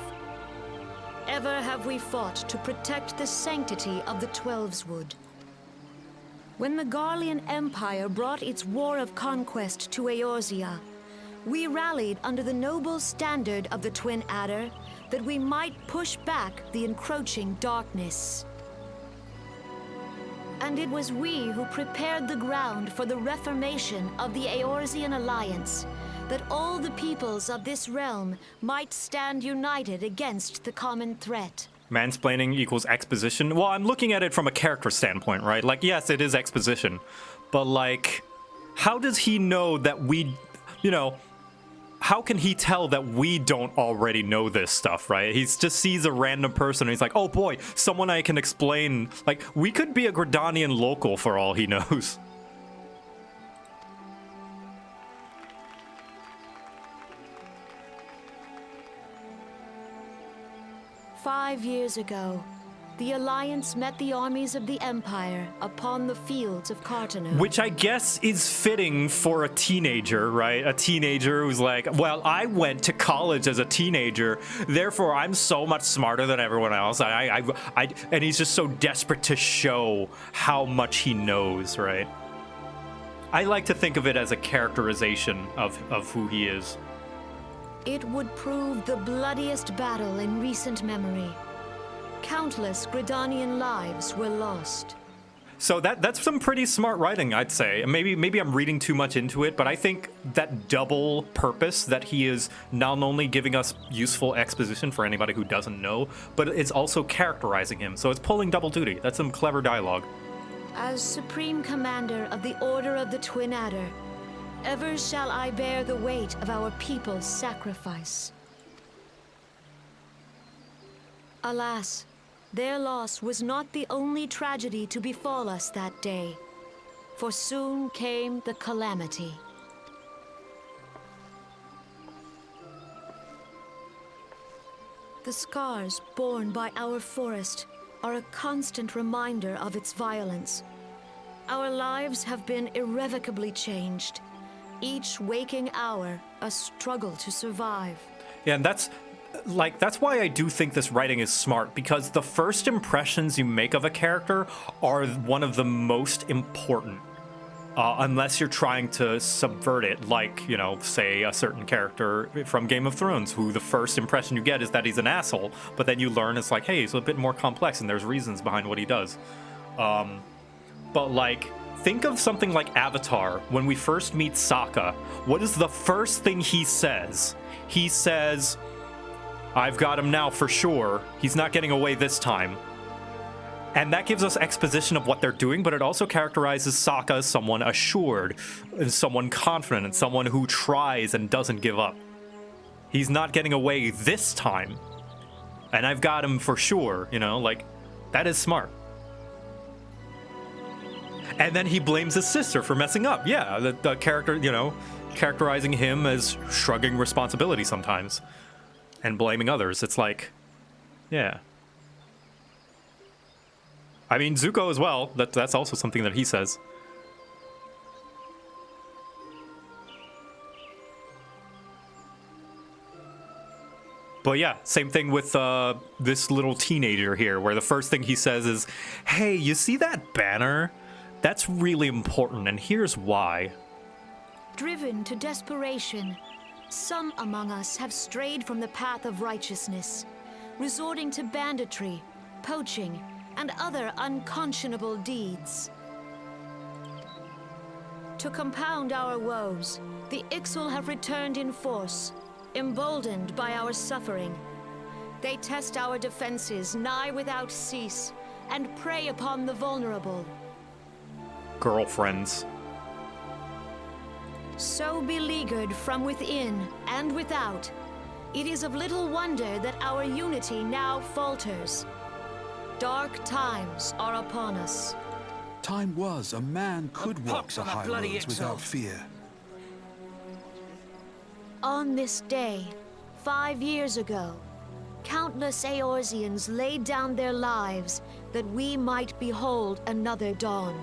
Ever have we fought to protect the sanctity of the Twelveswood. When the Garlean Empire brought its war of conquest to Eorzea, we rallied under the noble standard of the Twin Adder that we might push back the encroaching darkness. And it was we who prepared the ground for the reformation of the Eorzean Alliance, that all the peoples of this realm might stand united against the common threat. Mansplaining equals exposition. Well, I'm looking at it from a character standpoint, right? Like, yes, it is exposition. But, like, how does he know that we, you know, how can he tell that we don't already know this stuff, right? He just sees a random person and he's like, oh boy, someone I can explain. Like, we could be a Gridanian local for all he knows. 5 years ago, the Alliance met the armies of the Empire upon the fields of Cartano. Which I guess is fitting for a teenager, right? A teenager who's like, well, I went to college as a teenager, therefore I'm so much smarter than everyone else. And he's just so desperate to show how much he knows, right? I like to think of it as a characterization of who he is. It would prove the bloodiest battle in recent memory. Countless Gridanian lives were lost. So that's some pretty smart writing, I'd say. Maybe I'm reading too much into it, but I think that double purpose that he is not only giving us useful exposition for anybody who doesn't know, but it's also characterizing him. So it's pulling double duty. That's some clever dialogue. As Supreme Commander of the Order of the Twin Adder, ever shall I bear the weight of our people's sacrifice. Alas, their loss was not the only tragedy to befall us that day, for soon came the calamity. The scars borne by our forest are a constant reminder of its violence. Our lives have been irrevocably changed, each waking hour a struggle to survive. Yeah, and that's why I do think this writing is smart, because the first impressions you make of a character are one of the most important, unless you're trying to subvert it, like, you know, say a certain character from Game of Thrones, who the first impression you get is that he's an asshole, but then you learn it's like, hey, he's a bit more complex and there's reasons behind what he does. But like, think of something like Avatar. When we first meet Sokka, what is the first thing he says? He says, I've got him now for sure. He's not getting away this time. And that gives us exposition of what they're doing, but it also characterizes Sokka as someone assured, as someone confident, and someone who tries and doesn't give up. He's not getting away this time. And I've got him for sure, you know, like, that is smart. And then he blames his sister for messing up. Yeah, the character, you know, characterizing him as shrugging responsibility sometimes and blaming others. It's like, yeah. I mean, Zuko as well. That's also something that he says. But yeah, same thing with this little teenager here, where the first thing he says is, hey, you see that banner? That's really important, and here's why. Driven to desperation, some among us have strayed from the path of righteousness, resorting to banditry, poaching, and other unconscionable deeds. To compound our woes, the Ixal have returned in force, emboldened by our suffering. They test our defenses nigh without cease, and prey upon the vulnerable. Girlfriends. So beleaguered from within and without, it is of little wonder that our unity now falters. Dark times are upon us. Time was a man could walk the high roads without fear. On this day, 5 years ago, countless Eorzeans laid down their lives that we might behold another dawn.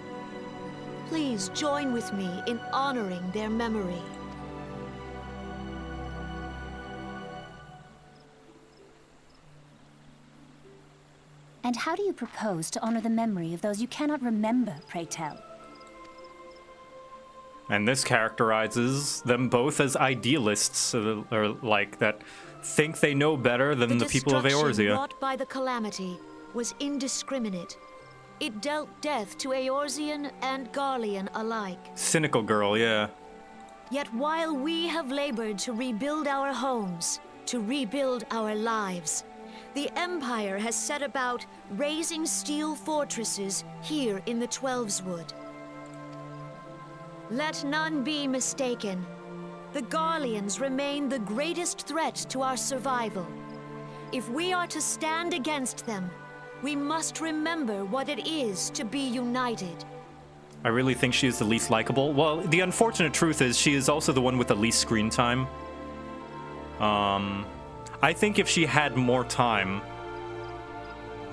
Please join with me in honoring their memory. And how do you propose to honor the memory of those you cannot remember, pray tell? And this characterizes them both as idealists, or like that think they know better than the people of The Eorzea. destruction wrought by the calamity was indiscriminate. It dealt death to Eorzean and Garlean alike. Cynical girl, yeah. Yet while we have labored to rebuild our homes, to rebuild our lives, the Empire has set about raising steel fortresses here in the Twelveswood. Let none be mistaken. The Garleans remain the greatest threat to our survival. If we are to stand against them, we must remember what it is to be united. I really think she is the least likable. Well, the unfortunate truth is she is also the one with the least screen time. I think if she had more time,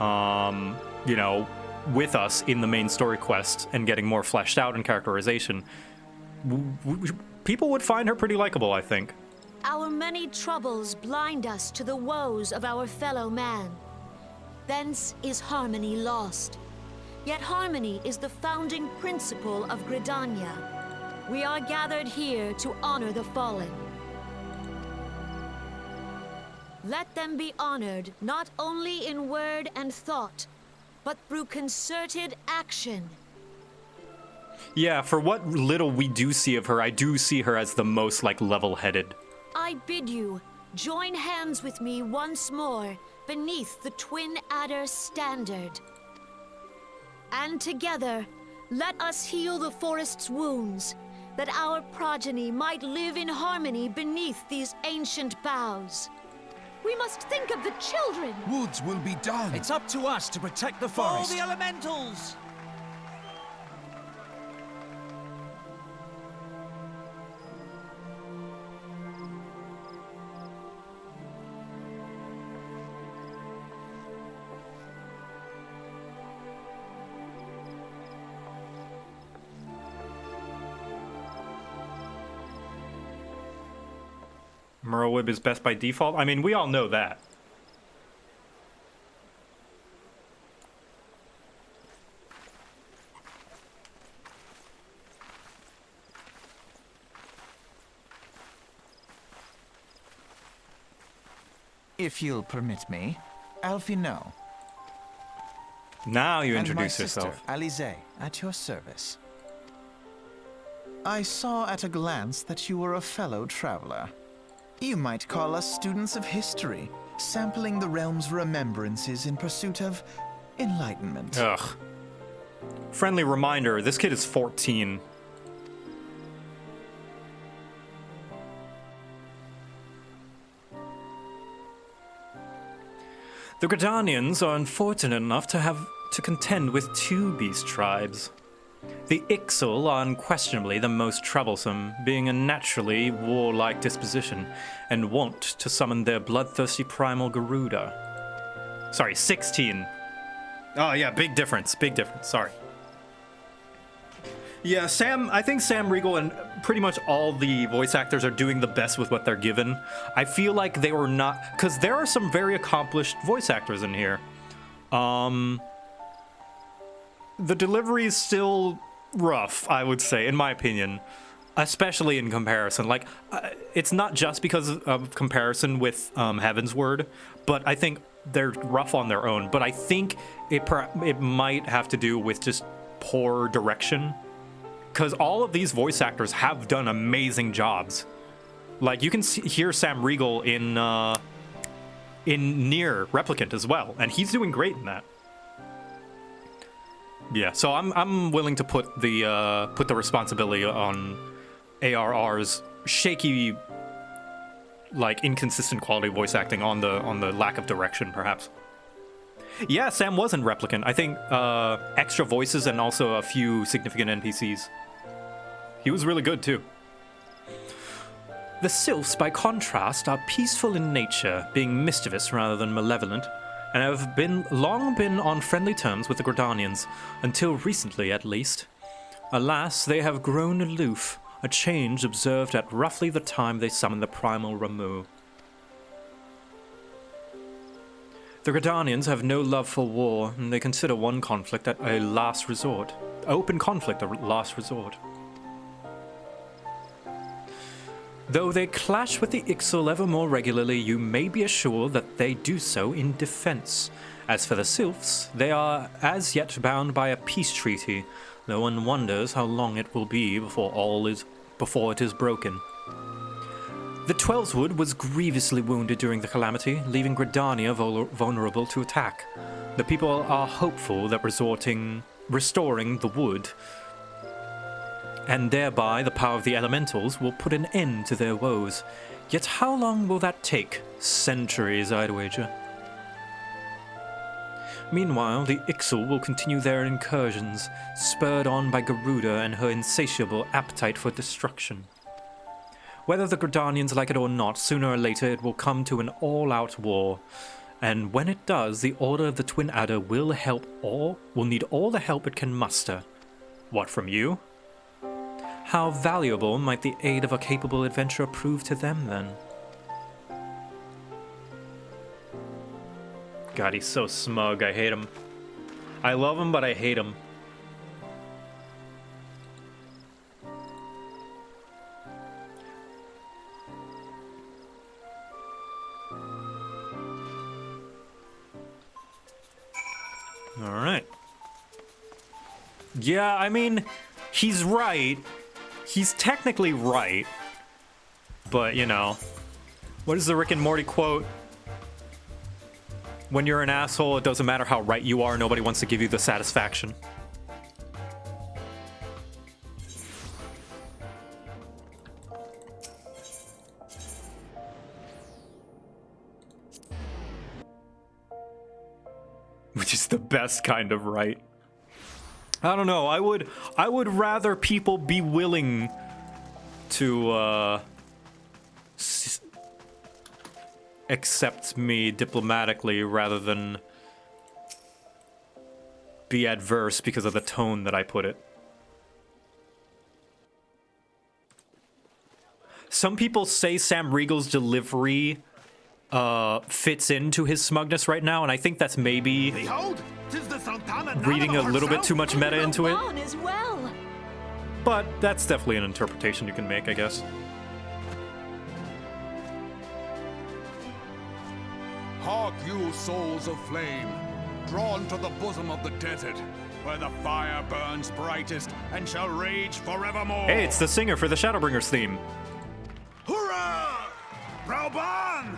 you know, with us in the main story quest and getting more fleshed out in characterization, people would find her pretty likable, I think. Our many troubles blind us to the woes of our fellow man. Thence is harmony lost. Yet harmony is the founding principle of Gridania. We are gathered here to honor the fallen. Let them be honored not only in word and thought, but through concerted action. Yeah, for what little we do see of her, I do see her as the most, like, level-headed. I bid you, join hands with me once more beneath the Twin Adder standard. And together, let us heal the forest's wounds, that our progeny might live in harmony beneath these ancient boughs. We must think of the children! Woods will be done! It's up to us to protect the forest! For the elementals! Merlwyb is best by default? I mean, we all know that. If you'll permit me, Alfie No. Now you and introduce my yourself. sister, Alize, at your service. I saw at a glance that you were a fellow traveler. You might call us students of history, sampling the realm's remembrances in pursuit of enlightenment. Ugh. Friendly reminder, this kid is 14. The Gridanians are unfortunate enough to have to contend with two beast tribes. The Ixal are unquestionably the most troublesome, being a naturally warlike disposition, and wont to summon their bloodthirsty primal Garuda. Sorry, 16. Oh yeah, big difference, sorry. Yeah, I think Sam Riegel and pretty much all the voice actors are doing the best with what they're given. I feel like they were not, because there are some very accomplished voice actors in here. The delivery is still rough, I would say, in my opinion, especially in comparison. Like, it's not just because of comparison with Heaven's Word, but I think they're rough on their own. But I think it might have to do with just poor direction, because all of these voice actors have done amazing jobs. Like, you can hear Sam Riegel in Nier Replicant as well, and he's doing great in that. Yeah, so I'm willing to put the responsibility on ARR's shaky, like, inconsistent quality voice acting on the lack of direction, perhaps. Yeah, Sam was in Replicant. I think extra voices and also a few significant NPCs. He was really good too. The Sylphs, by contrast, are peaceful in nature, being mischievous rather than malevolent, and have long been on friendly terms with the Gridanians, until recently at least. Alas, they have grown aloof, a change observed at roughly the time they summoned the primal Ramu. The Gridanians have no love for war, and they consider one conflict a last resort. Open conflict a last resort. Though they clash with the Ixal ever more regularly, you may be assured that they do so in defense. As for the Sylphs, they are as yet bound by a peace treaty, though one wonders how long it will be before it is broken. The Twelveswood was grievously wounded during the calamity, leaving Gridania vulnerable to attack. The people are hopeful that restoring the wood, and thereby the power of the elementals, will put an end to their woes. Yet how long will that take? Centuries, I'd wager. Meanwhile, the Ixal will continue their incursions, spurred on by Garuda and her insatiable appetite for destruction. Whether the Gridanians like it or not, sooner or later it will come to an all-out war, And when it does, the Order of the Twin Adder will need all the help it can muster. What, from you? How valuable might the aid of a capable adventurer prove to them, then? God, he's so smug. I hate him. I love him, but I hate him. Alright. Yeah, I mean, he's right. He's technically right. But, you know, what is the Rick and Morty quote? When you're an asshole, it doesn't matter how right you are, nobody wants to give you the satisfaction. Which is the best kind of right. I don't know, I would rather people be willing to accept me diplomatically rather than be adverse because of the tone that I put it. Some people say Sam Riegel's delivery fits into his smugness right now, and I think that's maybe reading a little bit too much meta into it. But that's definitely an interpretation you can make, I guess. Hark you, souls of flame, drawn to the bosom of the desert, where the fire burns brightest and shall rage forevermore. Hey, it's the singer for the Shadowbringers theme. Hurrah! Rauban!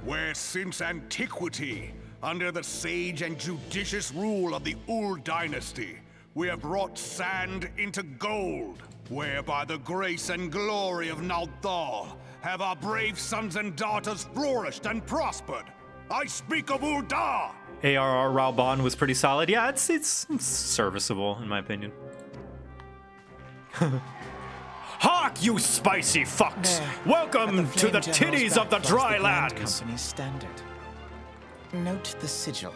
Where since antiquity, under the sage and judicious rule of the Ul dynasty, we have wrought sand into gold, where by the grace and glory of Naldal have our brave sons and daughters flourished and prospered. I speak of Ul'dah! ARR Rauban was pretty solid. Yeah, it's serviceable, in my opinion. Hark, you spicy fucks! Welcome to the titties of the dry lands! Company standard. Note the sigil.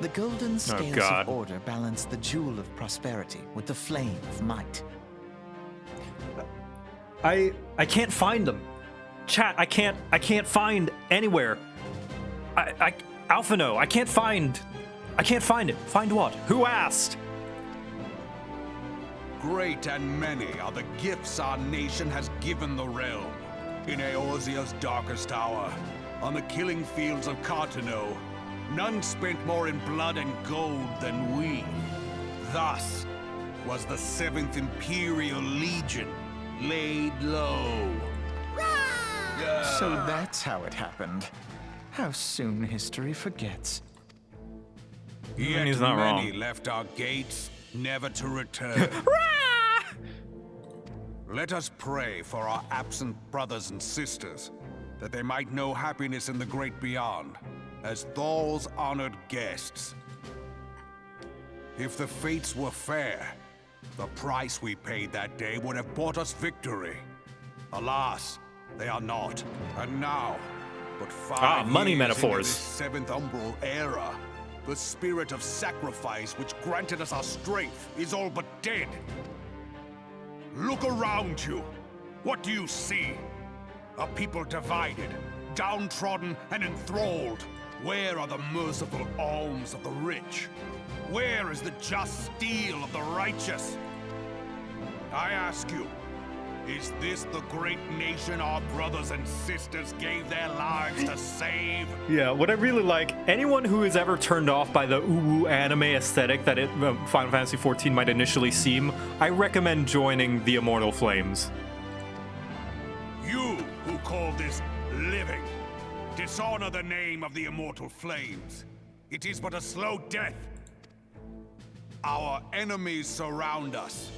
The golden scales of order balance the jewel of prosperity with the flame of might. I can't find them. Chat, I can't find anywhere. Alphino, I can't find it. Find what? Who asked? Great and many are the gifts our nation has given the realm. In Eorzea's darkest hour, on the killing fields of Cartano, none spent more in blood and gold than we. Thus was the 7th Imperial Legion laid low. So that's how it happened. How soon history forgets. Yet he's not many wrong. left our gates, never to return. Let us pray for our absent brothers and sisters, that they might know happiness in the great beyond, as Thal's honored guests. If the fates were fair, the price we paid that day would have bought us victory. Alas, they are not. And now, but 5 money years metaphors. into this 7th Umbral era, the spirit of sacrifice which granted us our strength is all but dead. Look around you. What do you see? A people divided, downtrodden and enthralled. Where are the merciful alms of the rich? Where is the just steel of the righteous? I ask you, is this the great nation our brothers and sisters gave their lives to save? Yeah, what I really like, anyone who is ever turned off by the ooh anime aesthetic that Final Fantasy XIV might initially seem, I recommend joining the Immortal Flames. You who call this living, dishonor the name of the Immortal Flames. It is but a slow death. Our enemies surround us.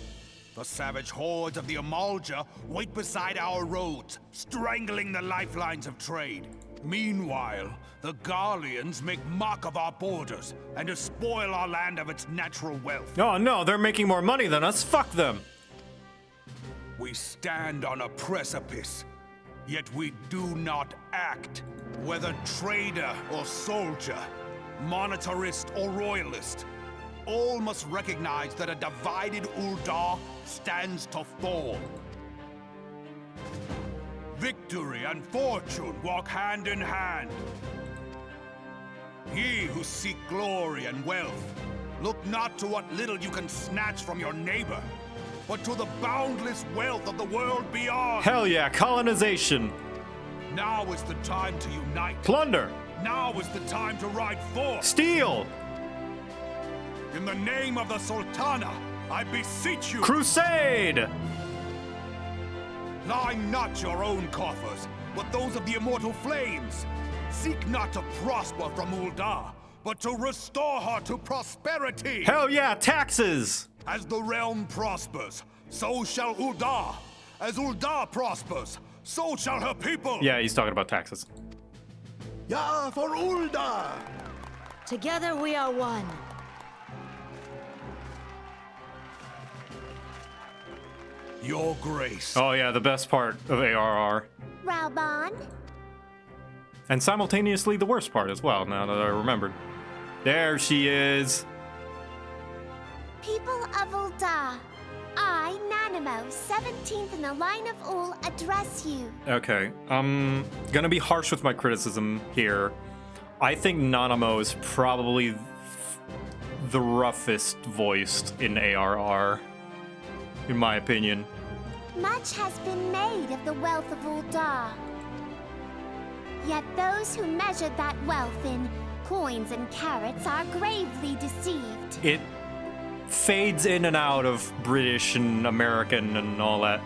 The savage hordes of the Amalja wait beside our roads, strangling the lifelines of trade. Meanwhile, the Garleans make mock of our borders and despoil our land of its natural wealth. Oh no, they're making more money than us. Fuck them. We stand on a precipice, yet we do not act. Whether trader or soldier, monetarist or royalist, all must recognize that a divided Uldar stands to fall. Victory and fortune walk hand in hand. Ye who seek glory and wealth, look not to what little you can snatch from your neighbor, but to the boundless wealth of the world beyond. Hell yeah, colonization. Now is the time to unite. Plunder. Now is the time to ride forth. Steal. In the name of the Sultana, I beseech you. Crusade. Line not your own coffers, but those of the immortal flames. Seek not to prosper from Uldar, but to restore her to prosperity. Hell yeah, taxes. As the realm prospers, so shall Uldar. As Uldar prospers, so shall her people. Yeah, he's talking about taxes. Yeah, for Uldar. Together we are one. Your grace. Oh yeah, the best part of ARR. Raubon? And simultaneously the worst part as well, now that I remembered. There she is. People of Uldar, I, Nanimo, 17th in the line of Ul, address you. Okay, I'm gonna be harsh with my criticism here. I think Nanamo is probably the roughest voiced in ARR, in my opinion. Much has been made of the wealth of Uldar. Yet those who measured that wealth in coins and carats are gravely deceived. It fades in and out of British and American and all that.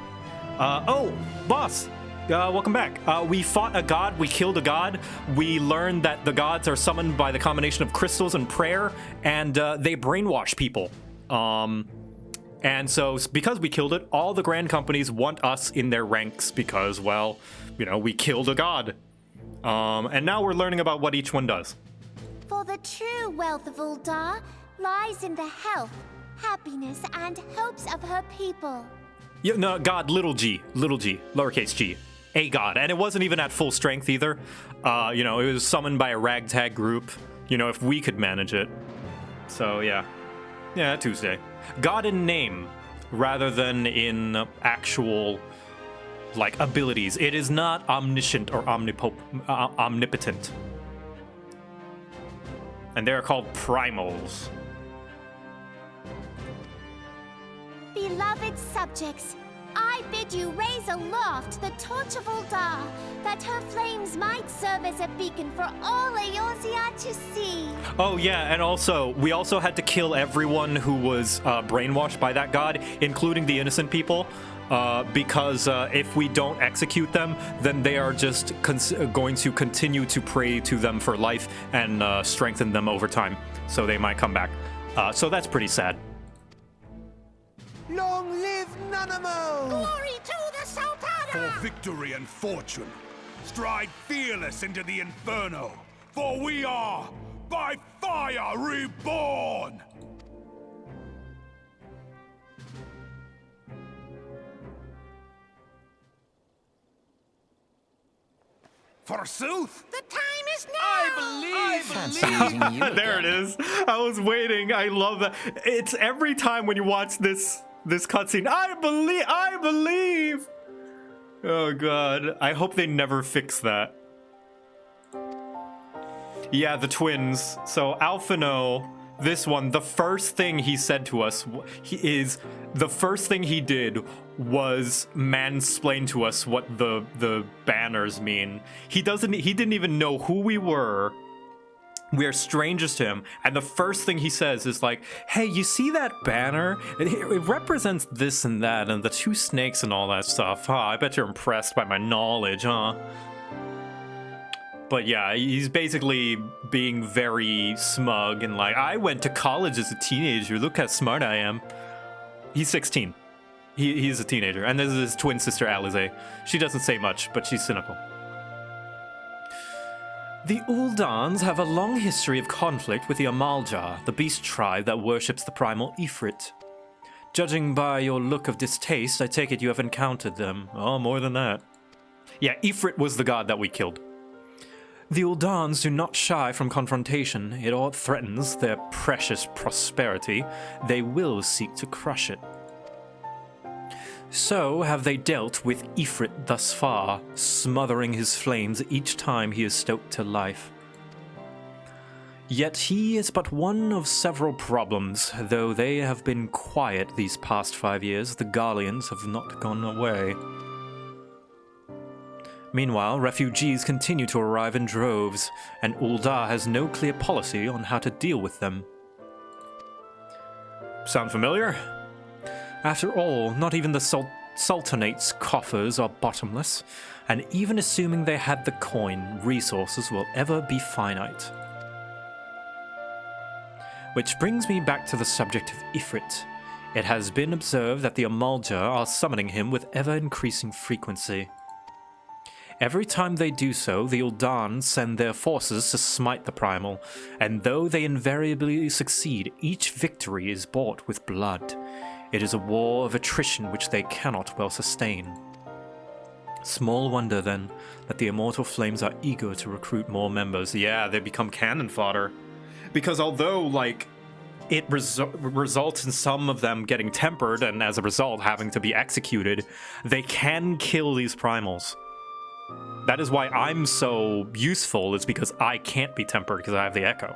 Oh, boss, welcome back. We fought a god, we killed a god. We learned that the gods are summoned by the combination of crystals and prayer, and they brainwash people. And so because we killed it, all the grand companies want us in their ranks because, well, you know, we killed a god. And now we're learning about what each one does. For the true wealth of Uldar lies in the health, happiness, and hopes of her people. Yeah, no, God, little g, lowercase g, a god. And it wasn't even at full strength either. You know, it was summoned by a ragtag group, you know, if we could manage it. So, yeah. Yeah, Tuesday. God in name, rather than in actual, like, abilities. It is not omniscient or omnipotent. And they're called primals. Beloved subjects, I bid you raise aloft the torch of Uldar, that her flames might serve as a beacon for all Eorzea to see. Oh yeah, and also, we also had to kill everyone who was brainwashed by that god, including the innocent people, because if we don't execute them, then they are just going to continue to pray to them for life and strengthen them over time, so they might come back. So that's pretty sad. Long live Nanamo! Glory to the Sultana! For victory and fortune, stride fearless into the inferno, for we are, by fire, reborn! Forsooth! The time is now! Fancy meeting you There it is. I was waiting. I love that. It's every time when you watch this cutscene. I believe. Oh god. I hope they never fix that. Yeah, the twins. So Alphino, this one, the first thing he said to us the first thing he did was mansplain to us what the banners mean. He didn't even know who we were. We are strangers to him, and the first thing he says is like, hey, you see that banner? It represents this and that, and the two snakes and all that stuff. Huh, I bet you're impressed by my knowledge, huh? But yeah, he's basically being very smug and like, I went to college as a teenager, look how smart I am. He's 16. He's a teenager, and this is his twin sister, Alize. She doesn't say much, but she's cynical. The Uldans have a long history of conflict with the Amalja, the beast tribe that worships the primal Ifrit. Judging by your look of distaste, I take it you have encountered them. Oh, more than that. Yeah, Ifrit was the god that we killed. The Uldans do not shy from confrontation. It all threatens their precious prosperity. They will seek to crush it. So have they dealt with Ifrit thus far, smothering his flames each time he is stoked to life. Yet he is but one of several problems. Though they have been quiet these past 5 years, the Garleans have not gone away. Meanwhile, refugees continue to arrive in droves, and Ul'dah has no clear policy on how to deal with them. Sound familiar? After all, not even the Sultanate's coffers are bottomless, and even assuming they had the coin, resources will ever be finite. Which brings me back to the subject of Ifrit. It has been observed that the Amalja are summoning him with ever-increasing frequency. Every time they do so, the Ul'dan send their forces to smite the Primal, and though they invariably succeed, each victory is bought with blood. It is a war of attrition which they cannot well sustain. Small wonder, then, that the Immortal Flames are eager to recruit more members. Yeah, they become cannon fodder. Because although, like, it results in some of them getting tempered, and as a result having to be executed, they can kill these Primals. That is why I'm so useful, is because I can't be tempered because I have the Echo.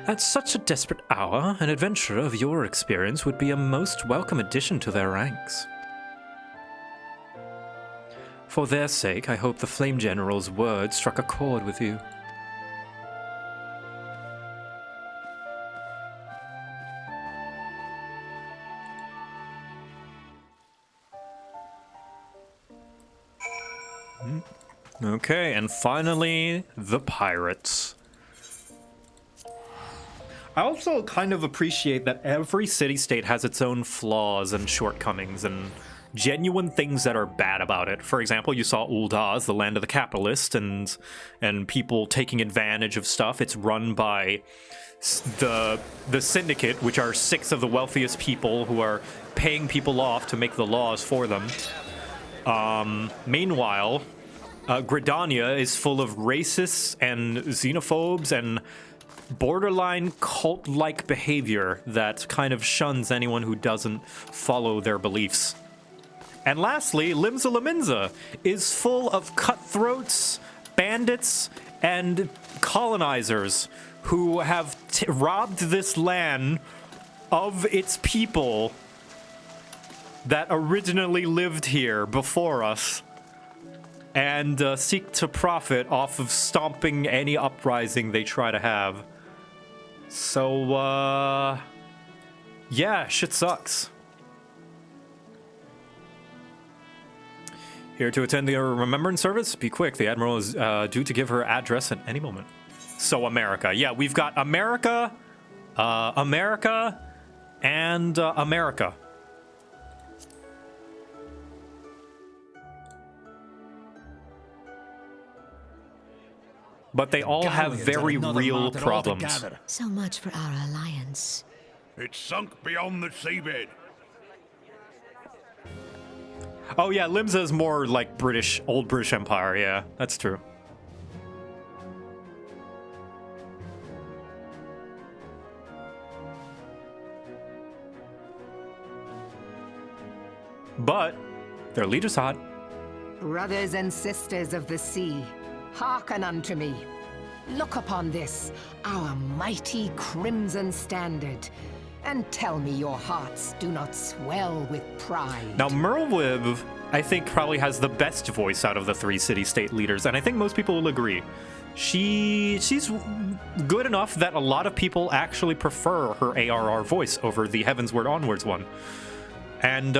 At such a desperate hour, an adventurer of your experience would be a most welcome addition to their ranks. For their sake, I hope the Flame General's words struck a chord with you. Okay, and finally, the pirates. I also kind of appreciate that every city-state has its own flaws and shortcomings and genuine things that are bad about it. For example, you saw Ul'dah as the land of the capitalist and people taking advantage of stuff. It's run by the Syndicate, which are 6 of the wealthiest people who are paying people off to make the laws for them. Meanwhile, Gridania is full of racists and xenophobes and borderline cult-like behavior that kind of shuns anyone who doesn't follow their beliefs. And lastly, Limsa Laminza is full of cutthroats, bandits, and colonizers who have robbed this land of its people that originally lived here before us, and seek to profit off of stomping any uprising they try to have. So, yeah, shit sucks. Here to attend the remembrance service? Be quick, the Admiral is due to give her address at any moment. So, America. Yeah, we've got America, America, and America. But they all have very real problems. So much for our alliance. It's sunk beyond the seabed. Oh yeah, Limsa is more like British, old British Empire, yeah, that's true. But their leader's hot. Brothers and sisters of the sea, hearken unto me. Look upon this, our mighty crimson standard, and tell me your hearts do not swell with pride. Now, Merlwyb, I think, probably has the best voice out of the 3 city-state leaders, and I think most people will agree. She's good enough that a lot of people actually prefer her ARR voice over the Heavensward Onwards one. And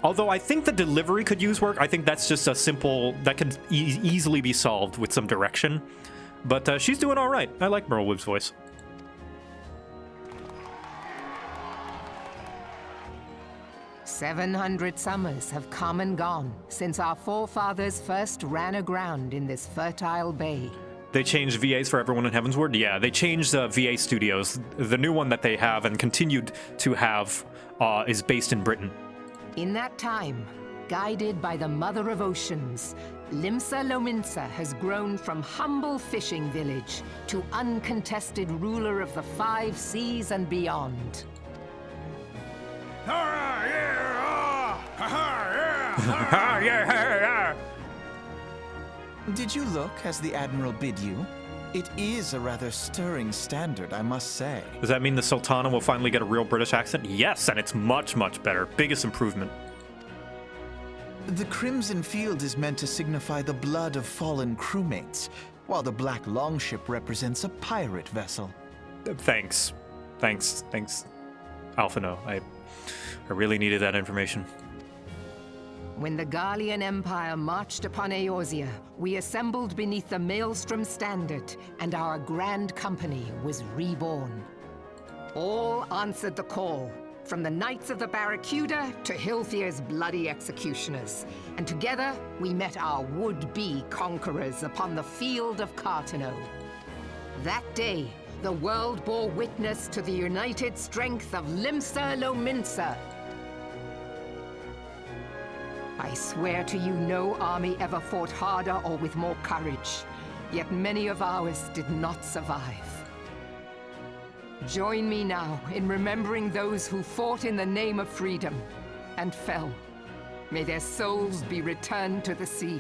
although I think the delivery could use work, I think that's just a simple, that could easily be solved with some direction. But she's doing all right. I like Merlwyb's voice. "700 summers have come and gone since our forefathers first ran aground in this fertile bay. They changed VAs for everyone in Heavensward? Yeah, they changed VA Studios. The new one that they have and continued to have is based in Britain. In that time, guided by the Mother of Oceans, Limsa Lominsa has grown from humble fishing village to uncontested ruler of the 5 seas and beyond. Did you look as the Admiral bid you? It is a rather stirring standard, I must say. Does that mean the Sultana will finally get a real British accent? Yes, and it's much, much better. Biggest improvement. The Crimson Field is meant to signify the blood of fallen crewmates, while the Black Longship represents a pirate vessel. Thanks, Alphino. I really needed that information. When the Garlean Empire marched upon Eorzea, we assembled beneath the Maelstrom Standard, and our grand company was reborn. All answered the call, from the Knights of the Barracuda to Hilfir's bloody executioners. And together, we met our would-be conquerors upon the field of Carteneau. That day, the world bore witness to the united strength of Limsa Lominsa. I swear to you, no army ever fought harder or with more courage, yet many of ours did not survive. Join me now in remembering those who fought in the name of freedom and fell. May their souls be returned to the sea.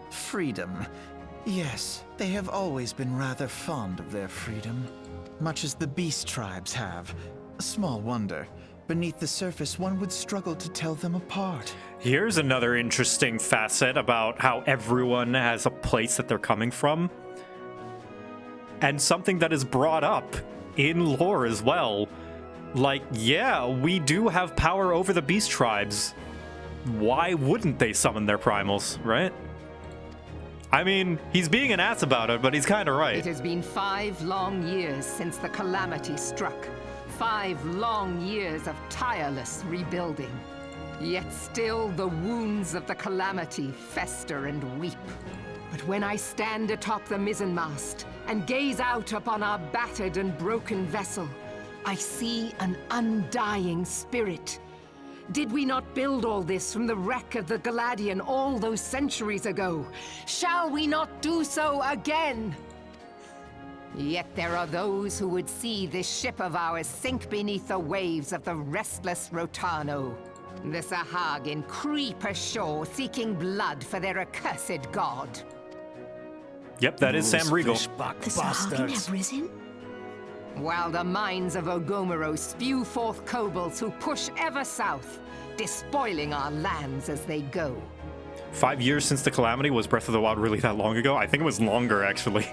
Freedom. Yes, they have always been rather fond of their freedom. Much as the beast tribes have. Small wonder. Beneath the surface, one would struggle to tell them apart. Here's another interesting facet about how everyone has a place that they're coming from. And something that is brought up in lore as well. Like, yeah, we do have power over the beast tribes. Why wouldn't they summon their primals, right? I mean, he's being an ass about it, but he's kind of right. It has been 5 long years since the calamity struck. 5 long years of tireless rebuilding. Yet still the wounds of the calamity fester and weep. But when I stand atop the mizzenmast and gaze out upon our battered and broken vessel, I see an undying spirit. Did we not build all this from the wreck of the Galadian all those centuries ago? Shall we not do so again? Yet there are those who would see this ship of ours sink beneath the waves of the restless Rotano. The Sahagin creep ashore seeking blood for their accursed god. Yep, that is Sam Riegel. The Sahagin have risen? While the mines of Ogomoro spew forth kobolds who push ever south, despoiling our lands as they go. 5 years since the Calamity. Was Breath of the Wild really that long ago? I think it was longer, actually.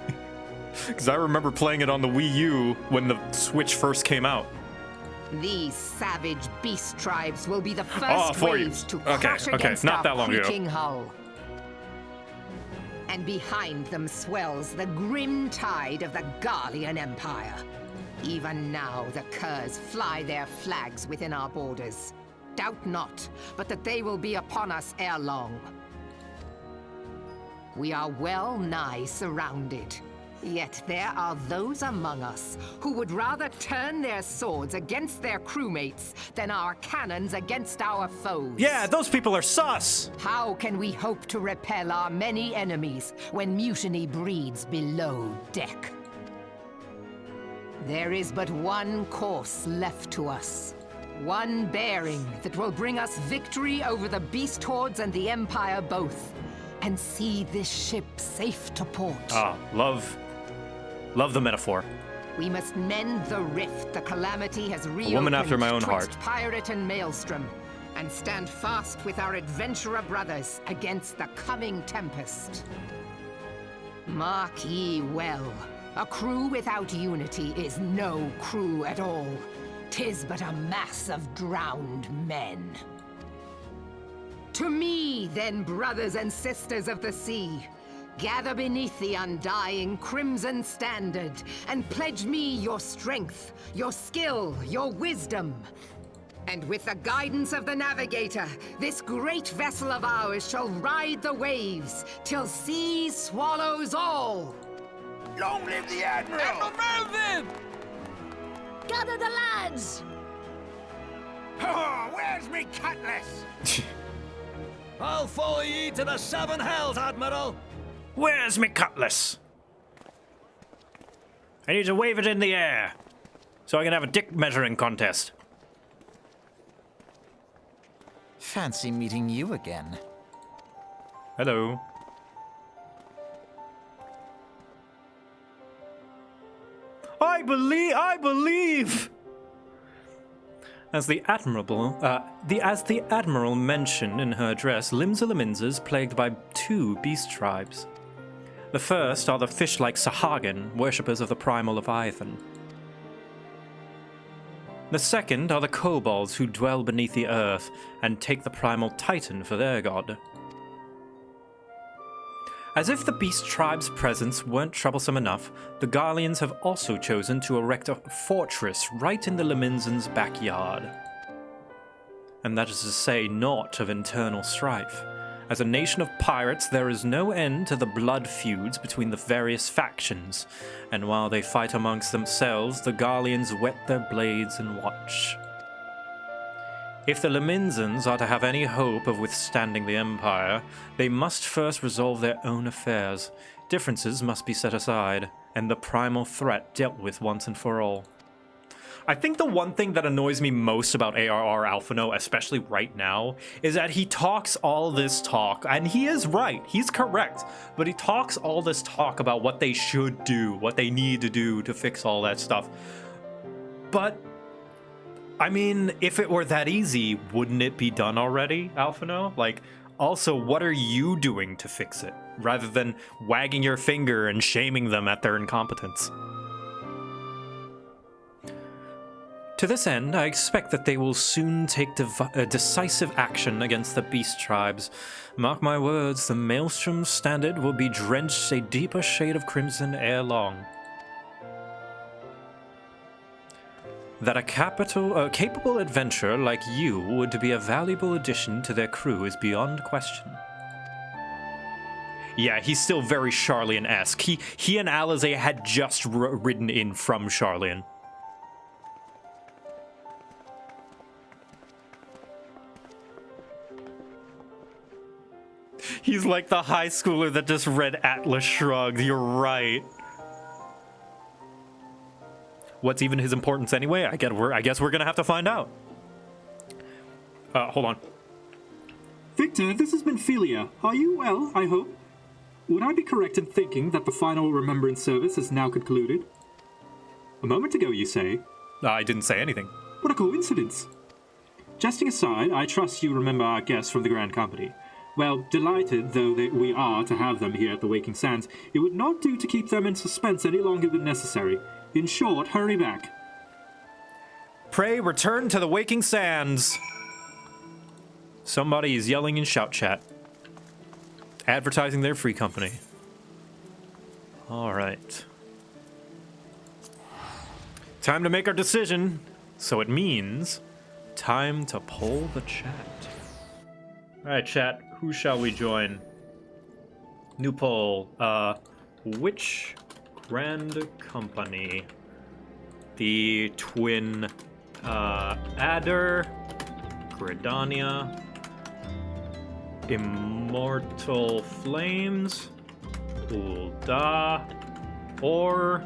Because I remember playing it on the Wii U when the Switch first came out. These savage beast tribes will be the first waves to Okay, crash against not our that long ago. creaking hull. And behind them swells the grim tide of the Garlean Empire. Even now, the Curs fly their flags within our borders. Doubt not, but that they will be upon us ere long. We are well nigh surrounded. Yet there are those among us who would rather turn their swords against their crewmates than our cannons against our foes. Yeah, those people are sus! How can we hope to repel our many enemies when mutiny breeds below deck? There is but one course left to us. One bearing that will bring us victory over the beast hordes and the Empire both. And see this ship safe to port. Ah, love the metaphor. We must mend the rift the Calamity has reopened. A woman after my own heart. Twixt pirate and maelstrom, and stand fast with our adventurer brothers against the coming tempest. Mark ye well. A crew without unity is no crew at all. 'Tis but a mass of drowned men. To me, then, brothers and sisters of the sea, gather beneath the undying crimson standard and pledge me your strength, your skill, your wisdom. And with the guidance of the navigator, this great vessel of ours shall ride the waves till sea swallows all. Long live the Admiral! Admiral Melvin! Gather the lads! Oh, where's me cutlass? I'll follow ye to the seven hells, Admiral! Where's me cutlass? I need to wave it in the air so I can have a dick measuring contest. Fancy meeting you again. Hello. I believe. As the Admiral mentioned in her address, Limsa Laminza is plagued by two beast tribes. The first are the fish-like Sahagin, worshippers of the primal Leviathan. The second are the kobolds who dwell beneath the earth and take the primal Titan for their god. As if the beast tribe's presence weren't troublesome enough, the Garleans have also chosen to erect a fortress right in the Laminzans' backyard. And that is to say naught of internal strife. As a nation of pirates, there is no end to the blood feuds between the various factions, and while they fight amongst themselves, the Garleans whet their blades and watch. If the Laminzans are to have any hope of withstanding the Empire, they must first resolve their own affairs. Differences must be set aside, and the primal threat dealt with once and for all. I think the one thing that annoys me most about ARR Alphino, especially right now, is that he talks all this talk, and he is right, he's correct, but he talks all this talk about what they should do, what they need to do to fix all that stuff. But I mean, if it were that easy, wouldn't it be done already, Alphino? Like, also, what are you doing to fix it, rather than wagging your finger and shaming them at their incompetence? To this end, I expect that they will soon take decisive action against the beast tribes. Mark my words, the Maelstrom standard will be drenched a deeper shade of crimson ere long. That a capable adventurer like you would be a valuable addition to their crew is beyond question. Yeah, he's still very Sharlayan-esque. He and Alize had just ridden in from Sharlayan. He's like the high schooler that just read Atlas Shrugged. You're right. What's even his importance anyway? I guess we're gonna have to find out. Hold on. Victor, this has been Philia. Are you well, I hope? Would I be correct in thinking that the final remembrance service is now concluded? A moment ago, you say? I didn't say anything. What a coincidence. Jesting aside, I trust you remember our guests from the Grand Company. Well, delighted though we are to have them here at the Waking Sands, it would not do to keep them in suspense any longer than necessary. In short, hurry back. Pray return to the Waking Sands. Somebody is yelling in shout chat. Advertising their free company. Alright. Time to make our decision. So it means time to poll the chat. Alright, chat. Who shall we join? New poll. Which Grand Company? The Twin Adder, Gridania, Immortal Flames, Ul'dah, or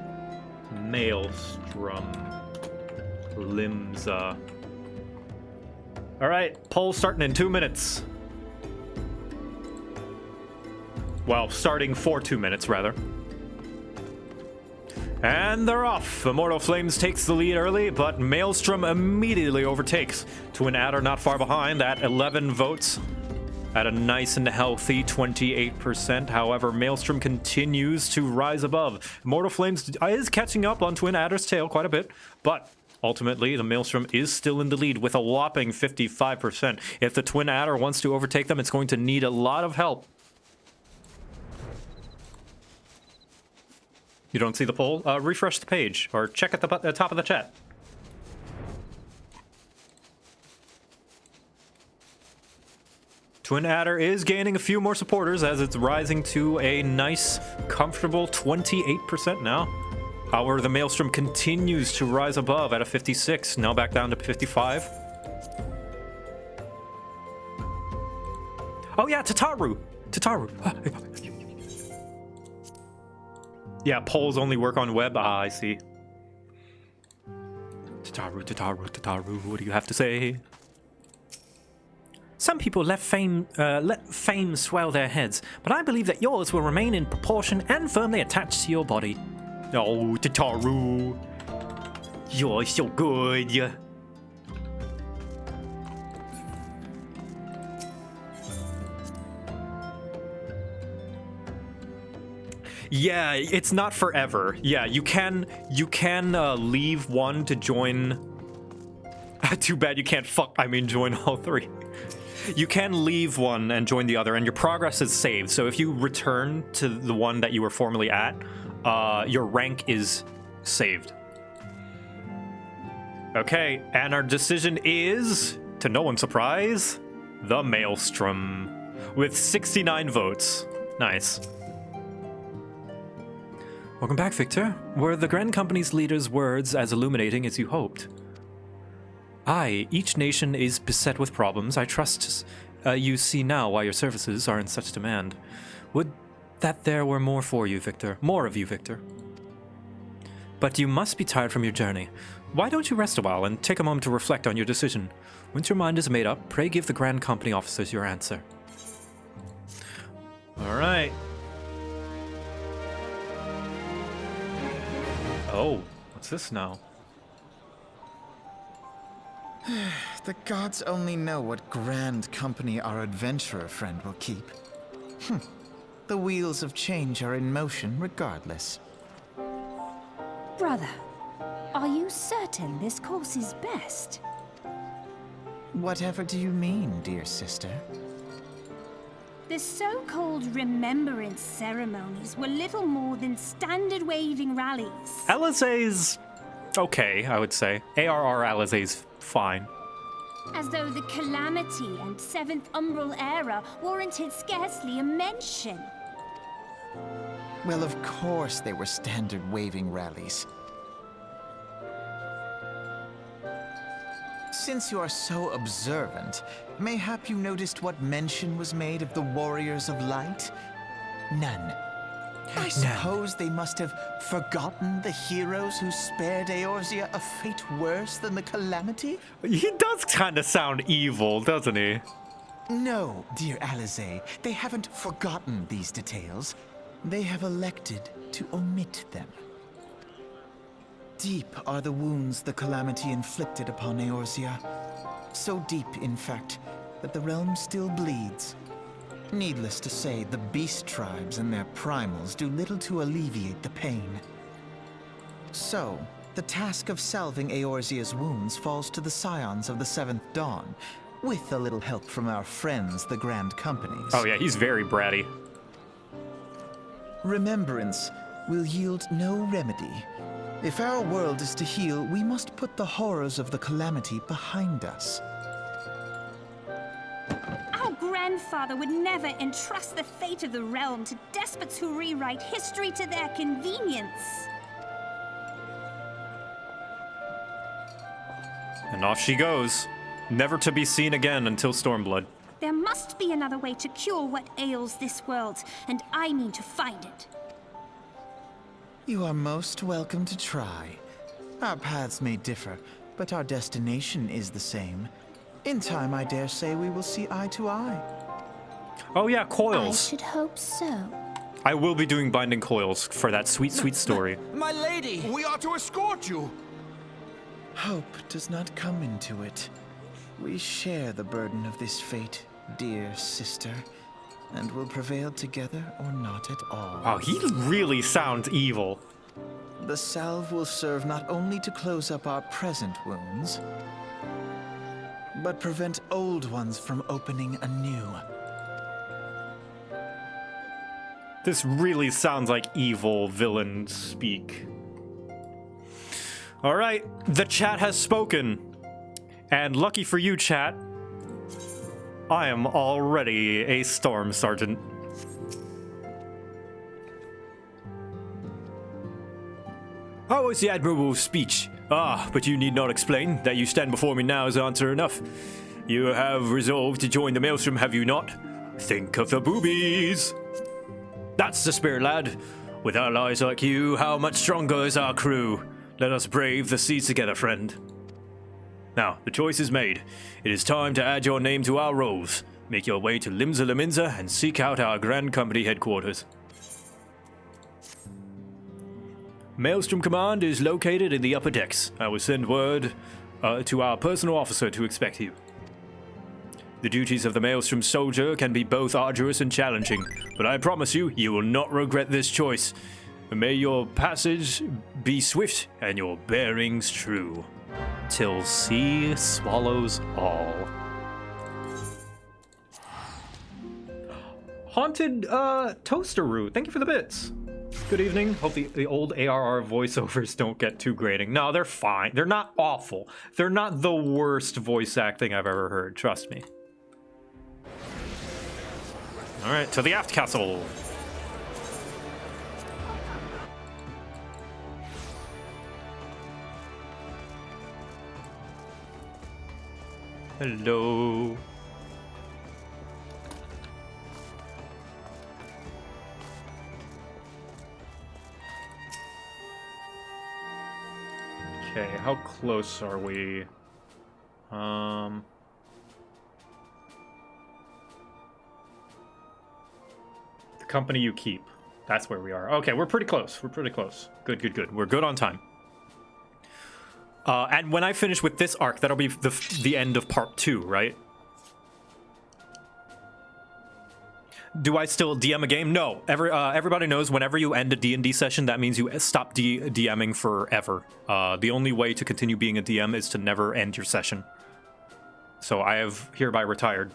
Maelstrom Limsa. Alright, poll starting in 2 minutes. Well, starting for 2 minutes, rather. And they're off. Immortal Flames takes the lead early, but Maelstrom immediately overtakes. Twin Adder not far behind at 11 votes at a nice and healthy 28%. However, Maelstrom continues to rise above. Immortal Flames is catching up on Twin Adder's tail quite a bit, but ultimately, the Maelstrom is still in the lead with a whopping 55%. If the Twin Adder wants to overtake them, it's going to need a lot of help. You don't see the poll? Refresh the page, or check at the top of the chat. Twin Adder is gaining a few more supporters as it's rising to a nice, comfortable 28% now. However, the Maelstrom continues to rise above at a 56, now back down to 55. Oh yeah, Tataru! Yeah, polls only work on web. Ah, I see. Tataru, what do you have to say? Some people let fame swell their heads, but I believe that yours will remain in proportion and firmly attached to your body. Oh, Tataru, you're so good. Yeah, it's not forever. Yeah, you can leave one to join. Too bad you can't join all three. You can leave one and join the other, and your progress is saved. So if you return to the one that you were formerly at, your rank is saved. Okay, and our decision is, to no one's surprise, the Maelstrom, with 69 votes. Nice. Welcome back, Victor. Were the Grand Company's leader's words as illuminating as you hoped? Aye, each nation is beset with problems. I trust you see now why your services are in such demand. Would that there were more for you, Victor. More of you, Victor. But you must be tired from your journey. Why don't you rest a while and take a moment to reflect on your decision? Once your mind is made up, pray give the Grand Company officers your answer. All right. Oh, what's this now? The gods only know what grand company our adventurer friend will keep. The wheels of change are in motion regardless. Brother, are you certain this course is best? Whatever do you mean, dear sister? The so-called remembrance ceremonies were little more than standard waving rallies. Alizé's okay, I would say. ARR Alizé's fine. As though the Calamity and Seventh Umbral Era warranted scarcely a mention. Well, of course they were standard waving rallies. Since you are so observant, mayhap you noticed what mention was made of the Warriors of Light? None. I suppose they must have forgotten the heroes who spared Eorzea a fate worse than the Calamity? He does kind of sound evil, doesn't he? No, dear Alizé, they haven't forgotten these details. They have elected to omit them. Deep are the wounds the Calamity inflicted upon Eorzea. So deep, in fact, that the realm still bleeds. Needless to say, the beast tribes and their primals do little to alleviate the pain. So, the task of salving Eorzea's wounds falls to the scions of the Seventh Dawn, with a little help from our friends, the Grand Companies. Oh yeah, he's very bratty. Remembrance will yield no remedy. If our world is to heal, we must put the horrors of the Calamity behind us. Our grandfather would never entrust the fate of the realm to despots who rewrite history to their convenience. And off she goes, never to be seen again until Stormblood. There must be another way to cure what ails this world, and I mean to find it. You are most welcome to try. Our paths may differ, but our destination is the same. In time, I dare say we will see eye to eye. Oh yeah, coils. I should hope so. I will be doing binding coils for that sweet, sweet story. My lady! We are to escort you! Hope does not come into it. We share the burden of this fate, dear sister, and will prevail together or not at all. Oh, he really sounds evil. The salve will serve not only to close up our present wounds, but prevent old ones from opening anew. This really sounds like evil villain speak. All right, the chat has spoken. And lucky for you, chat, I am already a storm sergeant. How was the Admiral's speech? Ah, but you need not explain. That you stand before me now is answer enough. You have resolved to join the Maelstrom, have you not? Think of the boobies. That's the spirit, lad. With allies like you, how much stronger is our crew? Let us brave the seas together, friend. Now, the choice is made. It is time to add your name to our rolls. Make your way to Limsa Laminza and seek out our Grand Company headquarters. Maelstrom Command is located in the upper decks. I will send word to our personal officer to expect you. The duties of the Maelstrom soldier can be both arduous and challenging, but I promise you, you will not regret this choice. May your passage be swift and your bearings true. Till sea swallows all. Haunted Toaster Root, thank you for the bits. Good evening. Hope the old ARR voiceovers don't get too grating. No, they're fine. They're not awful. They're not the worst voice acting I've ever heard, trust me. Alright, to the aft castle. Hello. Okay, how close are we? The company you keep. That's where we are. Okay, we're pretty close. We're pretty close. Good, good, good. We're good on time. And when I finish with this arc, that'll be the end of part 2, right? Do I still DM a game? No. Everybody knows whenever you end a D&D session, that means you stop DMing forever. The only way to continue being a DM is to never end your session. So I have hereby retired.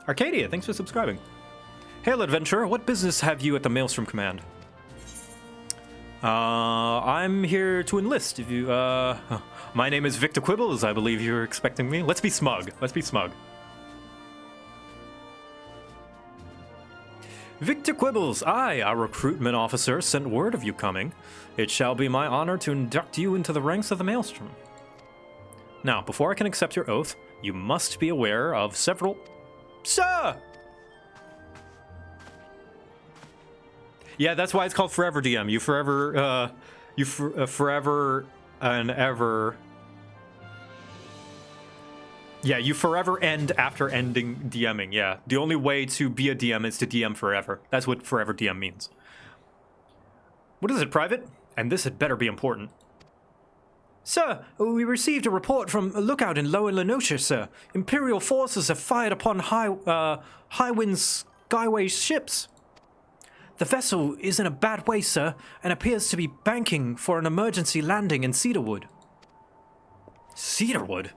Arcadia, thanks for subscribing. Hail, adventurer. What business have you at the Maelstrom Command? I'm here to enlist. If you, my name is Victor Quibbles. I believe you're expecting me. Let's be smug. Let's be smug. Victor Quibbles, I, our recruitment officer, sent word of you coming. It shall be my honor to induct you into the ranks of the Maelstrom. Now, before I can accept your oath, you must be aware of several... Sir! Yeah, that's why it's called Forever DM. You forever, forever and ever... Yeah, you forever end after ending DMing, yeah. The only way to be a DM is to DM forever. That's what Forever DM means. What is it, Private? And this had better be important. Sir, we received a report from a lookout in Lower Lenosha, sir. Imperial forces have fired upon Highwind's Skyway ships. The vessel is in a bad way, sir, and appears to be banking for an emergency landing in Cedarwood. Cedarwood?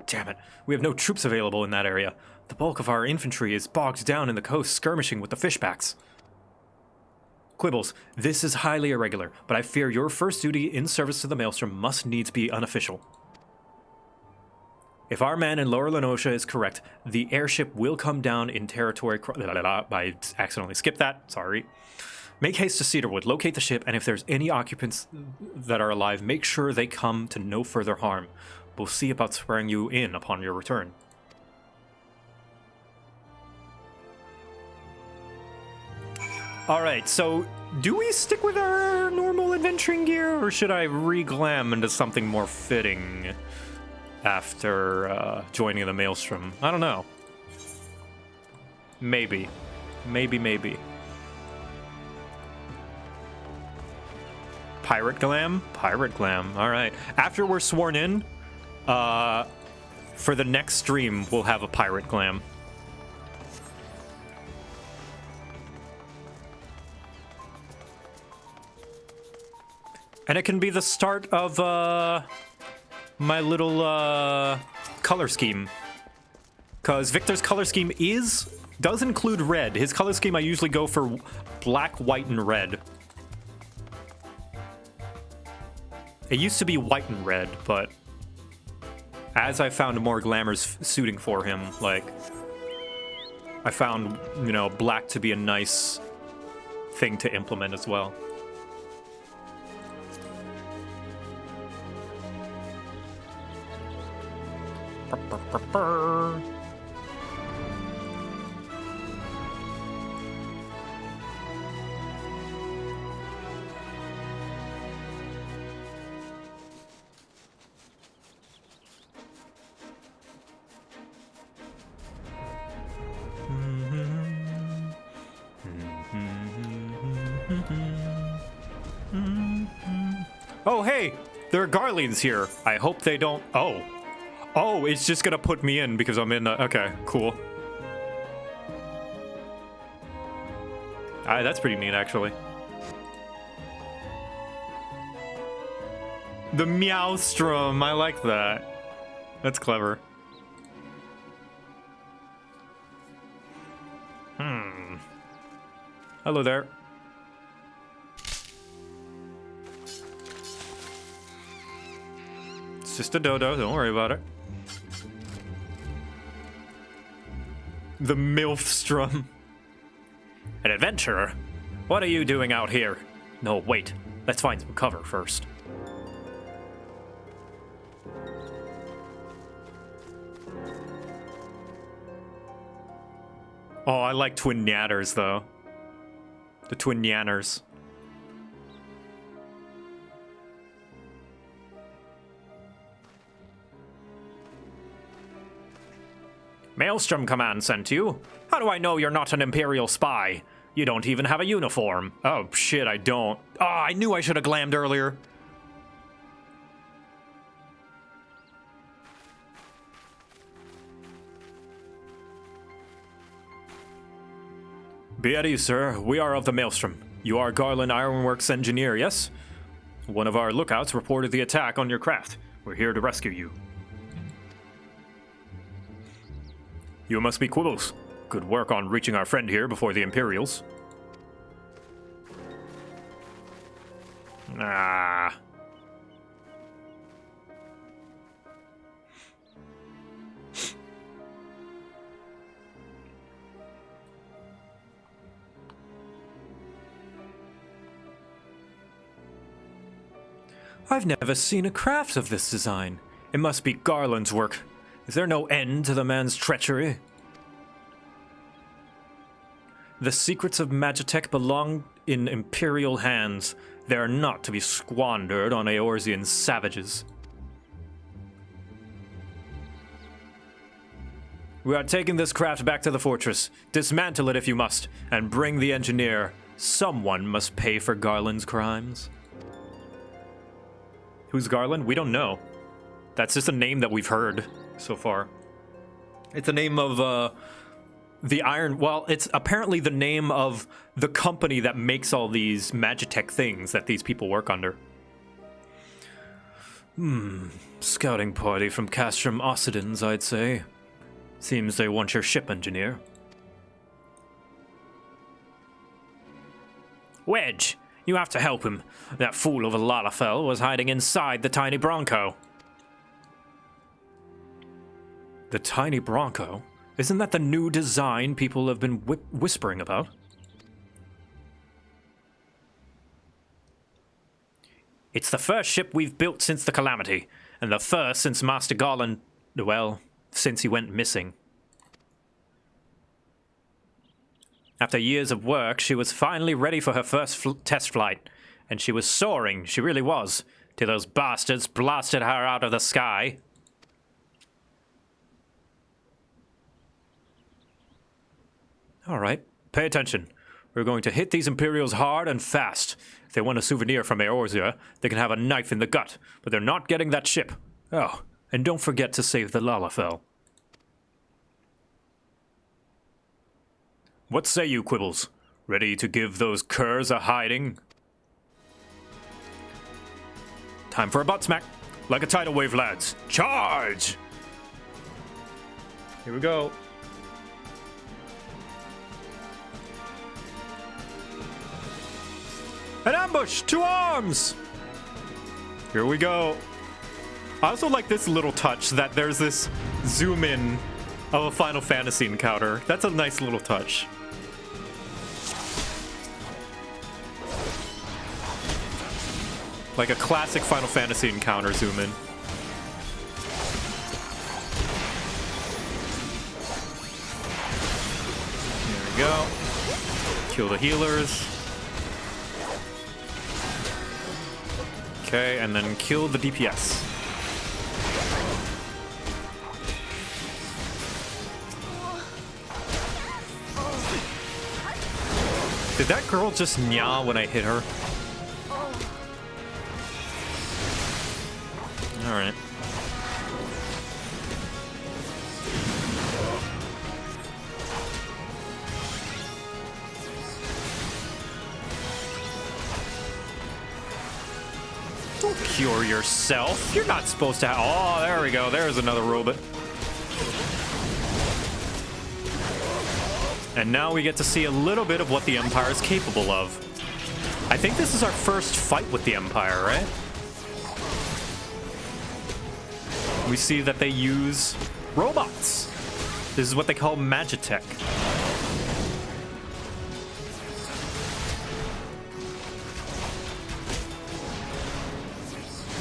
Damn it, we have no troops available in that area. The bulk of our infantry is bogged down in the coast skirmishing with the fishbacks. Quibbles, this is highly irregular, but I fear your first duty in service to the Maelstrom must needs be unofficial. If our man in Lower Lenosha is correct, the airship will come down in territory... I accidentally skipped that, sorry. Make haste to Cedarwood, locate the ship, and if there's any occupants that are alive, make sure they come to no further harm. We'll see about swearing you in upon your return. Alright, so do we stick with our normal adventuring gear, or should I re-glam into something more fitting after joining the Maelstrom? I don't know. Maybe. Maybe. Pirate glam? Pirate glam, alright. After we're sworn in, for the next stream, we'll have a pirate glam. And it can be the start of, my little, color scheme. Because Victor's color scheme does include red. His color scheme, I usually go for black, white, and red. It used to be white and red, but as I found more glamours suiting for him, like, I found, you know, black to be a nice thing to implement as well. Oh, hey! There are Garleans here. I hope they don't... Oh. Oh, it's just gonna put me in because I'm in the... Okay, cool. That's pretty neat, actually. The Meowstrom. I like that. That's clever. Hello there. It's just a dodo, don't worry about it. The Milfstrom. An adventurer? What are you doing out here? No, wait. Let's find some cover first. Oh, I like twin Yatters, though. The twin Yanners. Maelstrom Command sent you? How do I know you're not an Imperial spy? You don't even have a uniform. Oh, shit, I don't. Oh, I knew I should have glammed earlier. Be at ease, sir. We are of the Maelstrom. You are Garland Ironworks engineer, yes? One of our lookouts reported the attack on your craft. We're here to rescue you. You must be Quibbles. Good work on reaching our friend here before the Imperials. Ah. I've never seen a craft of this design. It must be Garland's work. Is there no end to the man's treachery? The secrets of Magitech belong in Imperial hands. They are not to be squandered on Eorzean savages. We are taking this craft back to the fortress. Dismantle it if you must, and bring the engineer. Someone must pay for Garland's crimes. Who's Garland? We don't know. That's just a name that we've heard so far. It's the name of the Iron... Well, it's apparently the name of the company that makes all these Magitech things that these people work under. Scouting party from Castrum Occidens, I'd say. Seems they want your ship engineer. Wedge! You have to help him. That fool of a Lalafell was hiding inside the tiny Bronco. The tiny Bronco? Isn't that the new design people have been whispering about? It's the first ship we've built since the Calamity, and the first since Master Garland... well, since he went missing. After years of work, she was finally ready for her first test flight, and she was soaring, she really was, till those bastards blasted her out of the sky. Alright, pay attention. We're going to hit these Imperials hard and fast. If they want a souvenir from Eorzea, they can have a knife in the gut, but they're not getting that ship. Oh, and don't forget to save the Lalafell. What say you, Quibbles? Ready to give those curs a hiding? Time for a butt smack. Like a tidal wave, lads. Charge! Here we go. An ambush! To arms! Here we go. I also like this little touch that there's this zoom in of a Final Fantasy encounter. That's a nice little touch. Like a classic Final Fantasy encounter zoom in. There we go. Kill the healers. Okay, and then kill the DPS. Did that girl just nya when I hit her? Alright. Don't cure yourself. You're not supposed to have... Oh, there we go. There's another robot. And now we get to see a little bit of what the Empire is capable of. I think this is our first fight with the Empire, right? We see that they use robots. This is what they call Magitech.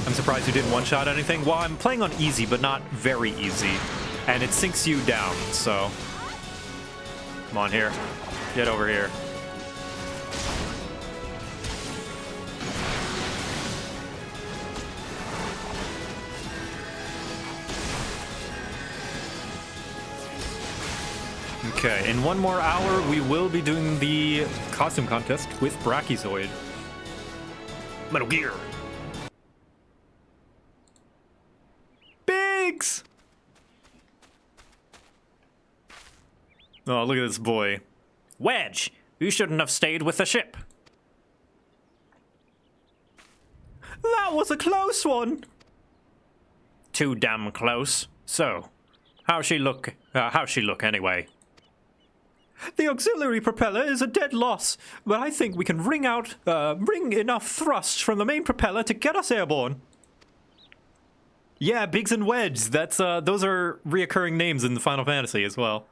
I'm surprised you didn't one-shot anything. Well, I'm playing on easy, but not very easy. And it sinks you down, so... Come on here. Get over here. Okay, in 1 more hour, we will be doing the costume contest with Brachiozoid. Metal Gear. Biggs! Oh, look at this boy. Wedge, you shouldn't have stayed with the ship. That was a close one. Too damn close. So, how's she look anyway? The auxiliary propeller is a dead loss, but I think we can wring enough thrust from the main propeller to get us airborne. Yeah, Biggs and Wedge. That's those are reoccurring names in the Final Fantasy as well.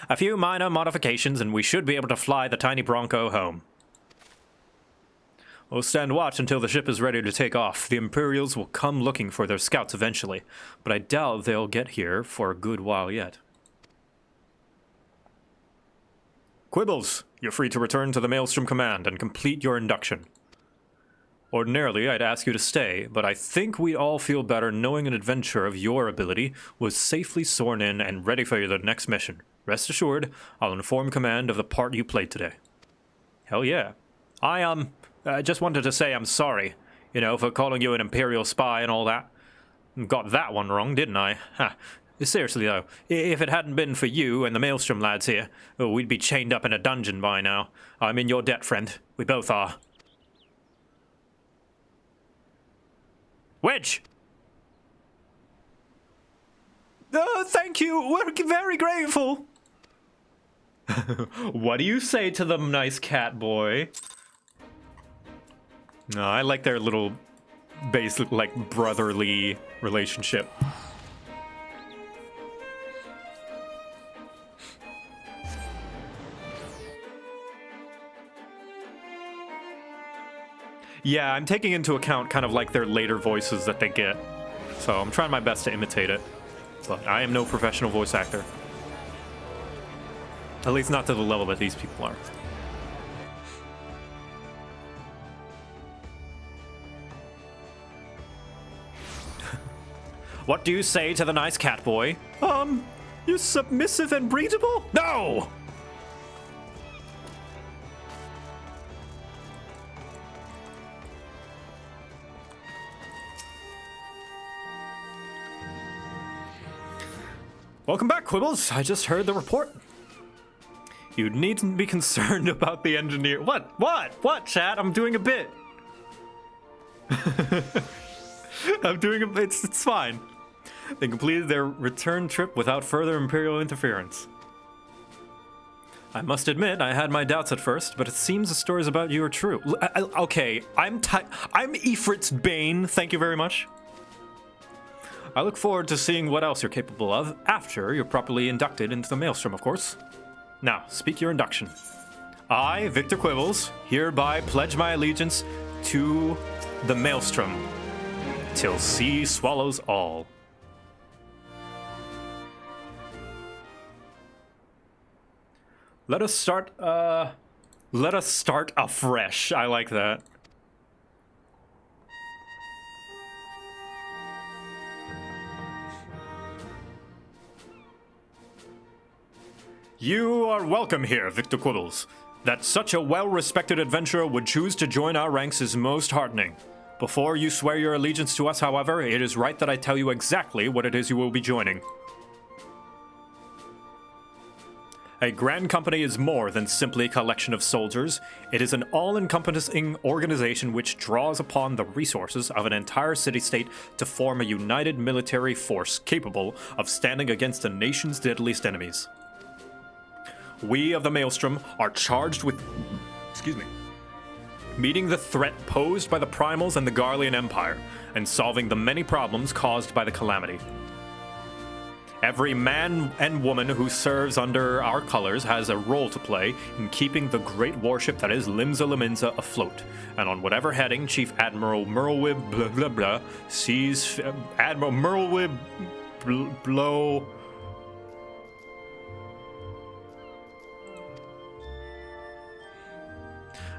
A few minor modifications and we should be able to fly the tiny Bronco home. We'll stand watch until the ship is ready to take off. The Imperials will come looking for their scouts eventually, but I doubt they'll get here for a good while yet. Quibbles, you're free to return to the Maelstrom Command and complete your induction. Ordinarily, I'd ask you to stay, but I think we'd all feel better knowing an adventurer of your ability was safely sworn in and ready for the next mission. Rest assured, I'll inform Command of the part you played today. Hell yeah. I just wanted to say I'm sorry, you know, for calling you an Imperial spy and all that. Got that one wrong, didn't I? Ha. Seriously though, if it hadn't been for you and the Maelstrom lads here, we'd be chained up in a dungeon by now. I'm in your debt, friend. We both are. Wedge! Oh, thank you! We're very grateful! What do you say to them, nice cat boy? No, I like their little basic, like, brotherly relationship. Yeah, I'm taking into account kind of like their later voices that they get. So I'm trying my best to imitate it. But I am no professional voice actor. At least not to the level that these people are. What do you say to the nice cat boy? You submissive and breedable? No! Welcome back, Quibbles. I just heard the report. You needn't be concerned about the engineer. What, chat? I'm doing a bit. I'm doing a bit. It's fine. They completed their return trip without further Imperial interference. I must admit, I had my doubts at first, but it seems the stories about you are true. Okay, I'm Ifrit's Bane. Thank you very much. I look forward to seeing what else you're capable of after you're properly inducted into the Maelstrom, of course. Now, speak your induction. I, Victor Quibbles, hereby pledge my allegiance to the Maelstrom, till sea swallows all. Let us start afresh. I like that. You are welcome here, Victor Quibbles. That such a well-respected adventurer would choose to join our ranks is most heartening. Before you swear your allegiance to us, however, it is right that I tell you exactly what it is you will be joining. A grand company is more than simply a collection of soldiers. It is an all-encompassing organization which draws upon the resources of an entire city-state to form a united military force capable of standing against a nation's deadliest enemies. We of the Maelstrom are charged with, meeting the threat posed by the Primals and the Garlean Empire, and solving the many problems caused by the calamity. Every man and woman who serves under our colors has a role to play in keeping the great warship that is Limsa Lominsa afloat, and on whatever heading Chief Admiral Merlwib blah blah blah sees Admiral Merlwib blow.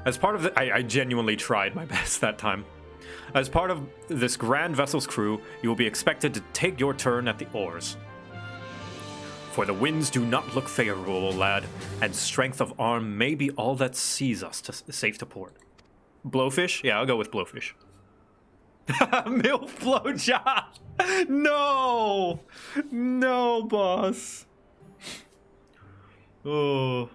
As part of I genuinely tried my best that time. As part of this grand vessel's crew, you will be expected to take your turn at the oars. For the winds do not look favorable, lad, and strength of arm may be all that sees us safe to port. Blowfish? Yeah, I'll go with blowfish. Milf blowjob! No! No, boss. Oh.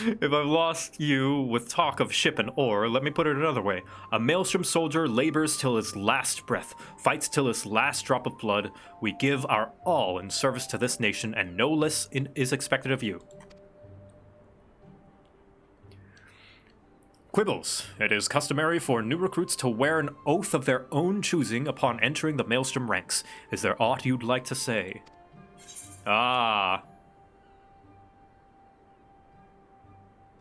If I've lost you with talk of ship and oar, let me put it another way. A Maelstrom soldier labors till his last breath, fights till his last drop of blood. We give our all in service to this nation, and no less is expected of you. Quibbles. It is customary for new recruits to wear an oath of their own choosing upon entering the Maelstrom ranks. Is there aught you'd like to say? Ah.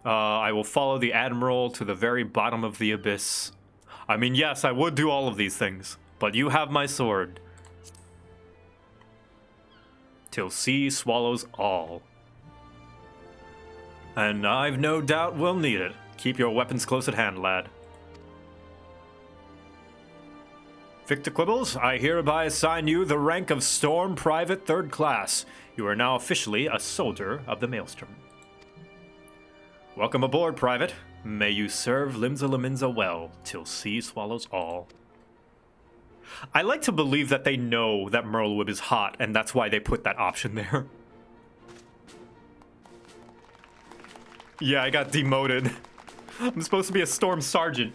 I will follow the Admiral to the very bottom of the abyss. I mean, yes, I would do all of these things, but you have my sword. Till sea swallows all. And I've no doubt we'll need it. Keep your weapons close at hand, lad. Victor Quibbles, I hereby assign you the rank of Storm Private 3rd Class. You are now officially a soldier of the Maelstrom. Welcome aboard, Private. May you serve Limsa Lominsa well, till sea swallows all. I like to believe that they know that Merlwib is hot, and that's why they put that option there. Yeah, I got demoted. I'm supposed to be a Storm Sergeant.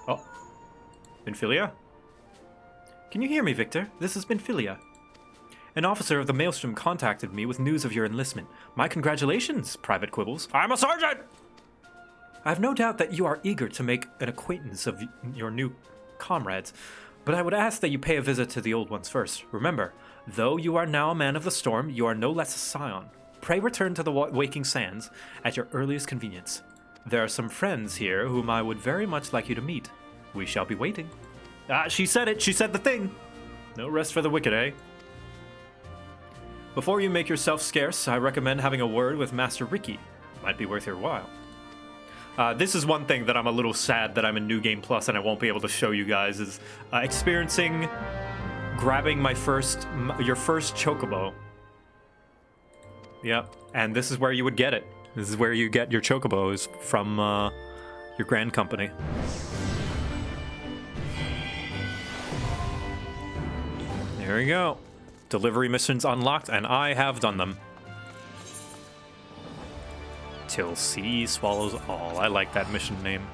Oh. Minfilia? Can you hear me, Victor? This is Minfilia. An officer of the Maelstrom contacted me with news of your enlistment. My congratulations, Private Quibbles. I'm a sergeant! I have no doubt that you are eager to make an acquaintance of your new comrades, but I would ask that you pay a visit to the old ones first. Remember, though you are now a man of the storm, you are no less a scion. Pray return to the Waking Sands at your earliest convenience. There are some friends here whom I would very much like you to meet. We shall be waiting. Ah, she said it. She said the thing. No rest for the wicked, eh? Before you make yourself scarce, I recommend having a word with Master Ricky. Might be worth your while. This is one thing that I'm a little sad that I'm in New Game Plus and I won't be able to show you guys is experiencing grabbing your first chocobo. Yep, and this is where you would get it. This is where you get your chocobos from your grand company. There we go. Delivery missions unlocked, and I have done them. Till sea swallows all. I like that mission name.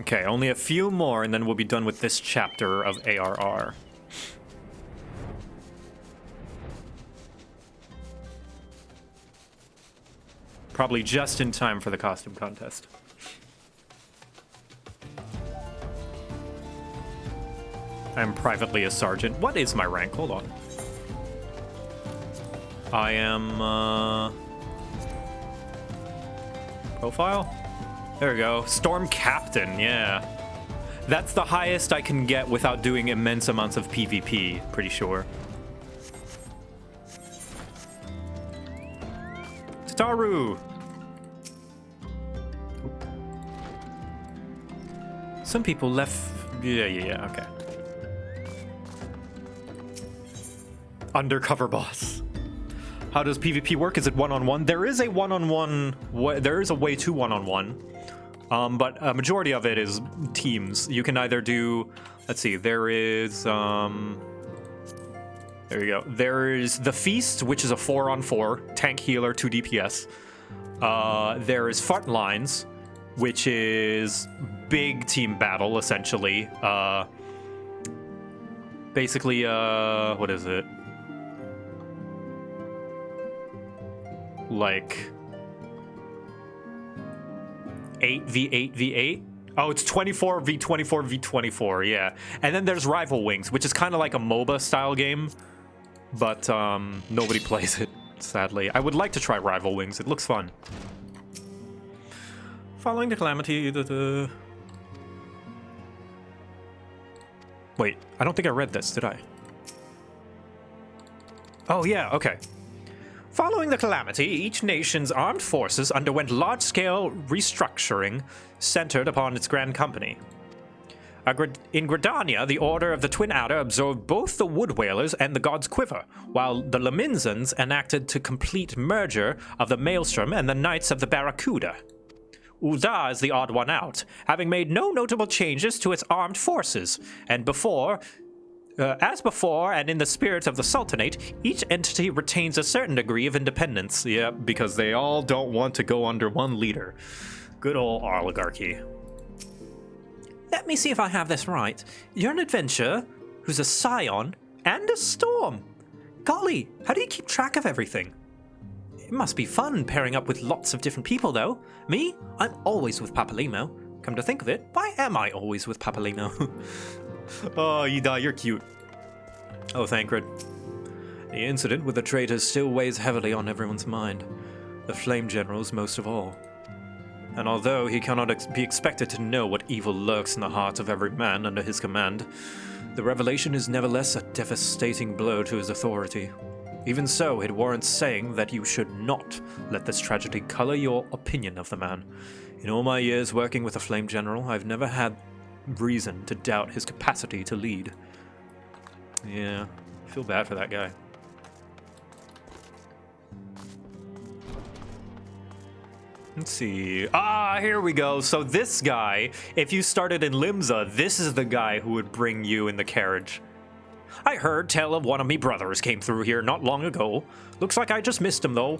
Okay, only a few more, and then we'll be done with this chapter of ARR. Probably just in time for the costume contest. I'm privately a sergeant. What is my rank? Hold on. I am, profile? There we go. Storm Captain, yeah. That's the highest I can get without doing immense amounts of PvP, pretty sure. Tataru! Some people left... Yeah, okay. Undercover boss. How does PvP work? Is it one-on-one? There is a one-on-one... There is a way to one-on-one. But a majority of it is teams. You can either do... Let's see, there is... There you go. There is the Feast, which is a 4-on-4. Tank, healer, 2 DPS. There is Frontlines, which is big team battle, essentially. Basically, what is it? Like 8v8v8. Oh, it's 24v24v24, yeah. And then there's Rival Wings, which is kind of like a MOBA style game, but nobody plays it, sadly. I would like to try Rival Wings. It looks fun. Following the calamity, Wait, I don't think I read this, did I? Oh yeah, okay. Following the calamity, each nation's armed forces underwent large-scale restructuring centered upon its grand company. In Gridania, the Order of the Twin Adder absorbed both the Wood Whalers and the God's Quiver, while the Leminzans enacted to complete merger of the Maelstrom and the Knights of the Barracuda. Ul'dah is the odd one out, having made no notable changes to its armed forces, and as before, and in the spirit of the Sultanate, each entity retains a certain degree of independence. Yeah, because they all don't want to go under one leader. Good old oligarchy. Let me see if I have this right. You're an adventurer who's a scion and a storm. Golly, how do you keep track of everything? It must be fun pairing up with lots of different people, though. Me? I'm always with Papalimo. Come to think of it, why am I always with Papalimo? Oh, Ida, you're cute. Oh, Thancred. The incident with the traitors still weighs heavily on everyone's mind. The Flame Generals most of all. And although he cannot be expected to know what evil lurks in the heart of every man under his command, the revelation is nevertheless a devastating blow to his authority. Even so, it warrants saying that you should not let this tragedy color your opinion of the man. In all my years working with a Flame General, I've never had reason to doubt his capacity to lead. Yeah, I feel bad for that guy. Let's see. Ah, here we go. So this guy, if you started in Limsa, this is the guy who would bring you in the carriage. I heard tell of one of me brothers came through here not long ago. Looks like I just missed him, though.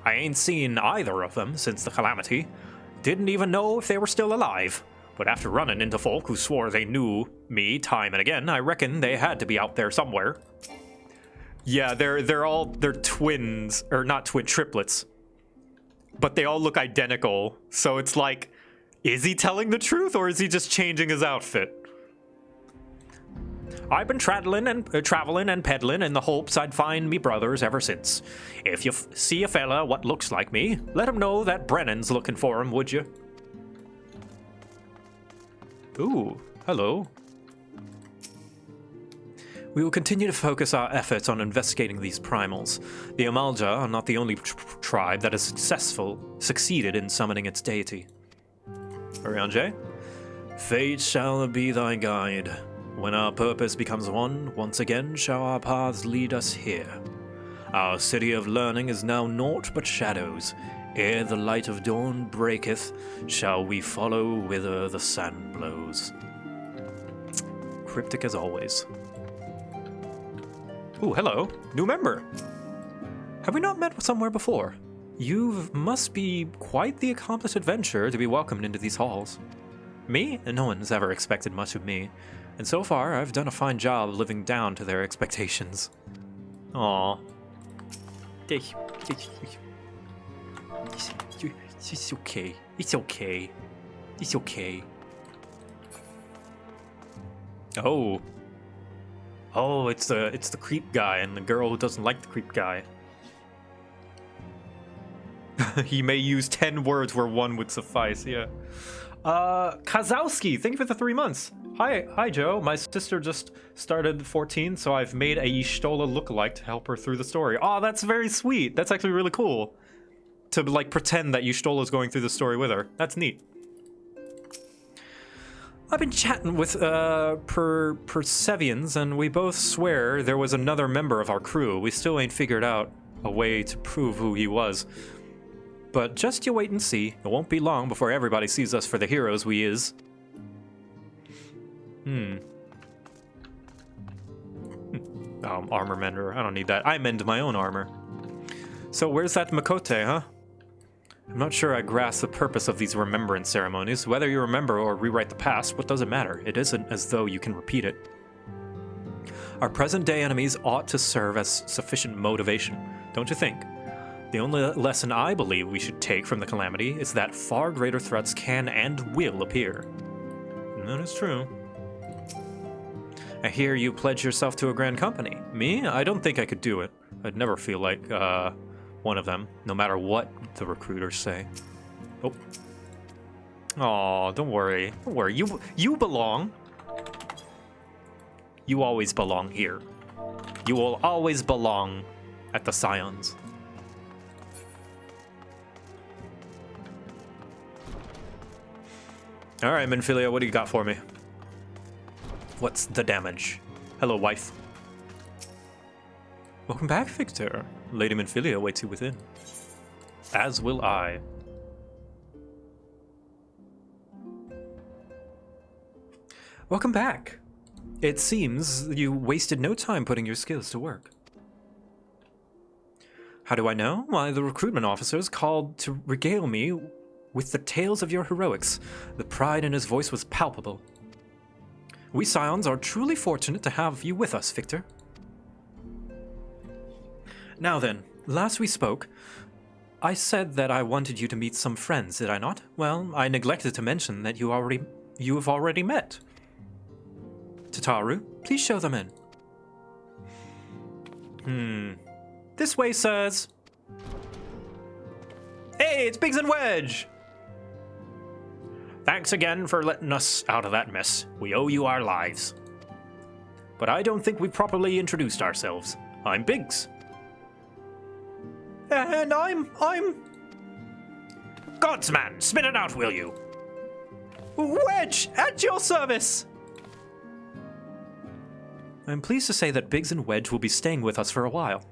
I ain't seen either of them since the calamity. Didn't even know if they were still alive. But after running into folk who swore they knew me time and again, I reckon they had to be out there somewhere. Yeah, they're twins, or not triplets. But they all look identical, so it's like, is he telling the truth or is he just changing his outfit? I've been traveling and peddling in the hopes I'd find me brothers ever since. If you see a fella what looks like me, let him know that Brennan's looking for him, would you? Ooh, hello. We will continue to focus our efforts on investigating these primals. The Amalja are not the only tribe that has succeeded in summoning its deity. Oriange? Fate shall be thy guide. When our purpose becomes one, once again shall our paths lead us here. Our city of learning is now naught but shadows. Ere the light of dawn breaketh, shall we follow whither the sand blows. Cryptic as always. Ooh, hello. New member. Have we not met somewhere before? You must be quite the accomplished adventurer to be welcomed into these halls. Me? No one's ever expected much of me. And so far, I've done a fine job living down to their expectations. Aww. It's okay. It's okay. It's okay. Oh. Oh, it's the creep guy and the girl who doesn't like the creep guy. He may use 10 words where one would suffice, yeah. Kazowski, thank you for the 3 months. Hi, Joe. My sister just started 14, so I've made a Y'shtola lookalike to help her through the story. Oh, that's very sweet. That's actually really cool. To, like, pretend that Y'shtola's going through the story with her. That's neat. I've been chatting with, Persevians, and we both swear there was another member of our crew. We still ain't figured out a way to prove who he was. But just you wait and see. It won't be long before everybody sees us for the heroes we is. Armor mender. I don't need that. I mend my own armor. So where's that Makote, huh? I'm not sure I grasp the purpose of these remembrance ceremonies. Whether you remember or rewrite the past, what does it matter? It isn't as though you can repeat it. Our present-day enemies ought to serve as sufficient motivation, don't you think? The only lesson I believe we should take from the calamity is that far greater threats can and will appear. And that is true. I hear you pledge yourself to a grand company. Me? I don't think I could do it. I'd never feel like, one of them, no matter what the recruiters say. Oh. Aw, don't worry. Don't worry. You belong. You always belong here. You will always belong at the Scions. Alright, Minfilia, what do you got for me? What's the damage? Hello, wife. Welcome back, Victor. Lady Minfilia waits you within. As will I. Welcome back. It seems you wasted no time putting your skills to work. How do I know? Why, the recruitment officers called to regale me with the tales of your heroics. The pride in his voice was palpable. We Scions are truly fortunate to have you with us, Victor. Now then, last we spoke, I said that I wanted you to meet some friends, did I not? Well, I neglected to mention that you have already met. Tataru, please show them in. This way, sirs. Hey, it's Biggs and Wedge! Thanks again for letting us out of that mess. We owe you our lives. But I don't think we've properly introduced ourselves. I'm Biggs. And I'm... Godsman, spit it out, will you? Wedge, at your service! I'm pleased to say that Biggs and Wedge will be staying with us for a while.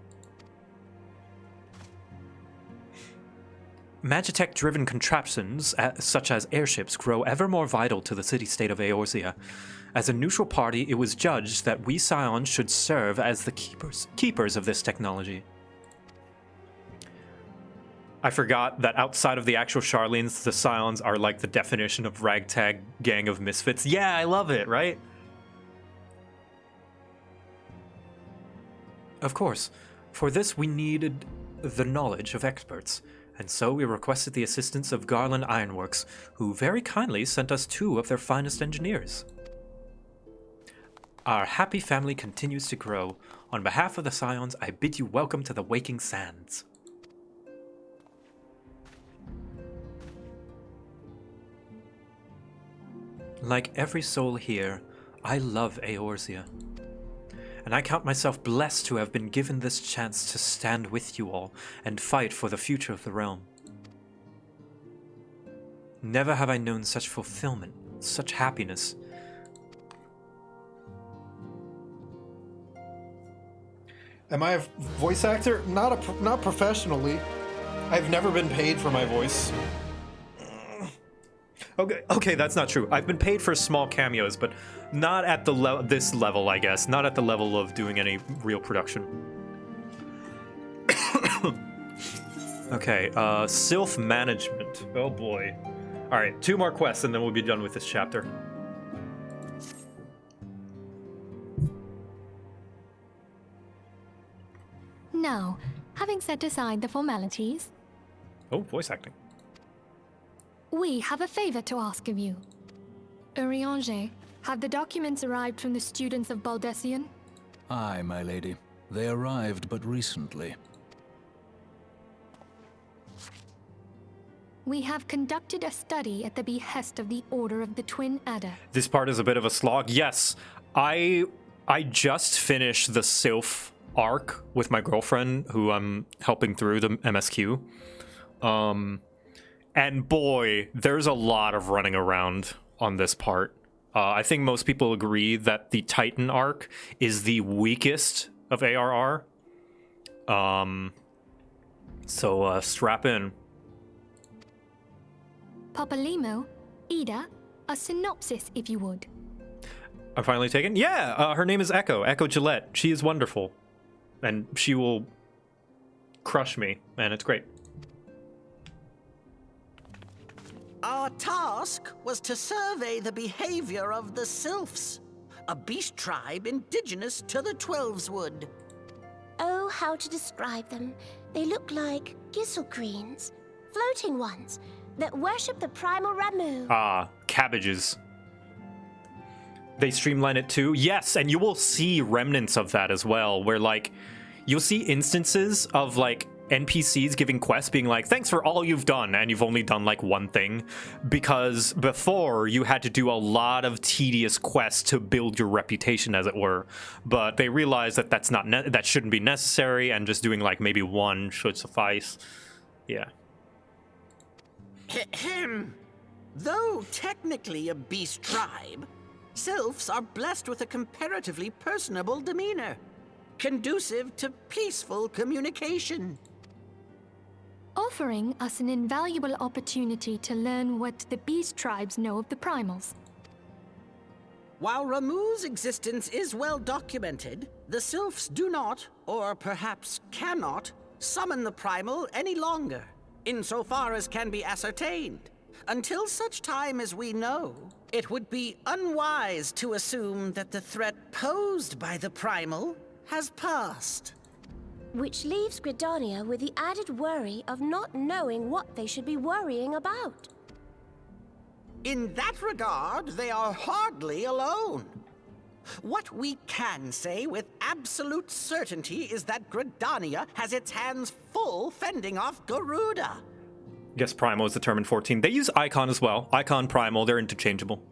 Magitech-driven contraptions, such as airships, grow ever more vital to the city-state of Eorzea. As a neutral party, it was judged that we Scions should serve as the keepers of this technology. I forgot that outside of the actual Charlines, the Scions are like the definition of ragtag gang of misfits. Yeah, I love it, right? Of course, for this we needed the knowledge of experts. And so we requested the assistance of Garland Ironworks, who very kindly sent us 2 of their finest engineers. Our happy family continues to grow. On behalf of the Scions, I bid you welcome to the Waking Sands. Like every soul here, I love Eorzea. And I count myself blessed to have been given this chance to stand with you all and fight for the future of the realm. Never have I known such fulfillment, such happiness. Am I a voice actor? Not professionally. I've never been paid for my voice. Okay, that's not true. I've been paid for small cameos, but not at the this level, I guess. Not at the level of doing any real production. Okay, Sylph Management. Oh boy. Alright, 2 more quests and then we'll be done with this chapter. Now, having set aside the formalities, Oh, voice acting. We have a favor to ask of you. Urianger, have the documents arrived from the students of Baldessian? Aye, my lady. They arrived but recently. We have conducted a study at the behest of the Order of the Twin Adder. This part is a bit of a slog. Yes, I just finished the Sylph arc with my girlfriend, who I'm helping through the MSQ. And boy, there's a lot of running around on this part. I think most people agree that the Titan arc is the weakest of ARR. So strap in. Papalimo, Ida, a synopsis if you would. I'm finally taken? Yeah, her name is Echo Gillette. She is wonderful. And she will crush me, and it's great. Our task was to survey the behavior of the Sylphs, a beast tribe indigenous to the Twelveswood. Oh, how to describe them. They look like gisselcreens, floating ones, that worship the primal Ramu. Ah, cabbages. They streamline it too? Yes, and you will see remnants of that as well, where, like, you'll see instances of, like, NPCs giving quests being like, thanks for all you've done, and you've only done, like, one thing. Because before, you had to do a lot of tedious quests to build your reputation, as it were. But they realized that that shouldn't be necessary, and just doing, like, maybe one should suffice. Yeah. Though technically a beast tribe, Sylphs are blessed with a comparatively personable demeanor, conducive to peaceful communication. Offering us an invaluable opportunity to learn what the beast tribes know of the primals. While Ramu's existence is well documented, the Sylphs do not, or perhaps cannot, summon the primal any longer, insofar as can be ascertained. Until such time as we know, it would be unwise to assume that the threat posed by the primal has passed. Which leaves Gridania with the added worry of not knowing what they should be worrying about. In that regard, they are hardly alone. What we can say with absolute certainty is that Gridania has its hands full fending off Garuda. Yes, Primal is determined 14. They use Icon as well. Icon, Primal, they're interchangeable.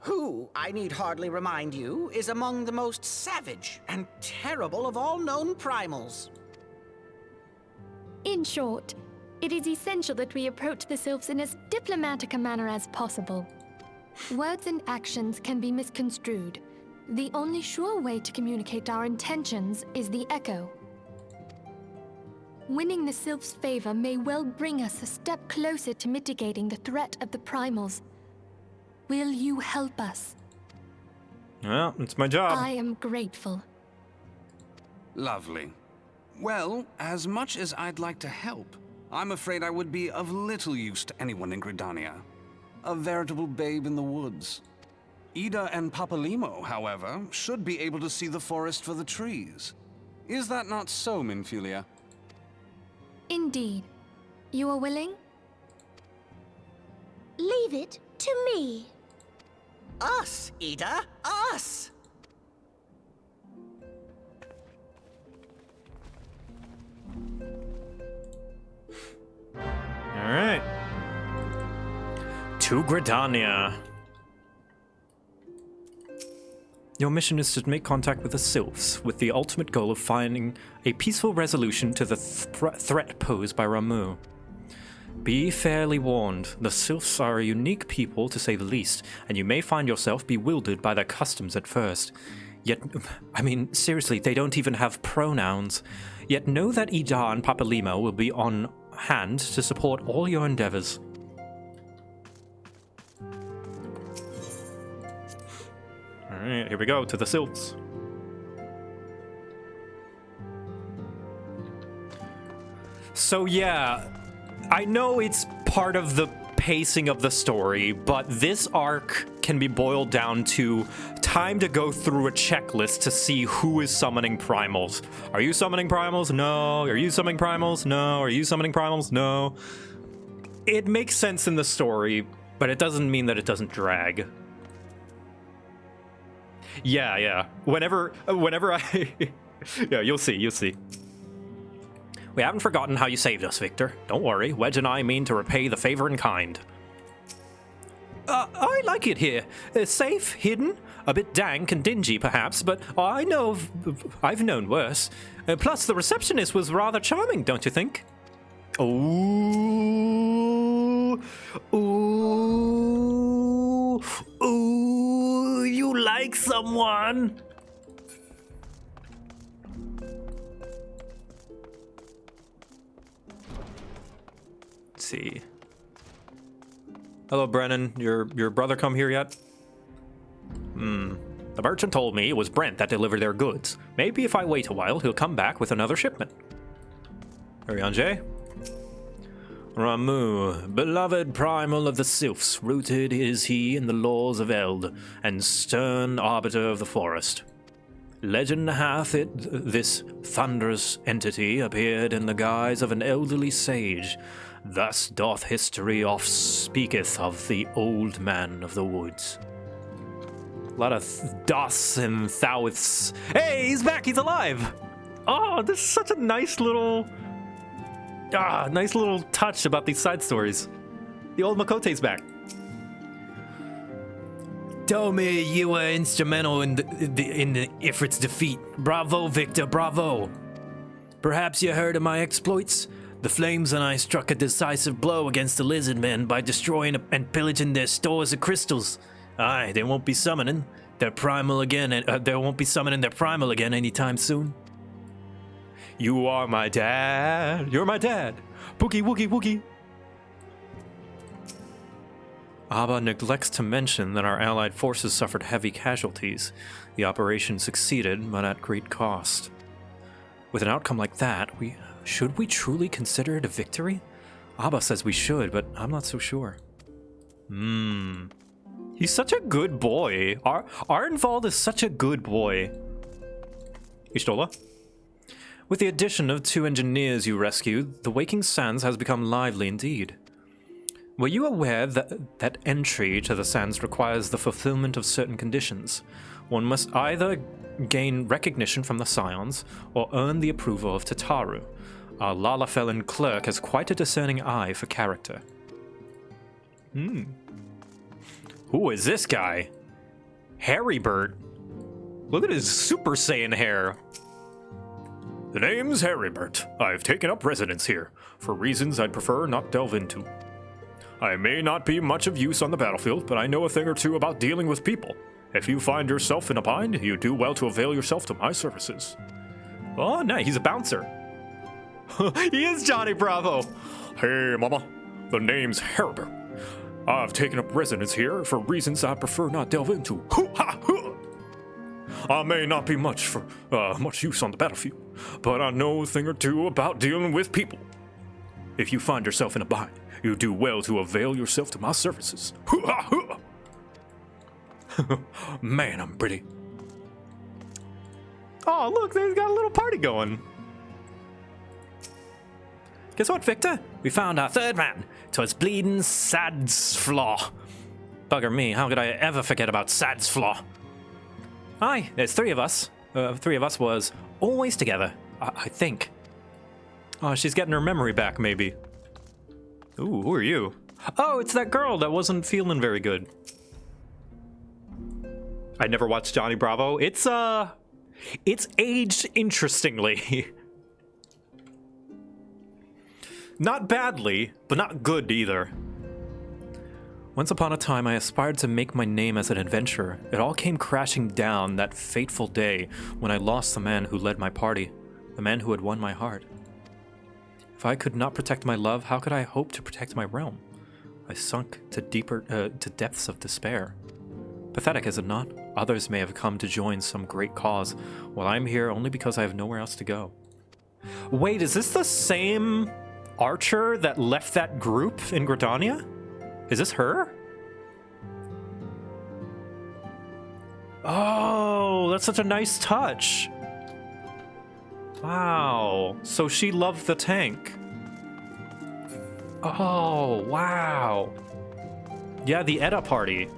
Who, I need hardly remind you, is among the most savage and terrible of all known primals. In short, it is essential that we approach the Sylphs in as diplomatic a manner as possible. Words and actions can be misconstrued. The only sure way to communicate our intentions is the echo. Winning the Sylphs' favor may well bring us a step closer to mitigating the threat of the primals. Will you help us? Well, it's my job. I am grateful. Lovely. Well, as much as I'd like to help, I'm afraid I would be of little use to anyone in Gridania. A veritable babe in the woods. Ida and Papalimo, however, should be able to see the forest for the trees. Is that not so, Minfilia? Indeed. You are willing? Leave it to me. Us, Ida, us! Alright. To Gridania. Your mission is to make contact with the Sylphs, with the ultimate goal of finding a peaceful resolution to the threat posed by Ramu. Be fairly warned, the Sylphs are a unique people to say the least, and you may find yourself bewildered by their customs at first. Yet, I mean, seriously, they don't even have pronouns. Yet know that Ida and Papalimo will be on hand to support all your endeavors. Alright, here we go, to the Sylphs. So yeah, I know it's part of the pacing of the story, but this arc can be boiled down to time to go through a checklist to see who is summoning primals. Are you summoning primals? No. Are you summoning primals? No. Are you summoning primals? No. It makes sense in the story, but it doesn't mean that it doesn't drag. Yeah. Whenever I... yeah, you'll see. We haven't forgotten how you saved us, Victor. Don't worry, Wedge and I mean to repay the favor in kind. I like it here. Safe, hidden, a bit dank and dingy perhaps, but I've known worse. Plus, the receptionist was rather charming, don't you think? Ooh, you like someone? Let's see. Hello, Brennan. Your brother come here yet? The merchant told me it was Brent that delivered their goods. Maybe if I wait a while, he'll come back with another shipment. Arianje? Ramu, beloved primal of the sylphs, rooted is he in the laws of Eld, and stern arbiter of the forest. Legend hath it this thunderous entity appeared in the guise of an elderly sage. Thus doth history oft speaketh of the old man of the woods. A lot of doths and thouths. Hey, he's back, he's alive! Oh, this is such a nice little touch about these side stories. The old Makote's back. Told me you were instrumental in the Ifrit's defeat. Bravo, Victor, bravo. Perhaps you heard of my exploits? The flames and I struck a decisive blow against the lizard men by destroying and pillaging their stores of crystals. Aye, they won't be summoning their primal again, anytime soon. You are my dad. You're my dad. Boogie woogie woogie. Abba neglects to mention that our allied forces suffered heavy casualties. The operation succeeded, but at great cost. With an outcome like that, should we truly consider it a victory? Abba says we should, but I'm not so sure. He's such a good boy. Arnvald is such a good boy. Ishtola? With the addition of 2 engineers you rescued, the Waking Sands has become lively indeed. Were you aware that entry to the Sands requires the fulfillment of certain conditions? One must either gain recognition from the Scions, or earn the approval of Tataru. Our Lalafellan clerk has quite a discerning eye for character. Who is this guy? Harrybert. Look at his Super Saiyan hair. The name's Harrybert. I've taken up residence here, for reasons I'd prefer not delve into. I may not be much of use on the battlefield, but I know a thing or two about dealing with people. If you find yourself in a bind, you do well to avail yourself to my services. Oh, nice. He's a bouncer. He is Johnny Bravo. Hey, mama. The name's Harrybert. I've taken up residence here for reasons I prefer not delve into. I may not be much use on the battlefield, but I know a thing or two about dealing with people. If you find yourself in a bind, you do well to avail yourself to my services. Man, I'm pretty. Oh, look, they've got a little party going. Guess what, Victor? We found our third man. 'Twas bleeding Sad's Flaw. Bugger me, how could I ever forget about Sad's Flaw? Aye, there's 3 of us. 3 of us was always together, I think. Oh, she's getting her memory back, maybe. Ooh, who are you? Oh, it's that girl that wasn't feeling very good. I never watched Johnny Bravo. It's aged interestingly. Not badly, but not good either. Once upon a time, I aspired to make my name as an adventurer. It all came crashing down that fateful day when I lost the man who led my party, the man who had won my heart. If I could not protect my love, how could I hope to protect my realm? I sunk to depths of despair. Pathetic, is it not? Others may have come to join some great cause, while I'm here only because I have nowhere else to go. Wait, is this the same archer that left that group in Gridania? Is this her? Oh, that's such a nice touch. Wow. So she loved the tank. Oh, wow. Yeah, the Edda party.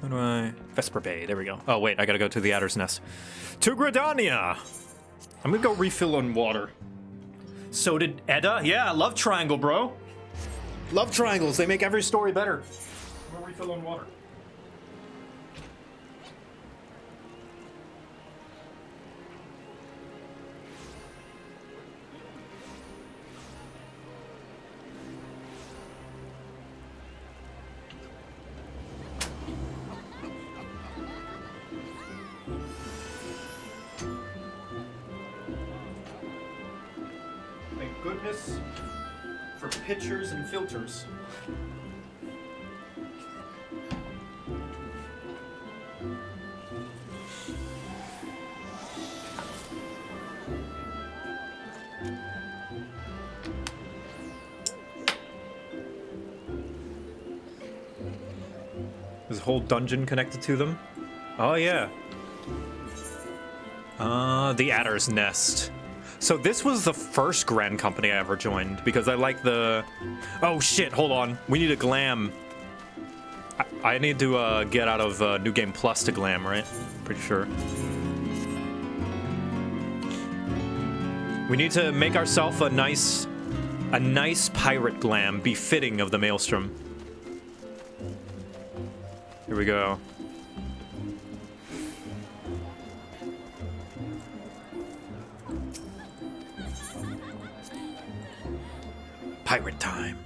How do I... Vesper Bay, there we go. Oh, wait, I gotta go to the Adder's Nest. To Gridania! I'm gonna go refill on water. So did Edda? Yeah, I love Triangle, bro. Love triangles, they make every story better. I'm gonna refill on water. Goodness for pictures and filters. There's a whole dungeon connected to them. Oh yeah. The Adder's Nest. So this was the first Grand Company I ever joined, because I like the... Oh shit, hold on. We need a glam. I need to get out of New Game Plus to glam, right? Pretty sure. We need to make ourselves a nice pirate glam befitting of the Maelstrom. Here we go. Pirate time.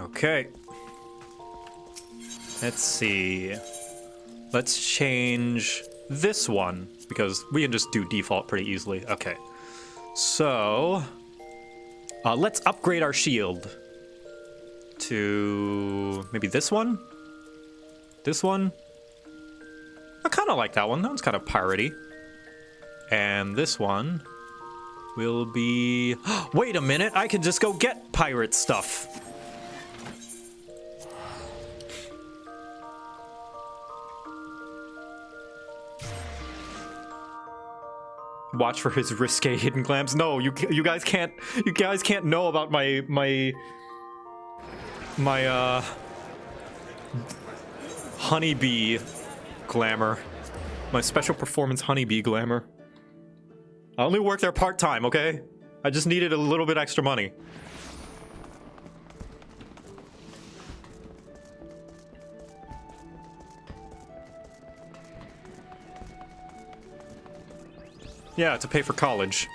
Okay. Let's see. Let's change this one, because we can just do default pretty easily. Okay. So, let's upgrade our shield to maybe this one? This one? I kind of like that one. That one's kind of piratey. And this one will be... Wait a minute, I can just go get pirate stuff. Watch for his risque hidden glams. No, you guys can't know about my honeybee glamour. My special performance honeybee glamour. I only work there part-time, okay? I just needed a little bit extra money. Yeah, to pay for college.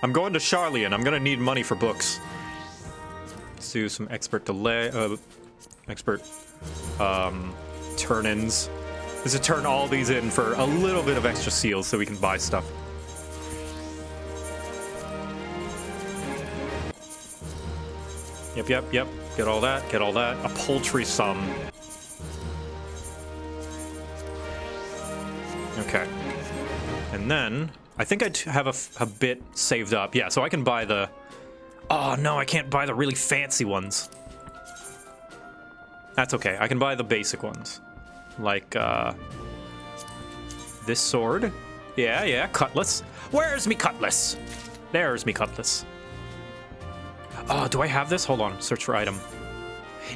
I'm going to Charlian. I'm gonna need money for books. Let's do some expert delay, turn-ins. This is turn all these in for a little bit of extra seals so we can buy stuff. Yep. Get all that. A paltry sum. Okay. And then, I think I have a bit saved up. Yeah, so I can buy the... Oh, no, I can't buy the really fancy ones. That's okay. I can buy the basic ones. Like, this sword. Yeah, cutlass. Where's me cutlass? There's me cutlass. Oh, do I have this? Hold on. Search for item.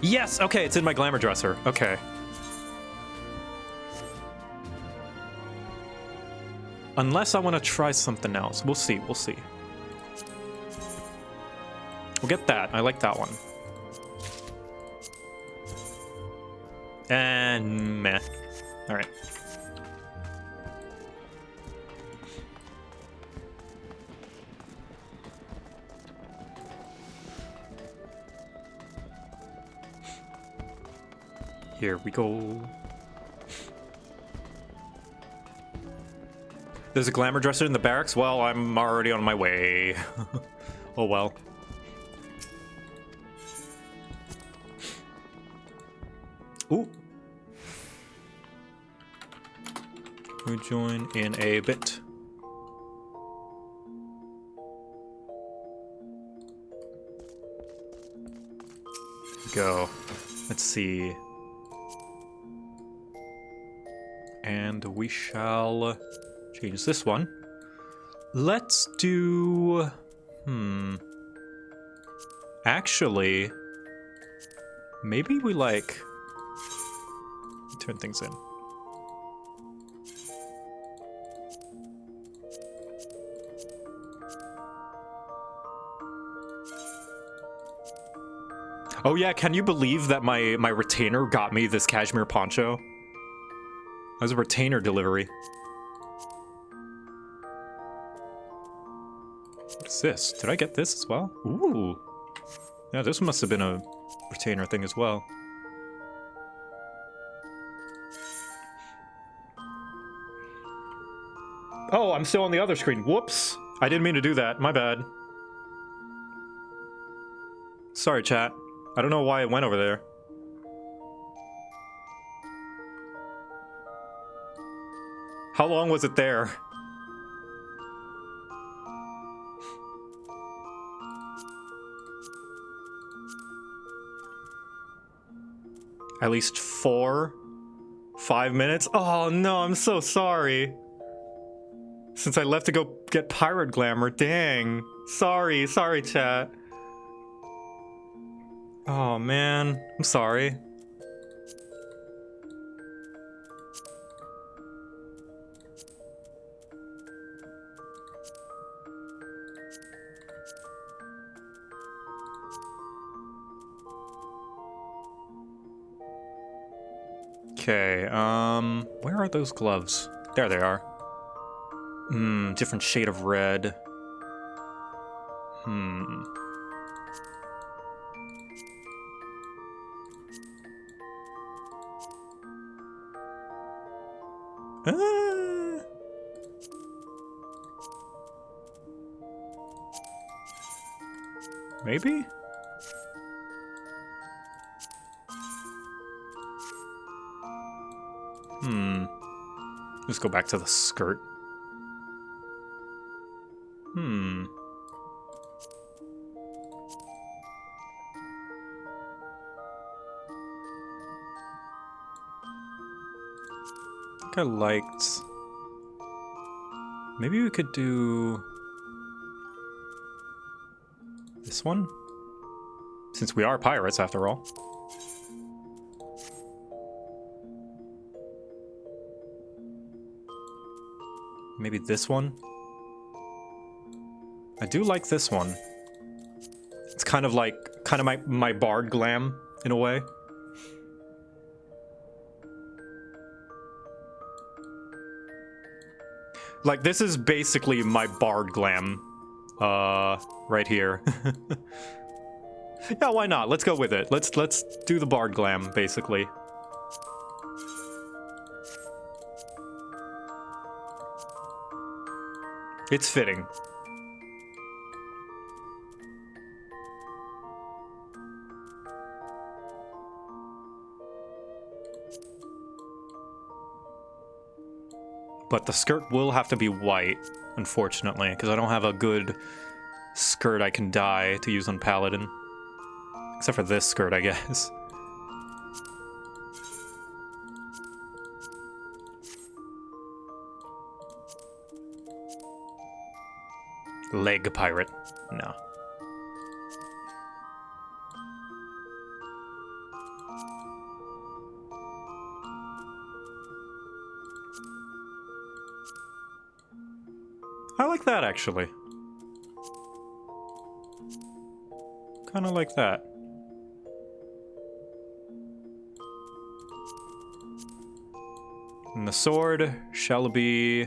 Yes! Okay, it's in my glamour dresser. Okay. Unless I want to try something else. We'll see. We'll get that. I like that one. And meh. Alright. Here we go. There's a glamour dresser in the barracks? Well, I'm already on my way. Oh well. Ooh. We join in a bit. Go. Let's see. And we shall change this one. Let's do... Actually, maybe we like... turn things in. Oh yeah, can you believe that my retainer got me this cashmere poncho? That was a retainer delivery. What's this? Did I get this as well? Ooh. Yeah, this must have been a retainer thing as well. Oh, I'm still on the other screen. Whoops. I didn't mean to do that. My bad. Sorry, chat. I don't know why it went over there. How long was it there? At least 4? 5 minutes? Oh no, I'm so sorry. Since I left to go get pirate glamour, dang. Sorry, chat. Oh man, I'm sorry. Okay, where are those gloves? There they are. Different shade of red. Maybe? Let's go back to the skirt. I think I liked... Maybe we could do... this one? Since we are pirates, after all. Maybe this one? I do like this one. It's kind of like, my bard glam, in a way. Like, this is basically my bard glam. Right here. Yeah, why not? Let's go with it. Let's do the bard glam, basically. It's fitting. But the skirt will have to be white, unfortunately, because I don't have a good skirt I can dye to use on Paladin. Except for this skirt, I guess. Leg pirate. No. I like that, actually. Kind of like that. And the sword shall be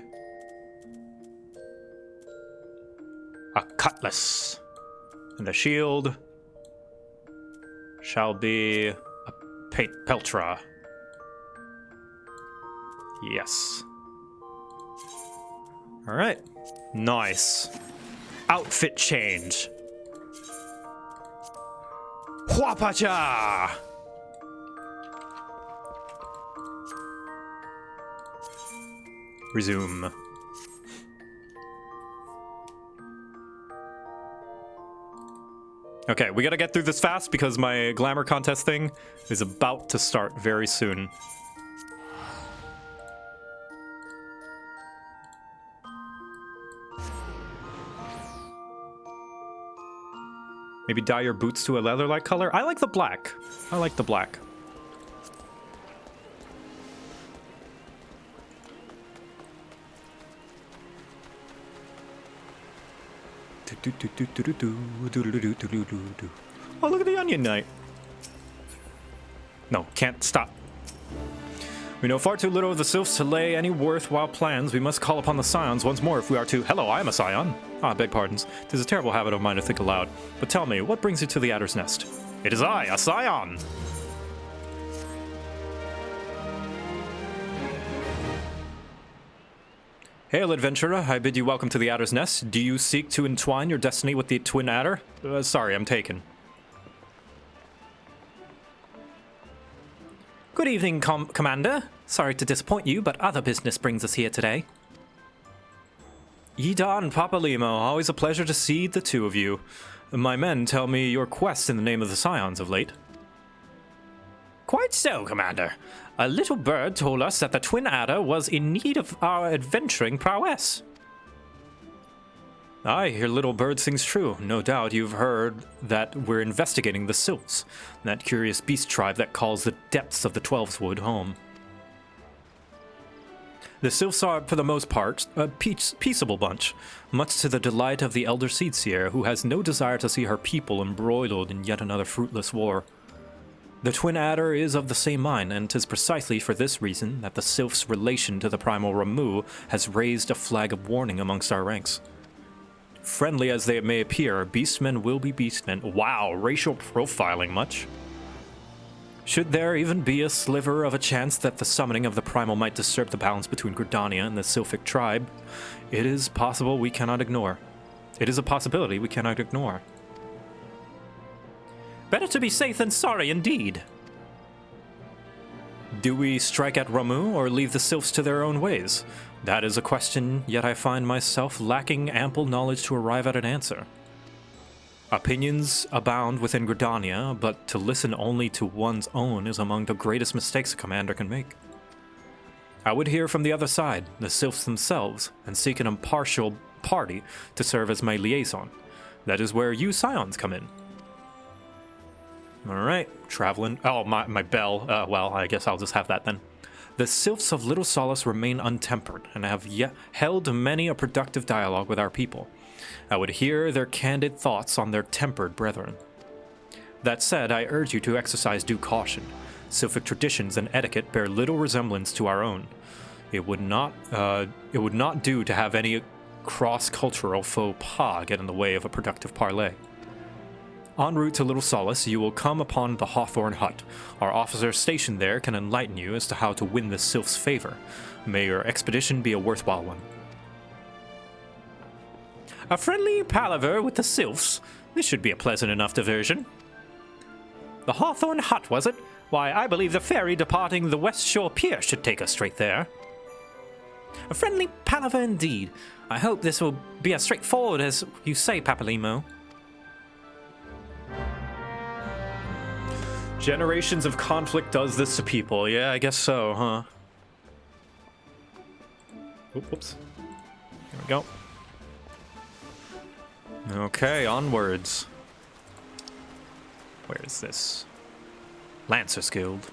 a cutlass. And the shield shall be a peltra. Yes. All right. Nice. Outfit change. Huapacha! Resume. Okay, we gotta get through this fast because my Glamour Contest thing is about to start very soon. Maybe dye your boots to a leather-like color? I like the black. I like the black. Oh, look at the Onion Knight. No, can't stop. We know far too little of the Sylphs to lay any worthwhile plans. We must call upon the Scions once more if we are to... Hello, I am a Scion. Ah, beg pardons. It is a terrible habit of mine to think aloud. But tell me, what brings you to the Adder's Nest? It is I, a Scion! Hail, adventurer. I bid you welcome to the Adder's Nest. Do you seek to entwine your destiny with the Twin Adder? Sorry, I'm taken. Good evening, Commander. Sorry to disappoint you, but other business brings us here today. Yida and Papa Limo, always a pleasure to see the two of you. My men tell me your quest in the name of the Scions of late. Quite so, Commander. A little bird told us that the Twin Adder was in need of our adventuring prowess. Aye, your little bird sings true. No doubt you've heard that we're investigating the Sylphs, that curious beast tribe that calls the depths of the Twelveswood home. The Sylphs are, for the most part, a peaceable bunch, much to the delight of the Elder Seedseer, who has no desire to see her people embroiled in yet another fruitless war. The Twin Adder is of the same mind, and 'tis precisely for this reason that the Sylphs' relation to the primal Ramu has raised a flag of warning amongst our ranks. Friendly as they may appear, beastmen will be beastmen. Wow, racial profiling much? Should there even be a sliver of a chance that the summoning of the primal might disturb the balance between Gridania and the Sylphic tribe, it is possible we cannot ignore. It is a possibility we cannot ignore. Better to be safe than sorry, indeed. Do we strike at Ramu or leave the Sylphs to their own ways? That is a question, yet I find myself lacking ample knowledge to arrive at an answer. Opinions abound within Gridania, but to listen only to one's own is among the greatest mistakes a commander can make. I would hear from the other side, the Sylphs themselves, and seek an impartial party to serve as my liaison. That is where you Scions come in. Alright, traveling. Oh, my bell. Well, I guess I'll just have that then. The Sylphs of Little Solace remain untempered, and have yet held many a productive dialogue with our people. I would hear their candid thoughts on their tempered brethren. That said, I urge you to exercise due caution. Sylphic traditions and etiquette bear little resemblance to our own. It would not do to have any cross-cultural faux pas get in the way of a productive parley. En route to Little Solace, you will come upon the Hawthorn Hut. Our officer stationed there can enlighten you as to how to win the Sylph's favor. May your expedition be a worthwhile one. A friendly palaver with the Sylphs? This should be a pleasant enough diversion. The Hawthorn Hut, was it? Why, I believe the ferry departing the West Shore Pier should take us straight there. A friendly palaver indeed. I hope this will be as straightforward as you say, Papalimo. Generations of conflict does this to people. Yeah, I guess so, huh? Whoops. There we go. Okay, onwards. Where is this? Lancer's Guild.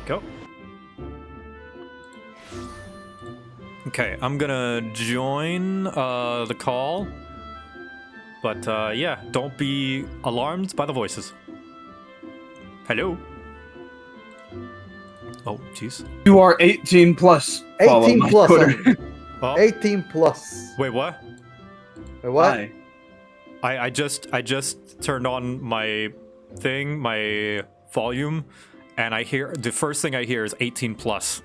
Go. Okay, I'm gonna join the call. But yeah, don't be alarmed by the voices. Hello? Oh, jeez. You are 18 plus. 18 plus. Oh. 18 plus. Wait, what? Wait, what? Hi. I just turned on my thing, my volume, and I hear the first thing I hear is 18 plus.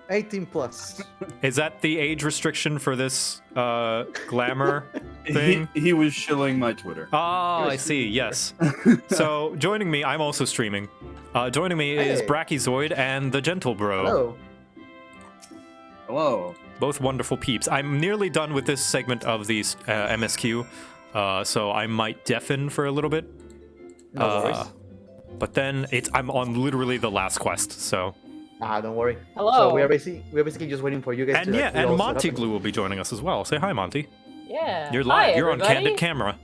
18 plus. Is that the age restriction for this glamour thing? He was shilling my Twitter. Oh, I see. Yes. So joining me, I'm also streaming. Joining me is Brachyzoid and the Gentle Bro. Hello. Hello. Both wonderful peeps. I'm nearly done with this segment of the MSQ, so I might deafen for a little bit. No worries. But then I'm on literally the last quest, so. Don't worry. Hello. So we're basically just waiting for you guys And to. yeah, and Monty Glue will be joining us as well. Say hi, Monty. Yeah. You're live. Hi, You're on everybody. candid camera.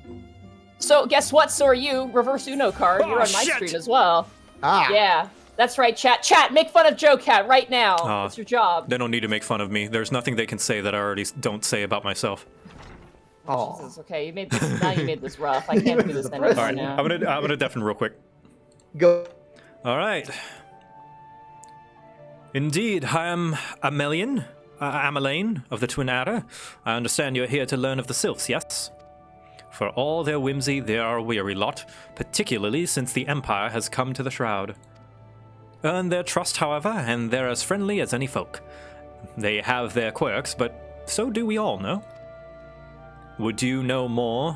So guess what? So are you. Reverse Uno card. Oh, You're on my shit. screen as well. Ah. Yeah. That's right, chat. Chat, make fun of JoCat right now. That's your job. They don't need to make fun of me. There's nothing they can say that I already don't say about myself. Oh. Jesus, okay, you made this. Now you made this rough. I can't do this anymore All right, now. I'm gonna deafen real quick. Go. All right. Indeed, I am Amelian of the Twin Adder. I understand you're here to learn of the Sylphs, yes? For all their whimsy, they are a weary lot, particularly since the Empire has come to the Shroud. Earn their trust, however, and they're as friendly as any folk. They have their quirks, but so do we all, no? Would you know more?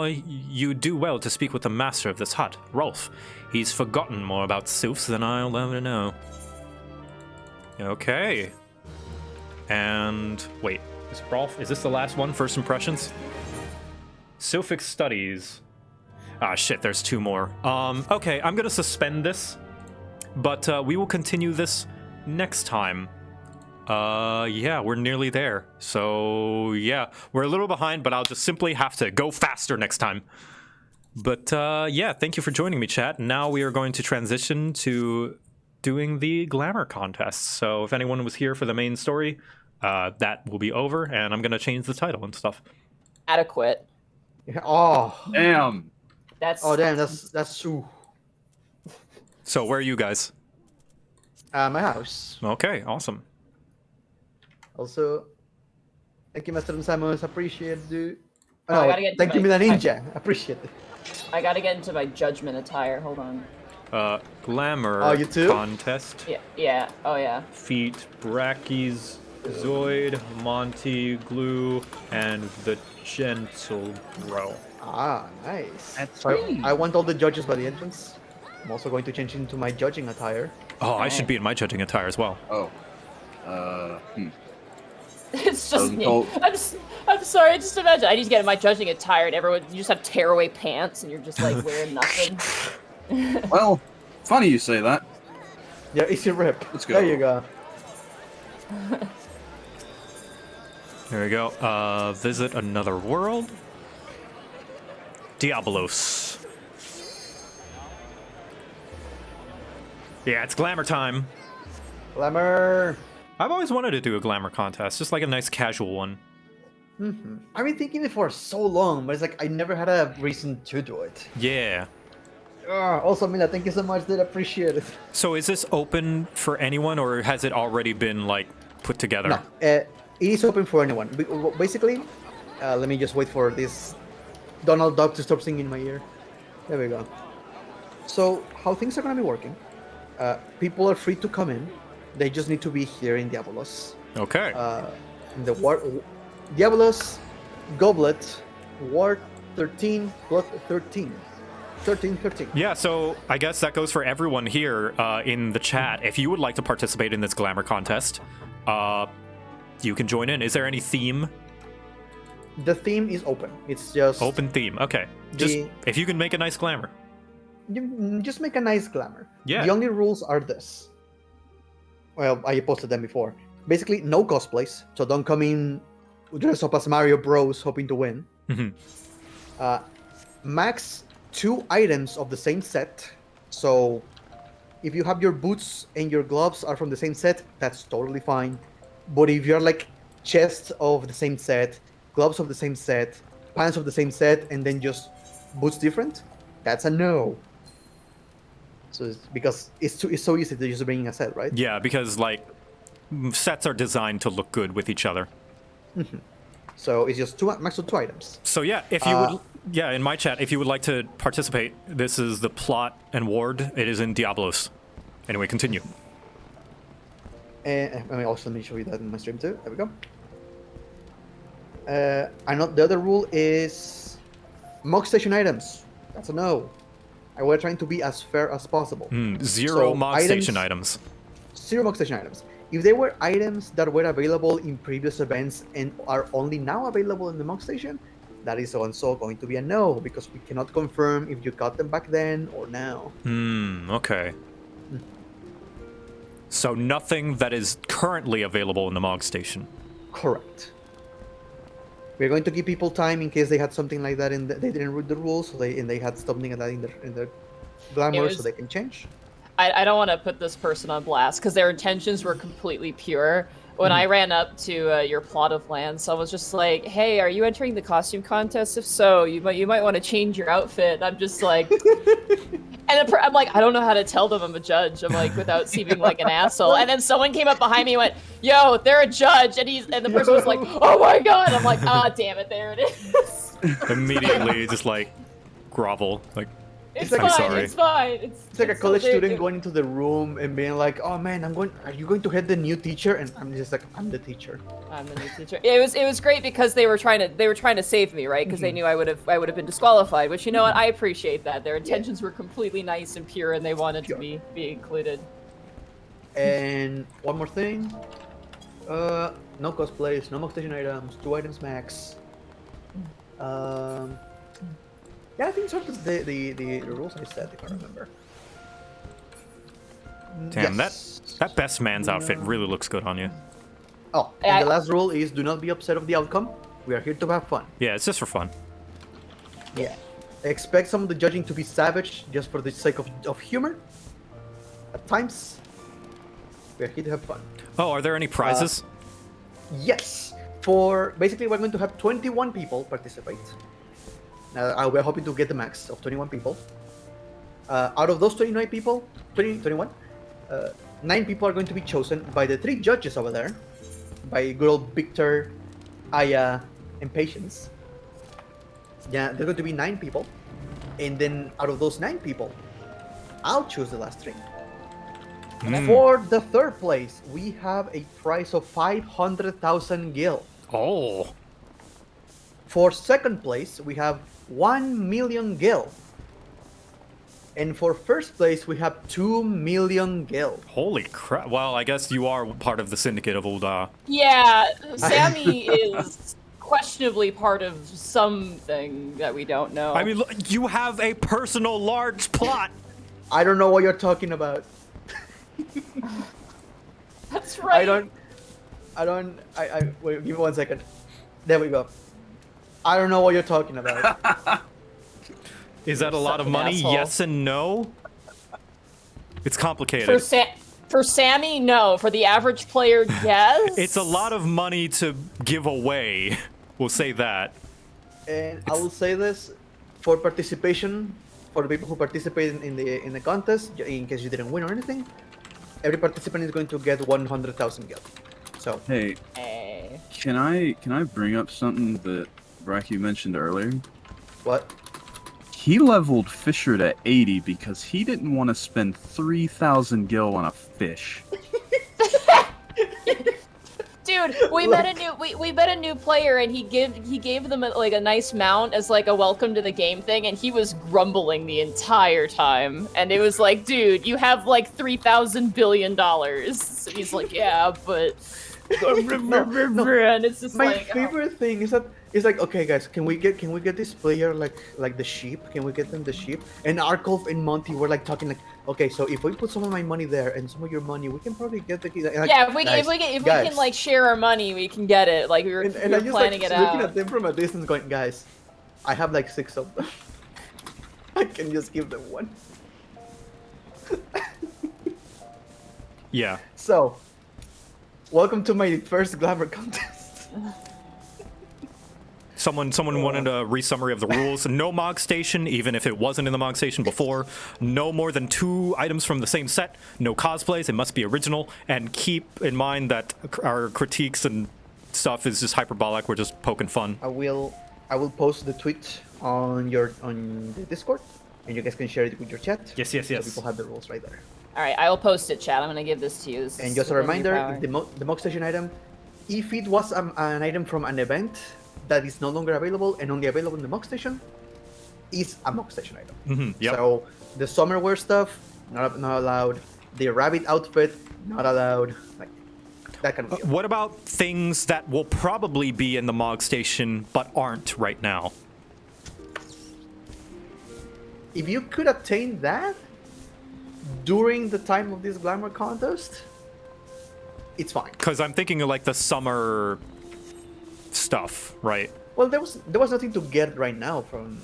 You'd do well to speak with the master of this hut, Rolf. He's forgotten more about Sylphs than I'll ever know. Okay. And wait, is Rolf? Is this the last one? First impressions? Sylphic studies. Ah, shit. There's 2 more. Okay, I'm gonna suspend this, but we will continue this next time. Yeah, we're nearly there. So, yeah, we're a little behind, but I'll just simply have to go faster next time. But, yeah, thank you for joining me, chat. Now we are going to transition to doing the Glamour Contest. So if anyone was here for the main story, that will be over, and I'm going to change the title and stuff. Adequate. Oh. Damn. That's. Oh, damn, that's ooh. So where are you guys? My house. Okay, awesome. Also, thank you, Mr. Samus. Appreciate it. Oh, I gotta get thank to you, my- Mina Ninja. Appreciate it. I gotta get into my judgment attire. Hold on. Glamour you too? Contest. Yeah. Yeah. Oh yeah. Feat Brachy's Zoid, Monty Glue, and the Gentle Bro. Ah, nice. That's So I want all the judges by the entrance. I'm also going to change into my judging attire. Oh, I should be in my judging attire as well. Oh. It's just me. Oh. I'm sorry. Just imagine. I need to get in my judging attire, and everyone you just have tearaway pants, and you're just like wearing nothing. Well, funny you say that. Yeah, easy rip. Let's go. There you go. There we go. Visit another world. Diabolos. Yeah, it's glamour time. Glamour. I've always wanted to do a glamour contest, just like a nice casual one. I've been thinking it for so long, but it's like I never had a reason to do it. Yeah. Also, Mina, thank you so much, dude. Appreciate it. So is this open for anyone, or has it already been, like, put together? No, it is open for anyone. Basically, let me just wait for this Donald Duck to stop singing in my ear. There we go. So, how things are going to be working. People are free to come in. They just need to be here in Diabolos. Okay. In the Diabolos, Goblet, Ward 13, Blood 13. 13. Yeah, so I guess that goes for everyone here in the chat. If you would like to participate in this glamour contest, you can join in. Is there any theme? The theme is open. It's just... Open theme, okay. Just if you can make a nice glamour. Just make a nice glamour. Yeah. The only rules are this. Well, I posted them before. Basically, no cosplays. So don't come in dressed up as Mario Bros. Hoping to win. Max 2 items of the same set. So if you have your boots and your gloves are from the same set, that's totally fine. But if you're like chests of the same set, gloves of the same set, pants of the same set, and then just boots different, that's a no. So it's because it's so easy to just bring a set, right? Yeah, because like sets are designed to look good with each other. So it's just max of 2 items. So yeah, if you would, in my chat, if you would like to participate, this is the plot and ward. It is in Diabolos. Anyway, continue. And let me show you that in my stream too. There we go. I know the other rule is Mog Station items. That's a no. And we're trying to be as fair as possible. Zero Mog Station items. Zero Mog Station items. If they were items that were available in previous events and are only now available in the Mog Station, that is also going to be a no, because we cannot confirm if you got them back then or now. Okay. So nothing that is currently available in the Mog Station. Correct. We're going to give people time in case they had something like that they didn't read the rules, so they had something like that in their Glamour, so they can change. I don't want to put this person on blast because their intentions were completely pure. When I ran up to your plot of land, so I was just like, "Hey, are you entering the costume contest? If so, you might want to change your outfit." And I'm just like, and I'm like, I don't know how to tell them I'm a judge. I'm like, without seeming like an asshole. And then someone came up behind me and went, "Yo, they're a judge," and the person was like, "Oh my god!" I'm like, "Ah, damn it, there it is." Immediately, just like grovel, like. It's I'm fine. sorry. It's fine. It's like a college student going into the room and being like, "Oh man, are you going to head the new teacher?" And I'm just like, "I'm the teacher." I'm the new teacher. It was great because they were trying to save me, right? Because they knew I would have been disqualified. Which, you know what, I appreciate that. Their intentions were completely nice and pure, and they wanted to be included. And one more thing, no cosplays, no Mog Station items, 2 items max. Yeah, I think sort of the rules I said, if I remember. Damn, that best man's outfit really looks good on you. Oh, and the last rule is do not be upset of the outcome. We are here to have fun. Yeah, it's just for fun. Yeah. Expect some of the judging to be savage just for the sake of humor. At times, we are here to have fun. Oh, are there any prizes? Yes. Basically, we're going to have 21 people participate. Now, we're hoping to get the max of 21 people. Out of those 21, 9 people are going to be chosen by the 3 judges over there, by good old Victor, Aya, and Patience. Yeah, there's going to be 9 people, and then out of those 9 people, I'll choose the last 3. For the 3rd place, we have a prize of 500,000 gil. Oh. For 2nd place, we have 1 million gil. And for 1st place, we have 2 million gil. Holy crap. Well, I guess you are part of the Syndicate of Ul'dah. Yeah, Sammy is questionably part of something that we don't know. I mean, look, you have a personal large plot. I don't know what you're talking about. That's right. Wait, give me 1 second. There we go. I don't know what you're talking about. Is that a lot of money? Asshole. Yes and no? It's complicated. For Sammy, no. For the average player, yes. It's a lot of money to give away. We'll say that. And I will say this, for participation, for the people who participate in the contest, in case you didn't win or anything, every participant is going to get 100,000 gil. So. Hey. Can I bring up something that Bracky mentioned earlier? What? He leveled Fisher to 80 because he didn't want to spend 3,000 gil on a fish. Dude, we met a new player and he gave them a nice mount as like a welcome to the game thing, and he was grumbling the entire time. And it was like, dude, you have like $3,000 billion. So he's like, yeah, but and it's just my like favorite thing is that it's like, okay guys, can we get this player like the sheep? Can we get them the sheep? And Arkolf and Monty were like talking like, okay, so if we put some of my money there and some of your money, we can probably get the like, yeah, if we can like share our money, we can get it. Like we were and I just planning like it looking out. at them from a distance, going, guys, I have like 6 of them. I can just give them one. Yeah. So, welcome to my first Glamour Contest. Someone wanted a re-summary of the rules. No Mog Station, even if it wasn't in the Mog Station before. No more than 2 items from the same set. No cosplays. It must be original. And keep in mind that our critiques and stuff is just hyperbolic. We're just poking fun. I will post the tweet on the Discord, and you guys can share it with your chat. Yes. So people have the rules right there. All right, I will post it, chat. I'm gonna give this to you. This And is just a within your reminder, power. the Mog Station item, if it was an item from an event that is no longer available and only available in the Mog Station, is a Mog Station item. Yep. So the summerwear stuff, not allowed. The rabbit outfit, not allowed. Like that kind of deal. What about things that will probably be in the Mog Station but aren't right now? If you could attain that during the time of this Glamour Contest, it's fine. Because I'm thinking of like the summer stuff, right? Well, there was nothing to get right now from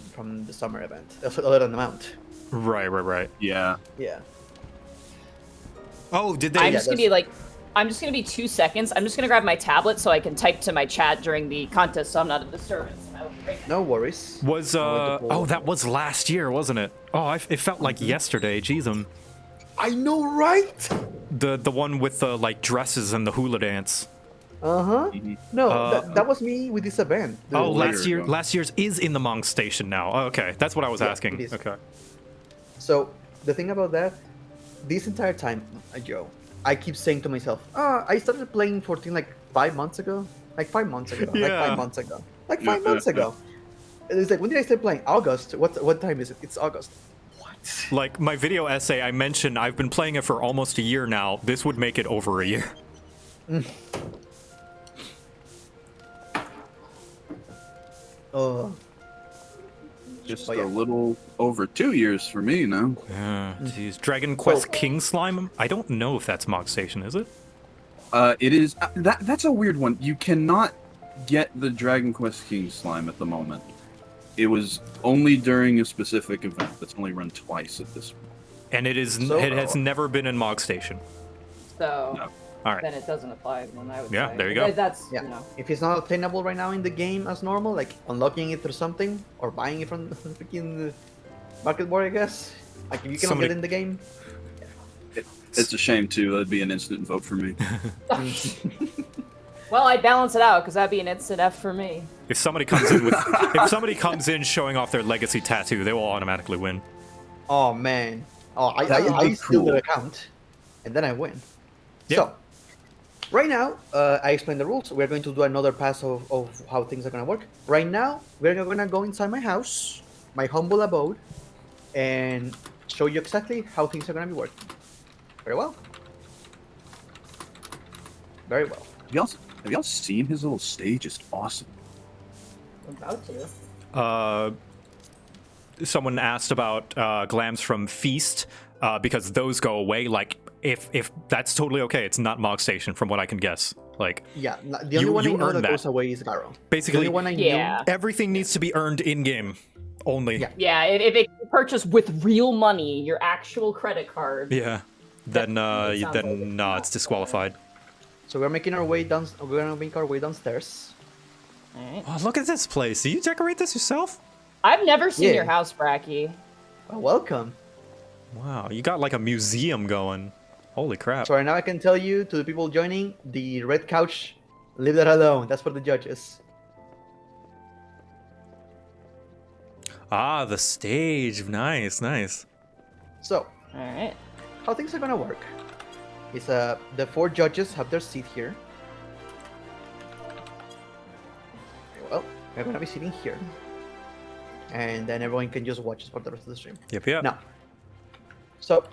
the summer event other than the mount. Right. Yeah. Yeah. Oh, did they? I'm just gonna be 2 seconds. I'm just gonna grab my tablet so I can type to my chat during the contest, so I'm not a disturbance. No worries. Was oh, that was last year, wasn't it? Oh, it felt like yesterday. Jeez, I know, right? The one with the like dresses and the hula dance. No, that was me with this event. Oh, last year's is in the Mong Station now. Oh, okay, that's what I was asking. Okay. So the thing about that, this entire time, Joe, I keep saying to myself, I started playing 14 like 5 months ago. Like 5 months ago. Yeah. Like 5 months ago. Like 5 months ago. It's like, when did I start playing? August. What time is it? It's August. Like my video essay, I mentioned I've been playing it for almost a year now. This would make it over a year. Just a little over 2 years for me now. Yeah, jeez. Dragon Quest King Slime? I don't know if that's Mog Station, is it? It is. That's a weird one. You cannot get the Dragon Quest King Slime at the moment. It was only during a specific event that's only run twice at this point. And it has never been in Mog Station. So No. All right. then it doesn't apply. Then I would Yeah, say. there you go. That's Yeah. you know. If it's not obtainable right now in the game as normal, like unlocking it through something or buying it from the freaking market board, I guess. Like if you cannot get in the game. It's a shame too. That'd be an instant vote for me. Well, I'd balance it out because that'd be an instant F for me. If somebody comes in if somebody comes in showing off their legacy tattoo, they will automatically win. Oh man. Oh, That would be I steal cool. the account, and then I win. Yep. So, right now, I explained the rules. We're going to do another pass of how things are going to work. Right now, we're going to go inside my house, my humble abode, and show you exactly how things are going to be working. Very well. Very well. Have y'all seen his little stage? It's awesome. I'm about to. Someone asked about glams from Feast because those go away. Like if that's totally okay, it's not Mog Station from what I can guess. Like Yeah, the only one I know earned that goes away is Garo. Basically, the only one I knew. everything needs to be earned in game only. Yeah, if it purchased with real money, your actual credit card. Yeah. Then sounds like no, it's disqualified. So we're making our way down. We're gonna make our way downstairs. Alright. Oh, look at this place. Do you decorate this yourself? I've never seen Yeah. your house, Bracky. Well, welcome. Wow, you got like a museum going. Holy crap. So right now I can tell you to the people joining, the red couch, leave that alone. That's for the judges. Ah, the stage. Nice, nice. So, Alright. how things are gonna work is the 4 judges have their seat here. Well, they're gonna be sitting here. And then everyone can just watch us for the rest of the stream. Yep. Now, so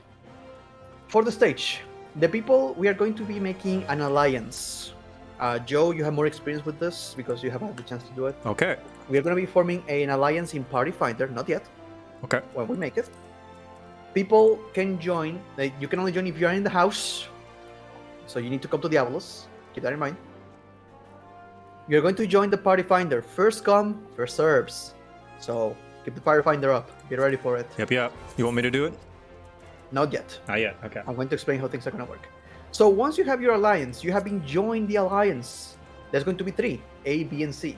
for the stage, the people we are going to be making an alliance. Joe, you have more experience with this because you have had the chance to do it. Okay. We are going to be forming an alliance in Party Finder, not yet. Okay. When we make it, people can join. You can only join if you are in the house. So you need to come to Diablos. Keep that in mind. You're going to join the Party Finder. First come, first serves. So keep the Party Finder up. Get ready for it. Yep. You want me to do it? Not yet. Not yet. Okay. I'm going to explain how things are going to work. So once you have your alliance, you have been joined the alliance. There's going to be 3, A, B, and C.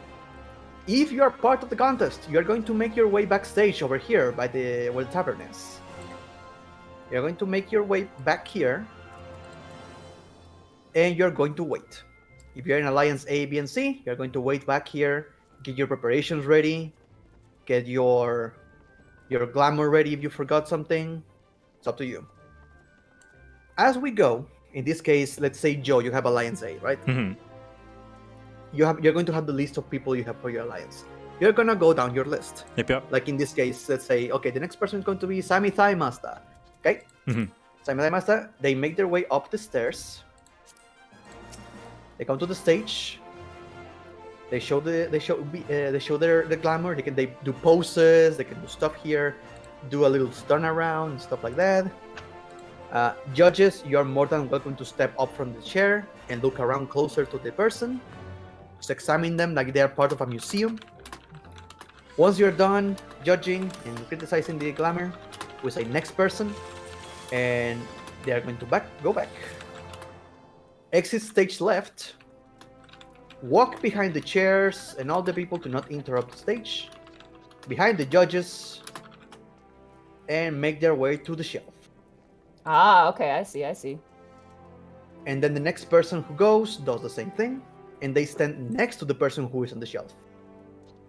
If you are part of the contest, you are going to make your way backstage over here by where the tavern is. You're going to make your way back here, and you're going to wait. If you're in alliance A, B, and C, you're going to wait back here, get your preparations ready, get your glamour ready if you forgot something. It's up to you. as we go, in this case, let's say Joe, you have Alliance A, right? Mm-hmm. You're going to have the list of people you have for your alliance. You're gonna go down your list. Yep. Like in this case, let's say, okay, the next person is going to be Sami Thai Master. Okay? Mm-hmm. Sami Thai Master, they make their way up the stairs. They come to the stage. They show their glamour. They do poses. They can do stuff here, do a little stun around and stuff like that. Judges, you are more than welcome to step up from the chair and look around closer to the person. Just examine them like they are part of a museum. Once you're done judging and criticizing the glamour, we say next person, and they are going to go back. Exit stage left. Walk behind the chairs and all the people to not interrupt the stage. Behind the judges, and make their way to the shelf. Ah, okay, I see. And then the next person who goes does the same thing, and they stand next to the person who is on the shelf.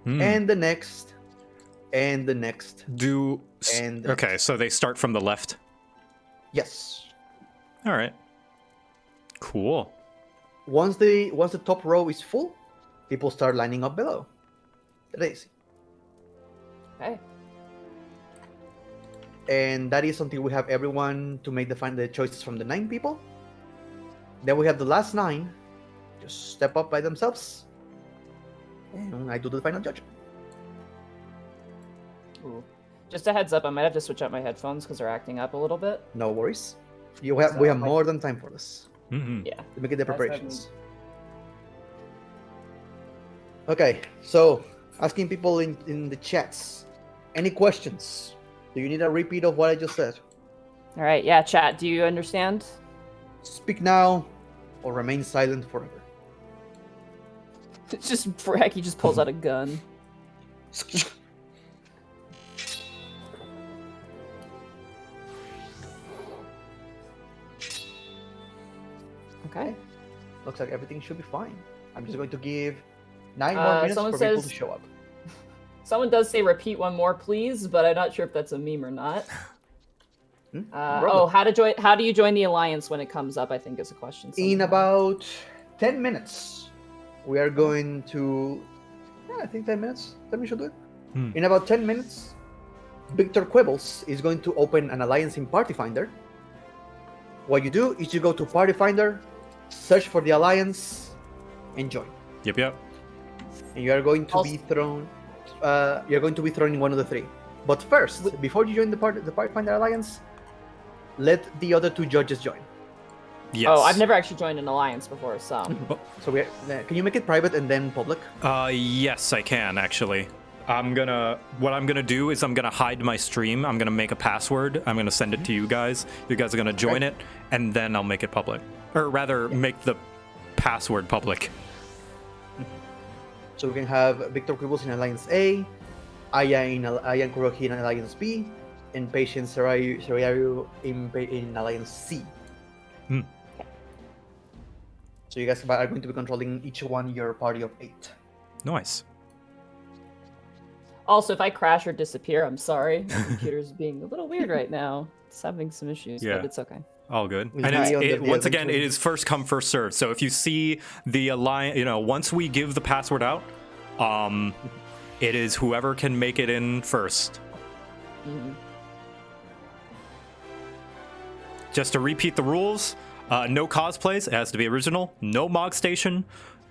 And the next, and the next. Okay, so they start from the left? Yes. All right. Cool. Once the top row is full, people start lining up below. That is. Okay. And that is until we have everyone to make the choices from the 9 people. Then we have the last 9 just step up by themselves, and I do the final judgment. Ooh. Just a heads up, I might have to switch out my headphones because they're acting up a little bit. No worries. We have more than time for this. Mm-hmm. Yeah. To make the preparations. Okay, so asking people in the chats, any questions? Do you need a repeat of what I just said? All right, yeah, chat. Do you understand? Speak now, or remain silent forever. It's just Freck. He just pulls out a gun. Okay. Looks like everything should be fine. I'm just going to give 9 more minutes for people to show up. Someone does say repeat one more, please, but I'm not sure if that's a meme or not. How do you join the alliance when it comes up? I think is a question. In about 10 minutes, we are going to. I think 10 minutes. Then we should do it. In about 10 minutes, Victor Quibbles is going to open an alliance in Party Finder. What you do is you go to Party Finder, search for the alliance, and join. Yep. And you are going to be thrown. You're going to be thrown in one of the 3. But first, before you join the Party Finder alliance, let the other 2 judges join. Yes. Oh, I've never actually joined an alliance before, so. So can you make it private and then public? Yes, I can actually. What I'm gonna do is I'm gonna hide my stream. I'm gonna make a password. I'm gonna send it to you guys. You guys are gonna join it, and then I'll make it public, or rather, make the password public. So we can have Victor Quibbles in Alliance A, Aya and Kuroki in Alliance B, and Patience Sarayu in Alliance C. So you guys are going to be controlling each one your party of 8. Nice. Also, if I crash or disappear, I'm sorry. My computer's being a little weird right now. It's having some issues, but it's okay. All good. And once again, it is first come, first serve. So if you see the alliance, once we give the password out, it is whoever can make it in first. Mm-hmm. Just to repeat the rules, no cosplays, it has to be original. No Mog Station,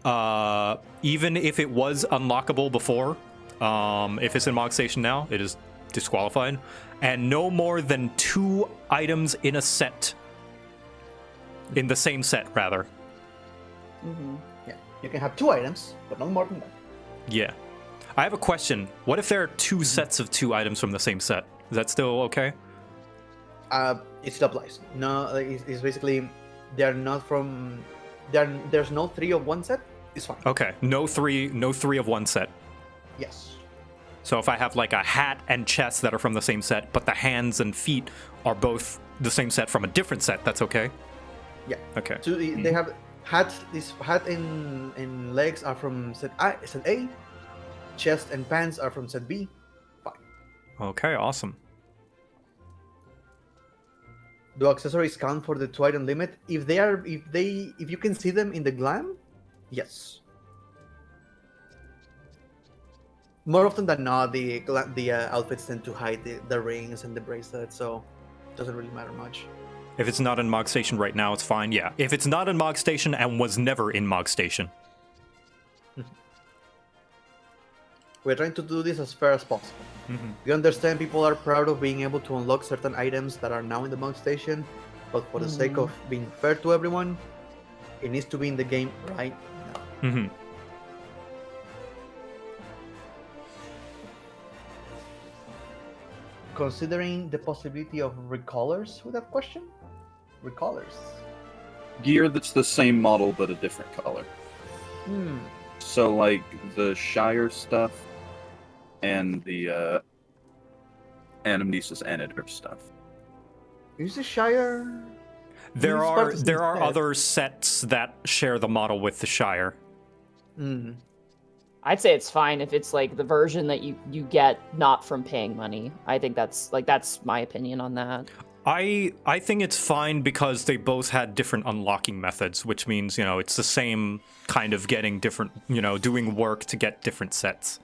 even if it was unlockable before. If it's in Mog Station now, it is disqualified. And no more than 2 items in a set. In the same set, rather. Mm-hmm. Yeah, you can have 2 items, but no more than that. Yeah. I have a question. What if there are 2 sets of 2 items from the same set? Is that still okay? It still applies. No, it's basically they're not from. There's no 3 of one set. It's fine. Okay, no three of one set. Yes. So if I have like a hat and chest that are from the same set, but the hands and feet are both the same set from a different set, that's okay? Yeah. Okay. So they have hats. This hat and legs are from set A. Chest and pants are from set B. Fine. Okay, awesome. Do accessories count for the 2-item limit? If you can see them in the glam, yes. More often than not, the outfits tend to hide the rings and the bracelets, so it doesn't really matter much. If it's not in Mog Station right now, it's fine, yeah. If it's not in Mog Station and was never in Mog Station. We're trying to do this as fair as possible. We understand people are proud of being able to unlock certain items that are now in the Mog Station, but for the sake of being fair to everyone, it needs to be in the game right now. Considering the possibility of recallers with that question? Recallers. Gear that's the same model but a different color. So like the Shire stuff and the Anamnesis Anator stuff. Is the Shire? There are other sets that share the model with the Shire. I'd say it's fine if it's like the version that you get not from paying money. I think that's my opinion on that. I think it's fine because they both had different unlocking methods, which means, it's the same kind of getting different, doing work to get different sets.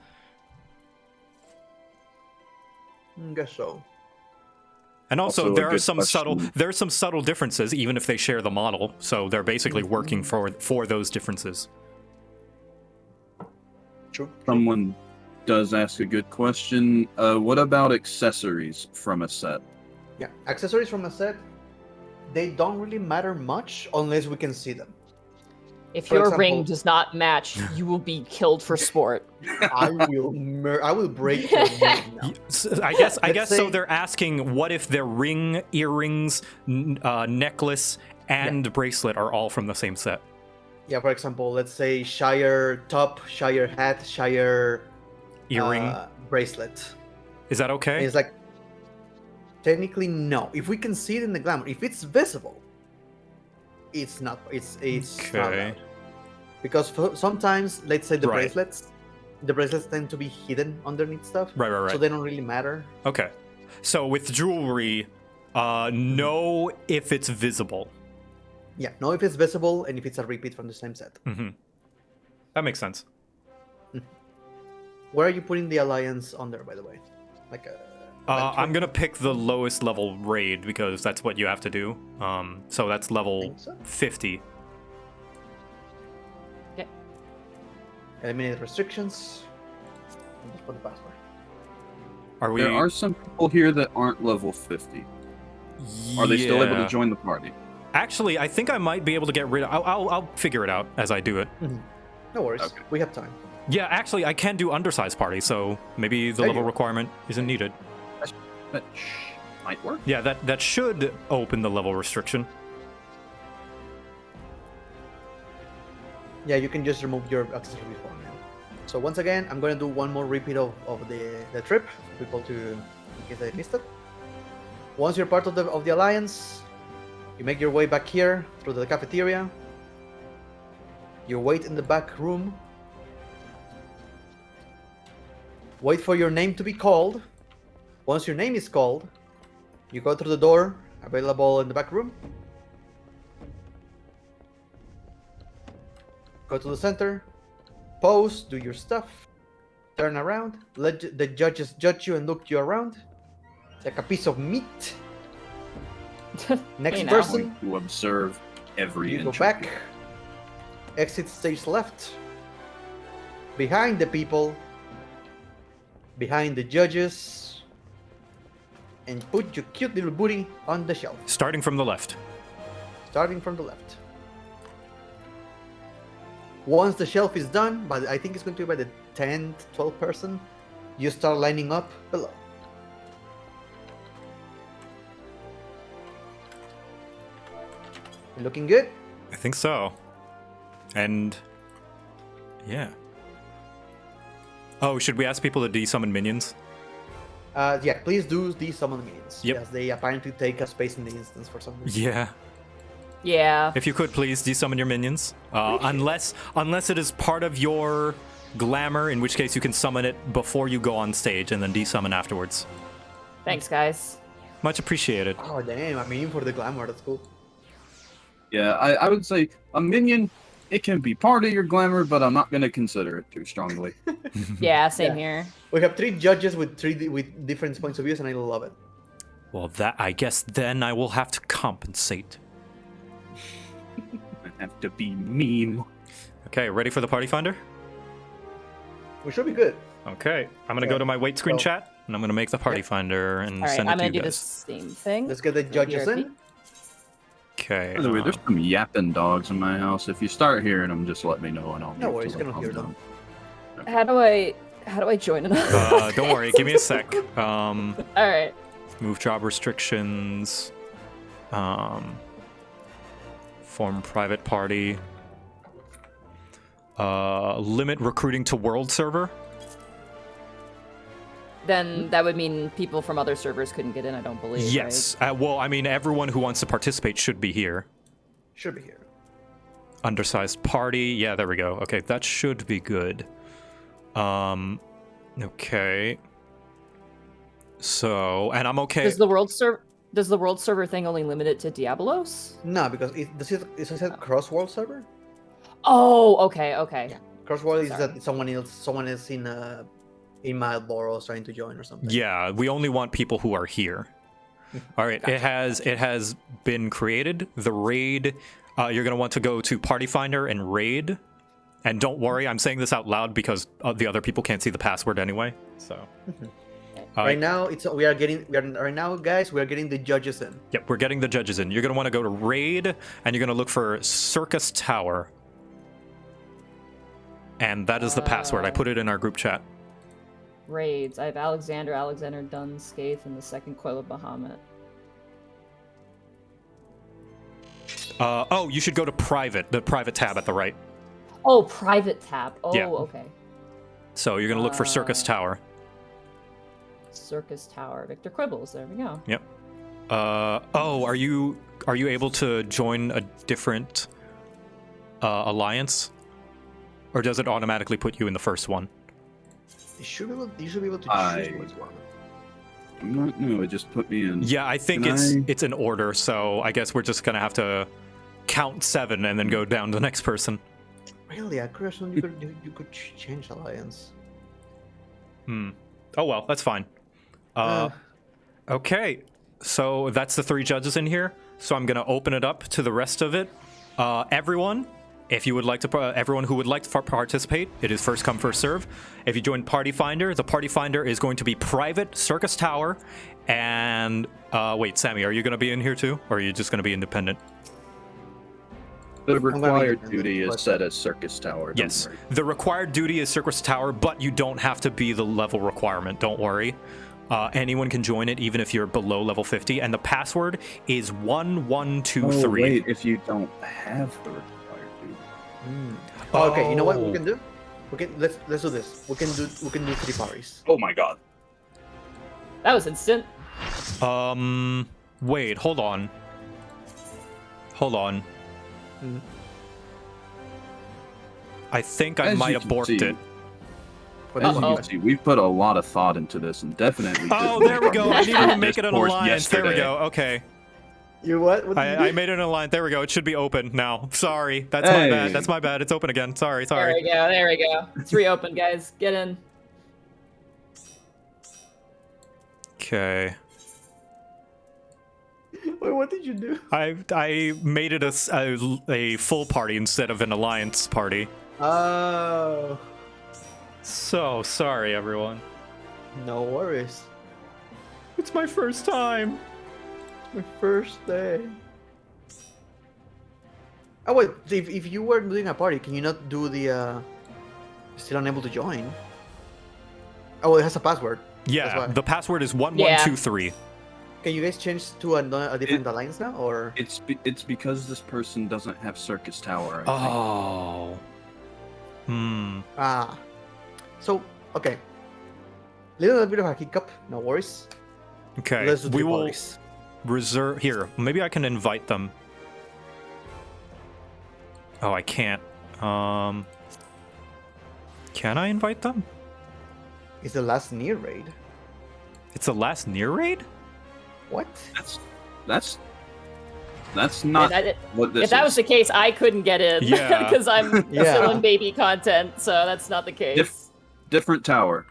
Guess so. And also there are some subtle differences, even if they share the model. So they're basically working for those differences. True. Someone does ask a good question. What about accessories from a set? Yeah, accessories from a set, they don't really matter much unless we can see them. If your ring does not match, you will be killed for sport. I will break your ring now. I guess so. They're asking, what if their ring, earrings, necklace, and bracelet are all from the same set? Yeah, for example, let's say Shire top, Shire hat, Shire earring, bracelet. Is that okay? And it's like, technically no. If we can see it in the glamour, if it's visible, it's not. It's not allowed. Because sometimes, let's say the bracelets tend to be hidden underneath stuff. Right. So they don't really matter. Okay. So with jewelry, know if it's visible. Yeah, know if it's visible and if it's a repeat from the same set. That makes sense. Where are you putting the alliance under, by the way? I'm gonna pick the lowest level raid because that's what you have to do. So that's level 50. Okay. Eliminate restrictions. And just put the password. There are some people here that aren't level 50. Are they still able to join the party? Actually, I think I might be able to get rid of... I'll figure it out as I do it. No worries. Okay. We have time. Yeah, actually, I can do undersized party, so maybe the level requirement isn't needed. That might work. Yeah, that should open the level restriction. Yeah, you can just remove your accessory form now. So once again, I'm going to do one more repeat of the trip for people to, in case they missed it. Once you're part of the alliance, you make your way back here through the cafeteria. You wait in the back room. Wait for your name to be called. Once your name is called, you go through the door available in the back room. Go to the center. Pose, do your stuff. Turn around. Let the judges judge you and look you around. Like a piece of meat. Next person. To observe every You inch go of back. you. Exit stage left. Behind the people. Behind the judges. And put your cute little booty on the shelf. Starting from the left. Starting from the left. Once the shelf is done, but I think it's going to be by the 10th, 12th person, you start lining up below. Looking good? I think so. And yeah. Oh, should we ask people to de-summon minions? Yeah, please do de-summon minions. Yep. Yes, they apparently take a space in the instance for some reason. Yeah. Yeah. If you could please de-summon your minions. Unless it is part of your glamour, in which case you can summon it before you go on stage and then de-summon afterwards. Thanks, guys. Much appreciated. Oh damn! I'm aiming for the glamour. That's cool. Yeah, I would say a minion. It can be part of your glamour, but I'm not going to consider it too strongly. Yeah, same here. We have 3 judges with different points of views, and I love it. Well, I guess then I will have to compensate. I have to be mean. Okay, ready for the party finder? We should be good. Okay, I'm gonna go to my wait screen chat, and I'm gonna make the party finder and All right, send it I'm to gonna you do the guys. same thing. Let's get the judges in. Okay. By the way, there's some yapping dogs in my house. If you start hearing them, just let me know and I'll. No worries, gonna hear them. How do I join another? Don't worry, give me a sec. All right. Move job restrictions. Form private party. Limit recruiting to world server. Then that would mean people from other servers couldn't get in, I don't believe. Yes. Well, I mean, everyone who wants to participate should be here. Should be here. Undersized party. Yeah, there we go. Okay, that should be good. Okay. So, and I'm okay. Does the world server thing only limit it to Diablos? No, because it said cross world server. Oh, okay. Yeah, cross world is that someone is in Marlboro trying to join or something. Yeah, we only want people who are here. All right, Gotcha. it has been created. The raid, you're gonna want to go to Party Finder and raid. And don't worry, I'm saying this out loud because the other people can't see the password anyway. So. Right now, right now, guys, we are getting the judges in. Yep, we're getting the judges in. You're gonna want to go to raid, and you're gonna look for Circus Tower. And that is the password. I put it in our group chat. Raids. I have Alexander Dunn, Scathe, and the second Coil of Bahamut. Oh, you should go to private, the private tab at the right. Oh, private tab. Oh, Yeah. okay. So you're gonna look for Circus Tower. Circus Tower. Victor Quibbles. There we go. Yep. Oh, are you able to join a different alliance, or does it automatically put you in the first one? You should be able to choose one. I'm not. No, it just put me in. Yeah, I think it's an order, so I guess we're just gonna have to count 7 and then go down to the next person. Really, I could assume you could change alliance. Oh well, that's fine. Okay, so that's the 3 judges in here. So I'm gonna open it up to the rest of it. Everyone, if you would like to, everyone who would like to participate, it is first come, first serve. If you join Party Finder, the Party Finder is going to be private Circus Tower. And wait, Sammy, are you gonna be in here too, or are you just gonna be independent? The required duty is set as Circus Tower. Yes, the required duty is Circus Tower, but you don't have to be the level requirement. Don't worry. Anyone can join it, even if you're below level 50, and the password is 1123. Oh, wait, if you don't have the required duty. Okay, you know what we can do? Let's do this. We can do 3 parties. Oh my god. That was instant. Wait, hold on. I think I might abort it. As you can see, we've put a lot of thought into this, and definitely. Oh, there we go. I needed to make it an alliance. There we go. Okay. You what? I made it an alliance. There we go. It should be open now. Sorry, that's my bad. That's my bad. It's open again. Sorry. There we go. It's reopened, guys. Get in. Okay. Wait, what did you do? I made it a full party instead of an alliance party. Oh. So sorry, everyone. No worries. It's my first time. It's my first day. Oh wait, if you were doing a party, can you not do the still unable to join? Oh, well, it has a password. Yeah, the password is 1123. Can you guys change to a different alliance now, or? It's because this person doesn't have Circus Tower. I think. Ah. So, okay. Little bit of a hiccup, no worries. Okay, Let's do we 3 will parties. reserve here. Maybe I can invite them. Oh, I can't. Can I invite them? It's the last near raid. It's the last near raid? What? That's not what this If that was the case, I couldn't get in. Yeah. Because I'm still in baby content, so that's not the case. Different tower.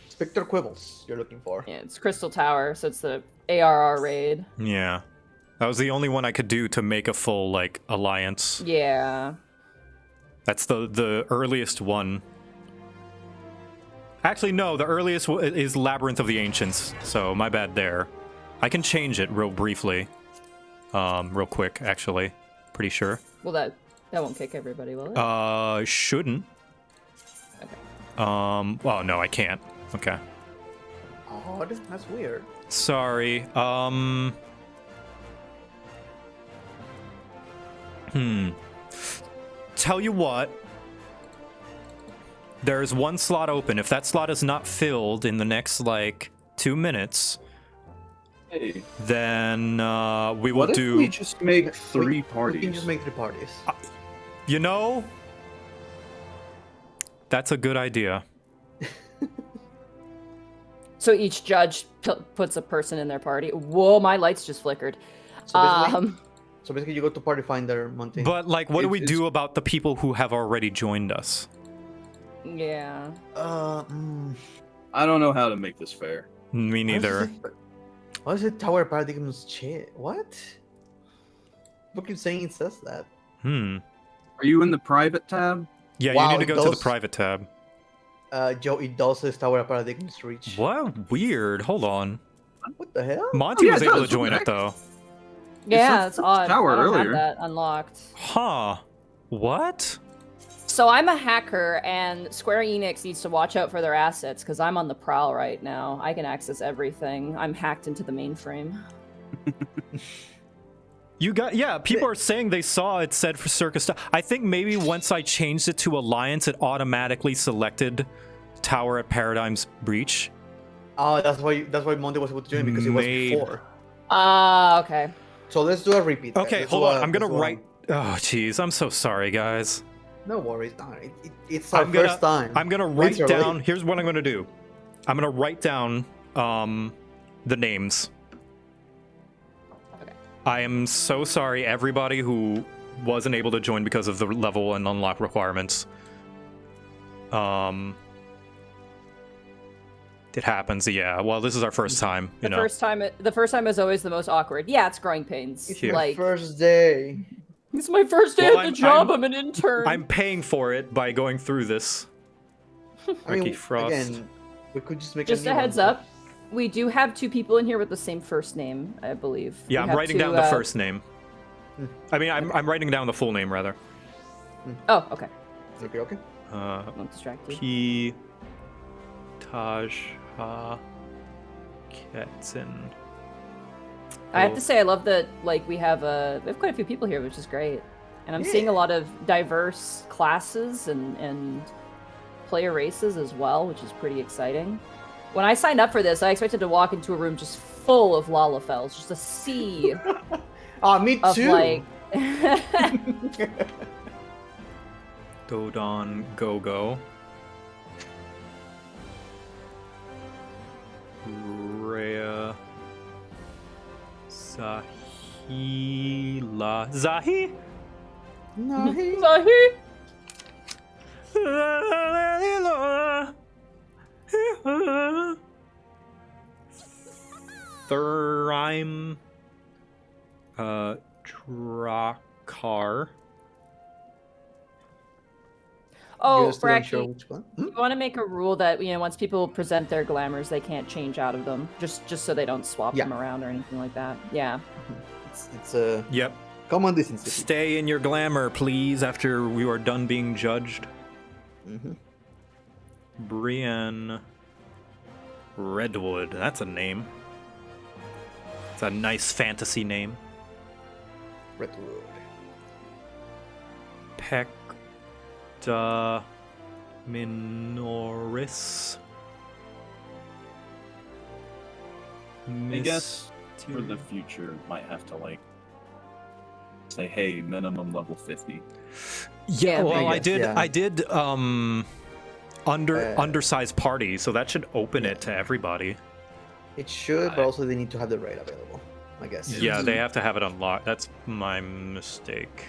Spectre Quibbles you're looking for. Yeah, it's Crystal Tower, so it's the ARR raid. Yeah. That was the only one I could do to make a full, like, alliance. Yeah. That's the earliest one. Actually, no, the earliest is Labyrinth of the Ancients, so my bad there. I can change it real briefly. Real quick, actually. Pretty sure. Well, that won't kick everybody, will it? Shouldn't. Okay. Well, no, I can't. Okay. Oh, that's weird. Sorry. Tell you what. There's one slot open. If that slot is not filled in the next, like, 2 minutes, then we will What if do... we just make 3 parties? We can just make 3 parties. You know, that's a good idea. So each judge puts a person in their party. Whoa, my lights just flickered. So basically you go to Party Finder, Monty. But, like, what do we do about the people who have already joined us? Yeah. I don't know how to make this fair. Me neither. Why is it Tower Paradigms chat? What? People keep saying it says that. Are you in the private tab? Yeah, Wow, you need to go to the private tab. Joe, it does say Tower Paradigms reach. What? Weird. Hold on. What the hell? Monty was able to join it, though. Yeah, that's odd. Tower I don't earlier. have that unlocked. Huh. What? So I'm a hacker, and Square Enix needs to watch out for their assets, because I'm on the prowl right now. I can access everything. I'm hacked into the mainframe. People are saying they saw it said for Circus. I think maybe once I changed it to Alliance, it automatically selected Tower at Paradigm's Breach. Oh, that's why Monty was able to join, because it was before. Okay. So let's do a repeat. Okay, hold on. I'm gonna write... Oh, jeez. I'm so sorry, guys. No worries. No, it's our first time. I'm gonna write down... Here's what I'm gonna do. I'm gonna write down the names. Okay. I am so sorry, everybody who wasn't able to join because of the level and unlock requirements. It happens, yeah. Well, this is our first time, you know. The first time is always the most awkward. Yeah, it's growing pains. It's my first day. It's my first day at the job. I'm an intern. I'm paying for it by going through this. Ricky Frost. Again, we could just make a heads up. We do have 2 people in here with the same first name, I believe. Yeah, I'm writing down the first name. I mean, I'm writing down the full name, rather. Oh, okay. Okay. Won't distract you. P. Taj. Ketson. I have to say, I love that, like, we have quite a few people here, which is great. And I'm seeing a lot of diverse classes and player races as well, which is pretty exciting. When I signed up for this, I expected to walk into a room just full of Lalafels, just a sea. Me of, too. Like... Dodon Go-Go. Rhea. Zahila. Zahi? Nahi. Zahi? Thrime. Drakar. Oh, Bracky, you want to make a rule that, you know, once people present their glamours, they can't change out of them, just so they don't swap them around or anything like that. Yeah. It's a yep. Common decency. Stay in your glamour, please, after we are done being judged. Brienne Redwood. That's a name. It's a nice fantasy name. Redwood. Pecta Minoris. I guess for the future, might have to, like, say, hey, minimum level 50. Yeah, well, I did undersized party, so that should open it to everybody. It should, but also they need to have the raid available, I guess. Yeah, they have to have it unlocked. That's my mistake.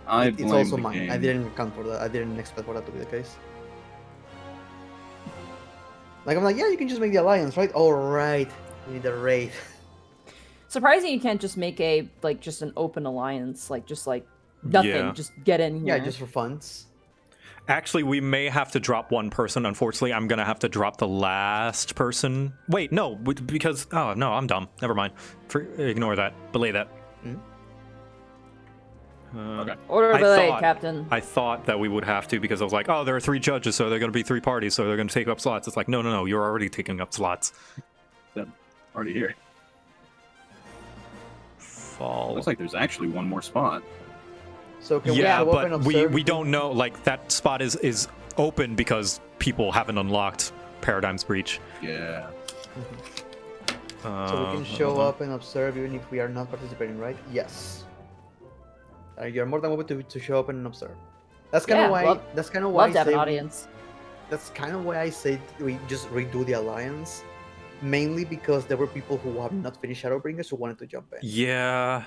It's also mine. I didn't account for that. I didn't expect for that to be the case. Like, I'm like, yeah, you can just make the alliance, right? All right, we need a raid. Surprising you can't just make a just an open alliance, just nothing, Yeah. just get in here. Yeah, just for funds. Actually, we may have to drop one person. Unfortunately, I'm going to have to drop the last person. Wait, no, because... Oh, no, I'm dumb. Never mind. Ignore that. Belay that. Okay. Order belay, Captain. I thought that we would have to because I was like, oh, there are 3 judges, so they're going to be 3 parties, so they're going to take up slots. It's like, no, you're already taking up slots. Them already here. Fall. Looks like there's actually one more spot. So can yeah, we but we don't know. Like, that spot is open because people haven't unlocked Paradigm's Breach. Yeah. So we can show up and observe even if we are not participating, right? Yes. You're more than welcome to show up and observe. That's kind of why. That's kind of why. Love to have an audience. That's kind of why I said we just redo the alliance, mainly because there were people who have not finished Shadowbringers who wanted to jump in. Yeah.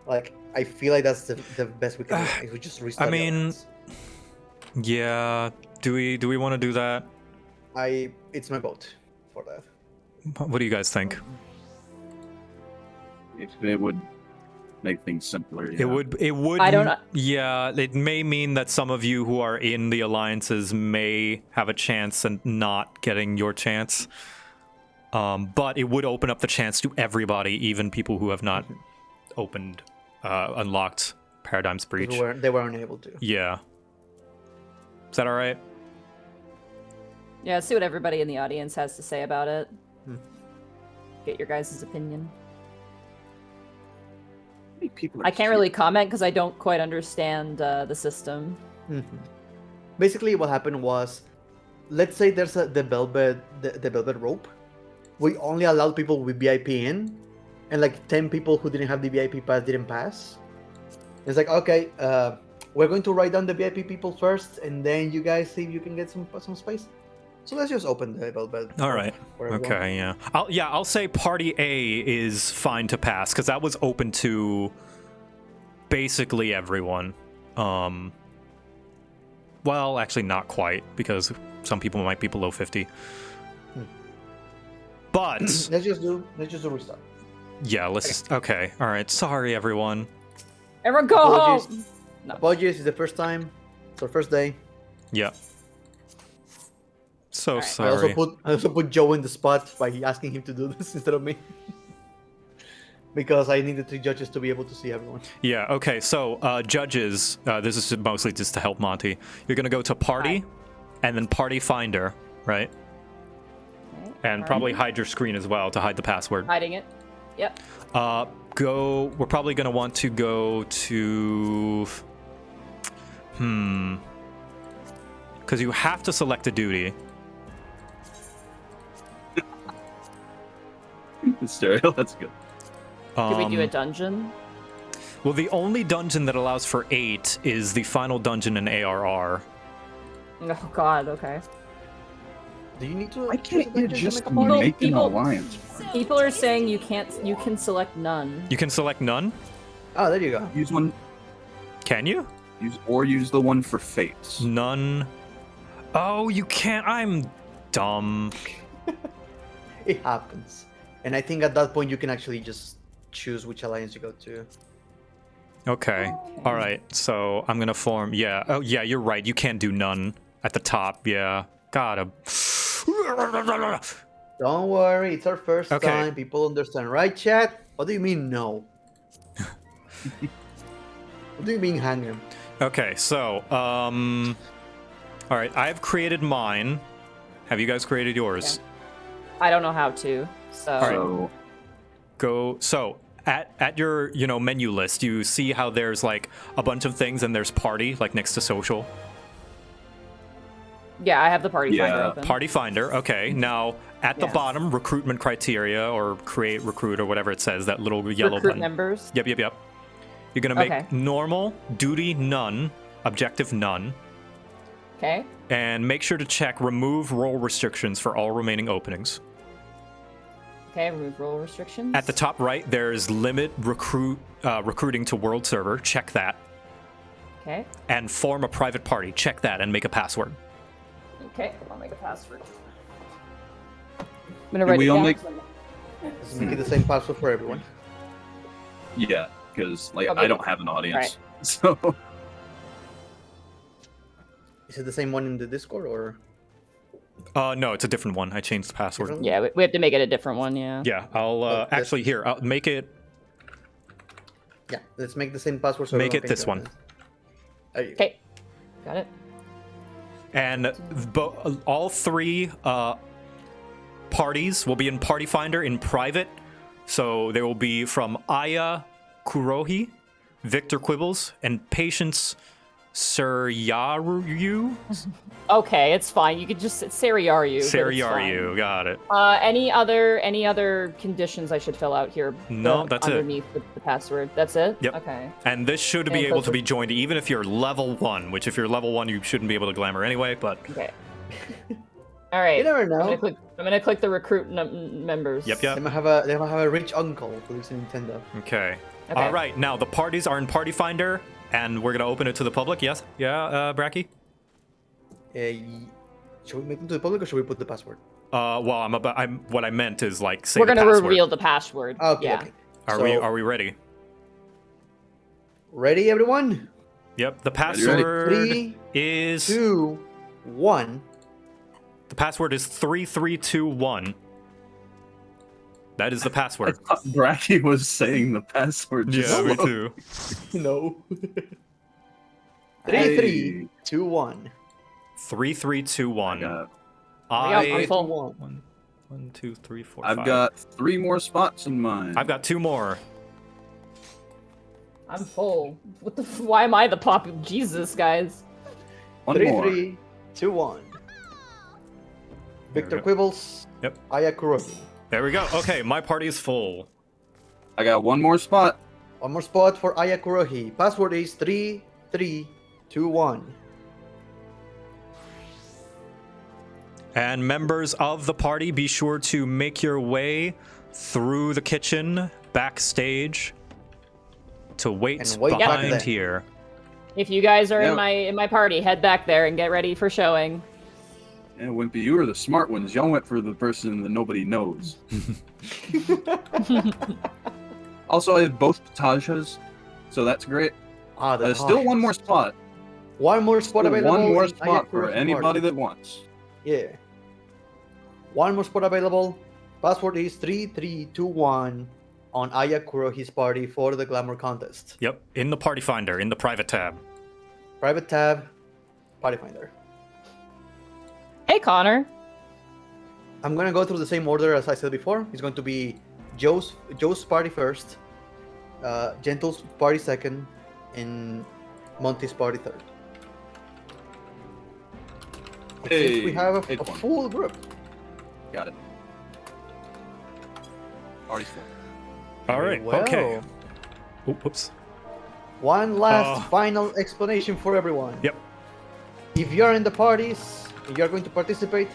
Like, I feel like that's the best we can do if we just restart. I mean, yeah. Do we want to do that? It's my vote for that. What do you guys think? It would make things simpler. Yeah. It would. I don't know. Yeah, it may mean that some of you who are in the alliances may have a chance and not getting your chance. But it would open up the chance to everybody, even people who have not unlocked Paradigm's Breach. They weren't able to. Yeah. Is that all right? Yeah, see what everybody in the audience has to say about it. Get your guys' opinion. I can't really comment because I don't quite understand the system. Basically, what happened was, let's say there's the velvet rope. We only allowed people with VIP in, and like 10 people who didn't have the VIP pass didn't pass. It's like, okay, we're going to write down the VIP people first, and then you guys see if you can get some space. So let's just open the velvet. All right. Okay. Yeah. I'll say Party A is fine to pass because that was open to basically everyone. Well, actually, not quite because some people might be below 50. But let's just do restart. Yeah. Let's. Okay. All right. Sorry, everyone. Everyone, go home. No. Apologies. It's the first time. It's our first day. Yeah. So sorry. I also put Joe in the spot by asking him to do this instead of me. Because I needed 3 judges to be able to see everyone. Yeah, okay, so judges, this is mostly just to help Monty. You're going to go to Party, and then Party Finder, right? Okay, and probably hide your screen as well to hide the password. Hiding it. Yep. We're probably going to want to go to... Because you have to select a duty. Stereo, that's good. Can we do a dungeon? Well, the only dungeon that allows for 8 is the final dungeon in ARR. Oh god, okay. Do you need to? I can't you just make an alliance? People are saying you can select none. You can select none? Oh, there you go. Use one. Can you? Use the one for fates. None. Oh, you can't. I'm dumb. It happens. And I think at that point you can actually just choose which alliance you go to. Okay. All right. So I'm gonna form. Yeah. Oh, yeah. You're right. You can't do none at the top. Yeah. Gotta. Don't worry. It's our first time. People understand, right, chat? What do you mean no? What do you mean hang him? Okay. So all right. I've created mine. Have you guys created yours? Yeah. I don't know how to. So. All right. Go. So. At your menu list, you see how there's like a bunch of things and there's party like next to social. Yeah, I have the party finder open. Party finder. Okay. Now at the bottom, recruitment criteria or create recruit or whatever it says, that little yellow recruit button. members. Yep. You're gonna make normal, duty none, objective none. Okay. And make sure to check remove role restrictions for all remaining openings. Okay, remove role restrictions. At the top right, there's limit recruiting to world server. Check that. Okay. And form a private party. Check that and make a password. Okay, I'll make a password. I'm gonna write it down. Let's make it the same password for everyone. Yeah, because like Okay. I don't have an audience, Right. so. Is it the same one in the Discord or? No, it's a different one. I changed the password. Yeah, we have to make it a different one. Yeah. Yeah, I'll actually here. I'll make it. Yeah, let's make the same password. So Make everyone it can this join one. us. Okay, got it. And all three parties will be in Party Finder in private. So they will be from Aya Kurohi, Victor Quibbles, and Patience Suryaru. Okay, it's fine. You could just Sariaryu. Suryaru, got it. Any other conditions I should fill out here? No, that's it. Underneath the password. That's it. Yep. Okay. And this should be able to be joined even if you're level 1, which if you're level 1, you shouldn't be able to glamour anyway, but... Okay. All right. You never know. I'm gonna click the recruit members. Yep. They might have a rich uncle who lives in Nintendo. Okay. Okay. All right, now the parties are in Party Finder, and we're gonna open it to the public. Yes? Yeah, Bracky? Should we make them to the public or should we put the password? Well, what I meant is like say We're the gonna password. reveal the password. Okay. Yeah. Okay. Are we ready? Ready, everyone? Yep. The password is 2, 1. The password is 3321. That is the password. I thought Bracky was saying the password. Yeah, me too. No. 3321. 3321. I'm full. 1, 2, 3, 4, I've 5. got 3 more spots in mine. I've got 2 more. I'm full. What the? Why am I the pop? Jesus, guys. 1 more. 3321. Victor Quibbles. Yep. Aya Kurohi. There we go. Okay, my party is full. I got 1 more spot. 1 more spot for Aya Kurohi. Password is 3321. And members of the party, be sure to make your way through the kitchen, backstage, to wait behind here. If you guys are Yeah. in my party, head back there and get ready for showing. Yeah, Wimpy, you were the smart ones. Y'all went for the person that nobody knows. Also, I have both Tajas, so that's great. There's still 1 more spot. 1 more spot Still available. 1 more in spot Aya for Kurohi anybody party. that wants. Yeah. 1 more spot available. Password is 3321 on Aya Kurohi's party for the Glamour Contest. Yep, in the Party Finder, in the private tab. Private tab, Party Finder. Hey, Connor. I'm gonna go through the same order as I said before. It's going to be Joe's party first, Gentle's party second, and Monty's party third. Hey, we have a one. full group. Got it. Party's full. All right, Well, okay. Oh, whoops. One last final explanation for everyone. Yep. If you're in the parties and you're going to participate,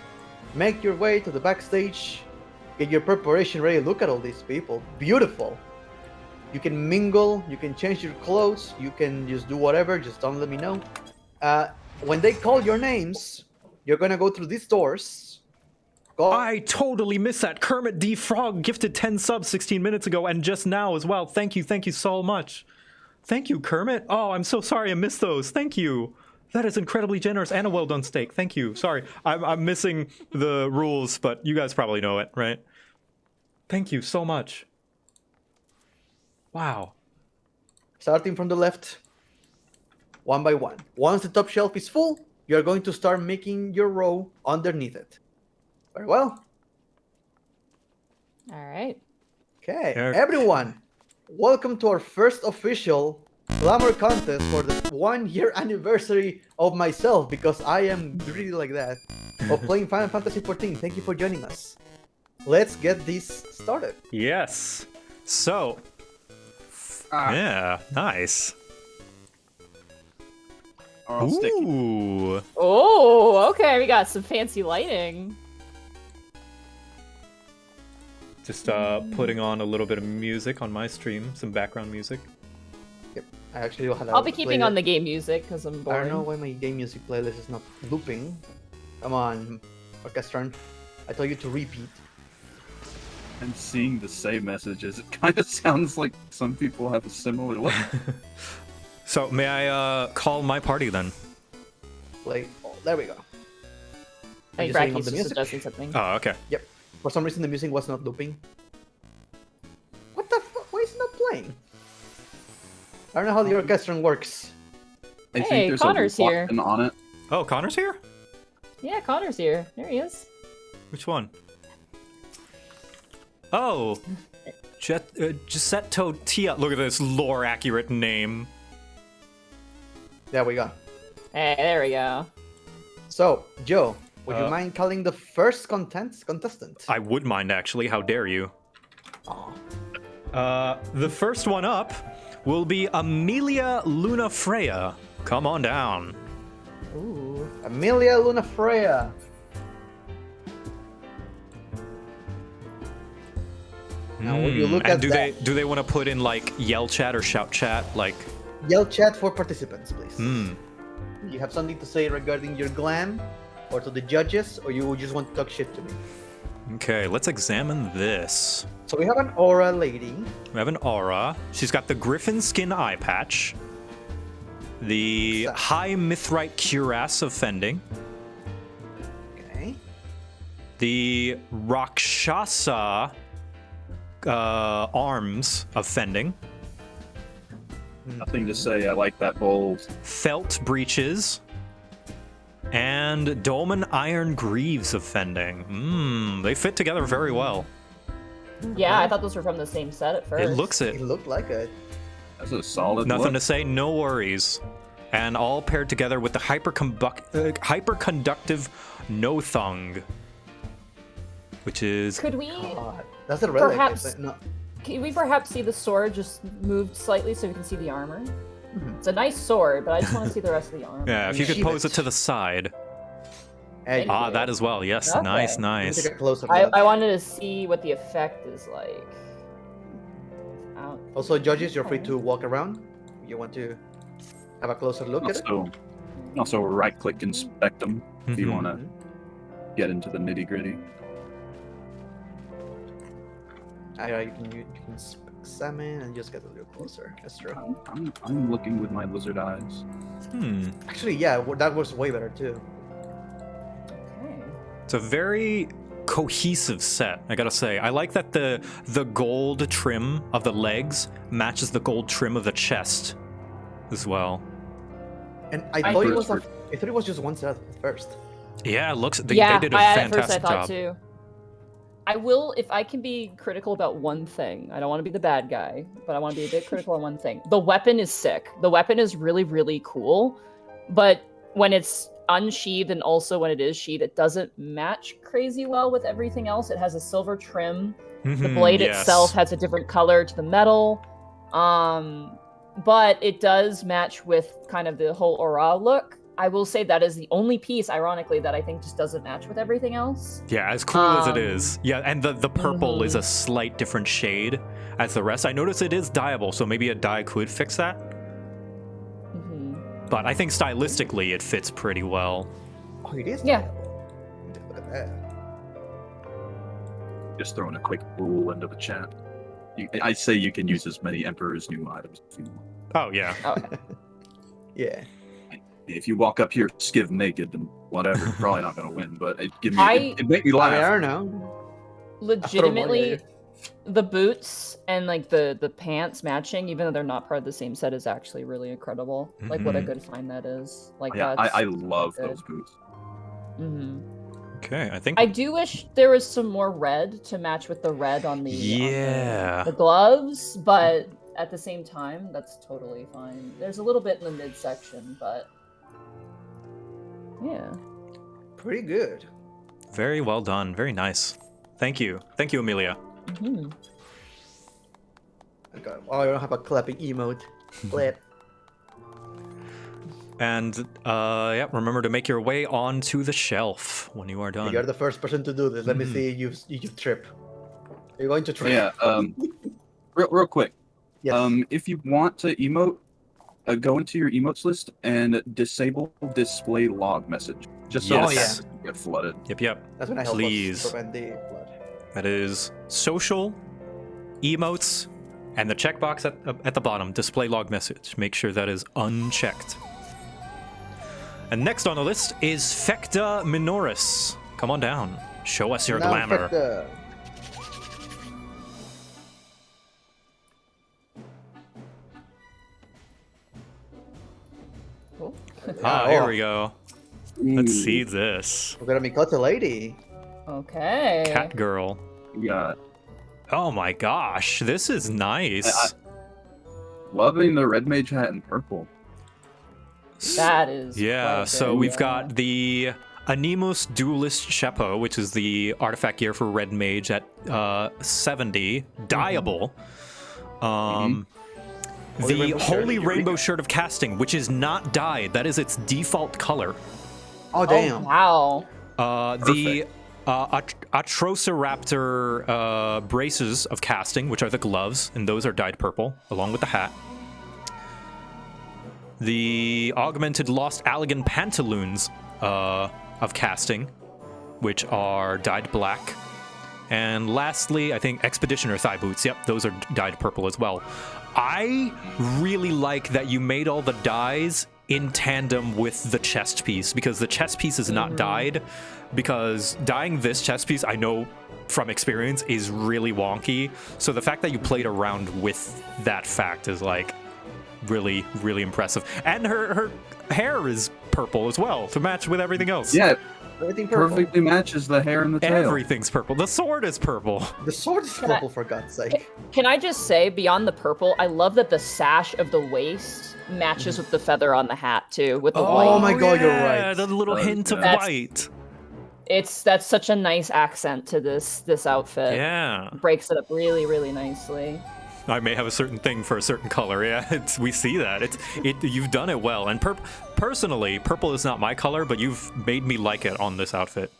make your way to the backstage, get your preparation ready. Look at all these people. Beautiful. You can mingle, you can change your clothes, you can just do whatever, just don't let me know. When they call your names, you're gonna go through these doors. I totally missed that. Kermit D. Frog gifted 10 subs 16 minutes ago and just now as well. Thank you so much. Thank you, Kermit. Oh, I'm so sorry I missed those. Thank you. That is incredibly generous and a well done steak. Thank you. Sorry, I'm missing the rules, but you guys probably know it, right? Thank you so much. Wow. Starting from the left, one by one. Once the top shelf is full, you're going to start making your row underneath it. Very well. All right. Okay, everyone, welcome to our first official Glamour Contest for the 1-year anniversary of myself, because I am really like that, of playing Final Fantasy XIV. Thank you for joining us. Let's get this started. Yes. So, yeah, nice. Ooh. Oh, okay. We got some fancy lighting. Just putting on a little bit of music on my stream, some background music. Yep, I actually don't have. I'll be keeping on the game music because I'm bored. I don't know why my game music playlist is not looping. Come on, Orchestron. I told you to repeat. I'm seeing the same messages. It kind of sounds like some people have a similar look. So, may I call my party then? Like, oh, there we go. Hey, Bracky's just suggesting something. Oh, okay. Yep. For some reason, the music was not looping. What the fuck? Why is it not playing? I don't know how the Orchestron works. I think there's Connor's a here. button on it. Oh, Connor's here? Yeah, Connor's here. There he is. Which one? Oh, Giusetto Tia. Look at this lore-accurate name. There we go. Hey, there we go. So, Joe, would you mind calling the first contestant? I would mind, actually. How dare you? The first one up will be Amelia Luna Freya. Come on down. Ooh, Amelia Luna Freya. Now, would you look at that? Do they want to put in like yell chat or shout chat? Like yell chat for participants, please. Hmm. You have something to say regarding your glam, or to the judges, or you just want to talk shit to me? Okay, let's examine this. So we have an aura lady. We have an aura. She's got the griffin skin eye patch. The high mithrite cuirass of fending. Okay. The Rakshasa arms of fending. Nothing to say. I like that bold. Felt breeches. And dolmen iron greaves of fending. They fit together very well. Yeah, I thought those were from the same set at first. It looks it. It looked like it. That's a solid Nothing look. to say, no worries. And all paired together with the hyperconductive no-thong. Which is... Could we... That's a relic. Perhaps... Can we perhaps see the sword just moved slightly so we can see the armor? It's a nice sword, but I just want to see the rest of the armor. Yeah, if you could pose it to the side. That as well. Yes, Okay. nice. Take a close up. I wanted to see what the effect is like. Also, judges, you're free to walk around. You want to have a closer look at it? Also right-click inspect them if you want to get into the nitty-gritty. You can examine and just get a little closer. That's true. I'm looking with my lizard eyes. Actually, yeah, that was way better too. It's a very cohesive set, I gotta say. I like that the gold trim of the legs matches the gold trim of the chest as well. And I thought it was just one set at first. Yeah, it looks. They did a fantastic at first I thought job. too. I will, if I can be critical about one thing. I don't want to be the bad guy, but I want to be a bit critical on one thing. The weapon is sick. The weapon is really, really cool, but when it's unsheathed and also when it is sheathed, it doesn't match crazy well with everything else. It has a silver trim. The blade itself has a different color to the metal, but it does match with kind of the whole aura look. I will say that is the only piece, ironically, that I think just doesn't match with everything else. Yeah, as cool as it is. Yeah, and the purple is a slight different shade as the rest. I notice it is dyeable, so maybe a dye could fix that. But I think stylistically it fits pretty well. Oh, it is? Yeah. Look at that. Just throwing a quick rule into the chat. I say you can use as many Emperor's New items if you want. Oh, yeah. Yeah. If you walk up here skiv naked, then whatever, you're probably not going to win, but it made me laugh. I don't know. Legitimately, the boots and like the pants matching, even though they're not part of the same set, is actually really incredible. Like what a good find that is. Like yeah, that's I love good. those boots. Okay, I think I do wish there was some more red to match with the red on the the gloves, but at the same time, that's totally fine. There's a little bit in the midsection, but yeah, pretty good. Very well done. Very nice. Thank you, Amelia. Okay. Oh, I don't have a clapping emote. Clap. And yeah, remember to make your way onto the shelf when you are done. You're the first person to do this. Let me see you trip. Are you going to try? Yeah. Real quick. Yes. If you want to emote, go into your emotes list and disable display log message, just so Yes. it doesn't get flooded. Yep. That's when I help Please. us prevent the flood. That is social, emotes, and the checkbox at the bottom, display log message. Make sure that is unchecked. And next on the list is Fecta Minoris. Come on down. Show us your Now, glamour. Fecta. Here we go. Let's see this. We're gonna be cut a lady. Okay. Cat girl. Yeah. Oh my gosh, this is nice. Loving the red mage hat in purple. That is. Yeah, quite so good, we've yeah. got the Animus Duelist Chapeau, which is the artifact gear for red mage at 70, dyeable. The Holy Rainbow Shirt of Casting, which is not dyed. That is its default color. Oh, damn. Wow. The Atrociraptor braces of casting, which are the gloves, and those are dyed purple, along with the hat. The augmented Lost Allegan pantaloons of casting, which are dyed black. And lastly, I think Expeditioner thigh boots. Yep, those are dyed purple as well. I really like that you made all the dyes in tandem with the chest piece, because the chest piece is not dyed, because dyeing this chest piece, I know from experience, is really wonky. So the fact that you played around with that fact is like really, really impressive. And her hair is purple as well to match with everything else. Yeah, Everything purple. perfectly matches the hair and the tail. Everything's purple. The sword is purple. The sword is purple, for God's sake. Can I just say, beyond the purple, I love that the sash of the waist matches with the feather on the hat too, with the white. Oh my God, you're right. The little hint of That's- white. That's such a nice accent to this outfit. Yeah. Breaks it up really, really nicely. I may have a certain thing for a certain color. Yeah, we see that. You've done it well. And personally, purple is not my color, but you've made me like it on this outfit.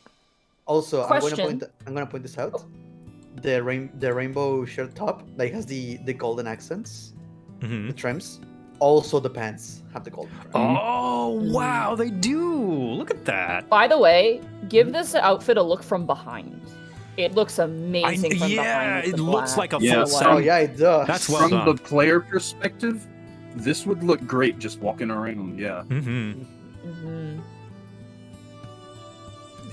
Also, Question. I'm gonna point this out. The rainbow shirt top, like, has the golden accents, the trims. Also, the pants have the golden trims. Oh, wow, they do. Look at that. By the way, give this outfit a look from behind. It looks amazing from behind. with it the looks black. like a full set. Oh yeah, it does. That's well From done. the player perspective, this would look great just walking around. Yeah.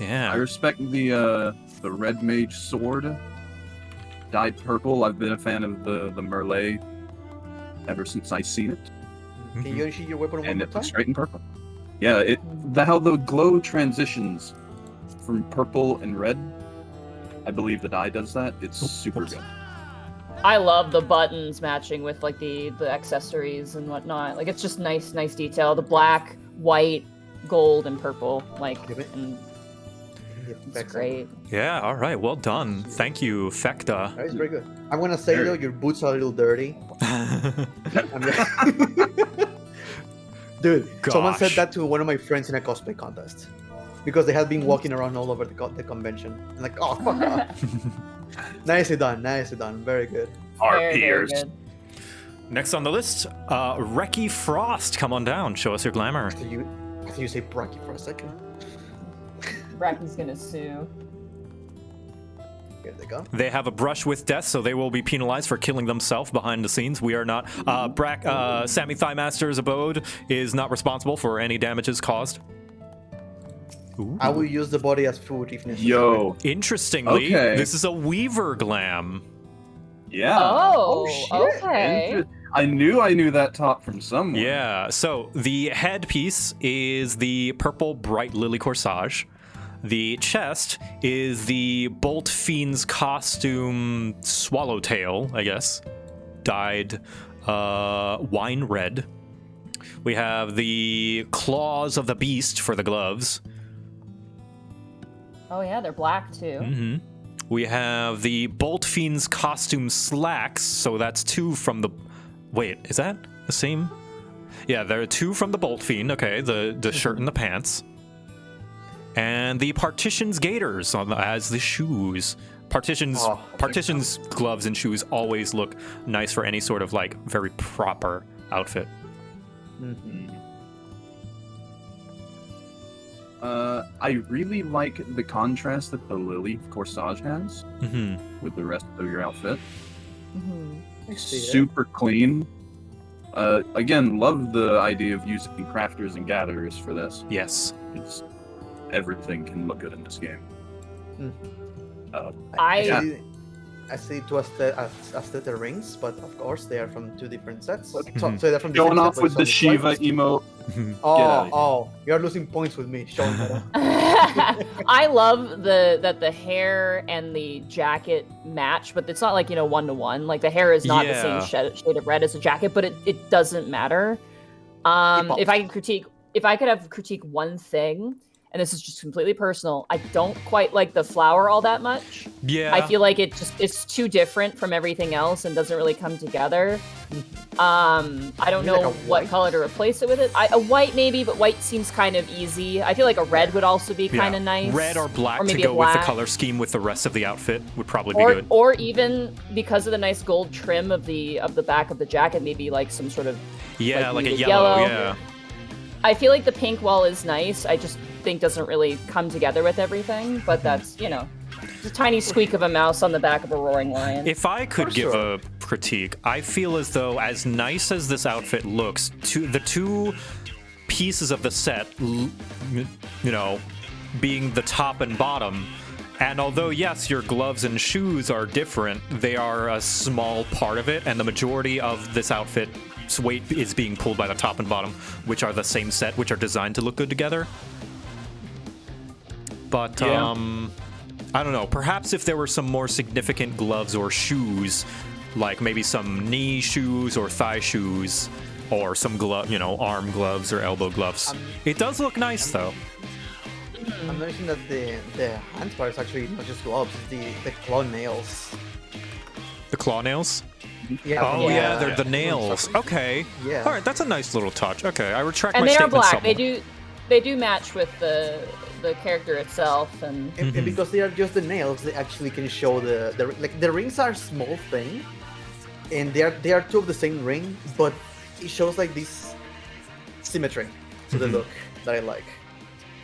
Yeah. I respect the red mage sword dyed purple. I've been a fan of the Merlet ever since I seen it. Can you unsheath your weapon one And more it time? was straight in purple. Yeah, how the glow transitions from purple and red. I believe the dye does that. It's super good. I love the buttons matching with like the accessories and whatnot. Like it's just nice detail. The black, white, gold, and purple. Like, and it's great. Yeah, all right, well done. Thank you, Fecta. That is very good. I'm gonna say though, your boots are a little dirty. Dude, someone said Gosh. that to one of my friends in a cosplay contest. Because they had been walking around all over the convention. And like, oh, fuck off. Nicely done, very good. Our Very, very peers. good. Next on the list, Reki Frost. Come on down, show us your glamour. I think you say Bracky for a second. Bracky's gonna sue. Here they go. They have a brush with death, so they will be penalized for killing themselves behind the scenes. We are not. Sammy Thighmaster's abode is not responsible for any damages caused. Ooh. I will use the body as food if necessary. Yo. Interestingly, Okay. this is a Weaver glam. Yeah. Oh, shit. okay. I knew that top from somewhere. Yeah, so the headpiece is the purple bright lily corsage. The chest is the Bolt Fiend's costume swallowtail, I guess, dyed wine red. We have the claws of the beast for the gloves. Oh yeah, they're black too. Mm-hmm. We have the Bolt Fiend's costume slacks, so that's two from the... Wait, is that the same? Yeah, there are two from the Bolt Fiend, okay, the shirt and the pants. And the Partition's gaiters as the shoes. Partition's gloves and shoes always look nice for any sort of like very proper outfit. I really like the contrast that the Lily corsage has with the rest of your outfit. Super clean. Again, love the idea of using crafters and gatherers for this. Yes. Everything can look good in this game. I see two aesthetic rings, but of course they are from two different sets. So they're from the Showing same off set, with but the it's Shiva only emote. you're losing points with me. Showing that. I love that the hair and the jacket match, but it's not like, 1-to-1. Like the hair is not the same shade of red as the jacket, but it doesn't matter. If I could have critique one thing, and this is just completely personal, I don't quite like the flower all that much. Yeah. I feel like it's too different from everything else and doesn't really come together. I don't know what color to replace it with. A white maybe, but white seems kind of easy. I feel like a red would also be kind of nice. Red or black maybe to go with the color scheme with the rest of the outfit would probably be good. Or even because of the nice gold trim of the back of the jacket, maybe like some sort of like a yellow. Yeah. I feel like the pink wall is nice. I just think doesn't really come together with everything, but that's, it's a tiny squeak of a mouse on the back of a roaring lion. If I could give a critique, I feel as though as nice as this outfit looks, the two pieces of the set, being the top and bottom, and although, yes, your gloves and shoes are different, they are a small part of it, and the majority of this outfit's weight is being pulled by the top and bottom, which are the same set, which are designed to look good together. But, I don't know, perhaps if there were some more significant gloves or shoes, like maybe some knee shoes or thigh shoes, or some arm gloves or elbow gloves. It does look nice, though. I'm noticing that the hand part is actually not just gloves, it's the claw nails. The claw nails? Yeah. Oh, yeah, they're the nails. Okay. Yeah. All right, that's a nice little touch. Okay, I retract my and they are statement black. somewhat. They do match with the character itself, and because they are just the nails, they actually can show the rings are small thing, and they are two of the same ring, but it shows like this symmetry to the look that I like,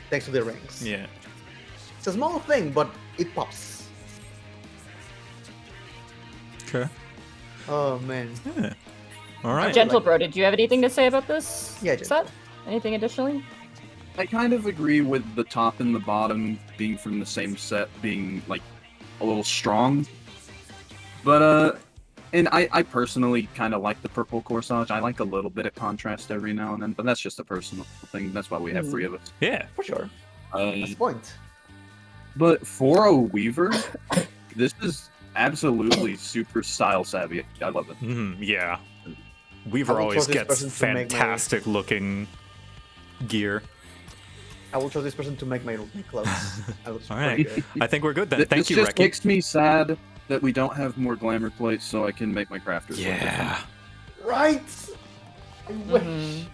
thanks to the rings. Yeah, it's a small thing, but it pops. Okay. Oh man. Yeah. All right. Gentle Bro, did you have anything to say about this set? Anything additionally? I kind of agree with the top and the bottom being from the same set being, like, a little strong. But, and I personally kind of like the purple corsage. I like a little bit of contrast every now and then, but that's just a personal thing. That's why we have three of us. Yeah. For sure. That's the point. But for a Weaver, this is absolutely super style savvy. I love it. Yeah. Weaver always gets fantastic looking gear. I will trust this person to make my clothes. All right. I think we're good then. Thank you, It just Reki. makes me sad that we don't have more glamour plates so I can make my crafters. Yeah. Right. I wish.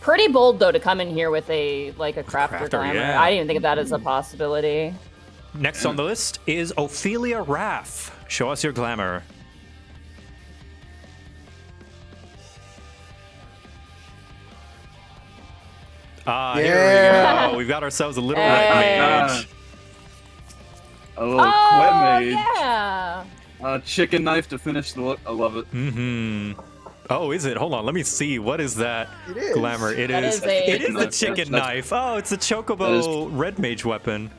Pretty bold though to come in here with a crafter glamour. Yeah. I didn't even think of that as a possibility. Next on the list is Ophelia Raff. Show us your glamour. Here we go. We've got ourselves a little red mage. A little wet mage. Yeah. Chicken knife to finish the look. I love it. Oh, is it? Hold on. Let me see. What is that glamour? It is the chicken knife. Oh, it's the Chocobo red mage weapon.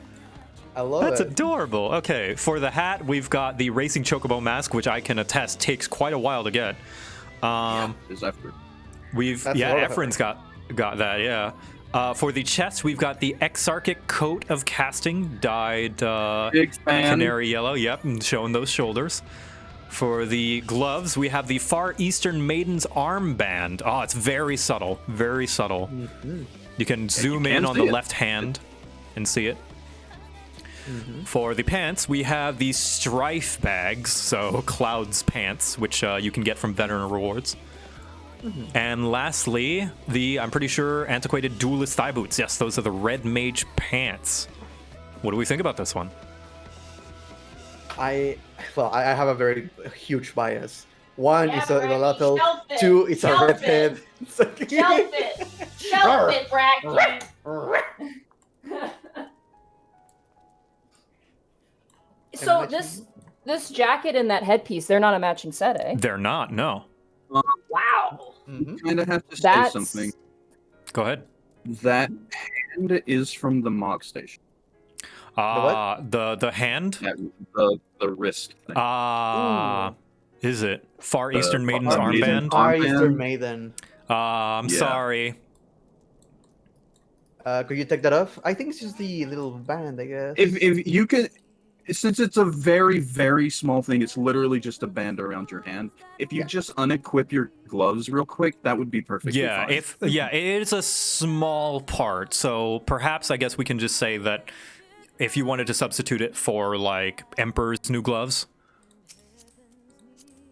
I love it. That's adorable. Okay, for the hat, we've got the Racing Chocobo mask, which I can attest takes quite a while to get. There's effort. Efren's got that, yeah. For the chest, we've got the Exarchic Coat of Casting, dyed canary yellow. Yep, and showing those shoulders. For the gloves, we have the Far Eastern Maiden's Armband. Oh, it's very subtle, very subtle. You can zoom in on the left hand and see it. For the pants, we have the Strife Bags, so Cloud's pants, which you can get from Veteran Rewards. And lastly, I'm pretty sure, antiquated Duelist Thigh Boots. Yes, those are the Red Mage pants. What do we think about this one? I have a very huge bias. One Yeah, is a Bracky, level, shelf it, 2 is a shelf redhead. Shelf it! Shelf it, Bracky! So this jacket and that headpiece, they're not a matching set, eh? They're not, no. Wow. You kind of have to say That's- something. Go ahead. That hand is from the Mog Station. The hand? Yeah, the wrist thing. Is it Far Eastern Maiden's Far armband? Far Eastern Maiden. I'm sorry. Could you take that off? I think it's just the little band, I guess. If you could, since it's a very, very small thing, it's literally just a band around your hand. If you just unequip your gloves real quick, that would be perfectly Yeah, fine. it is a small part, so perhaps I guess we can just say that if you wanted to substitute it for like Emperor's new gloves.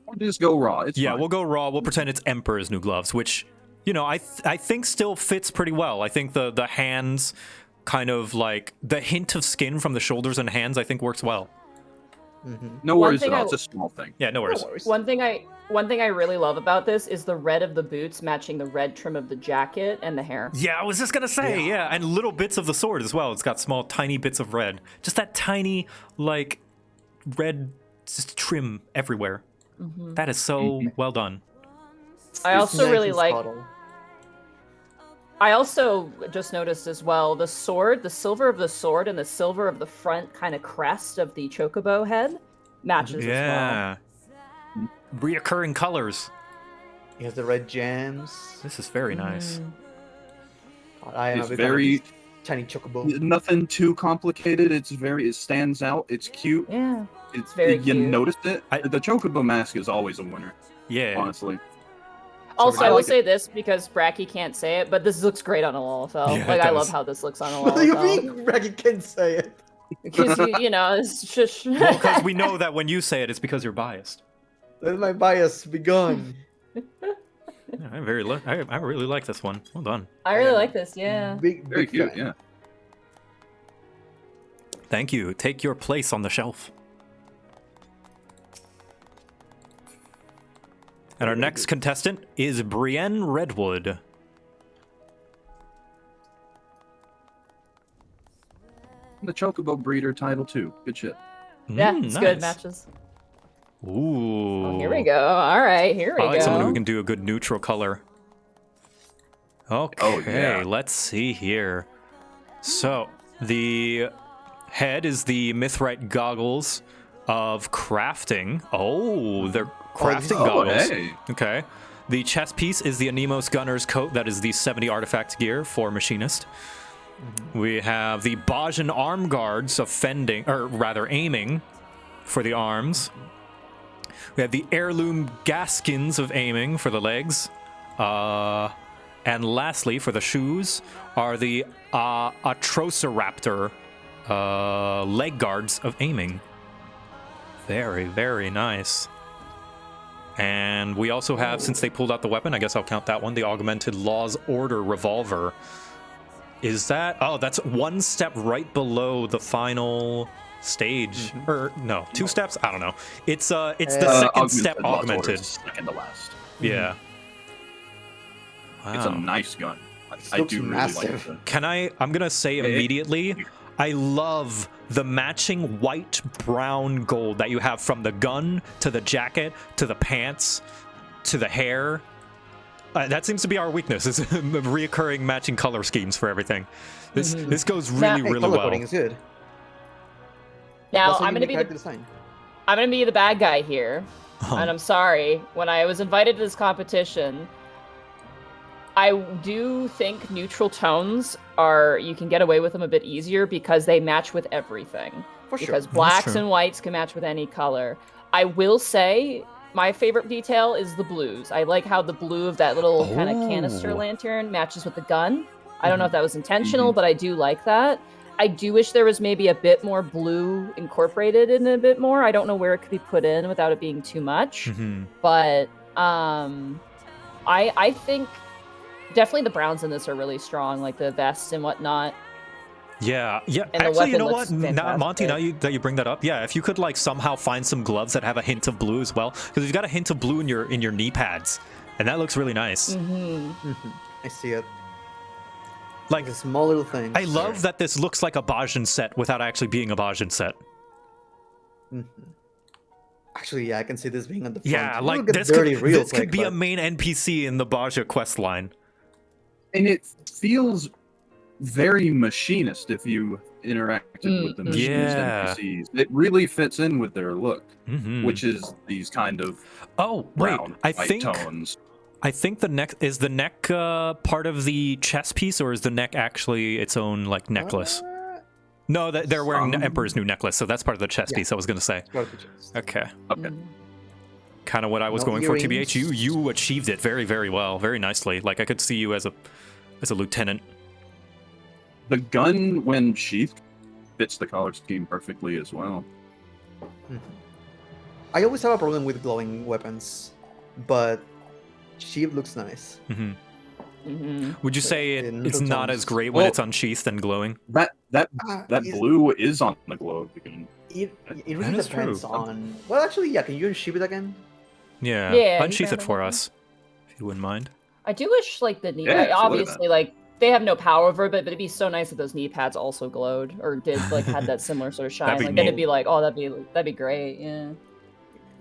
Or just go raw. It's fine. We'll go raw. We'll pretend it's Emperor's new gloves, which, you know, I think still fits pretty well. I think the hands, kind of like the hint of skin from the shoulders and hands, I think works well. No worries at all. It's a small thing. Yeah, no worries. One thing I really love about this is the red of the boots matching the red trim of the jacket and the hair. Yeah, I was just gonna say, yeah, and little bits of the sword as well. It's got small, tiny bits of red. Just that tiny, like, red trim everywhere. That is so well done. I also really like. I also just noticed as well the sword, the silver of the sword, and the silver of the front kind of crest of the chocobo head matches as well. Reoccurring colors. He has the red gems. This is very nice. I am It's a big fan of very these tiny chocobo. Nothing too complicated. It stands out. It's cute. Yeah. It's very you cute. noticed it. The chocobo mask is always a winner. Yeah. Honestly. Also, I I will like say this because Bracky can't say it, but this looks great on a Lalafell. Yeah, Like, it I love does. how this looks on a What do you Lalafell. mean Bracky can't say it? Because, you know, it's just... Well, because we know that when you say it, it's because you're biased. Let my bias be gone. Yeah, I really like this one. Well done. I really like this, yeah. Very cute. Yeah. Thank you. Take your place on the shelf. And our next contestant is Brienne Redwood. The chocobo breeder title too. Good shit. Yeah, it's good nice. matches. Ooh. Oh, here we go. All right, here we I like go. someone who can do a good neutral color. Okay, yeah. let's see here. So, the head is the Mithrite goggles of crafting. Oh, they're crafting goggles. Hey. Okay. The chest piece is the Anemos Gunner's coat. That is the 70 artifact gear for Machinist. We have the Bajan arm guards of fending, or rather aiming for the arms. We have the heirloom gaskins of aiming for the legs. And lastly, for the shoes, are the Atrociraptor leg guards of aiming. Very, very nice. And we also have, since they pulled out the weapon, I guess I'll count that one, the Augmented Law's Order revolver. Is that... Oh, that's one step right below the final stage. Or, no, two steps? I don't know. It's the second step augmented. Second to last. Yeah. It's a Wow. nice gun. I looks do really massive. like it. Can I'm gonna say immediately, I love the matching white, brown, gold that you have from the gun to the jacket to the pants to the hair. That seems to be our weakness, is reoccurring matching color schemes for everything. This goes really, really color well. coding is good. Now, That's how I'm you going to make be character the... design. I'm going to be the bad guy here. And I'm sorry. When I was invited to this competition, I do think neutral tones you can get away with them a bit easier because they match with everything. For sure. Because That's blacks true. and whites can match with any color. I will say my favorite detail is the blues. I like how the blue of that little kind of canister lantern matches with the gun. I don't know if that was intentional, but I do like that. I do wish there was maybe a bit more blue incorporated in a bit more. I don't know where it could be put in without it being too much. But I think definitely the browns in this are really strong, like the vests and whatnot. Yeah, yeah. And the Actually, you weapon know looks what, Monty? fantastic. That you bring that up, yeah. If you could like somehow find some gloves that have a hint of blue as well, because you've got a hint of blue in your knee pads, and that looks really nice. I see it. Like the small little things. I love that this looks like a Bajin set without actually being a Bajin set. Actually, yeah, I can see this being on the front. Yeah, We'll like get this dirty could, real this quick, could be a but- main NPC in the Baja quest line. And it feels very machinist if you interacted with the machinist Yeah. NPCs. It really fits in with their look, Mhm. which is these kind of wait, brown, I white think tones. I think the neck is the neck part of the chest piece, or is the neck actually its own like necklace? No, they're wearing Emperor's new necklace, so that's part of the chest piece. I was gonna say. Okay. Okay. Kind of what I was No going for, earrings. TBH. You achieved it very, very well, very nicely. Like I could see you as a lieutenant. The gun, when sheathed, fits the color scheme perfectly as well. I always have a problem with glowing weapons, but sheath looks nice. Would you say it's no not tones. as great when Well, it's unsheathed and glowing? That blue is on the glow again. It really That is depends true. on. Well, actually, yeah. Can you unsheath it again? Yeah. Yeah, you Unsheath can it for have it. us, if you wouldn't mind. I do wish like the knee. Yeah, absolutely. Obviously, like they have no power over it, but it'd be so nice if those knee pads also glowed or did like had that similar sort of shine. That'd be Like then it'd neat. be like, oh, that'd be great. Yeah.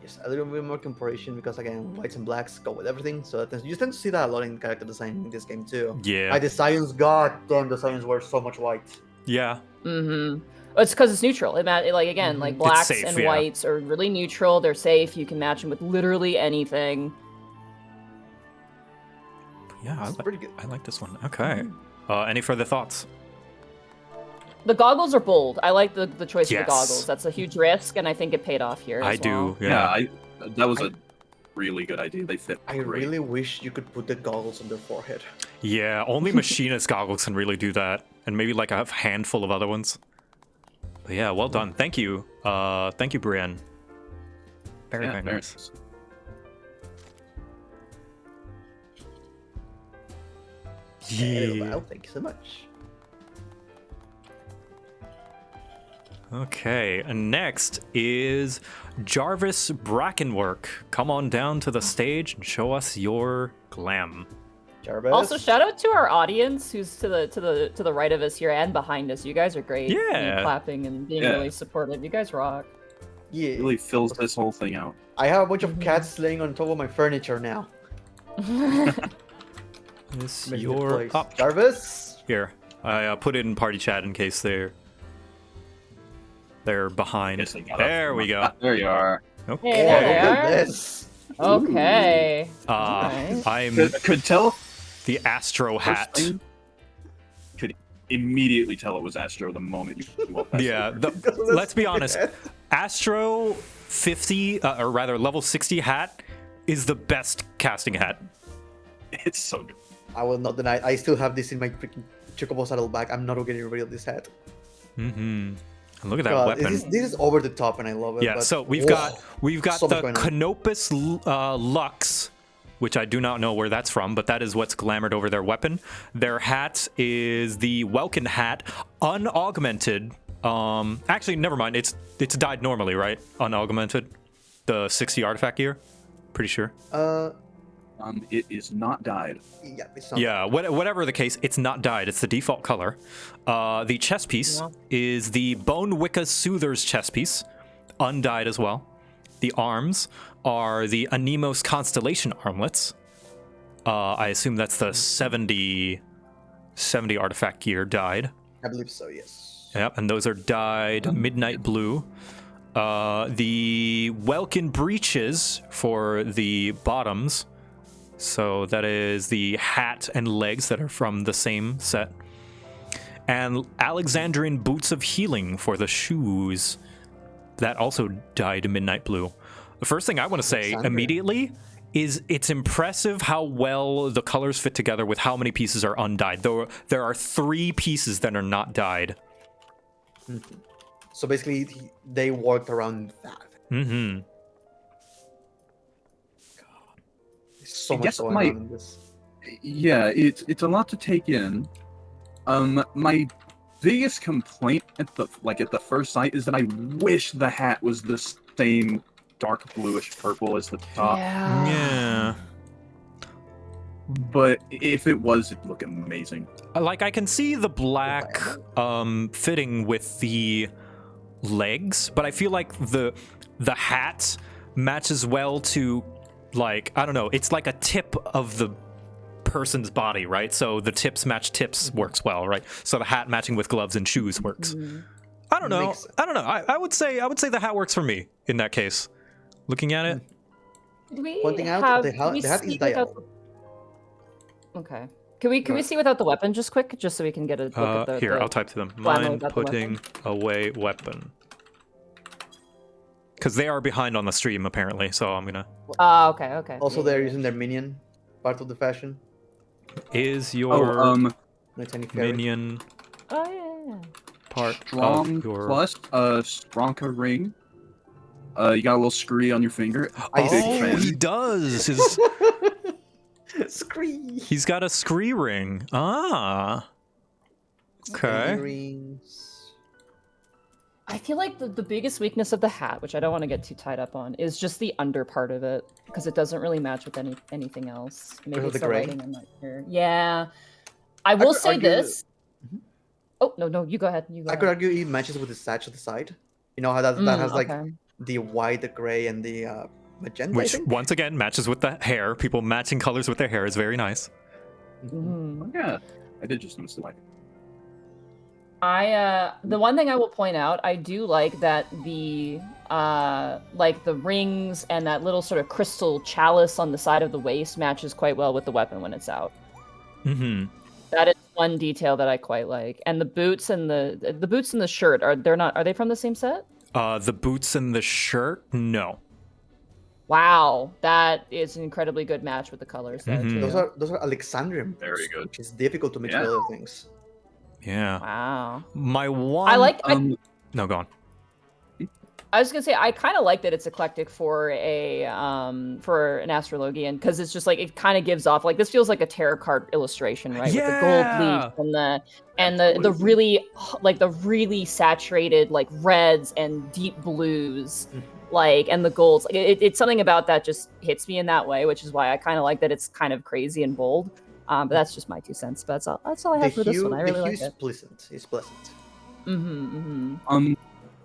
Just a little bit more comparison because again, whites and blacks go with everything. So you tend to see that a lot in character design in this game too. Yeah. Like the Scions, god damn, the Scions were so much white. Yeah. It's because it's neutral. Like again, like It's blacks safe, and yeah. whites are really neutral. They're safe. You can match them with literally anything. Yeah, pretty good. I like this one. Okay. Any further thoughts? The goggles are bold. I like the choice of Yes. the goggles. That's a huge risk, and I think it paid off here. I as do. well. Yeah. That was a really good idea. They fit I great. really wish you could put the goggles on their forehead. Yeah. Only machinist goggles can really do that, and maybe like a handful of other ones. But yeah, well done. Thank you. Thank you, Brienne. Very, Yeah, very very nice. Well, thank you so much. Okay, and next is Jarvis Brackenwork. Come on down to the stage and show us your glam. Jarvis. Also, shout out to our audience who's to the right of us here and behind us. You guys are great. Yeah. Being clapping and being Yeah. really supportive. You guys rock. Yeah. Really fills this whole thing out. I have a bunch of cats laying on top of my furniture now. Is Making it your place. up Jarvis. here? I put it in party chat in case they're behind. Yes, they got There up. we go. There you are. Okay. Hey, there they Look at are. this. Okay. I'm Could tell the Astro hat. thing, could immediately tell it was Astro the moment you walked past. Yeah, it. let's be honest. Astro 50, or rather level 60 hat is the best casting hat. It's so good. I will not deny. I still have this in my freaking Chocobo saddle bag. I'm not getting rid of this hat. Mm-hmm. And look at that God, weapon. This is over the top, and I love it. Yeah, but- so we've Whoa. got So much the going on. Canopus Lux, which I do not know where that's from, but that is what's glamored over their weapon. Their hat is the Welkin hat, unaugmented. Actually, never mind. It's dyed normally, right? Unaugmented. The 60 artifact gear. Pretty sure. It is not dyed. Yeah, it's not. Yeah, whatever the case, it's not dyed. It's the default color. The chest piece is the Bone Wicca Soother's chest piece, undyed as well. The arms are the Anemos Constellation armlets. I assume that's the 70 artifact gear dyed. I believe so. Yes. Yep, and those are dyed midnight blue. The Welkin breeches for the bottoms. So that is the hat and legs that are from the same set. And Alexandrian boots of healing for the shoes. That also dyed midnight blue. The first thing I want to say immediately is it's impressive how well the colors fit together with how many pieces are undyed. Though there are 3 pieces that are not dyed. So basically, they worked around that. Mm-hmm. So I much guess going my- on in this. Yeah, it's a lot to take in. My biggest complaint at the first sight is that I wish the hat was the same dark bluish purple as the top. Yeah. But if it was, it'd look amazing. Like, I can see the black fitting with the legs, but I feel like the hat matches well to, like, I don't know, it's like a tip of the person's body, right? So the tips match tips works well, right? So the hat matching with gloves and shoes works. I don't know. I would say the hat works for me in that case. Looking at it. Pointing out the hat is dial. Okay. Can we see without the weapon just quick, just so we can get a look at the... Here, I'll type to them. Mind putting away weapon. Because they are behind on the stream, apparently, so I'm gonna... okay. Also, they're using their minion part of the fashion. Is your minion part strong of your... plus a Stronka ring? You got a little scree on your finger. He does! His... Scree. He's got a scree ring. Ah. Okay. Rings. I feel like the biggest weakness of the hat, which I don't want to get too tied up on, is just the under part of it, because it doesn't really match with anything else. Maybe it's the lighting, I'm not sure. Yeah. I will say this. Oh, no, you go ahead. I could argue it matches with the satch at the side. You know how that has like the white, the gray, and the magenta, which once again matches with the hair. People matching colors with their hair is very nice. Yeah, I did just notice the white. The one thing I will point out, I do like that the like the rings and that little sort of crystal chalice on the side of the waist matches quite well with the weapon when it's out. That is one detail that I quite like. And the boots and the boots and the shirt are they from the same set? The boots and the shirt, no. Wow, that is an incredibly good match with the colors. There too. Those are Alexandrian boots, very good. Which is difficult to mix with other things. Yeah. Wow. My one. No, go on. I was gonna say I kind of like that it's eclectic for an astrologian, because it's just like it kind of gives off like this feels like a tarot card illustration, right? With the gold leaf and the really like the really saturated like reds and deep blues. Like, and the golds, it's something about that just hits me in that way, which is why I kind of like that it's kind of crazy and bold. But that's just my 2 cents. But that's all I have for this one. I really like it. It's pleasant.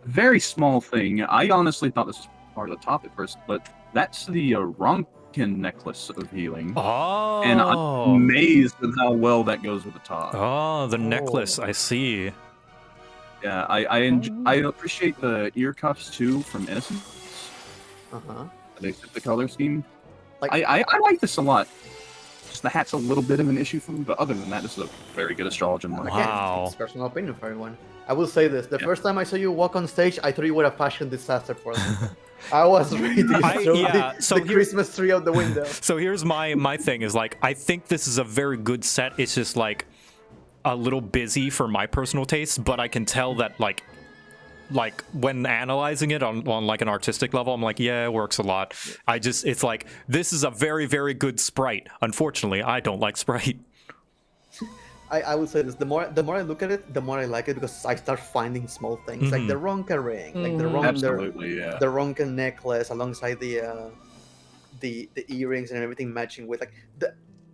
Very small thing. I honestly thought this was part of the topic first, but that's the Ronkin necklace of healing. Oh. And I'm amazed at how well that goes with the top. Oh, the necklace. I see. Yeah, I appreciate the ear cuffs too from Innocence. They fit the color scheme. Like I like this a lot. Just the hat's a little bit of an issue for me, but other than that, this is a very good astrologian one. Again, it's personal opinion for everyone. I will say this: the first time I saw you walk on stage, I thought you were a fashion disaster for them. I was ready to throw the Christmas tree out the window. So here's my thing: is like I think this is a very good set. It's just like a little busy for my personal taste, but I can tell that like when analyzing it on like an artistic level, I'm like, yeah, it works a lot. It's like, this is a very, very good sprite. Unfortunately, I don't like sprite. I would say this, the more I look at it, the more I like it, because I start finding small things, like the Ronka ring, like the Ronka necklace, alongside the earrings and everything matching with like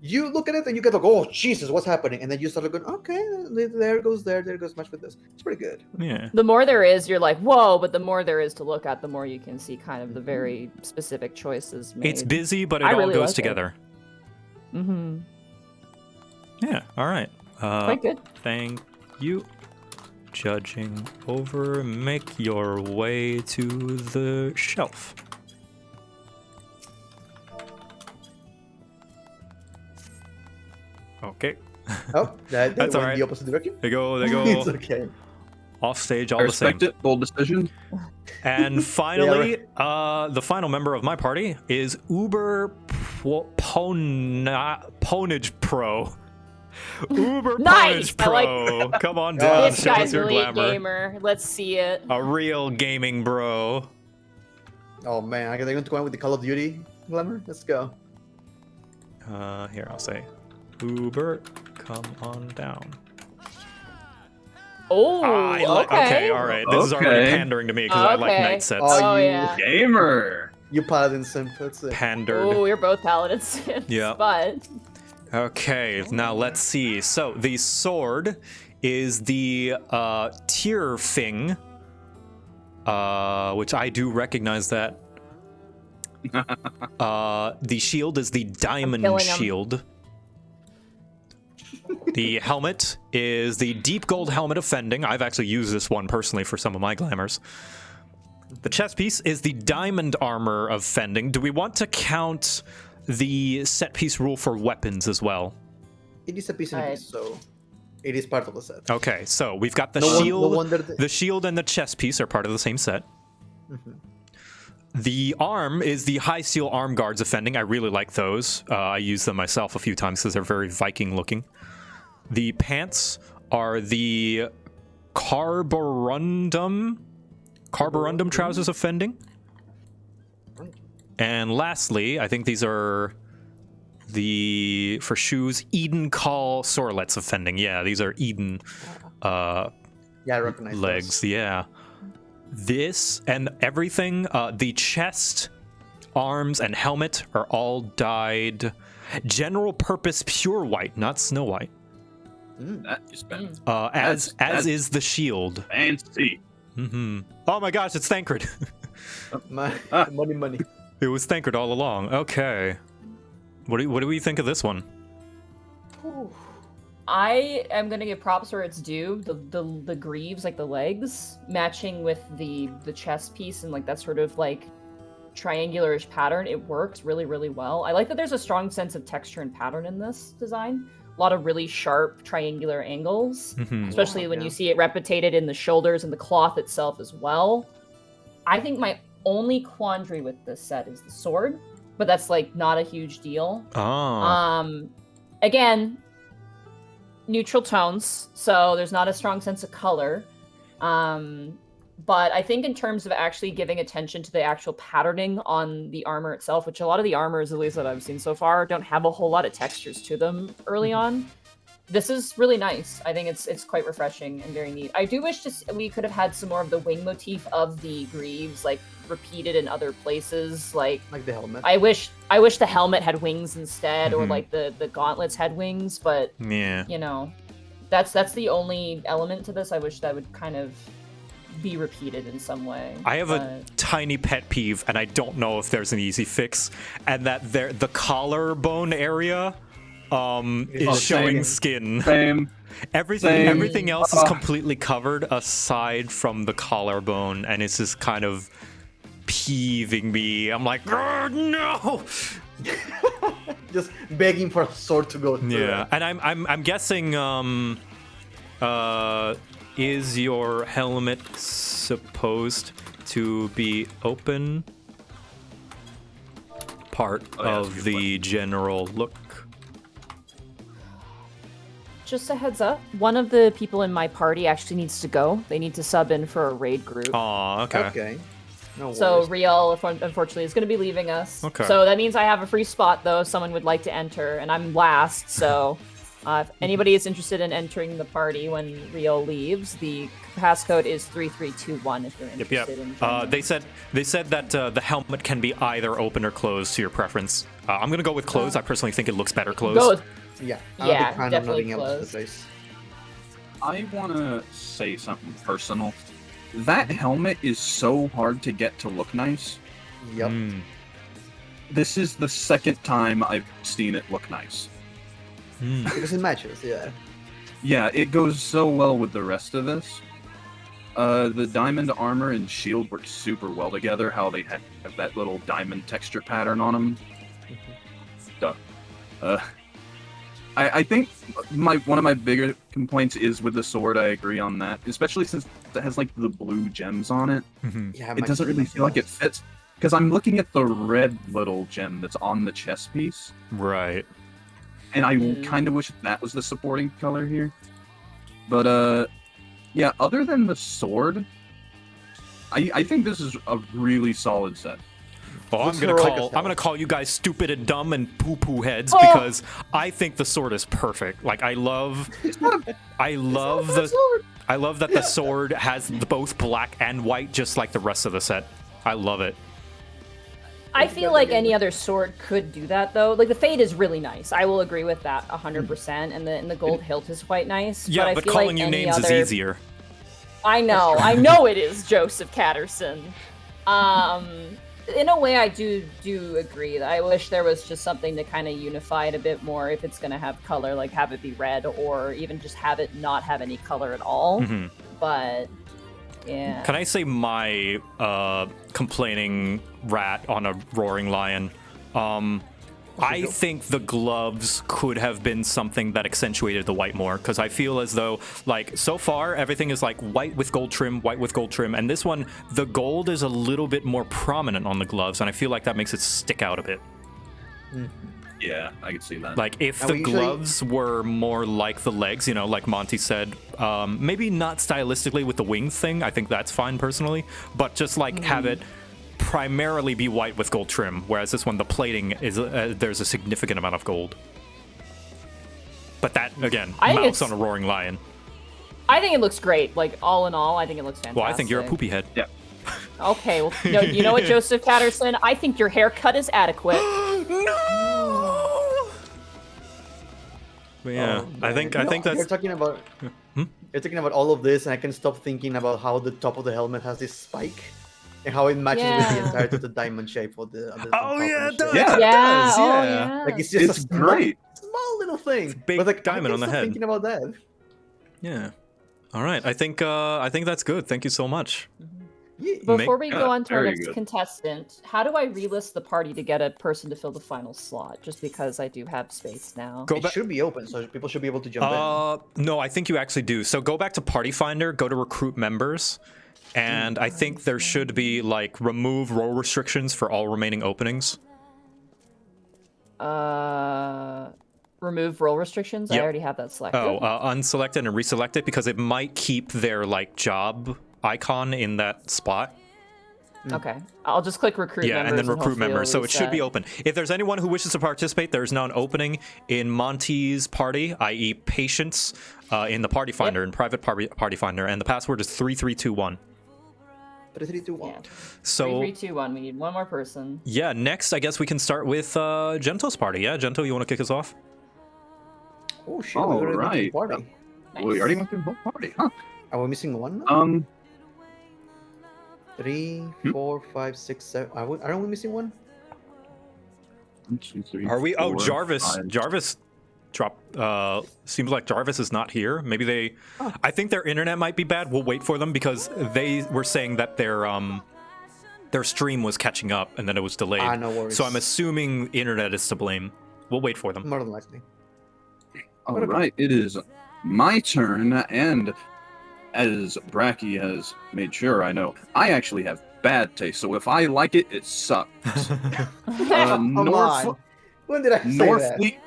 you look at it and you get like, oh Jesus, what's happening? And then you start going, okay, there goes match with this. It's pretty good. Yeah. The more there is, you're like, whoa, but the more there is to look at, the more you can see kind of the very specific choices made. It's busy, but it all goes together. Yeah, all right. Quite good. Thank you. Judging over, make your way to the shelf. Okay. Oh, that's all right. The opposite direction. They go. It's okay. Off stage, all the same. Respect it. Bold decision. And finally, the final member of my party is Uber Ponage Pro. Uber Nice! Ponage Pro. Come on down. This Show guy's us your elite glamour. gamer. Let's see it. A real gaming bro. Oh man, are they going to go on with the Call of Duty glamour? Let's go. Here, I'll say, Uber, come on down. Oh, okay, all right. This is already pandering to me because I like knight sets. Oh, yeah. Gamer. You paladin simp. That's it. Pandered. Oh, you're both paladin simps. Yeah. But Okay, now let's see. So the sword is the Tierfing, which I do recognize that. The shield is the diamond killing him. shield. The helmet is the deep gold helmet of fending. I've actually used this one personally for some of my glamours. The chest piece is the diamond armor of fending. Do we want to count the set piece rule for weapons as well? It is a piece and a piece, so it is part of the set. Okay, so we've got the No shield. wonder The shield and the chest piece are part of the same set. The arm is the high steel arm guards of fending. I really like those. I use them myself a few times because they're very Viking looking. The pants are the carborundum trousers of fending. And lastly, I think these are for shoes, Eden Call sorlets of fending. Yeah, these are Eden Yeah, I recognize legs. Yeah. This and everything, the chest, arms, and helmet are all dyed general purpose pure white, not snow white. That is bad. As is the shield. Fancy. Oh my gosh, it's Thancred. Money. It was Thancred all along. Okay. What do we think of this one? I am gonna give props where it's due. The greaves, like the legs, matching with the chest piece and like that sort of like triangular-ish pattern. It works really, really well. I like that there's a strong sense of texture and pattern in this design. A lot of really sharp triangular angles, especially when you see it replicated in the shoulders and the cloth itself as well. I think my only quandary with this set is the sword, but that's like not a huge deal. Again, neutral tones, so there's not a strong sense of color. But I think in terms of actually giving attention to the actual patterning on the armor itself, which a lot of the armors, at least that I've seen so far, don't have a whole lot of textures to them early on. This is really nice. I think it's quite refreshing and very neat. I do wish we could have had some more of the wing motif of the greaves, like repeated in other places, like the helmet. I wish the helmet had wings instead, or like the gauntlets had wings. But yeah, you know, that's the only element to this. I wish that would kind of be repeated in some way. I have a tiny pet peeve, and I don't know if there's an easy fix, and that the collarbone area is showing skin. Same. Everything else is completely covered aside from the collarbone, and it's just kind of peeving me. I'm like, no. Just begging for a sword to go through. Yeah, and I'm guessing is your helmet supposed to be open? Part of the general look. Just a heads up, one of the people in my party actually needs to go. They need to sub in for a raid group. Aw, okay. Okay. No So worries. Riel, unfortunately, is going to be leaving us. Okay. So that means I have a free spot, though, if someone would like to enter, and I'm last, so if anybody is interested in entering the party when Riel leaves, the passcode is 3321 if you're interested in joining. They said that the helmet can be either open or closed to your preference. I'm gonna go with closed. I personally think it looks better closed. Go with, yeah, definitely closed. I want to say something personal. That helmet is so hard to get to look nice. Yep. This is the second time I've seen it look nice. Because it matches, yeah. Yeah, it goes so well with the rest of this. The diamond armor and shield work super well together, how they have that little diamond texture pattern on them. I think one of my bigger complaints is with the sword. I agree on that, especially since it has like the blue gems on it. Yeah, it doesn't really feel like it fits. Because I'm looking at the red little gem that's on the chest piece. Right. And I kind of wish that was the supporting color here. But, yeah, other than the sword, I think this is a really solid set. Well, I'm gonna call you guys stupid and dumb and poo-poo heads because I think the sword is perfect. Like I love the I love that the sword has both black and white, just like the rest of the set. I love it. I feel like any other sword could do that, though. Like, the fade is really nice. I will agree with that 100%, and the gold hilt is quite nice. Yeah, but calling you names is easier. I know it is, Joseph Catterson. In a way, I do agree. I wish there was just something to kind of unify it a bit more. If it's going to have color, like have it be red, or even just have it not have any color at all. But yeah. Can I say my complaining rat on a roaring lion? I think the gloves could have been something that accentuated the white more, because I feel as though, like, so far everything is like white with gold trim, and this one, the gold is a little bit more prominent on the gloves, and I feel like that makes it stick out a bit. Yeah, I can see that. Like, if the gloves were more like the legs, you know, like Monty said, maybe not stylistically with the wings thing, I think that's fine personally, but just like have it primarily be white with gold trim, whereas this one, the plating is there's a significant amount of gold. But that, again, mouse on a roaring lion. I think it looks great. Like, all in all, I think it looks fantastic. Well, I think you're a poopy head. Yeah. Okay, well, no, you know what, Joseph Patterson? I think your haircut is adequate. No! But yeah, I think that's... You're talking about... You're talking about all of this, and I can stop thinking about how the top of the helmet has this spike. And how it matches with the entirety of the diamond shape of the Oh yeah, it does. Yeah, it does. Yeah. Like it's just a great. Small little thing. Big but like, diamond on the head. Thinking about that. Yeah. All right. I think that's good. Thank you so much. Before we go on to our next contestant, how do I relist the party to get a person to fill the final slot? Just because I do have space now. It should be open, so people should be able to jump in. No, I think you actually do. So go back to Party Finder, go to Recruit Members, and I think there should be, like, remove role restrictions for all remaining openings. Remove role restrictions? Yep. I already have that selected. Oh, unselect it and reselect it, because it might keep their, like, job icon in that spot. Okay. I'll just click recruit members. Yeah, and then recruit members. So it should be open. If there's anyone who wishes to participate, there's now an opening in Monty's party, i.e. Patience, in the Party Finder, in private Party Finder, and the password is 3321. 3321. Yeah. So 3321. We need one more person. Yeah, next I guess we can start with Gento's party. Yeah, Gento, you want to kick us off? Oh shit! All we already right. went to the party. Nice. We already went to the party, huh? Are we missing one now? 3, Hmm? 4, 5, 6, 7. Aren't we missing one? 1, 2, 3, Are we? 4, Oh, Jarvis. 5. Jarvis dropped. Seems like Jarvis is not here. Maybe they. I think their internet might be bad. We'll wait for them because they were saying that their stream was catching up and then it was delayed. No worries. So I'm assuming internet is to blame. We'll wait for them. More than likely. All right, it is my turn, and as Bracky has made sure I know, I actually have bad taste. So if I like it, it sucks. Come on. When did I say Norfleet,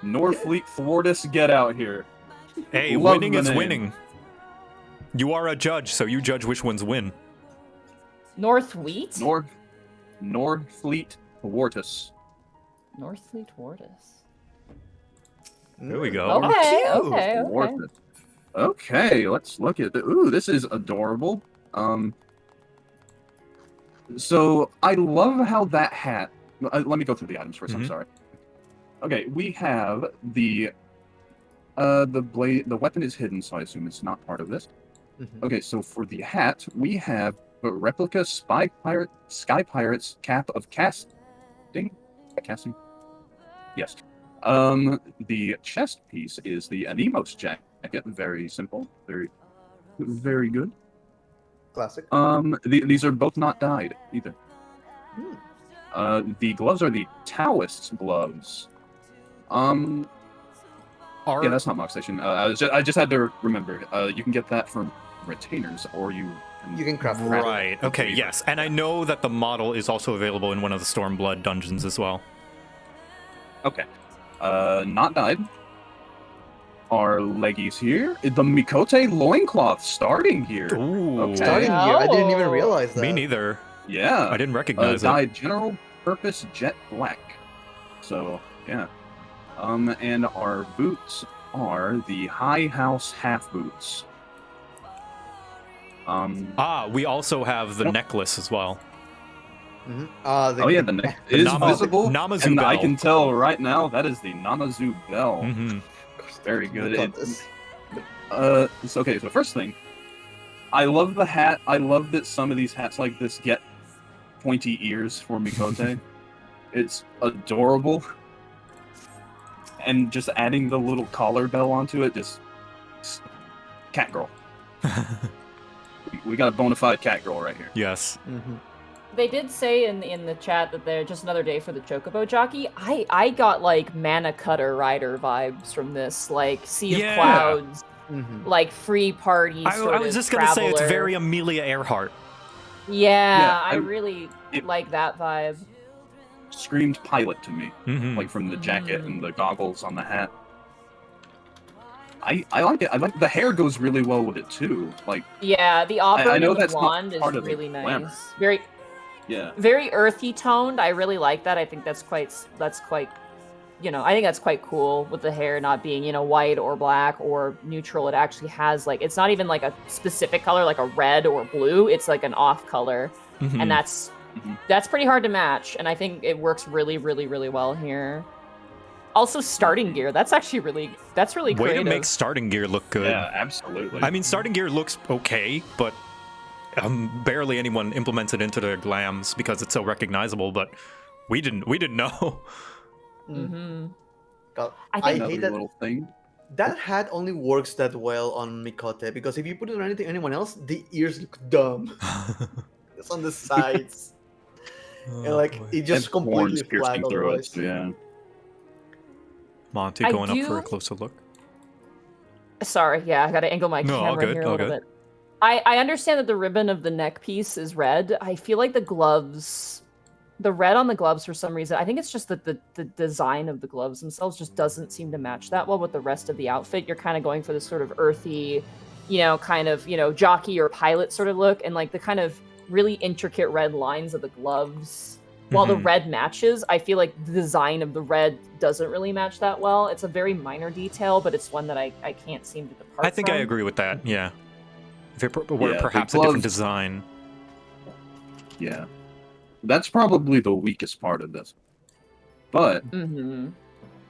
Norfleet Thwartus, get out here. Hey, Love winning the is name. winning. You are a judge, so you judge which ones win. Northwheat? Norfleet Thwartus. Northfleet Wardus. There we go. Okay. Okay, let's look at ooh, this is adorable. So I love how that hat. Let me go through the items first. I'm sorry. Okay, we have the blade. The weapon is hidden, so I assume it's not part of this. Okay, so for the hat, we have a replica Sky Pirate's cap of casting. Yes. The chest piece is the Anemos jacket. Very simple. Very good. Classic. These are both not dyed either. The gloves are the Taoist's gloves. Yeah, that's not Mock Station. I just had to remember. You can get that from retainers, or you can craft. Right. Okay. Yes, and I know that the model is also available in one of the Stormblood dungeons as well. Okay. Not dyed. Our leggies here. The Mikote loincloth starting here. Ooh. Okay. Starting here. I didn't even realize that. Me neither. Yeah. I didn't recognize it. Dyed general purpose jet black. So, yeah. And our boots are the High House half boots. We also have the necklace as well. Oh yeah, the neck is visible, Namazu and bell. I can tell right now that is the Namazu bell. Very good. It's okay. So first thing, I love the hat. I love that some of these hats like this get pointy ears for Mikote. It's adorable, and just adding the little collar bell onto it, just cat girl. we got a bona fide cat girl right here. Yes. They did say in the chat that they're just another day for the Chocobo jockey. I got like Mana Cutter Rider vibes from this, like Sea of Clouds, like free party. I was just gonna say it's very Amelia Earhart. Yeah, I really like that vibe. Screamed pilot to me, like from the jacket and the goggles on the hat. I like it. I like the hair goes really well with it too. Like the opera I know and the that's wand not part is of the really nice. glamour. Very earthy toned. I really like that. I think that's quite I think that's quite cool with the hair not being, white or black or neutral. It actually has it's not even like a specific color like a red or blue. It's like an off color. And that's pretty hard to match, and I think it works really, really, really well here. Also, starting gear. That's really creative. Way to make starting gear look good. Yeah, absolutely. I mean, starting gear looks okay, but barely anyone implements it into their glams because it's so recognizable. But we didn't know. God, I hate Another that. little thing. That hat only works that well on Mikote because if you put it on anyone else, the ears look dumb. It's on the sides. And it just completely flat otherwise. Yeah. Monty going up for a closer look. Sorry, I gotta angle my camera here a little bit. I understand that the ribbon of the neck piece is red. I feel like the gloves, the red on the gloves for some reason, I think it's just that the design of the gloves themselves just doesn't seem to match that well with the rest of the outfit. You're kind of going for this sort of earthy, jockey or pilot sort of look, and the kind of really intricate red lines of the gloves. While the red matches, I feel like the design of the red doesn't really match that well. It's a very minor detail, but it's one that I can't seem to depart I think from. I agree with that, yeah. If it were Yeah, perhaps the a different gloves- design. Yeah. That's probably the weakest part of this. But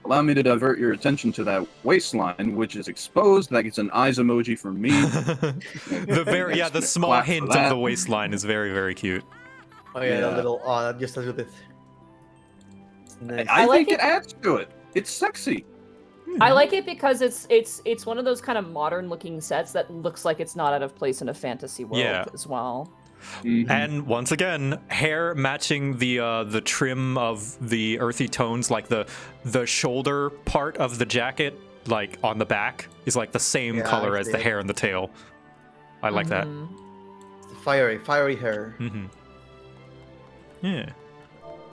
allow me to divert your attention to that waistline, which is exposed. That gets an eyes emoji from me. The small Clap for hint that. of the waistline is very, very cute. Oh yeah, that little just a little bit. Nice. I like think it- it adds to it. It's sexy. I like it because it's one of those kind of modern looking sets that looks like it's not out of place in a fantasy world as well. And once again, hair matching the trim of the earthy tones, like the shoulder part of the jacket, like on the back, is like the same color as the hair and the tail. I like that. Fiery hair. Yeah.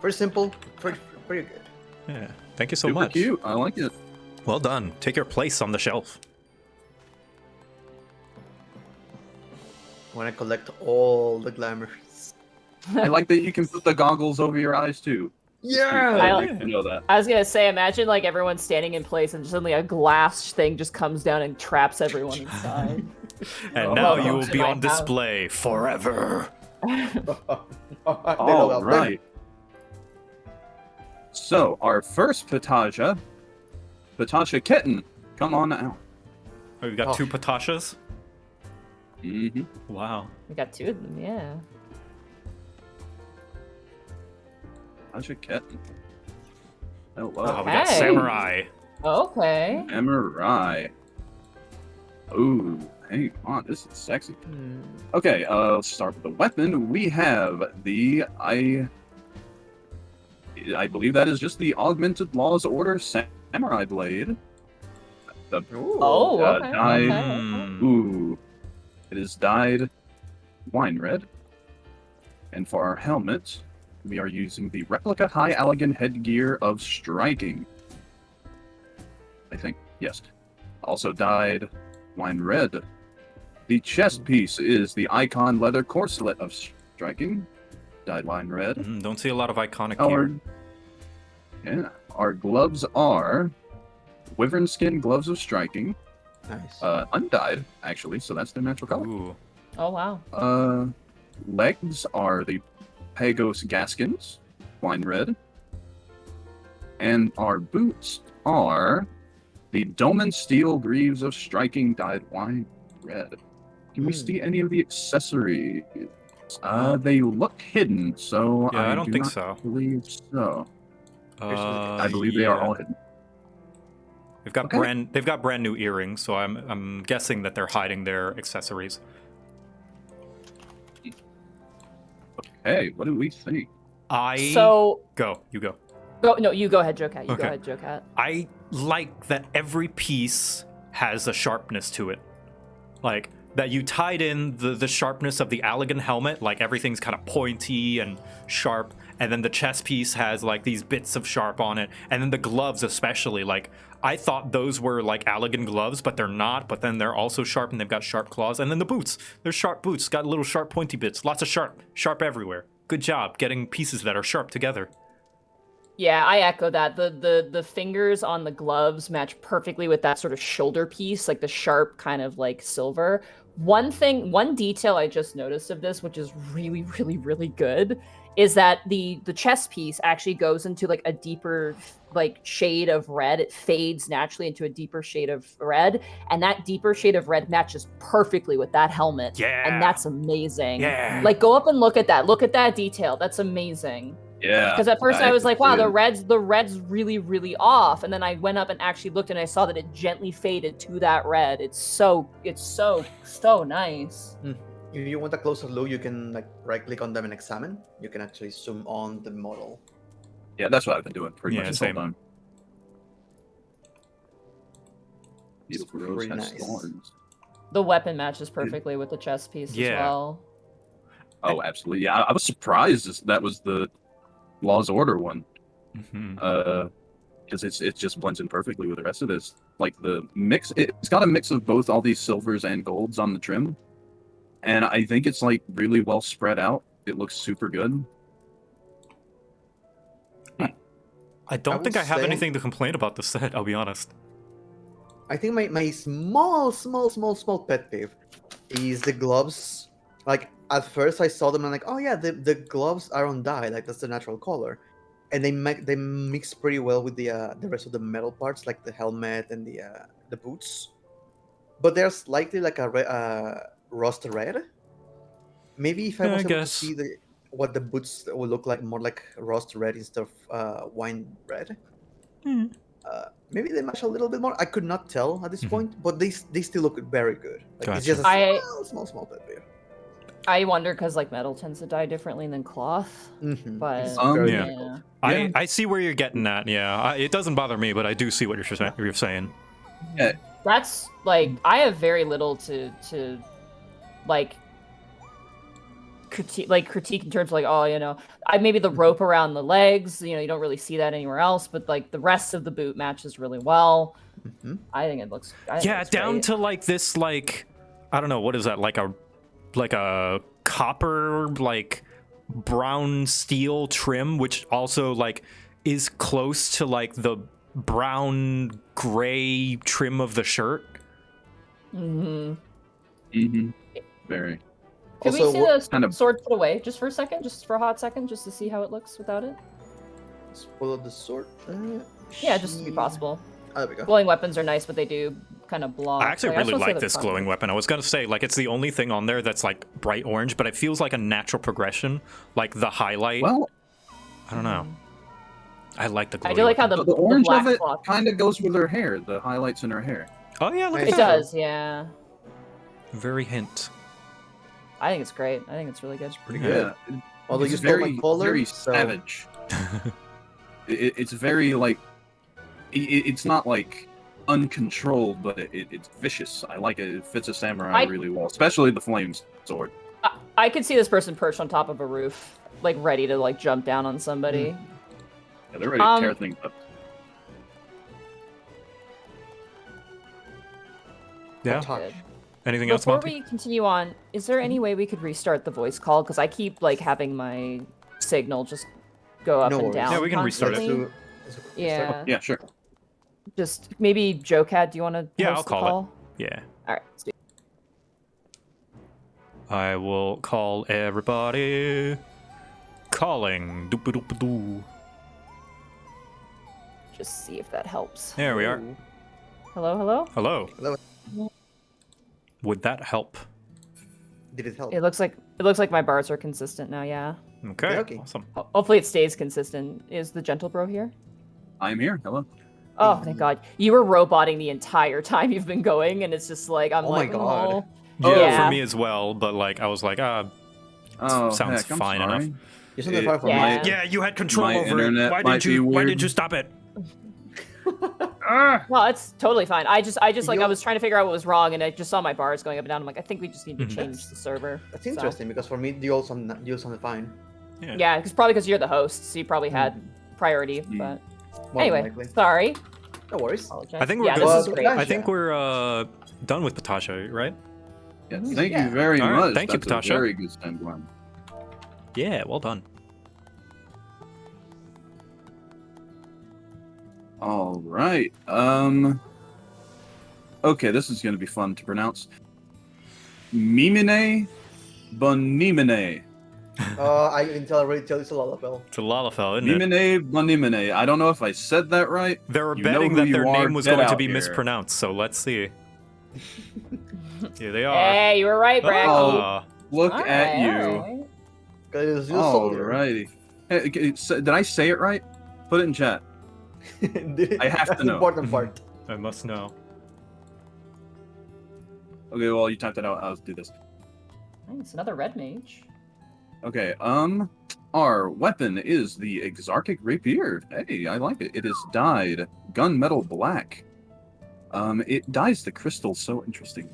Pretty simple, pretty good. Yeah. Thank you so Super much. cute. I like it. Well done. Take your place on the shelf. I want to collect all the glamours. I like that you can put the goggles over your eyes too. Yeah! I like to know that. I was gonna say, imagine everyone standing in place and suddenly a glass thing just comes down and traps everyone inside. And now you will be on display forever. All right. So, our first Patasha Kitten, come on out. Oh, you got two Patashas? Wow. We got two of them, yeah. Patasha Kitten. Hello. Oh, we got Samurai. Okay. Samurai. Ooh, hey, come on, this is sexy. Okay, let's start with the weapon. We have the I believe that is just the Augmented Laws Order Samurai Blade. Okay. Dyed. Ooh, it is dyed wine red. And for our helmet, we are using the replica high elegant headgear of striking. I think, yes. Also dyed wine red. The chest piece is the icon leather corselet of striking, dyed wine red. Don't see a lot of iconic gear. Our gloves are wyvern skin gloves of striking. Nice. Undyed, actually, so that's their natural color. Ooh. Oh, wow. Legs are the Pagos Gaskins, wine red. And our boots are the Dolmen Steel Greaves of Striking dyed wine red. Can we see any of the accessories? They look hidden, so Yeah, I I don't do think not so. believe so. I believe they are all hidden. They've got brand new earrings, so I'm guessing that they're hiding their accessories. Hey, what do we think? You go. No, you go ahead, JoCat. Go ahead, JoCat. I like that every piece has a sharpness to it. Like, that you tied in the sharpness of the Allegan helmet, like everything's kind of pointy and sharp, and then the chest piece has like these bits of sharp on it, and then the gloves especially, like, I thought those were like Allegan gloves, but they're not, but then they're also sharp and they've got sharp claws, and then the boots, they're sharp boots, got little sharp pointy bits, lots of sharp everywhere. Good job getting pieces that are sharp together. Yeah, I echo that. The fingers on the gloves match perfectly with that sort of shoulder piece, like the sharp kind of like silver. One detail I just noticed of this, which is really, really, really good, is that the chest piece actually goes into like a deeper like shade of red. It fades naturally into a deeper shade of red, and that deeper shade of red matches perfectly with that helmet. Yeah. And that's amazing. Yeah. Like, go up and look at that. Look at that detail. That's amazing. Yeah. Because at first I was like, wow, the red's really, really off. And then I went up and actually looked and I saw that it gently faded to that red. It's so nice. If you want a closer look, you can like right click on them and examine. You can actually zoom on the model. Yeah, that's what I've been doing pretty much the whole same. time. Beautiful rose pretty has nice. thorns. The weapon matches perfectly with the chest piece as well. Oh, absolutely. Yeah, I was surprised that was the Law's Order one. Because it just blends in perfectly with the rest of this. Like the mix, it's got a mix of both all these silvers and golds on the trim. And I think it's like really well spread out. It looks super good. I don't think I have anything to complain about the set, I'll be honest. I think my small pet peeve is the gloves. Like, at first I saw them and like, oh yeah, the gloves are on dye, like that's the natural color. And they mix pretty well with the rest of the metal parts, like the helmet and the boots. But they're slightly like a rust red. Maybe if I was able to see what the boots would look like, more like rust red instead of wine red. Maybe they match a little bit more. I could not tell at this point, but they still look very good. Like, it's just a small pet peeve. I wonder because like metal tends to dye differently than cloth. But yeah. I see where you're getting at. Yeah, it doesn't bother me, but I do see what you're saying. Yeah. That's like, I have very little to like critique in terms of like, oh, you know, maybe the rope around the legs, you know, you don't really see that anywhere else, but like the rest of the boot matches really well. I think it looks down great. to like this, like, I don't know, what is that, like a copper, like brown steel trim, which also like is close to like the brown gray trim of the shirt. Very. Can we see the sword put away just for a second, just for a hot second, just to see how it looks without it? Let's pull up the sword. Yeah, just to be possible. Oh, there we go. Glowing weapons are nice, but they do kind of block. I actually really like this glowing weapon. I was gonna say, like, it's the only thing on there that's like bright orange, but it feels like a natural progression, like the highlight. Well, I don't know. I like the glowing I do like how the orange black of it cloth kind of goes with her hair, the highlights in her hair. Oh yeah, look at it that. does, yeah. Very hint. I think it's great. I think it's really good. Pretty good. Yeah. Although It's you stole my color, very so- savage. It's very like, it's not like uncontrolled, but it's vicious. I like it. It fits a samurai really well, especially the flames sword. I could see this person perched on top of a roof, like ready to like jump down on somebody. Yeah, they're ready to tear things up. Yeah. Anything else, Before Monty? we continue on, is there any way we could restart the voice call? Because I keep like having my signal just go up and down. Yeah, we can restart it. Yeah. Yeah, sure. Just maybe JoCat, do you want to? Yeah, host I'll the call it. Yeah. All right. Let's do I will call everybody. Calling. Doop-a-doop-a-doo. Just see if that helps. There we are. Hello, hello? Hello. Hello. Would that help? Did it help? It looks like my bars are consistent now, yeah. Okay. Awesome. Hopefully it stays consistent. Is the gentle bro here? I'm here. Hello. Oh, thank God. You were roboting the entire time you've been going, and it's just like, I'm Oh like, my God. oh. Yeah, for me as well, but like I was like, sounds heck, I'm fine sorry. enough. Isn't that far from me? Yeah, you had control My over it. internet Why might be why weird. didn't you stop it? Well, it's totally fine. I just like I was trying to figure out what was wrong, and I just saw my bars going up and down. I'm like, I think we just need to change the server. That's interesting because for me, you sound fine. Yeah, because you're the host, so you probably had priority. But More anyway, than likely. sorry. No worries. I think we're yeah, good. this is great. I think we're done with Patasha, right? Yes, thank you very All right, much. thank you, That's Patasha. a very good stand, Glenn. Yeah, well done. All right. Okay, this is going to be fun to pronounce. Mimine Bonimine. I can already tell it's a Lalafell. It's a Lalafell, isn't it? Mimine Bonimine. I don't know if I said that right. They were You know betting who that you their are, name was get going to out be here. mispronounced, so let's see. Here they are. Hey, you were right, Bracky. Oh, look All at right, you. all Alrighty. Hey, did I say it right? Put it in chat. I have That's to know. the important part. I must know. Okay, well, you typed it out. I'll do this. It's another red mage. Okay, our weapon is the Exarchic Rapier. Hey, I like it. It is dyed gunmetal black. It dyes the crystal so interesting.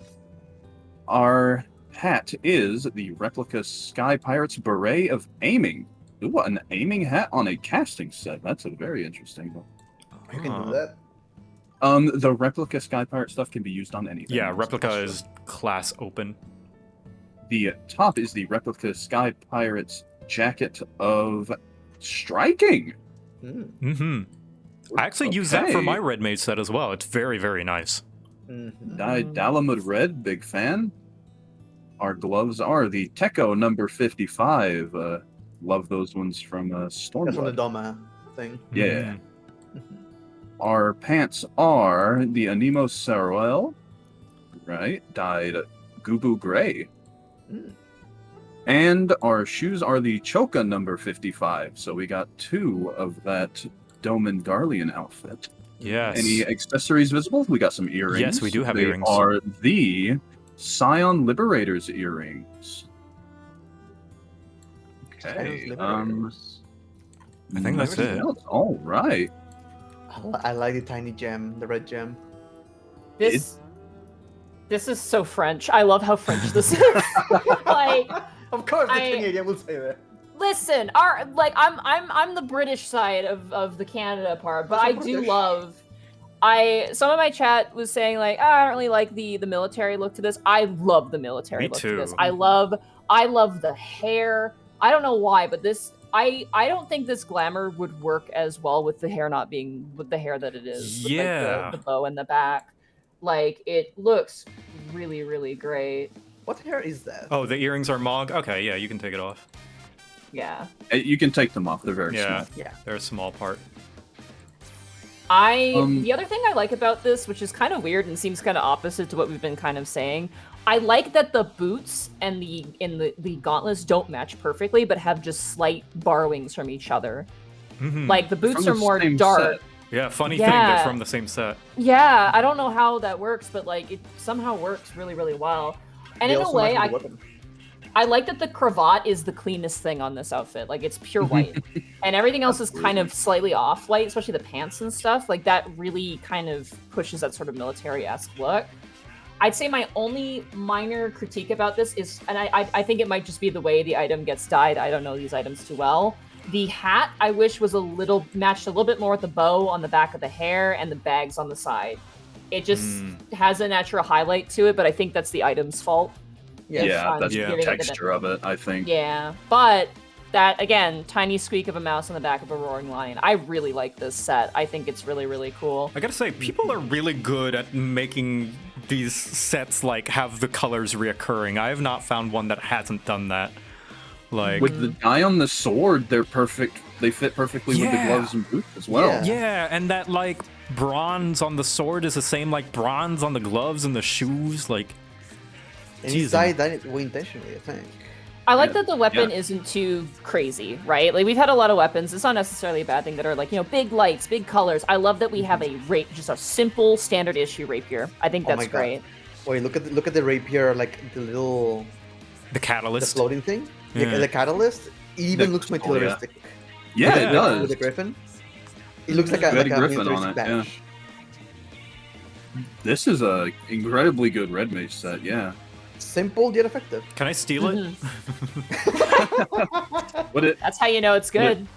Our hat is the replica Sky Pirates Beret of Aiming. Ooh, an aiming hat on a casting set. That's a very interesting one. You can do that. The replica Sky Pirate stuff can be used on anything. Yeah, replica is class open. The top is the replica Sky Pirates jacket of striking. Mm-hmm. I actually use that for my red mage set as well. It's very, very nice. Dalamud Red, big fan. Our gloves are the Techo number 55. Love those ones from Stormblood. That's from the Doma thing. Yeah. Our pants are the Anemo Saruel, right? Dyed Gubu Gray. And our shoes are the Choka number 55. So we got 2 of that Doman Garlean outfit. Yes. Any accessories visible? We got some earrings. Yes, we do have They earrings. are the Scion Liberator's earrings. Okay. I think that's it. All right. I like the tiny gem, the red gem. This is so French. I love how French this is. Like, of course, the Canadian will say that. Listen, I'm the British side of the Canada part, but I do love. Some of my chat was saying like, I don't really like the military look to this. I love the military look to this. I love the hair. I don't know why, but this I don't think this glamour would work as well with the hair not being with the hair that it is. With, like, the bow in the back. Like, it looks really, really great. What hair is that? Oh, the earrings are Mog? Okay, yeah, you can take it off. Yeah. You can take them off. They're very small. Yeah. They're a small part. The other thing I like about this, which is kind of weird and seems kind of opposite to what we've been kind of saying, I like that the boots and the gauntlets don't match perfectly, but have just slight borrowings from each other. Like, the boots are more dark. Set. Yeah, funny thing, they're from the same set. Yeah, I don't know how that works, but like it somehow works really, really well. And in a way, I like that the cravat is the cleanest thing on this outfit. Like, it's pure white. And everything else is kind of slightly off-white, especially the pants and stuff. Like, that really kind of pushes that sort of military-esque look. I'd say my only minor critique about this is, and I think it might just be the way the item gets dyed. I don't know these items too well. The hat, I wish, was matched a little bit more with the bow on the back of the hair and the bags on the side. It just has a natural highlight to it, but I think that's the item's fault. Yeah, that's the texture of it, I think. Yeah, but that, again, tiny squeak of a mouse on the back of a roaring lion. I really like this set. I think it's really, really cool. I gotta say, people are really good at making these sets, like, have the colors reoccurring. I have not found one that hasn't done that. Like, with the dye on the sword, they're perfect. They fit perfectly with the gloves and boots as well. Yeah, and that, like, bronze on the sword is the same, like, bronze on the gloves and the shoes, like... And he's dyed it intentionally, I think. I like that the weapon isn't too crazy, right? Like, we've had a lot of weapons. It's not necessarily a bad thing that are, like, you know, big lights, big colors. I love that we have a just a simple standard issue rapier. I think that's great. Wait, look at the rapier, like the little... The catalyst. The floating thing? Yeah. The catalyst? It even looks materialistic. Yeah, it does. With the griffin? It looks like a griffin on it, yeah. This is a incredibly good red mage set, yeah. Simple yet effective. Can I steal it? That's how you know it's good.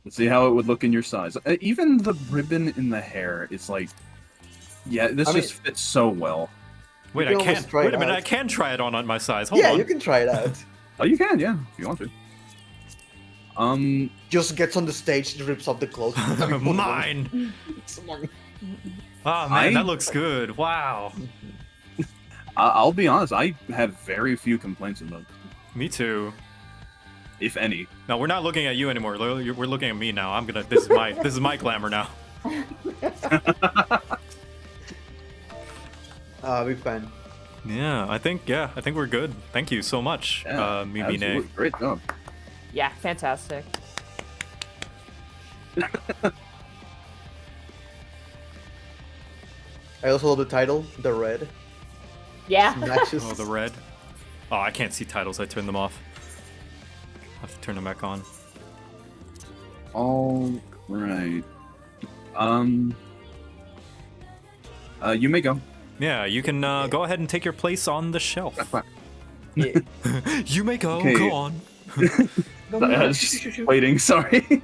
Let's see how it would look in your size. Even the ribbon in the hair is like, yeah, this just fits so well. Wait, I can't. Wait a minute, I can try it on my size. Hold on. You can try it out. Oh, you can, yeah, if you want to. Just gets on the stage, rips off the clothes. Mine. Oh man, that looks good. Wow. I'll be honest, I have very few complaints about it. Me too. If any. No, we're not looking at you anymore. We're looking at me now. This is my glamour now. Big fan. Yeah, I think we're good. Thank you so much, Mimine. Great job. Yeah, fantastic. I also love the title, The Red. Yeah. Oh, the red. Oh, I can't see titles. I turned them off. I have to turn them back on. All right. You may go. Yeah, you can go ahead and take your place on the shelf. You may go. Okay. Go on. I was just waiting. Sorry.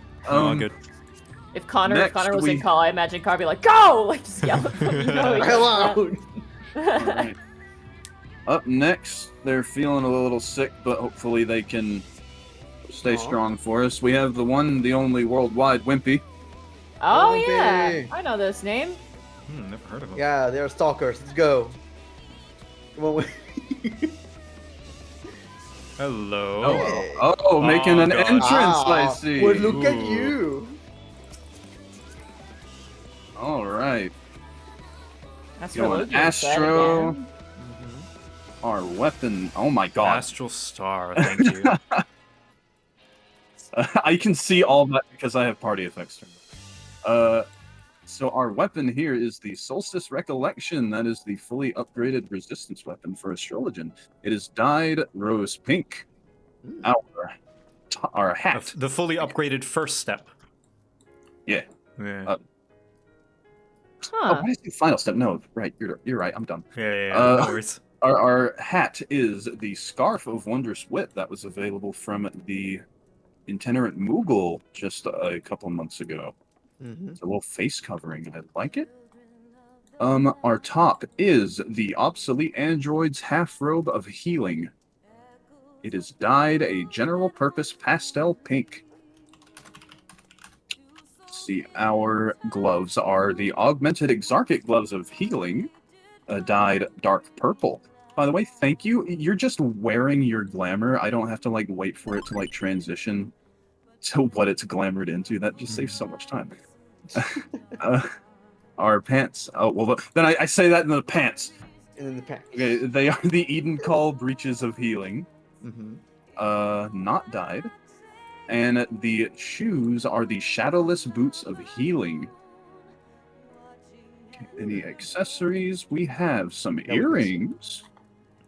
If Connor was in call, I imagine Connor would be like, "Go!" Like just yell. Hello. Right. Up next, they're feeling a little sick, but hopefully they can stay strong for us. We have the one, the only worldwide Wimpy. Oh yeah, I know this name. Never heard of him. Yeah, they're stalkers. Let's go. Come on. Hello. Oh, making an entrance, I see. Well, look at you. All right. That's going Astro. Our weapon. Oh my god. Astral Star. Thank you. I can see all that because I have party effects turned. So our weapon here is the Solstice Recollection. That is the fully upgraded resistance weapon for Astrologian. It is dyed rose pink. Our hat. The fully upgraded first step. Yeah. Yeah. Oh, what is the final step? No, right. You're right. I'm done. Yeah. No worries. Our hat is the Scarf of Wondrous Wit that was available from the Itinerant Moogle just a couple months ago. It's a little face covering. I like it. Our top is the Obsolete Android's Half Robe of Healing. It is dyed a general purpose pastel pink. See, our gloves are the Augmented Exarchic Gloves of Healing, dyed dark purple. By the way, thank you. You're just wearing your glamour. I don't have to like wait for it to like transition to what it's glamored into. That just saves so much time. Our pants. Oh well, then I say that in the pants. In the pants. Okay, they are the Eden Call Breaches of Healing. Not dyed. And the shoes are the Shadowless Boots of Healing. Any accessories? We have some earrings.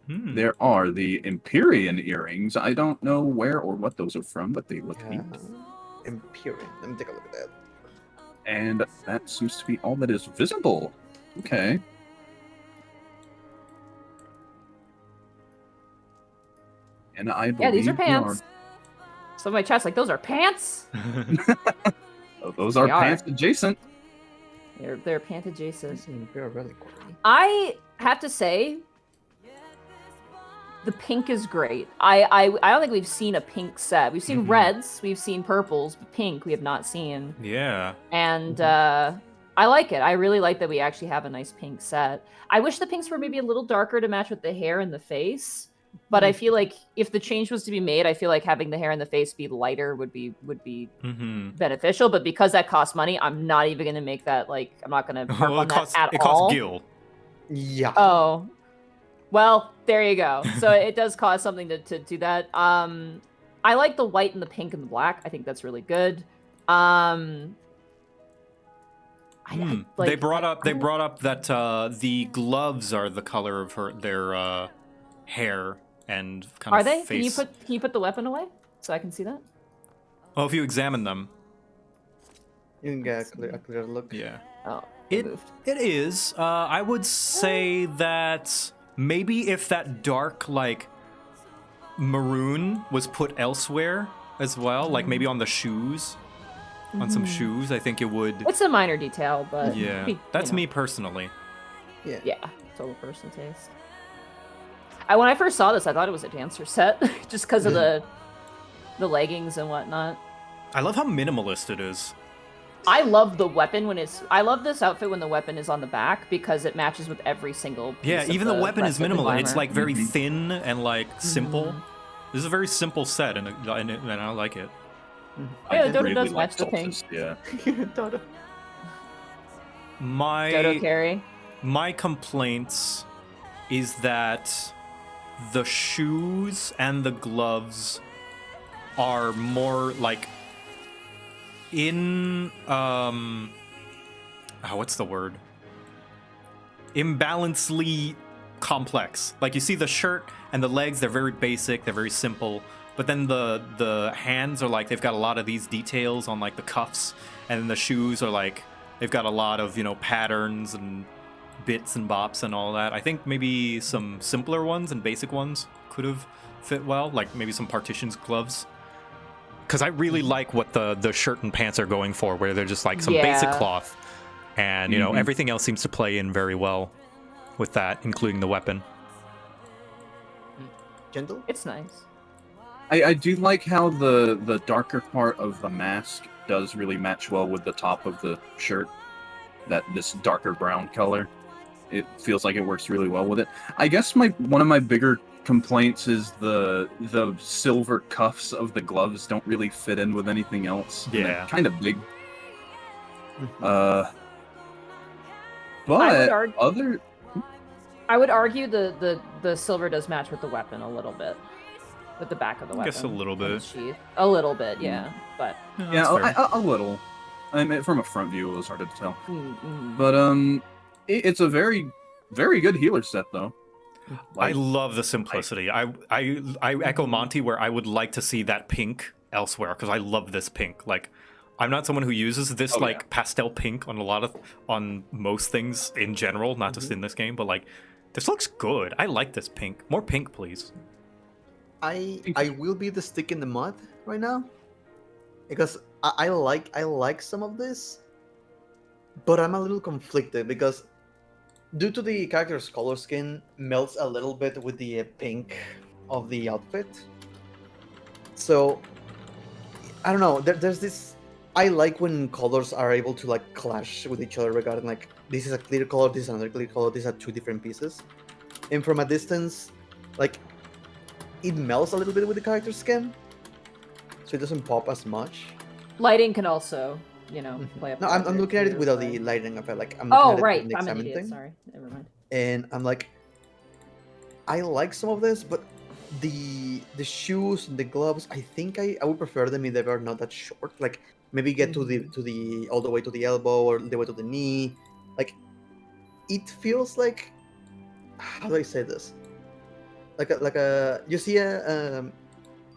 There are the Empyrean earrings. I don't know where or what those are from, but they look neat. Empyrean. Let me take a look at that. And that seems to be all that is visible. Okay. And I believe these are pants. So my chat's like, those are pants? Those are pants adjacent. They're pant adjacent. They're really cool. I have to say, The pink is great. I don't think we've seen a pink set. We've seen reds, we've seen purples, but pink we have not seen. Yeah. And I like it. I really like that we actually have a nice pink set. I wish the pinks were maybe a little darker to match with the hair and the face. But I feel like if the change was to be made, I feel like having the hair and the face be lighter would be beneficial. But because that costs money, I'm not even going to make that, like, I'm not going to harp on that at all. It costs gil. Yeah. Oh. Well, there you go. So it does cost something to do that. I like the white and the pink and the black. I think that's really good. They brought up that the gloves are the color of their hair and kind of they? face. Can you put the weapon away so I can see that? Oh, if you examine them, you can get a clear look. Yeah. Oh. It is. I would say that maybe if that dark like maroon was put elsewhere as well, like maybe on the shoes, on some shoes, I think it would. It's a minor detail, but yeah, that's me personally. Yeah, total personal taste. When I first saw this, I thought it was a dancer set, just because of the leggings and whatnot. I love how minimalist it is. I love the weapon I love this outfit when the weapon is on the back because it matches with every single piece. Yeah, even the weapon is minimal. It's like very Mm-hmm. thin and like simple. This is a very simple set, and I like it. Yeah, the Dodo does match the pink. Yeah. Dodo. Dodo carry. My complaints is that the shoes and the gloves are more like what's the word? Imbalancedly complex. Like you see the shirt and the legs, they're very basic, they're very simple. But then the hands are like they've got a lot of these details on like the cuffs, and then the shoes are like they've got a lot of, patterns and bits and bops and all that. I think maybe some simpler ones and basic ones could have fit well, like maybe some partitions gloves. Because I really like what the shirt and pants are going for, where they're just like some basic cloth, and everything else seems to play in very well with that, including the weapon. Gentle? It's nice. I do like how the darker part of the mask does really match well with the top of the shirt. This darker brown color. It feels like it works really well with it. I guess one of my bigger complaints is the silver cuffs of the gloves don't really fit in with anything else. Yeah. Kind of big. But I would argue the silver does match with the weapon a little bit. With the back of the weapon. I guess a little bit. A little bit, yeah. But a little. I mean, from a front view, it was hard to tell. But it's a very, very good healer set, though. I love the simplicity. I echo Monty where I would like to see that pink elsewhere, because I love this pink. Like, I'm not someone who uses this pastel pink on most things in general, not just in this game, but like this looks good. I like this pink. More pink, please. I will be the stick in the mud right now, because I like some of this, but I'm a little conflicted because due to the character's color skin melts a little bit with the pink of the outfit. So I don't know. There's this. I like when colors are able to like clash with each other regarding like this is a clear color, this is another clear color, these are two different pieces, and from a distance, like. It melts a little bit with the character's skin, so it doesn't pop as much. Lighting can also, play up. No, I'm looking at it without the lighting effect. Like I'm looking at it right, with the I'm an examine idiot. thing. Sorry, never mind. And I'm like, I like some of this, but the shoes, the gloves, I think I would prefer them if they were not that short. Like maybe get to the all the way to the elbow or the way to the knee. Like it feels like, how do I say this? Like a you see a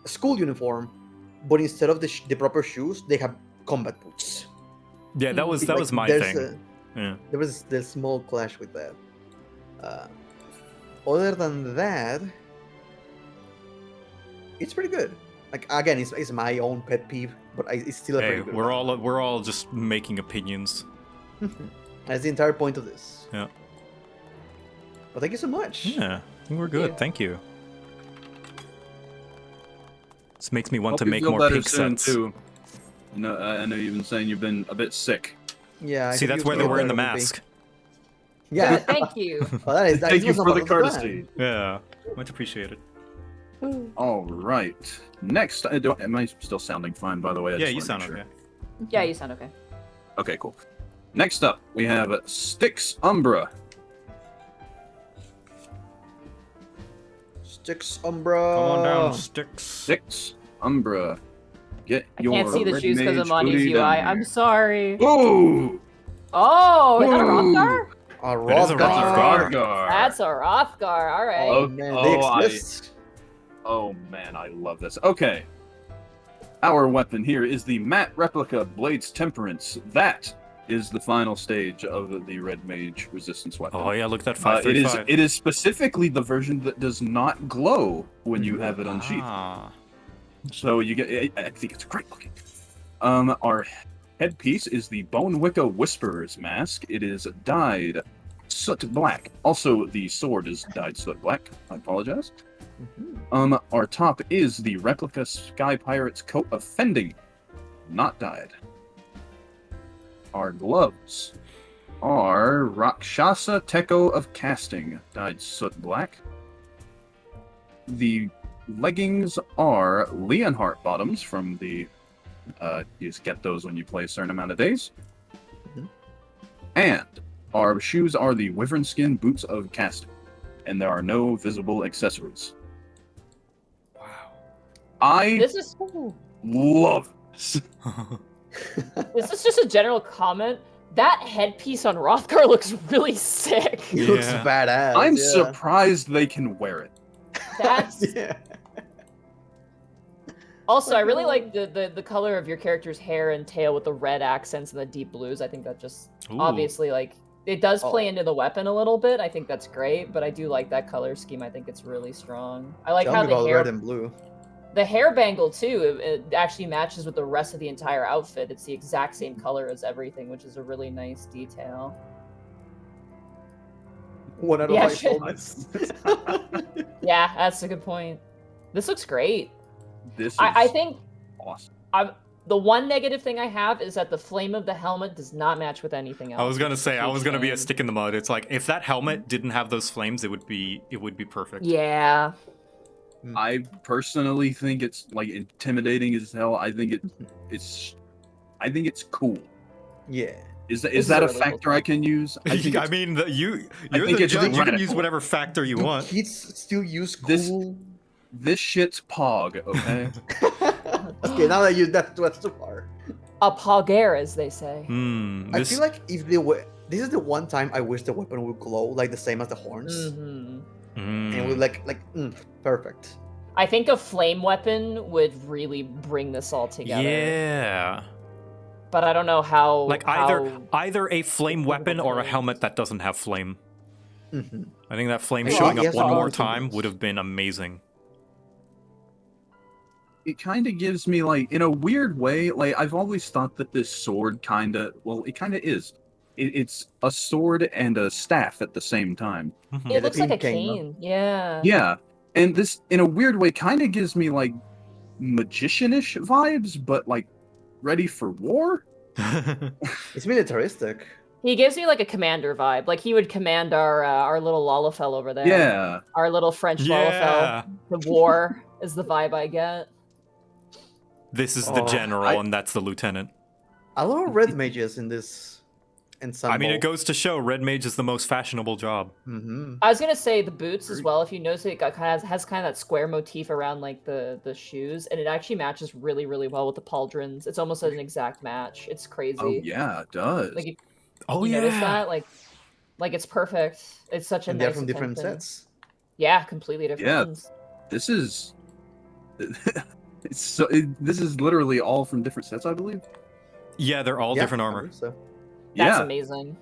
school uniform, but instead of the proper shoes, they have combat boots. Yeah, that was my thing. There was this small clash with that. Other than that, it's pretty good. Like again, it's my own pet peeve, but it's still a pretty good. We're all just making opinions. That's the entire point of this. Yeah. Well, thank you so much. Yeah. I think we're good. Thank you. This makes me want Hope to you make feel more better pink soon, sets. too. No, I know you've been saying you've been a bit sick. Yeah. See, that's where they're wearing the mask. Yeah. Thank you. Well, that is, that Thank you was for not the part of courtesy. Yeah, much appreciated. All right. Next, am I still sounding fine, by the way? I Yeah, just you wanna sound make sure. okay. Yeah, you sound okay. Okay, cool. Next up, we have Styx Umbra. Styx Umbra. Come on down, Styx. Styx Umbra. Get I your can't see the red shoes because mage of Monty's booty UI. down I'm here. sorry. Ooh! Oh, is that a Rothgar? A It is a Rothgar. Rothgar. That's a Rothgar. All right. Oh, Man, they exist. Oh man, I love this. Okay. Our weapon here is the matte replica Blade's Temperance. That is the final stage of the Red Mage resistance weapon. Oh yeah, look at that It 535. is specifically the version that does not glow when you have it unsheathed. Ah. So you get. I think it's great looking. Our headpiece is the Bone Wicca Whisperer's mask. It is dyed soot black. Also, the sword is dyed soot black. I apologize. Our top is the replica Sky Pirate's coat of fending, not dyed. Our gloves are Rakshasa Teko of Casting, dyed soot black. The leggings are Leonhardt bottoms from the. You just get those when you play a certain amount of days. And our shoes are the Wyvern Skin Boots of Casting, and there are no visible accessories. This is love this. this is just a general comment. That headpiece on Rothgar looks really sick. He looks badass. I'm yeah. surprised they can wear it. That's also I really like the color of your character's hair and tail with the red accents and the deep blues. I think that just obviously like it does play into the weapon a little bit. I think that's great, but I do like that color scheme. I think it's really strong. I like Tell how me the about hair red and blue. The hair bangle too, it actually matches with the rest of the entire outfit. It's the exact same color as everything, which is a really nice detail. 1 out of 5 helmets. Yeah, that's a good point. This looks great. This is I think awesome. The one negative thing I have is that the flame of the helmet does not match with anything else. I was gonna say, I was gonna be a Shame. stick in the mud. It's like if that helmet didn't have those flames, it would be perfect. Yeah. I personally think it's like intimidating as hell. I think it's cool. Yeah. Is that a factor I can use? I think I mean, you're think the it's judge. You can radical. use whatever factor you want. Kids still use cool. This shit's pog, okay? Okay, now that that's too far. A poguer, as they say. I feel like if they were, this is the one time I wish the weapon would glow like the same as the horns, and it would perfect. I think a flame weapon would really bring this all together. Yeah. But I don't know how. Like either a flame weapon or a helmet that doesn't have flame. I think that flame Well, showing up yes, one all more the time would have been amazing. It kind of gives me, like, in a weird way, like, I've always thought that this sword it kind of is. It's a sword and a staff at the same time. It looks like a cane. Yeah. Yeah, and this, in a weird way, kind of gives me, like, magician-ish vibes, but, like, ready for war? It's militaristic. He gives me like a commander vibe. Like he would command our little Lalafell over there. Yeah. Our little French Yeah. Lalafell. The war is the vibe I get. This is the general, and that's the lieutenant. I love red mages in this ensemble. I mean, it goes to show Red Mage is the most fashionable job. I was gonna say the boots as well. If you notice, it has kind of that square motif around like the shoes, and it actually matches really well with the pauldrons. It's almost an exact match. It's crazy. Oh yeah, it does. Like, oh you yeah. notice that? Like it's perfect. It's such a And nice they're from different attention. sets. Yeah, completely different Yeah, ones. this is... this is literally all from different sets, I believe. Yeah, they're all different armor. So. That's Yeah. amazing.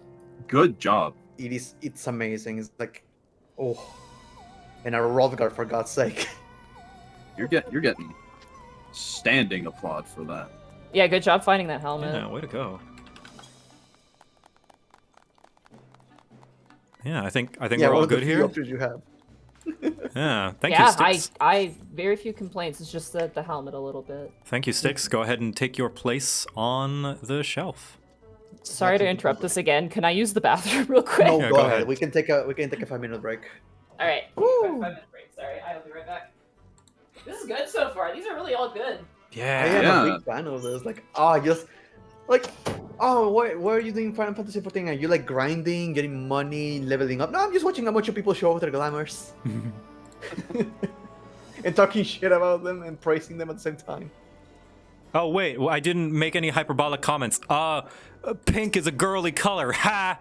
Good job. It's amazing. It's like, oh, and a Rothgar for God's sake. You're getting standing applaud for that. Yeah, good job finding that helmet. Yeah, way to go. Yeah, I think we're all good here. Options you have. Yeah, thank you, Yeah, Styx. I very few complaints. It's just the helmet a little bit. Thank you, Styx. Go ahead and take your place on the shelf. Sorry to interrupt this again. Can I use the bathroom real quick? No, Yeah, go go ahead. ahead. We can take a 5-minute break. All right. 5-minute break. Sorry, I'll be right back. This is good so far. These are really all good. I am a big fan of this. Like, why are you doing Final Fantasy 14? Are you like grinding, getting money, leveling up? No, I'm just watching a bunch of people show off their glamours. And talking shit about them and praising them at the same time. Oh wait, well, I didn't make any hyperbolic comments. Pink is a girly color. Ha!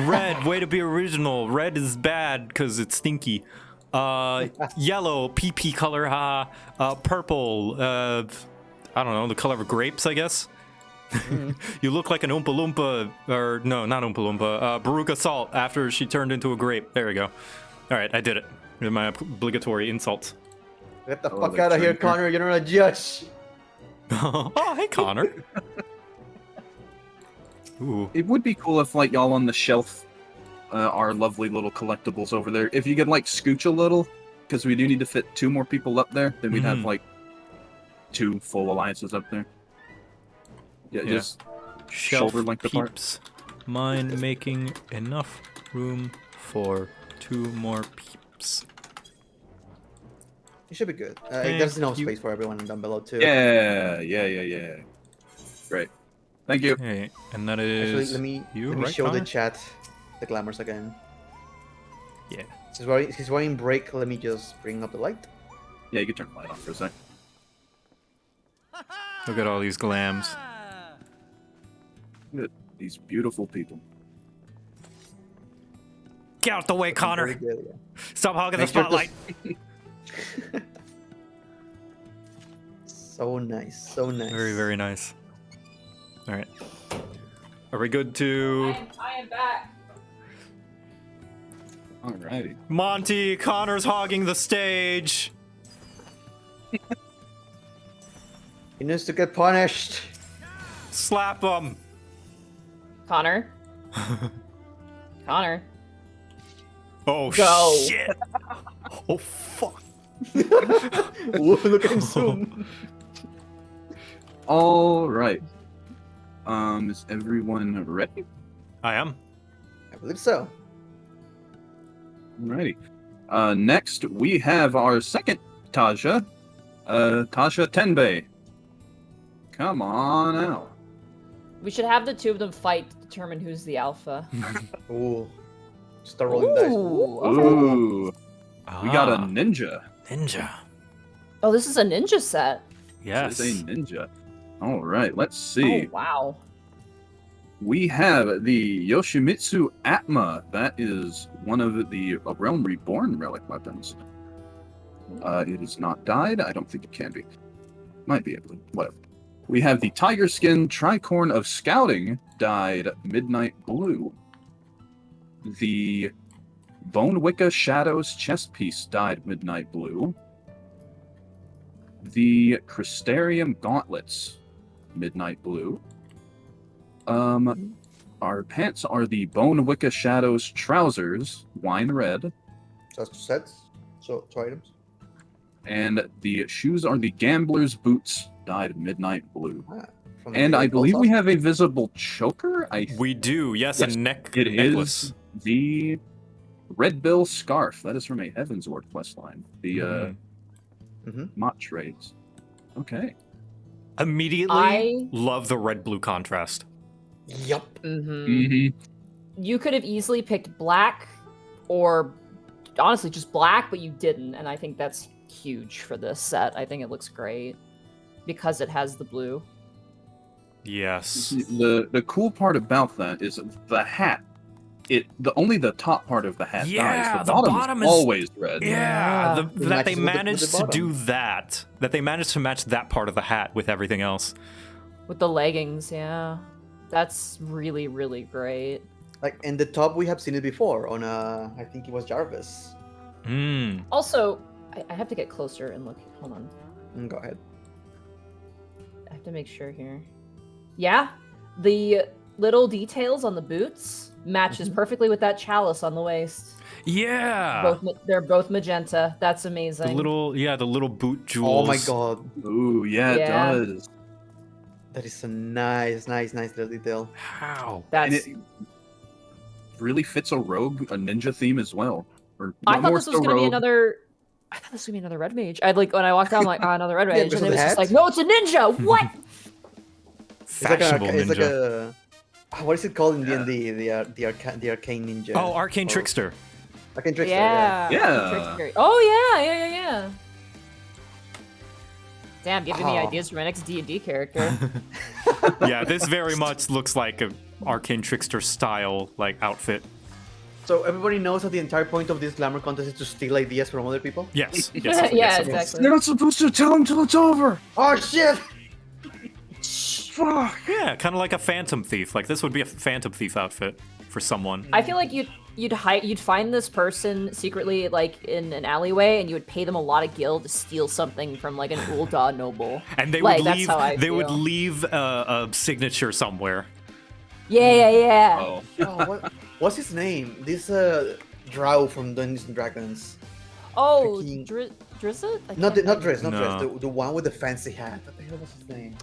Red, way to be original. Red is bad because it's stinky. Yellow, PP color. Ha! Purple. I don't know, the color of grapes, I guess. You look like an Oompa Loompa, or no, not Oompa Loompa. Baruka Salt after she turned into a grape. There we go. All right, I did it. My obligatory insults. Get the fuck out of here, Connor. You're not a judge. Oh, hey, Connor. Ooh. It would be cool if, like, y'all on the shelf are lovely little collectibles over there. If you could, like, scooch a little, because we do need to fit 2 more people up there, then we'd have, like, 2 full alliances up there. Yeah, just shelf shoulder length apart. peeps. Mine making enough room for 2 more peeps. It should be good. There's enough space for everyone down below too. Yeah. Great. Thank you. Hey, and that is Actually, you, let me right, show Connor? the chat the glamours again. Yeah. He's wearing break. Let me just bring up the light. Yeah, you can turn the light off for a sec. Look at all these glams. Look at these beautiful people. Get out the way, Connor. Good, yeah. Stop hogging the Make sure to- spotlight. So nice, so nice. Very, very nice. All right. Are we good to... I am back. Alrighty. Monty, Connor's hogging the stage. He needs to get punished. Slap him. Connor. Connor. Oh, Go. shit. Oh, fuck. Ooh, look at him zoom. All right. Is everyone ready? I am. I believe so. Alrighty. Next, we have our second Taja. Tasha Tenbei. Come on out. We should have the 2 of them fight to determine who's the alpha. Ooh. Start rolling dice. Ooh. We got a ninja. Ninja. Oh, this is a ninja set. Yes. This is a ninja. All right, let's see. Oh, wow. We have the Yoshimitsu Atma. That is one of the Realm Reborn relic weapons. It is not dyed. I don't think it can be. Might be able to. Whatever. We have the Tiger Skin Tricorn of Scouting, dyed Midnight Blue. The Bone Wicca Shadows chest piece, dyed Midnight Blue. The Crystarium Gauntlets, Midnight Blue. Our pants are the Bone Wicca Shadows trousers, wine red. Just 2 sets. So 2 items. And the shoes are the Gambler's Boots, dyed Midnight Blue. And I believe we have a visible choker. We do, yes, a neck It necklace. is the Red Bill Scarf. That is from a Heavensward questline. The Mott trades. Okay. Immediately love the red-blue contrast. Yup. You could have easily picked black or honestly just black, but you didn't, and I think that's huge for this set. I think it looks great because it has the blue. Yes. The cool part about that is the hat. Only the top part of the hat dies. The bottom is always red. Yeah, that they managed to bottom. do that. That they managed to match that part of the hat with everything else. With the leggings, yeah. That's really, really great. Like in the top, we have seen it before on I think it was Jarvis. Also, I have to get closer and look. Hold on. Go ahead. I have to make sure here. Yeah, the little details on the boots matches perfectly with that chalice on the waist. Yeah. They're both magenta. That's The amazing. little boot jewels. Oh my god. Ooh, yeah, it does. That is a nice little detail. How? And it really fits a rogue, a ninja theme as well. Or I thought more this was so gonna be rogue. another. I thought this was gonna be another red mage. I'd like when I walked out, I'm like, oh, another red Yeah, mage, because and of it was the just hat? like, no, it's a ninja. What? Fashionable it's like ninja. what is it called in D&D? The arcane ninja. Oh, arcane trickster. Arcane trickster. Yeah. Yeah. Trickster. Oh yeah. Damn, giving me Oh. ideas for my next D&D character. Yeah, this very much looks like a arcane trickster style like outfit. So everybody knows that the entire point of this glamour contest is to steal ideas from other people? Yes. Yeah, exactly. You're not supposed to tell them till it's over. Oh shit! Fuck. Yeah, kind of like a phantom thief. Like this would be a phantom thief outfit for someone. I feel like you'd find this person secretly like in an alleyway, and you would pay them a lot of gil to steal something from like an Ul'dah noble. And they like, would that's leave. how I They would feel. leave a signature somewhere. Yeah. Oh. What's his name? This drow from Dungeons and Dragons. Oh, Freaking- Drizzt? I Not can't Dress, not No. Dress. The one with the fancy hat. What the hell was his name?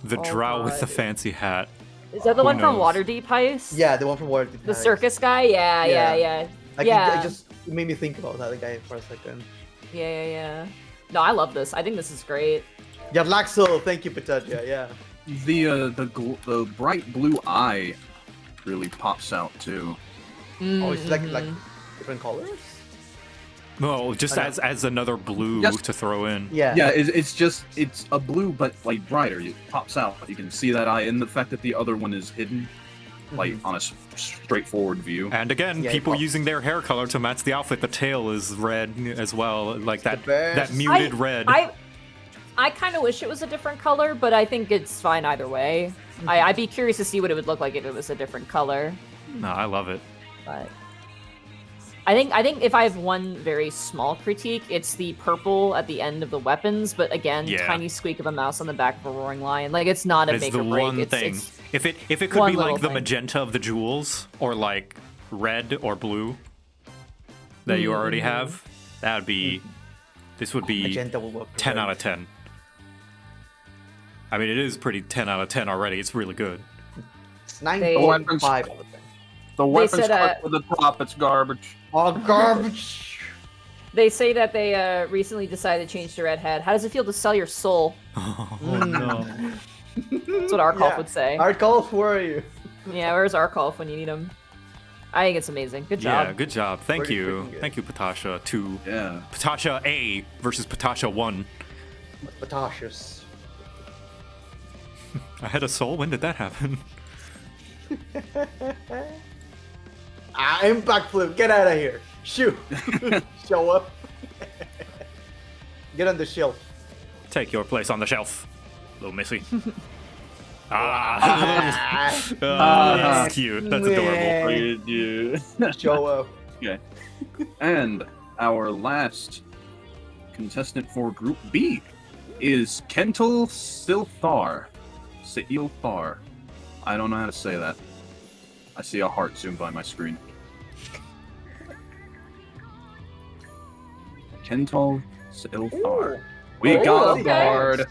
The Oh, drow with God. the fancy hat. Is that the Who Oh, one from knows? Waterdeep Heist? Yeah, the one from Waterdeep. The Heist. circus guy? Yeah. Like, it just made me think about that guy for a second. Yeah. No, I love this. I think this is great. Yeah, Laxo, thank you, Patatia, yeah. The bright blue eye really pops out too. Oh, it's like different colors? No, just I know. as another blue Just- to throw in. Yeah. Yeah, it's a blue, but like brighter. It pops out. You can see that eye, and the fact that the other one is hidden, like on a straightforward view. And again, Yeah, it people pops. using their hair color to match the outfit. The tail is red as well, like that best. muted red. I kind of wish it was a different color, but I think it's fine either way. I'd be curious to see what it would look like if it was a different color. No, I love it. But I think if I have one very small critique, it's the purple at the end of the weapons. But again, Yeah. tiny squeak of a mouse on the back of a roaring lion. Like it's not a It's make the or break. one It's, thing. it's If it could one be little like the thing. magenta of the jewels, or like red or blue that you already have, that would be. This would be Magenta will work 10 great. out of 10. I mean, it is pretty 10 out of 10 already. It's really good. It's They- 9.5 out of 10. The weapons said, clip with the top, it's garbage. Oh, garbage! They say that they recently decided to change to red hat. How does it feel to sell your soul? Oh no. That's what Arkolf would say. Arkolf, where are you? Yeah, where's Arkolf when you need him? I think it's amazing. Good job. Yeah, good job. Thank Pretty you. freaking good. Thank you, Patasha 2. Yeah. Patasha A versus Patasha 1. Batashus. I had a soul? When did that happen? Impact flip, get out of here. Shoot. Show up. Get on the shelf. Take your place on the shelf, little missy. That's cute. That's adorable. Show up. Okay. And our last contestant for Group B is Kental Silthar. Silthar. I don't know how to say that. I see a heart zoom by my screen. Kental Silthar. We Oh, got a okay. bard.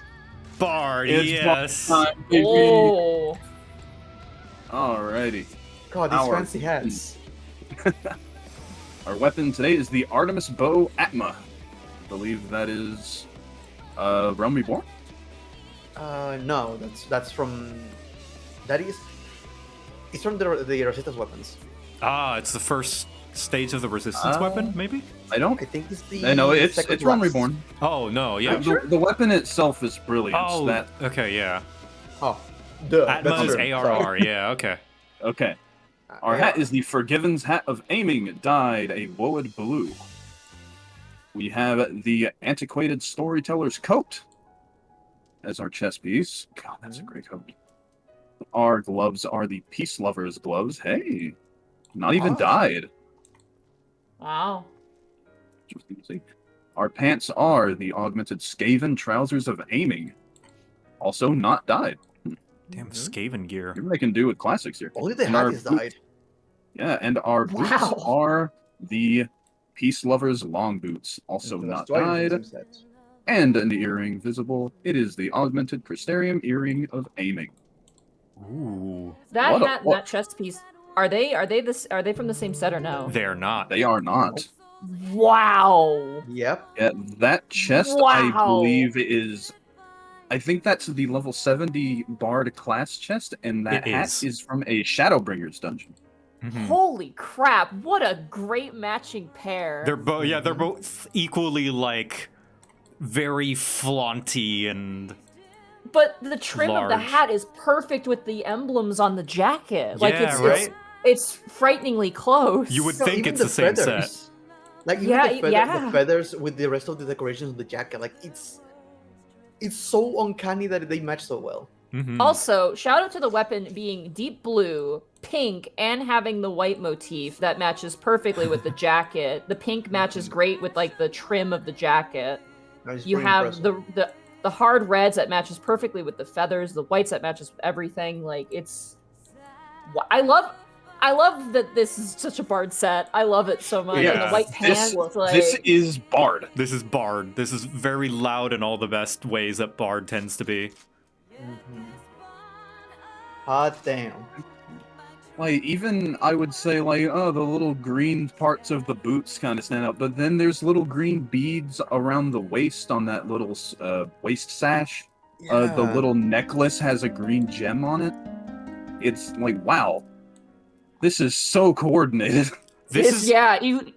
Bard, It's yes. bard time, baby. Oh. Alrighty. God, these Our- fancy hats. Our weapon today is the Artemis Bow Atma. I believe that is Realm Reborn? No, that's from. That is. It's from the Resistance weapons. Ah, it's the first stage of the resistance weapon, maybe? I don't. I think it's the. No, it's second Realm last. Reborn. Oh, no, yeah. The weapon itself is brilliant. Oh, That okay, yeah. Oh, duh. Atma that's is true. ARR, yeah, okay. okay. Our Yeah. hat is the Forgiven's Hat of Aiming, dyed a woad blue. We have the Antiquated Storyteller's Coat as our chest piece. God, that's a great coat. Our gloves are the Peace Lover's gloves. Hey, not even dyed. Wow. Interesting to see. Our pants are the Augmented Skaven Trousers of Aiming. Also not dyed. Damn, Skaven gear. Maybe they can do with classics here. Only the And hat our is boot- dyed. Yeah, and our boots Wow. are the Peace Lover's long boots, also So not that's why it's the dyed, same set. and an earring visible. It is the augmented Crystarium earring of aiming. Ooh. That What a hat and that chest piece, are they from the same set or no? They're not. They are not. Wow. Yep. Yeah, that chest, I believe, is... I think that's the level 70 Bard class chest, and that hat is from a Shadowbringers dungeon. Holy crap, what a great matching pair. They're both they're both equally like very flaunty and But the trim of the large. hat is perfect with the emblems on the jacket. Like Yeah, it's right? it's frighteningly close. You would So think even it's the same feathers, set. Like even the feathers with the rest of the decorations of the jacket, like it's so uncanny that they match so well. Also, shout out to the weapon being deep blue, pink, and having the white motif that matches perfectly with the jacket. The pink matches great with like the trim of the jacket. You have the hard reds that matches perfectly with the feathers, the whites that matches with everything. Like it's, I love that this is such a Bard set. I love it so much. Yeah. And the white pants, like This is Bard. This is Bard. This is very loud in all the best ways that Bard tends to be. Hot damn. Like, even, I would say, like, oh, the little green parts of the boots kind of stand out, but then there's little green beads around the waist on that little waist sash. The Yeah. little necklace has a green gem on it. It's like, wow. This is so coordinated. you.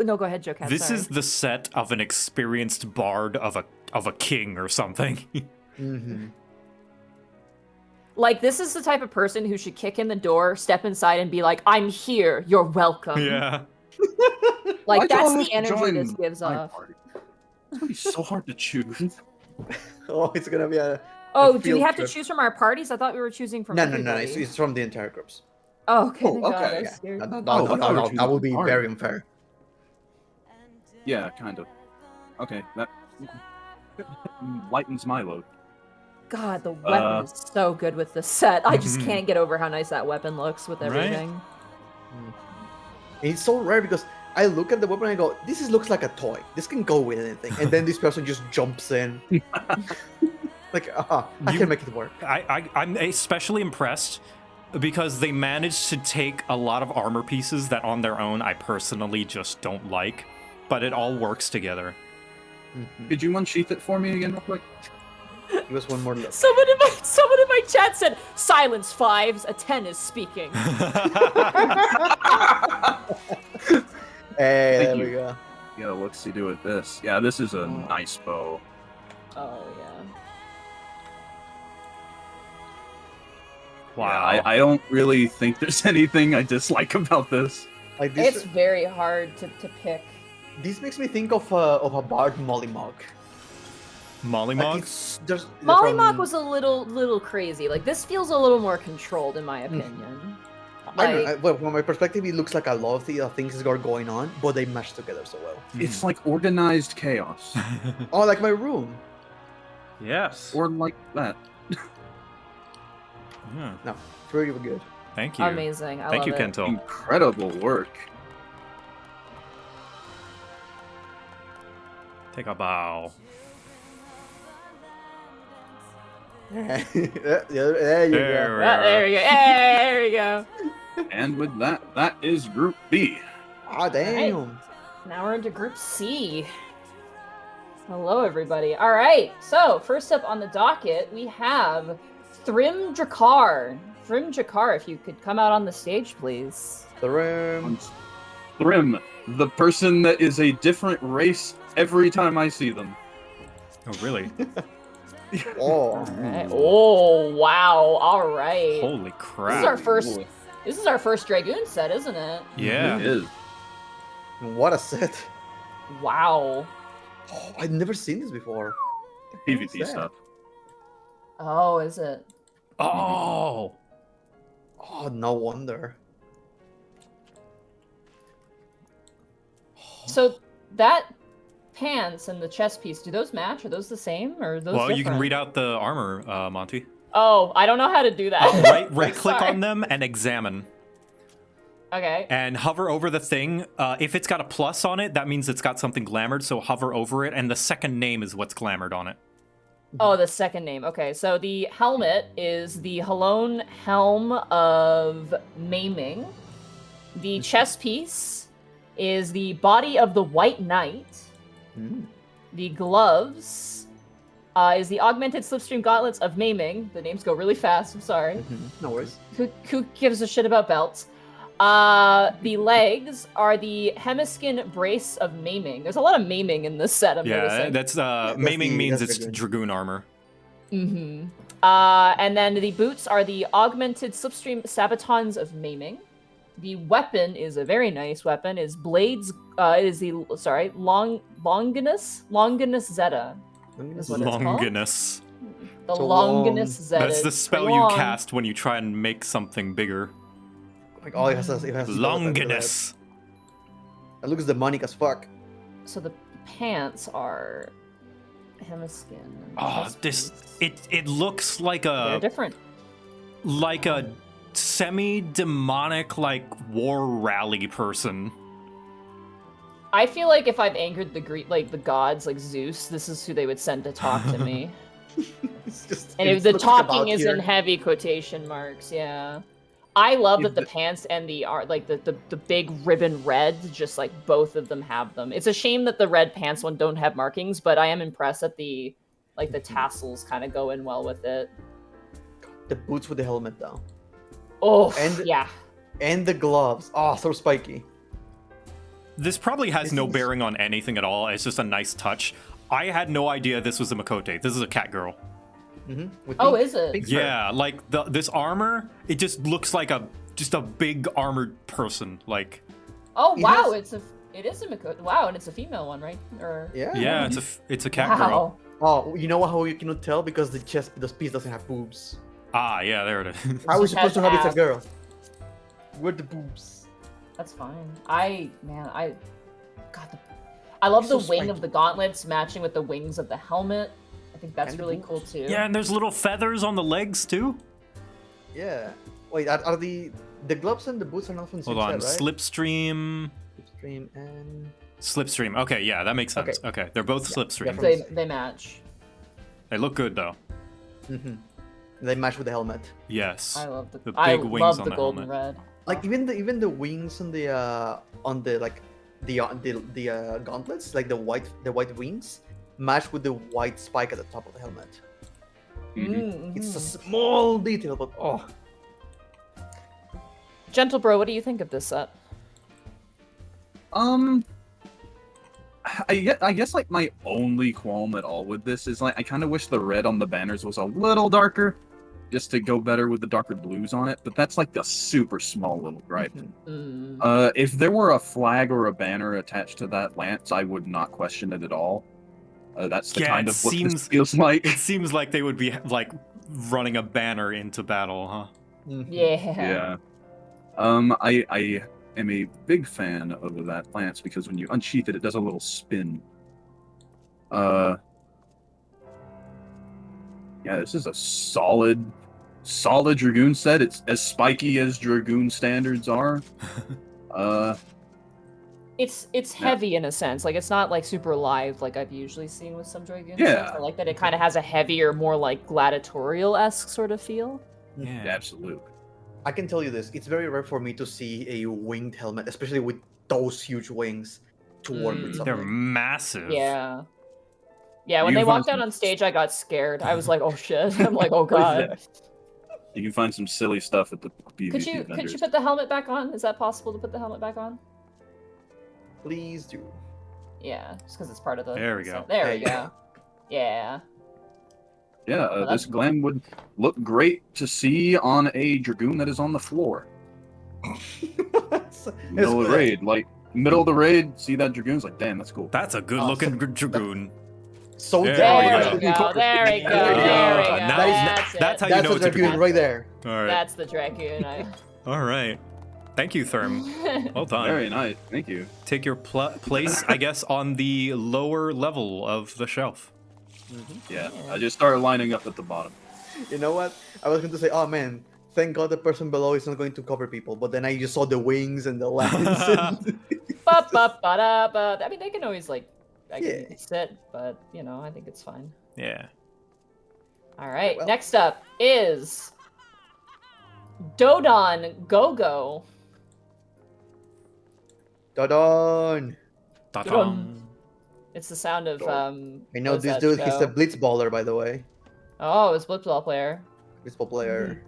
No, go ahead, JoCat. This sorry. is the set of an experienced bard of a king or something. Like, this is the type of person who should kick in the door, step inside, and be like, I'm here, you're welcome. Yeah. Like, that's don't the energy join this gives my off. party. It's gonna be so hard to choose. Oh, it's gonna be a. Oh, a do we field have to trip. choose from our parties? I thought we were choosing from No, everybody. it's from the entire groups. Oh, okay. thank God, okay. I was scared. No, Oh, that would be very unfair. Yeah, kind of. Okay, that lightens my load. God, the weapon is so good with this set. I just Mhm. can't get over how nice that weapon looks with everything. It's so rare because I look at the weapon and I go, this looks like a toy. This can go with anything. And then this person just jumps in. Like, I can make it work. I'm especially impressed because they managed to take a lot of armor pieces that on their own I personally just don't like, but it all works together. Could you unsheath it for me again real quick? Give us one more look. Someone in my chat said, "Silence, fives. A 10 is speaking." Hey, Thank there you. we go. Yeah, let's see, do it this. Yeah, this is a nice bow. Oh yeah. Wow. Yeah, I don't really think there's anything I dislike about this. Like this, It's very hard to pick. this makes me think of a Bard Mollymog. Mollymog? Mollymog was a little crazy. Like, this feels a little more controlled, in my opinion. I don't know, well, from my perspective, it looks like a lot of things are going on, but they mesh together so well. It's like organized chaos. Oh, like my room. Yes. Or like that. Yeah. No, pretty good. Thank you. Amazing. I Thank love you, it. Kento. Incredible work. Take a bow. There you go. There we There we go. There we go. And with that, that is Group B. Ah, damn. Now we're into Group C. Hello, everybody. All right. So first up on the docket, we have Thrim Drakar. Thrim Drakar, if you could come out on the stage, please. Thrim. Thrim, the person that is a different race every time I see them. Oh, really? Oh. Right. Oh, wow. All right. Holy crap. This is our first. This is our first Dragoon set, isn't it? Yeah. It is. What a set. Wow. Oh, I've never seen this before. PvP that? stuff. Oh, is it? Oh. Oh, no wonder. So that pants and the chest piece, do those match? Are those the same, or are those Well, you can different? read out the armor, Monty. Oh, I don't know how to do that. Right click Sorry. on them and examine. Okay. And hover over the thing. If it's got a plus on it, that means it's got something glamored, so hover over it, and the second name is what's glamored on it. Oh, the second name. Okay, so the helmet is the Halone Helm of Maiming. The chest piece is the Body of the White Knight. The gloves is the Augmented Slipstream Gauntlets of Maiming. The names go really fast, I'm sorry. No worries. Who gives a shit about belts? The legs are the Hemiskin Brace of Maiming. There's a lot of maiming in this set, I'm noticing. That's maiming means it's dragoon armor. And then the boots are the Augmented Slipstream Sabatons of Maiming. The weapon is a very nice weapon. Is blades? It is the Longinus Zeta. Is what it's called. Longinus. The Longinus Zeta. That's the spell you cast when you try and make something bigger. Like all it has Longinus. It looks demonic as fuck. So the pants are Hemiskin. Oh, it looks like They're different. Like a semi-demonic, like, war rally person. I feel like if I've angered the gods, like Zeus, this is who they would send to talk to me. And the talking is in heavy quotation marks, yeah. I love that the pants and the the big ribbon red, just like both of them have them. It's a shame that the red pants one don't have markings, but I am impressed that the tassels kind of go in well with it. The boots with the helmet though. Oh, yeah. And the gloves. Oh, so spiky. This probably has no bearing on anything at all. It's just a nice touch. I had no idea this was a Makote. This is a cat girl. Oh, is it? Yeah, like this armor, it just looks like just a big armored person. Like. Oh wow, it is a Makote. Wow, and it's a female one, right? Or yeah, it's a cat girl. Oh, you know how you cannot tell because the piece doesn't have boobs. Ah, yeah, there it is. How are we supposed to have it's a girl? Where the boobs? That's fine. I love the wing of the gauntlets matching with the wings of the helmet. I think that's really cool too. Yeah, and there's little feathers on the legs too. Yeah. Wait, are the gloves and the boots are not from the same Hold on, set, right? Slipstream and Slipstream. Okay, yeah, that makes sense. Okay, they're both Slipstream. They match. They look good though. They match with the helmet. Yes. I love the big wings on the golden helmet. red. Like even the wings on the gauntlets, like the white wings, match with the white spike at the top of the helmet. It's a small detail, but oh. Gentle Bro, what do you think of this set? I guess like my only qualm at all with this is like I kind of wish the red on the banners was a little darker, just to go better with the darker blues on it. But that's like the super small little gripe. If there were a flag or a banner attached to that lance, I would not question it at all. That's the kind of what this feels like. It seems like they would be like running a banner into battle, huh? Yeah. I am a big fan of that lance because when you unsheath it, it does a little spin. Yeah, this is a solid Dragoon set. It's as spiky as Dragoon standards are. It's heavy in a sense. Like it's not like super live like I've usually seen with some Dragoon Yeah. sets. I like that it kind of has a heavier, more like gladiatorial-esque sort of feel. Yeah, absolutely. I can tell you this: it's very rare for me to see a winged helmet, especially with those huge wings, to work with something. They're massive. Yeah. Yeah, when they walked out on stage, I got scared. I was like, "Oh shit!" I'm like, "Oh god." You can find some silly stuff at the PvP Could you vendors. put the helmet back on? Is that possible to put the helmet back on? Please do. Yeah, just because it's part of the. There we go. So, there we go. Yeah. Yeah, this glam would look great to see on a Dragoon that is on the floor. Middle of the raid, middle of the raid, see that Dragoon's like, damn, that's cool. That's a good-looking Dragoon. So There we go. There we go. That's how you know it's a Dragoon right there. All right. That's the Dragoon. All right. Thank you, Therm. Well done. Very nice. Thank you. Take your place, I guess, on the lower level of the shelf. Yeah, I just started lining up at the bottom. You know what? I was going to say, oh man, thank God the person below is not going to cover people. But then I just saw the wings and the lance. Ba-ba-ba-da-ba. I mean, they can always like, Yeah. you can sit, but you know, I think it's fine. Yeah. All right, next up is Dodon Go-Go. Dodon. Dodon. It's the sound of I know what is this that dude. He's a show? blitzballer, by the way. Oh, it's Blitzball player. Blitzball player.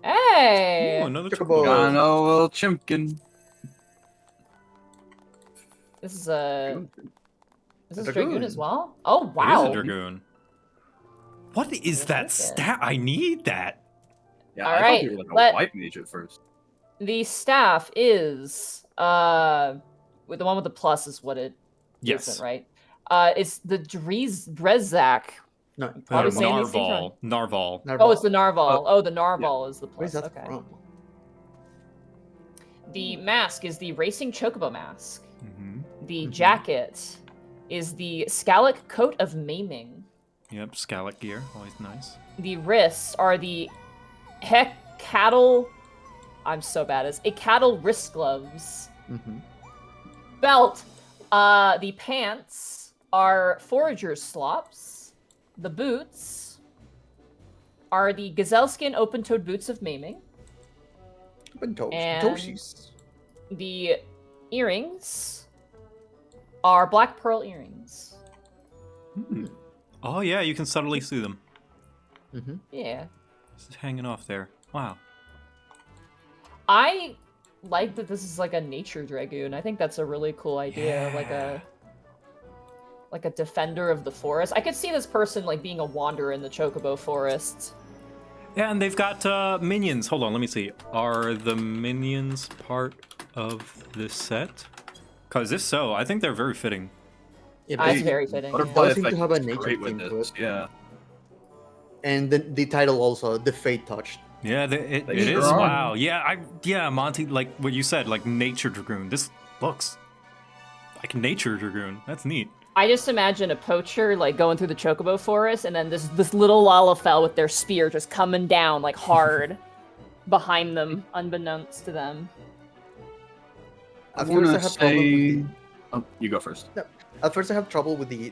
Hey! Ooh, another Chocobo. Gano Chimkin. This is a... Is this Dragoon. Dragoon as well? Oh, It wow. is a Dragoon. What is that stat? I need that. Yeah, All I right, thought they were like a let- white mage at first. The staff is... with the one with the plus is what it Yes. isn't, right? It's the Drezak. No, Probably saying these things wrong. Narval. Oh, it's the Narval. The Narval is the Where's plus. that Okay. from? The mask is the Racing Chocobo mask. Mm-hmm. The jacket is the Scalic Coat of Maiming. Yep, Scalic gear, always nice. The wrists are the Cattle. I'm so bad at this. A cattle wrist gloves. Mm-hmm. Belt. The pants are Forager's slops. The boots are the Gazelle Skin open-toed boots of Maiming. Open-toed. And Toesies. the earrings are black pearl earrings. Oh yeah, you can subtly see them. Mm-hmm. Yeah. Just hanging off there. Wow. I like that this is like a nature dragoon. I think that's a really cool idea. Like a defender of the forest. I could see this person like being a wanderer in the Chocobo forest. Yeah, and they've got minions. Hold on, let me see. Are the minions part of this set? Because if so, I think they're very fitting. Yeah, It's very fitting. Butterfly They seem to effect have a is nature great theme with to this, it. yeah. And the title also, The Fate Touched. Yeah, it They is. sure are. Wow. Yeah, Monty, like what you said, like nature dragoon. This looks like nature dragoon. That's neat. I just imagine a poacher like going through the Chocobo forest, and then this little Lalafell with their spear just coming down like hard behind them, unbeknownst to them. At first I have trouble with the... Oh, you go first. No, at first I have trouble with the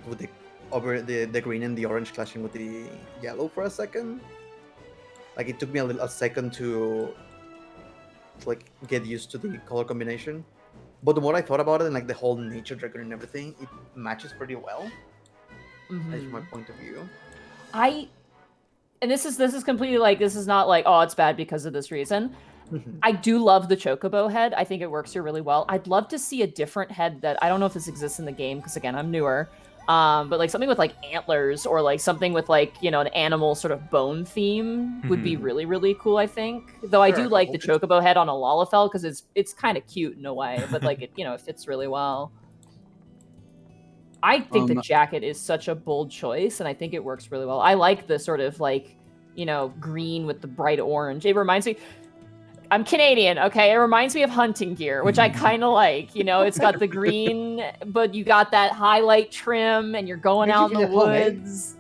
green and the orange clashing with the yellow for a second. Like it took me a second to like get used to the color combination. But the more I thought about it and like the whole nature dragon and everything, it matches pretty well. That's my point of view. And this is completely like, this is not like, oh, it's bad because of this reason. I do love the Chocobo head. I think it works here really well. I'd love to see a different head that, I don't know if this exists in the game, because again, I'm newer. But like something with like antlers or like something with like, you know, an animal sort of bone theme would be really, really cool, I think. Though I do like the Chocobo head on a Lalafell because it's kind of cute in a way, but like it, you know, it fits really well. I think the jacket is such a bold choice, and I think it works really well. I like the sort of like, you know, green with the bright orange. It reminds me, I'm Canadian, okay? It reminds me of hunting gear, which I kind of like. You know, it's got the green, but you got that highlight trim, and you're going out in the woods.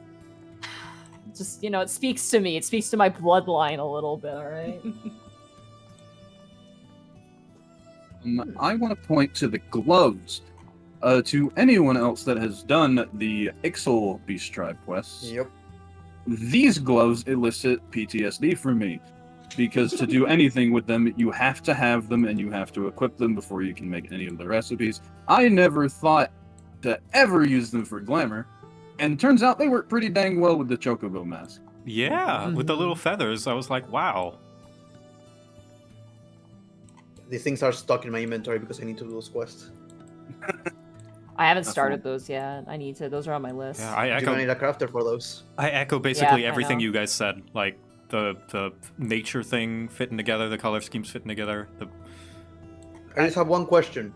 Just, you know, it speaks to me. It speaks to my bloodline a little bit, all right? I want to point to the gloves. To anyone else that has done the Ixal Beast Tribe quests, Yep. These gloves elicit PTSD for me. Because to do anything with them, you have to have them and you have to equip them before you can make any of the recipes. I never thought to ever use them for glamour, and turns out they work pretty dang well with the Chocobo mask. Yeah, with the little feathers, I was like, wow. These things are stuck in my inventory because I need to do those quests. I haven't started those yet. I need to. Those are on my list. Yeah, I You're echo. gonna need a crafter for those. I echo basically Yeah, I everything know. you guys said. Like the nature thing fitting together, the color schemes fitting together. I just have one question.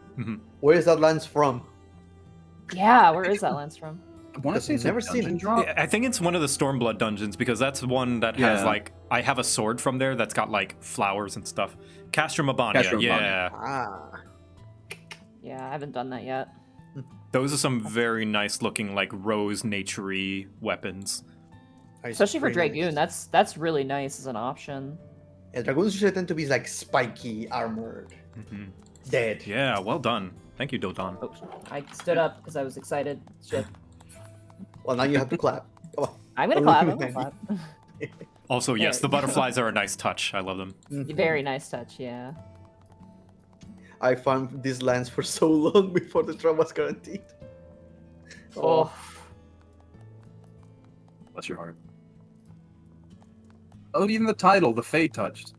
Where is that lance from? Yeah, where is that lance from? I want to say it's never a seen dungeon it. drop. I think it's one of the Stormblood dungeons because that's one that has Yeah. like I have a sword from there that's got like flowers and stuff. Castrum Abania, Castrum yeah. Ah. Yeah, I haven't done that yet. Those are some very nice looking like rose naturey weapons. Especially for Dragoon, that's really nice as an option. Yeah, dragoons usually tend to be like spiky, armored, dead. Yeah, well done. Thank you, Dodon. Oh, I stood up because I was excited. Shit. Well, now you have to clap. Come on. I'm gonna clap. I'm gonna clap. Also, yes, the butterflies are a nice touch. I love them. Very nice touch, yeah. I farmed these lands for so long before the drop was guaranteed. Oh. Bless your heart. Oh, even the title, the Fey Touched.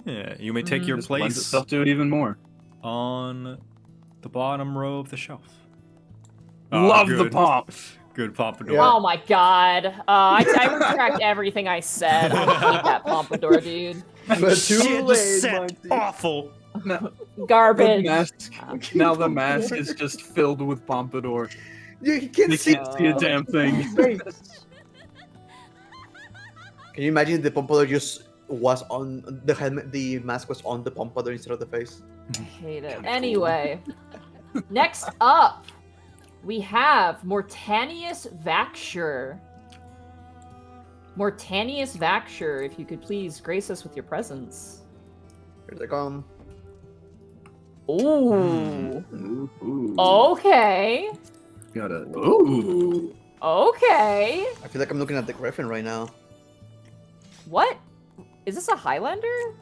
Yeah, you may take your Just lends place itself to it even more. on the bottom row of the shelf. Love the good. pomp. Good pompadour. Oh my god. I retract everything I said. I hate that pompadour, dude. But too Shit, the late, set. Monty. Awful. Garbage. The mask. Now the mask is just filled with pompadour. You can't They see can't see a damn thing. Can you imagine the pompadour just was on the helmet? The mask was on the pompadour instead of the face. I hate it. Anyway, next up, we have Mortanius Vaxure. Mortanius Vaxure, if you could please grace us with your presence. Here they come. Ooh. Okay. Got a. Ooh. Okay. I feel like I'm looking at the griffin right now. What? Is this a Highlander?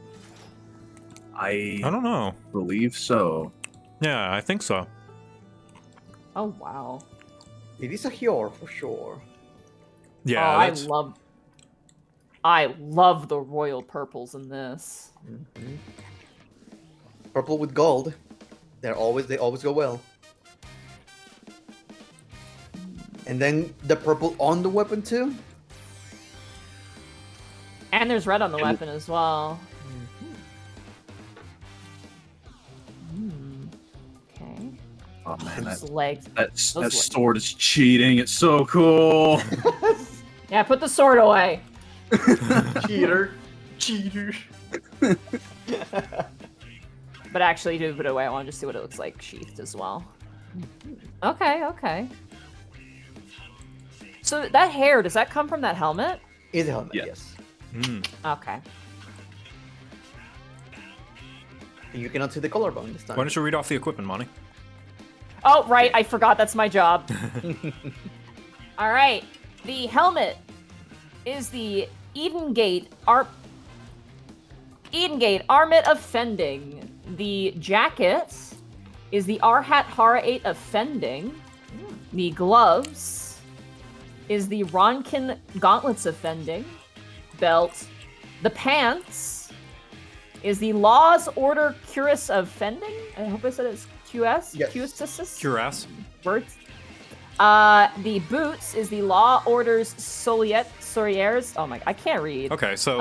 I don't know. Believe so. Yeah, I think so. Oh wow. It is a Hjor for sure. Yeah, oh, that's... I love the royal purples in this. Purple with gold. They always go well. And then the purple on the weapon too. And there's red on the weapon as well. Okay. Oh man, Those that, legs. that Those legs. sword is cheating. It's so cool. Yeah, put the sword away. Cheater. But actually, do put it away. I want to just see what it looks like sheathed as well. Okay. So that hair, does that come from that helmet? Is a helmet, yes. Okay. You cannot see the collarbone this time. Why don't you read off the equipment, Monty? Oh, right. I forgot that's my job. All right. The helmet is the Edengate Armit of Fending. The jacket is the Arhat Hara'ate of Fending. The gloves is the Ronkin Gauntlets of Fending. Belt. The pants is the Law's Order Cuirass of Fending. I hope I said it's QS. Yes. Cuirass. Words. The boots is the Law Order's Soliers. Oh my! I can't read. Okay, so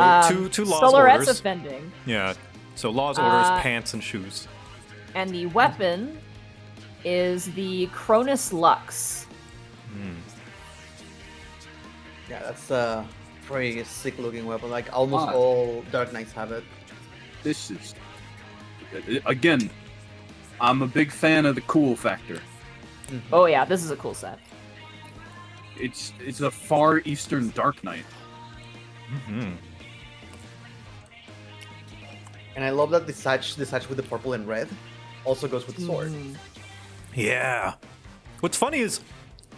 two Law's Solarettes orders. of Fending. Yeah. So Law's orders, pants, and shoes. And the weapon is the Cronus Lux. Yeah, that's a pretty sick looking weapon. Like almost all Dark Knights have it. This is again. I'm a big fan of the cool factor. Oh yeah, this is a cool set. It's a Far Eastern Dark Knight. And I love that the sash with the purple and red also goes with the sword. Yeah. What's funny is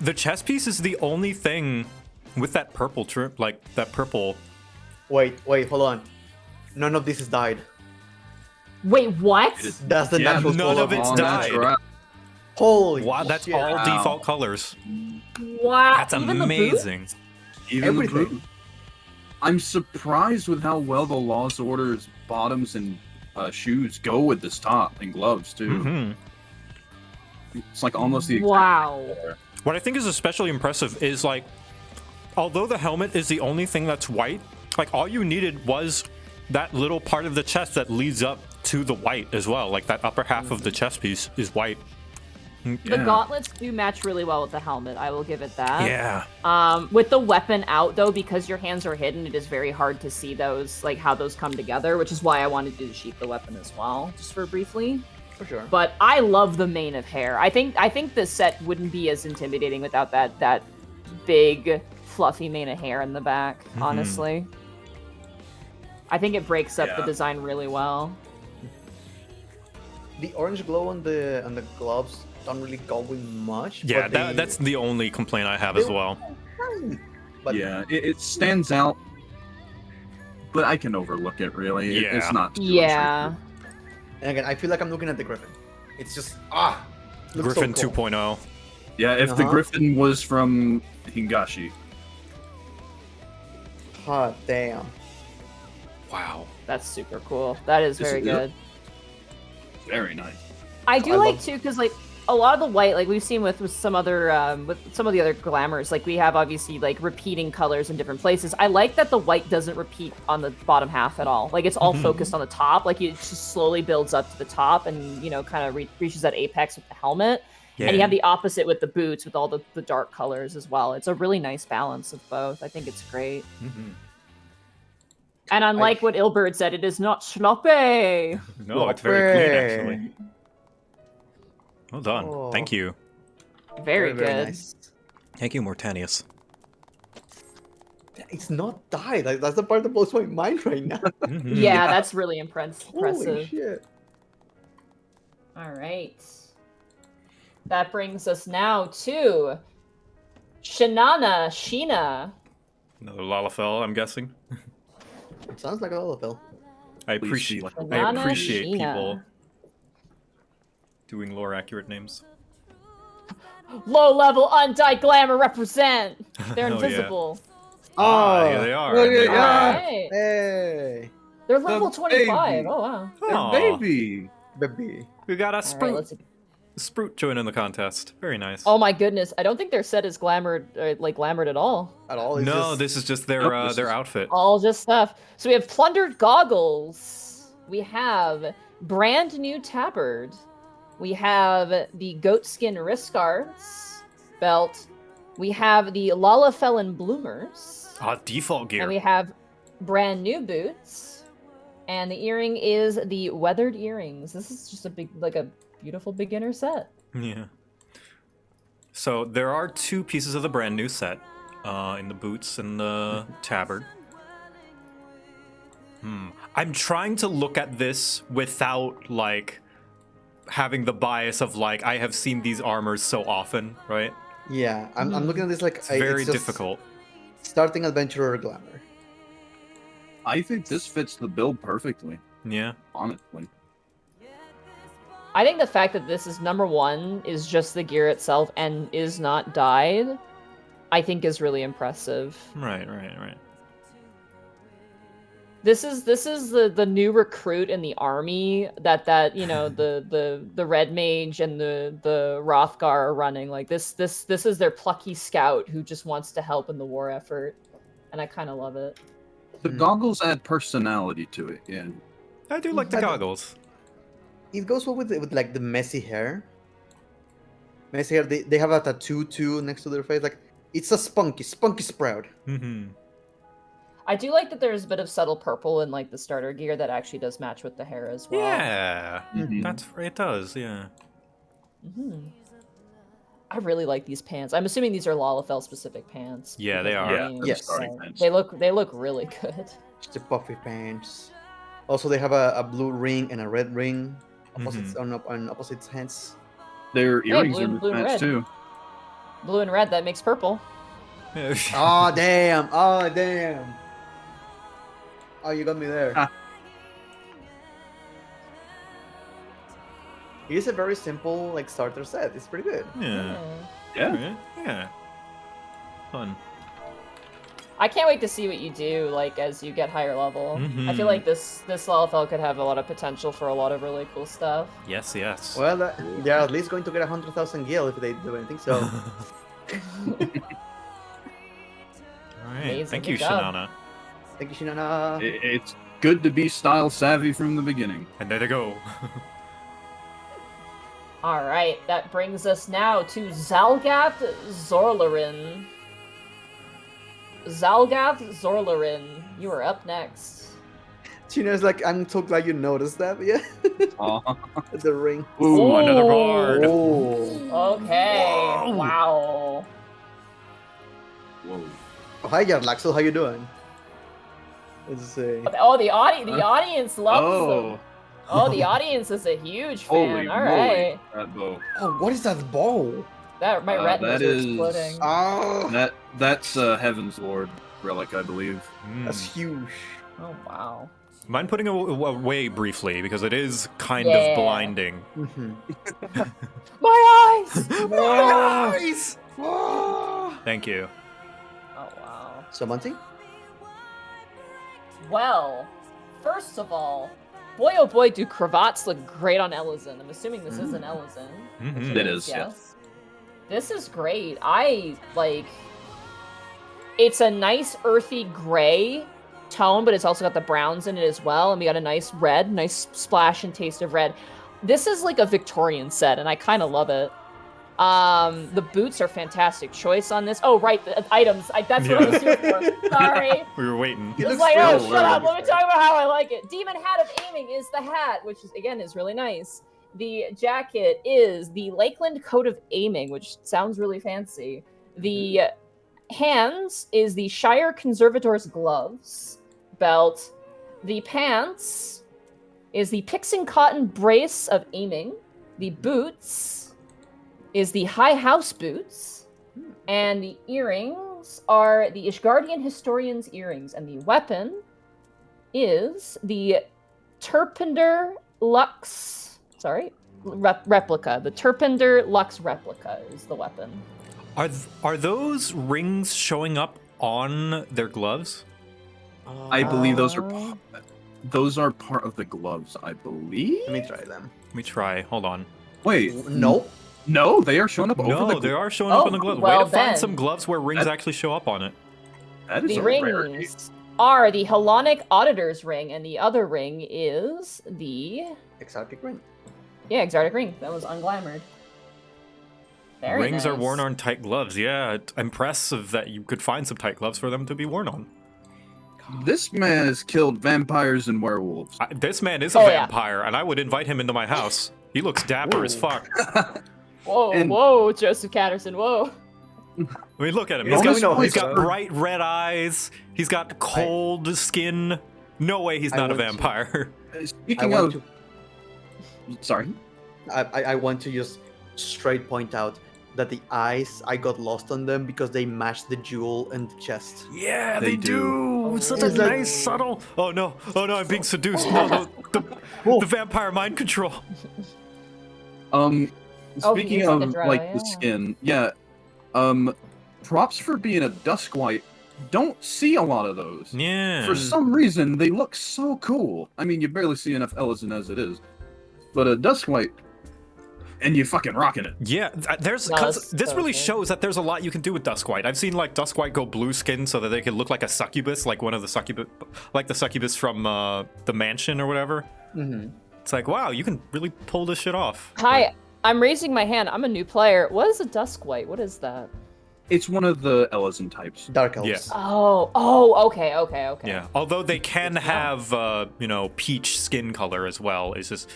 the chest piece is the only thing with that purple trim, like that purple. Wait, hold on. None of this is dyed. Wait, what? That's the natural None color. of it's dyed. Holy Wow, that's shit. all default colors. Wow, That's even amazing. Even Everything. the boot. I'm surprised with how well the Law's Order's bottoms and shoes go with this top and gloves too. It's like almost the exact Wow. color. What I think is especially impressive is like, although the helmet is the only thing that's white, like all you needed was that little part of the chest that leads up to the white as well. Like that upper half of the chest piece is white. The gauntlets do match really well with the helmet. I will give it that. Yeah. With the weapon out though, because your hands are hidden, it is very hard to see those, like how those come together, which is why I wanted to sheath the weapon as well, just for briefly. For sure. But I love the mane of hair. I think this set wouldn't be as intimidating without that big fluffy mane of hair in the back, honestly. I think it breaks up the design really well. The orange glow on the gloves don't really go with much. Yeah, but that's the only complaint I have as well. But yeah, it stands out, but I can overlook it, really. Yeah. It's not too Yeah. And again, I feel like I'm looking at the Griffin. It's just, looks Griffin so cool. 2.0. Yeah, if the Griffin was from Hingashi. Hot damn. Wow. That's super cool. That is very good. Very nice. I do like too, because like a lot of the white, like we've seen with some other with some of the other glamours, like we have obviously like repeating colors in different places. I like that the white doesn't repeat on the bottom half at all. Like it's all focused on the top. Like it just slowly builds up to the top, and you know, kind of reaches that apex with the helmet. Yeah. And you have the opposite with the boots, with all the dark colors as well. It's a really nice balance of both. I think it's great. And unlike what Ilbert said, it is not sloppy. No, it's very clean, actually. Well done. Oh. Thank you. Very good. Nice. Thank you, Mortanius. It's not dyed. Like, that's the part that blows my mind right now. Yeah, that's really impressive. Holy shit. All right. That brings us now to Sheena. Another Lalafell, I'm guessing. It sounds like a Lalafell. I appreciate Sheena. people doing lore accurate names. Low level undyed glamour represent. They're Hell invisible. Yeah, they are. Right. Hey. They're level 25. Baby. Oh wow. Aw. Baby. We got a Right, Sprout joining the contest. Very nice. oh my goodness. I don't think their set is glamoured at all. At all? No, this is just their outfit. All just stuff. So we have plundered goggles. We have brand new tabard. We have the goatskin wrist guards belt. We have the Lalafell bloomers. Default gear. And we have brand new boots. And the earring is the weathered earrings. This is just a beautiful beginner set. Yeah. So there are two pieces of the brand new set, in the boots and the tabard. I'm trying to look at this without like having the bias of like I have seen these armors so often, right? Yeah, I'm looking at this like it's very difficult. Starting adventurer glamour. I think this fits the build perfectly. Yeah. Honestly. I think the fact that this is number one is just the gear itself and is not dyed, I think is really impressive. Right. This is the new recruit in the army that you know the red mage and the Rothgar are running. Like this is their plucky scout who just wants to help in the war effort, and I kind of love it. The goggles add personality to it. Yeah, I do like the goggles. It goes well with like the messy hair. Messy hair. They have a tattoo too next to their face. Like it's a spunky Sprout. I do like that there's a bit of subtle purple in like the starter gear that actually does match with the hair as well. Yeah, it does. Yeah. I really like these pants. I'm assuming these are Lalafell specific pants. Yeah, they are. I mean, Yes. they look really good. Just the puffy pants. Also, they have a blue ring and a red ring, opposites on opposite hands. Their earrings blue are and matched red. too. Blue and red, that makes purple. Oh damn! Oh damn! Oh, you got me there. It is a very simple like starter set. It's pretty good. Yeah. Fun. I can't wait to see what you do like as you get higher level. I feel like this Lalafell could have a lot of potential for a lot of really cool stuff. Yes. Well, they're at least going to get 100,000 gil if they do anything. So. All right. Amazing. Thank Good you, job. Shinana. Thank you, Shinana. It's good to be style savvy from the beginning. And there they go. All right, that brings us now to Zalgath Zorlarin. You are up next. Shina's like, I'm so glad you noticed that. Yeah. The ring. Ooh, another guard. Okay. Whoa. Wow. Whoa. Oh, hi, Jarlaxle. How you doing? Let's see. Oh, the audience loves them. Oh. Oh, the audience is a huge fan. Holy All moly, right. that bow. Oh, what is that bow? That my retinas that are is exploding. Oh, that's Heaven's Lord relic, I believe. that's huge. Oh wow. Mind putting it away briefly because it is kind Yeah. of blinding. My eyes! My eyes! Oh. Thank you. Oh wow. So, Monty? Well, first of all, boy oh boy, do cravats look great on Ellison. I'm assuming this is an Ellison. Mhm. It is, Yes. This is great. I like. It's a nice earthy gray tone, but it's also got the browns in it as well, and we got a nice red, nice splash and taste of red. This is like a Victorian set, and I kind of love it. The boots are fantastic choice on this. Oh, right, the items. That's what I was here for. Sorry. We were waiting. It's like, oh, shut up. Let me talk about how I like it. Demon Hat of Aiming is the hat, which is, again, is really nice. The jacket is the Lakeland Coat of Aiming, which sounds really fancy. The hands is the Shire Conservator's gloves belt. The pants is the Pixing Cotton Brace of Aiming. The boots is the High House boots. And the earrings are the Ishgardian Historian's earrings. And the weapon is the Terpender Lux... Sorry? Replica. The Terpender Lux replica is the weapon. Are those rings showing up on their gloves? I believe those are part of the gloves, I believe. Let me try them. Let me try. Hold on. Wait. No. No, they are showing up over the No, they are showing up on the gloves. well Way to find then. some gloves where rings actually show up on it. That is The a rarity. rings are the Hellenic Auditor's ring, and the other ring is the... Exotic ring. Yeah, Exotic ring. That was unglamored. Very Rings are nice. worn on tight gloves. Yeah, impressive that you could find some tight gloves for them to be worn on. This man has killed vampires and werewolves. This man is a vampire, and I would invite him into my house. He looks dapper as fuck. Whoa, whoa, Joseph Catterson, whoa. I mean, look at him. Yeah, He's got bright red eyes. He's got cold skin. No way he's not a vampire. Speaking of... Sorry? I want to just straight point out that the eyes, I got lost on them because they match the jewel and the chest. Yeah, they do. Such a nice, subtle... Oh no, I'm being seduced. No, the vampire mind control. Speaking of, the skin, props for being a Duskwite. Don't see a lot of those. Yeah. For some reason, they look so cool. I mean, you barely see enough Ellison as it is. But a Duskwite, and you fucking rocking it. Yeah, this really shows that there's a lot you can do with Duskwite. I've seen like Duskwite go blue skin so that they can look like a succubus, like one of the succubus, like the succubus from the mansion or whatever. Mm-hmm. It's like, wow, you can really pull this shit off. Hi, I'm raising my hand. I'm a new player. What is a Duskwite? What is that? It's one of the Ellison types. Dark elves. Yeah. Oh, okay. Yeah, although they can have, peach skin color as well. It's just,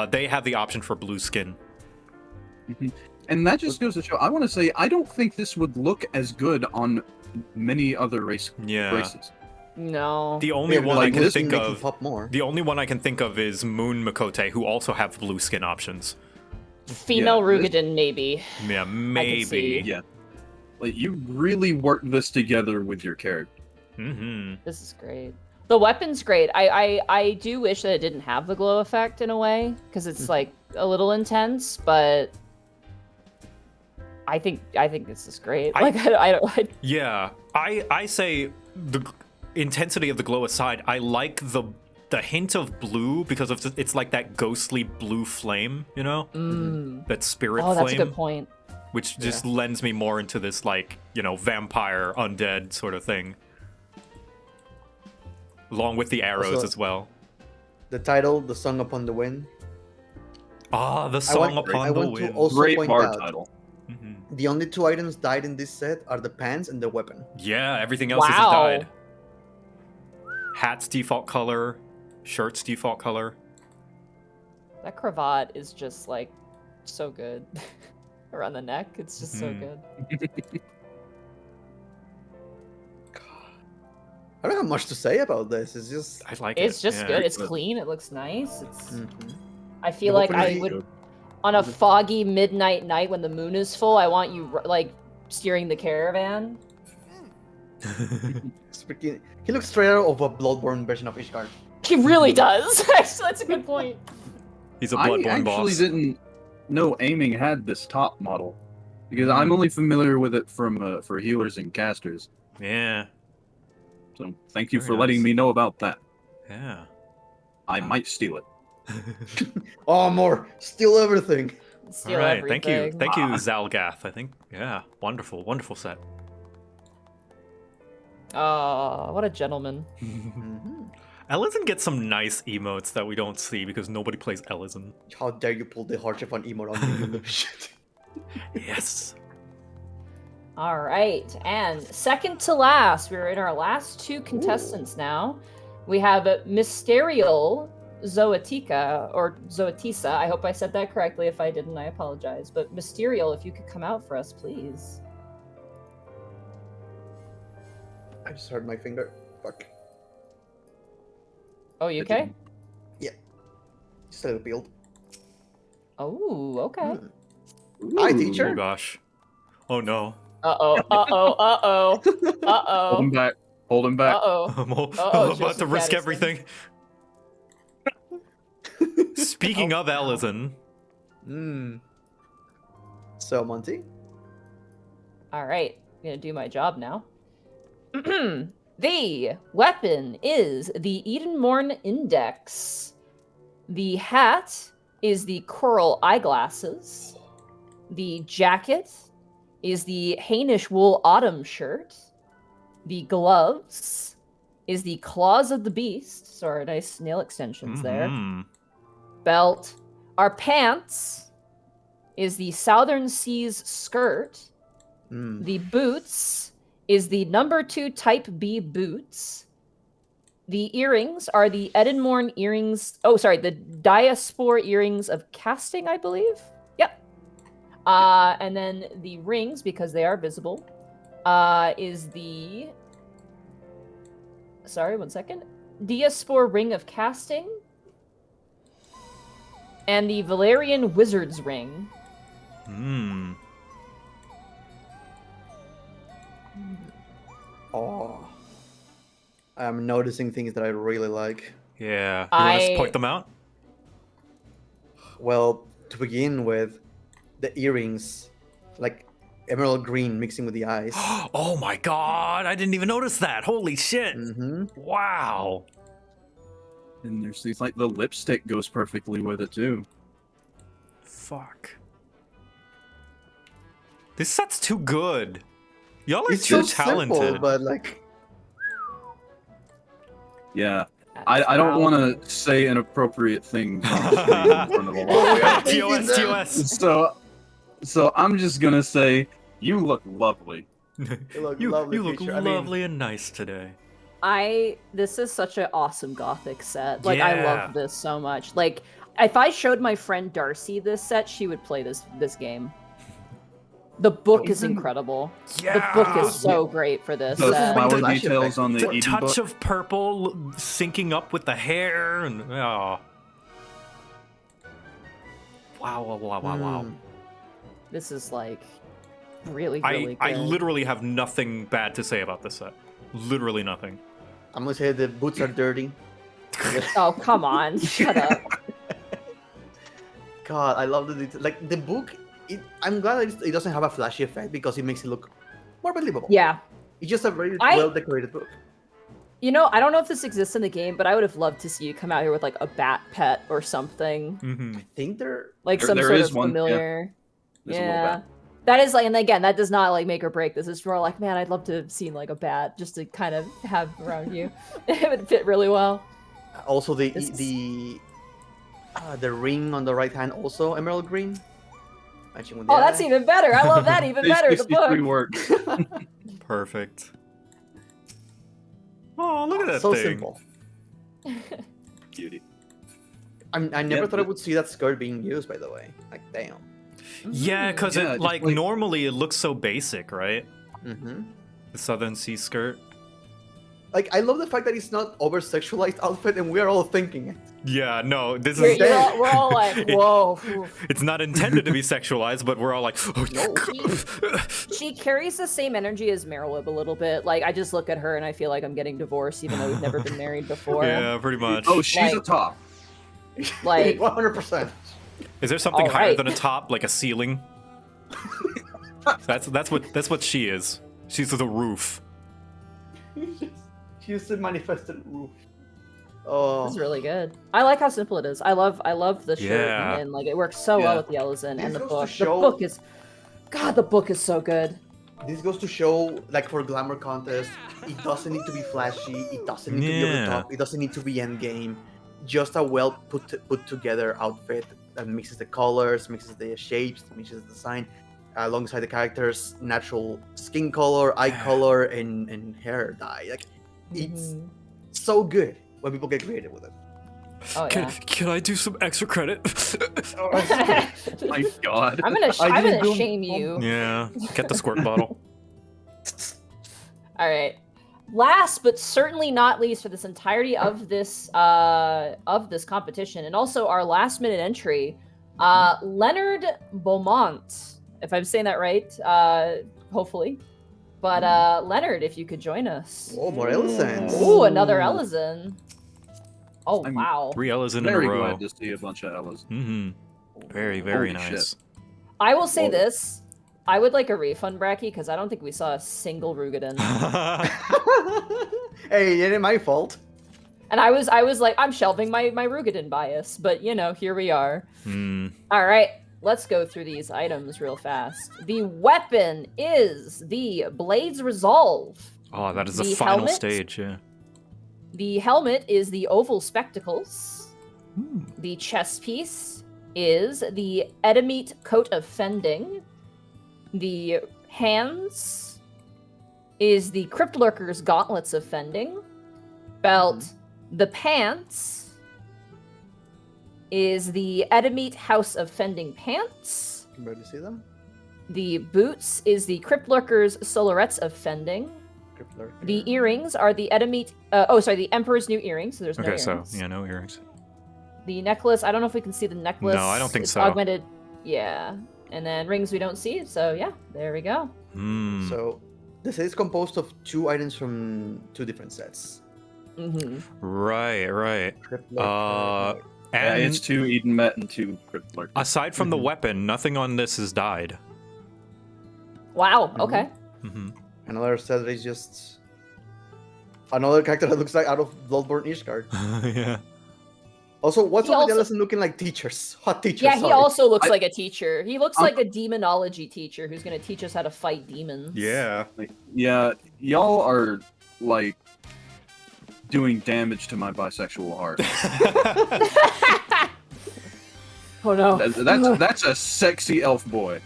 they have the option for blue skin. Mm-hmm. And that just goes to show, I want to say, I don't think this would look as good on many other races. No. The only one I can think of, pop more. the only one I can think of is Moon Makote, who also have blue skin options. Female Rugadin, maybe. Yeah, maybe. Yeah. Like, you really work this together with your character. Mm-hmm. This is great. The weapon's great. I do wish that it didn't have the glow effect in a way, because it's like a little intense, but I think this is great. Yeah, I say the intensity of the glow aside, I like the hint of blue because of it's like that ghostly blue flame, you know? That spirit flame. Oh, that's a good point. Which just lends me more into this, like, vampire, undead sort of thing. Along with the arrows Also, as well. The title, The Song Upon the Wind. Ah, The Song Upon the Wind. To also Great point bar out, title. The only two items dyed in this set are the pants and the weapon. Yeah, everything else is dyed. Hat's default color, shirt's default color. That cravat is just like so good. Around the neck, it's just so good. I don't have much to say about this. It's just I like it. It's just yeah. good. It's clean. It looks nice. It's. Mhm. I feel The like I opening- would, on a foggy midnight night when the moon is full, I want you like steering the caravan. He looks straight out of a Bloodborne version of Ishgard. He really does. Actually, that's a good point. He's a I Bloodborne actually boss. didn't know aiming had this top model because I'm only familiar with it from for healers and casters. Yeah. So thank you Very for letting nice. me know about that. Yeah. I might steal it. Oh, more! Steal everything! Steal All right, everything. thank you, Zalgath. I think, yeah, wonderful, wonderful set. Oh, what a gentleman. Ellison gets some nice emotes that we don't see because nobody plays Ellison. How dare you pull the hardship on emote on me? Shit. Yes. All right, and second to last, we're in our last two contestants now. We have Mysterial Zoetica, or Zoetisa. I hope I said that correctly. If I didn't, I apologize. But Mysterial, if you could come out for us, please. I just hurt my finger. Fuck. Oh, you okay? Yeah. Just a little peeled. Oh, okay. Hi, teacher. Oh gosh. Oh no. Uh-oh, uh-oh, uh-oh, uh-oh. Hold him back. Hold him back. Uh-oh. I'm Uh-oh, about to Joseph risk Gaddison. everything. Speaking of Ellison. So, Monty? All right, I'm gonna do my job now. The weapon is the Edenmorn Index. The hat is the coral eyeglasses. The jacket is the Hainish wool autumn shirt. The gloves is the claws of the beast. Sorry, nice nail extensions there. Mhm. Belt. Our pants is the Southern Seas skirt. The boots is the number 2 type B boots. The earrings are the Edenmorn earrings. Oh, sorry, the Diaspore earrings of casting, I believe. Yep. And then the rings, because they are visible, is the. Sorry, one second. Diaspore ring of casting. And the Valerian wizard's ring. Hmm. Oh. I'm noticing things that I really like. Yeah. You want to I- point them out? Well, to begin with, the earrings, like emerald green mixing with the eyes. Oh my god, I didn't even notice that. Holy shit. Wow. And there's these like the lipstick goes perfectly with it too. Fuck. This set's too good. Y'all are It's too so talented. simple, but like, Yeah. I don't want to say inappropriate things on the screen in front of a lot of people. TOS. So I'm just gonna say you look lovely. you look You lovely. look teacher. I mean, lovely and nice today. This is such an awesome gothic set. Like, I Yeah. love this so much. Like, if I showed my friend Darcy this set, she would play this game. The book is incredible. The book is so great for this Those set. flower details on the The Eden touch book. of purple syncing up with the hair and oh. Wow. This is like really I good. literally have nothing bad to say about this set. Literally nothing. I'm gonna say the boots are dirty. Oh, come on. Shut up. God, I love the detail. Like the book, I'm glad it doesn't have a flashy effect because it makes it look more believable. Yeah. It's just a very I- well decorated book. You know, I don't know if this exists in the game, but I would have loved to see you come out here with like a bat pet or something. I think they're Like some There sort is of one, yeah. familiar. There's a little Yeah. bat. That is like, and again, that does not like make or break this. It's more like, man, I'd love to have seen like a bat just to kind of have around you. It would fit really well. Also the This the ring on the right hand also emerald green. Matching with the Oh, that's eye. even better. I love that even better. The 63 book. works. Perfect. Oh, look at that so thing. simple. Beauty. I never Yeah, thought I would see that skirt being used. By the way, like damn. Yeah, because Yeah, it just like like- normally it looks so basic, right? Mm-hmm. The Southern Sea skirt. Like, I love the fact that it's not over-sexualized outfit, and we are all thinking it. Yeah, no, this We're, is. we're all like, whoa. It's not intended to be sexualized, but we're all like, oh, She carries the same energy as Merylweb a little bit. Like, I just look at her and I feel like I'm getting divorced, even though we've never been married before. Yeah, pretty much. Oh, she's a top. Like 100%. Is there something All higher right. than a top, like a ceiling? That's what she is. She's the roof. She's the manifested roof. Oh, It's really good. I like how simple it is. I love the shirt Yeah. and like it works so well Yeah. with the Elezen and This the goes to book. show- The book is, God, the book is so good. This goes to show, like for Glamour Contest, it doesn't need to be flashy. It doesn't need to be over the Yeah. top. It doesn't need to be endgame. Just a well put together outfit that mixes the colors, mixes the shapes, mixes the design, alongside the characters' natural skin color, eye color, and hair dye. Like, it's so good when people get creative with it. Oh yeah. Can I do some extra credit? My God. I'm gonna shame you. Yeah, get the squirt bottle. All right. Last but certainly not least for this entirety of this competition, and also our last minute entry, Leonard Beaumont, if I'm saying that right, hopefully. But Leonard, if you could join us. Oh, more Elizons. Ooh, another Elezen. Oh I'm wow. 3 Ellas in Very a row. glad to see a bunch of Ellas. Mm-hmm. Very, very Holy nice. I will say this. I would like a refund, Bracky, because I don't think we saw a single Rugadin. Hey, it ain't my fault. And I was like, I'm shelving my Rugadin bias, but you know, here we are. Hmm. All right, let's go through these items real fast. The weapon is the Blade's Resolve. Oh, that is the The final helmet? stage, yeah. The helmet is the Oval Spectacles. The chest piece is the Edamite Coat of Fending. The hands is the Cryptlurker's Gauntlets of Fending. Belt. The pants is the Edamite House of Fending Pants. Can barely see them. The boots is the Cryptlurker's Solarettes of Fending. The earrings are the Edamite... the Emperor's New Earrings, so there's no Okay, earrings. so, yeah, no earrings. The necklace, I don't know if we can see the necklace. No, I don't think It's so. Augmented, yeah. And then rings we don't see, so yeah, there we go. Hmm. So, the set is composed of 2 items from 2 different sets. Right. Yeah, And it's 2 Eden Met and 2 Cryptlurker. aside from the weapon, nothing on this has died. Wow, okay. Mm-hmm. Another set is just another character that looks like out of Bloodborne Ishgard. Yeah. Also, what's He up with also- Ellison looking like teachers? Hot teachers. Yeah, he sorry. also looks like a teacher. He looks like a demonology teacher who's going to teach us how to fight demons. Yeah. Yeah, y'all are, like, doing damage to my bisexual heart. Oh no. That's a sexy elf boy.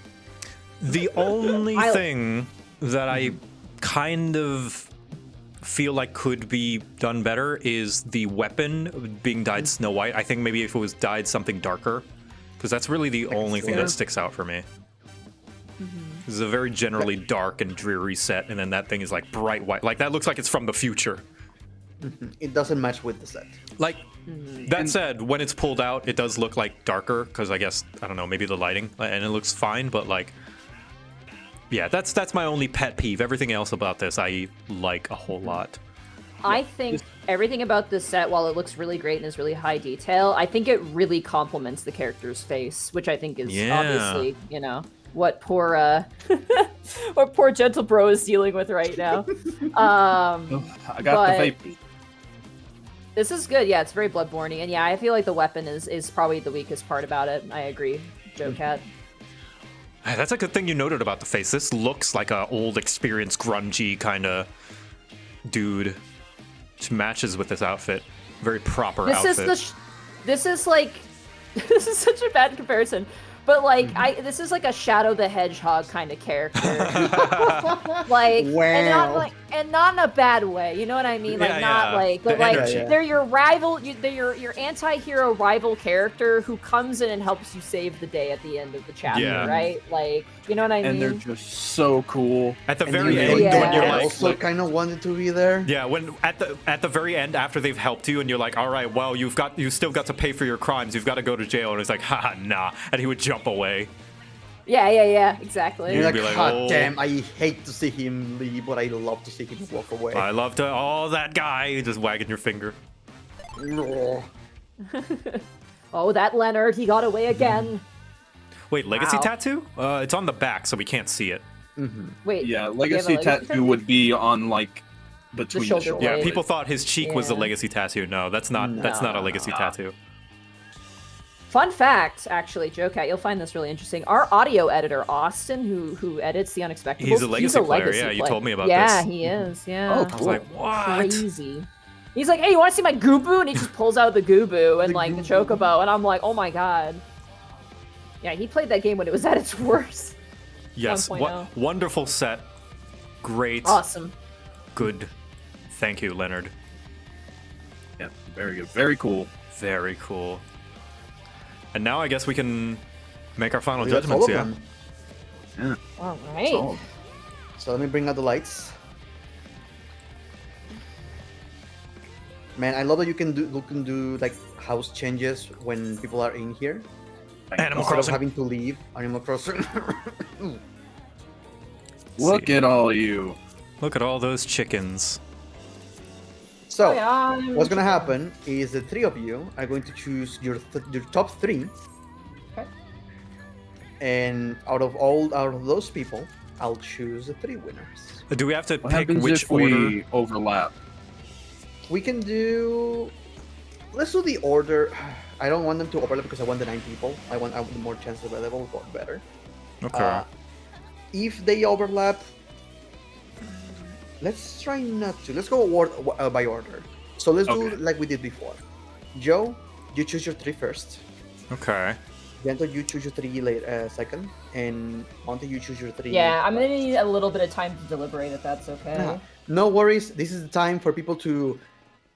The only thing that I kind of feel like could be done better is the weapon being dyed Snow White. I think maybe if it was dyed something darker, because that's really the only thing that sticks out for me. This is a very generally dark and dreary set, and then that thing is like bright white. Like that looks like it's from the future. It doesn't match with the set. Like, that said, when it's pulled out, it does look like darker, because I guess, I don't know, maybe the lighting, and it looks fine, but like, yeah, that's my only pet peeve. Everything else about this I like a whole lot. I think everything about this set, while it looks really great and is really high detail, I think it really complements the character's face, which I think is obviously, you know, what poor Gentle Bro is dealing with right now. I got the vape. This is good. Yeah, it's very Bloodborne-y. And yeah, I feel like the weapon is probably the weakest part about it. I agree, JoCat. That's a good thing you noted about the face. This looks like a old, experienced, grungy kind of dude. Which matches with this outfit. Very proper outfit. This is like this is such a bad comparison. But like this is like a Shadow the Hedgehog kind of character. Like and not in a bad way. You know what I mean? Like not like, but like they're your rival. They're your anti-hero rival character who comes in and helps you save the day at the end of the chapter, right? Like, you know what I mean? And they're just so cool. At the very end, when you're like, also kind of wanted to be there. Yeah, when at the very end after they've helped you and you're like, all right, well you still got to pay for your crimes. You've got to go to jail, and it's like, haha, nah, and he would jump away. Yeah, exactly. You're like, God damn, I hate to see him leave, but I love to see him walk away. I love to, that guy, just wagging your finger. Oh, that Leonard, he got away again. Wait, legacy tattoo? It's on the back, so we can't see it. Wait. Yeah, legacy tattoo would be on like between the shoulders. Yeah, people thought his cheek was the legacy tattoo. No, that's not. That's not a legacy tattoo. Fun fact, actually, JoCat, you'll find this really interesting. Our audio editor, Austin, who edits The Unexpectables, he's a legacy player. Yeah, you told me about this. Yeah, he is. Yeah. Oh, cool. I was like, what? Crazy. He's like, hey, you want to see my Gooboo? And he just pulls out the Gooboo and like the Chocobo, and I'm like, oh my god. Yeah, he played that game when it was at its worst. Yes, wonderful set. Great. Awesome. Good. Thank you, Leonard. Yeah, very good. Very cool. Very cool. And now I guess we can make our final judgments, yeah. Yeah. All right. So let me bring out the lights. Man, I love that you can do like house changes when people are in here. Animal Crossing. Crossing. Having to leave Animal Crossing. Look at all you. Look at all those chickens. So, what's gonna happen is the three of you are going to choose your top three. Okay. And out of those people, I'll choose the three winners. Do we have to What pick happens which if order? we overlap? We can do. Let's do the order. I don't want them to overlap because I want the 9 people. I want more chances available, but better. Okay. If they overlap, let's try not to. Let's go by order. So let's do like we did before. Joe, you choose your 3 first. Okay. Gento, you choose your 3 later, second. And Monte, you choose your 3. Yeah, I'm gonna need a little bit of time to deliberate if that's okay. No worries. This is the time for people to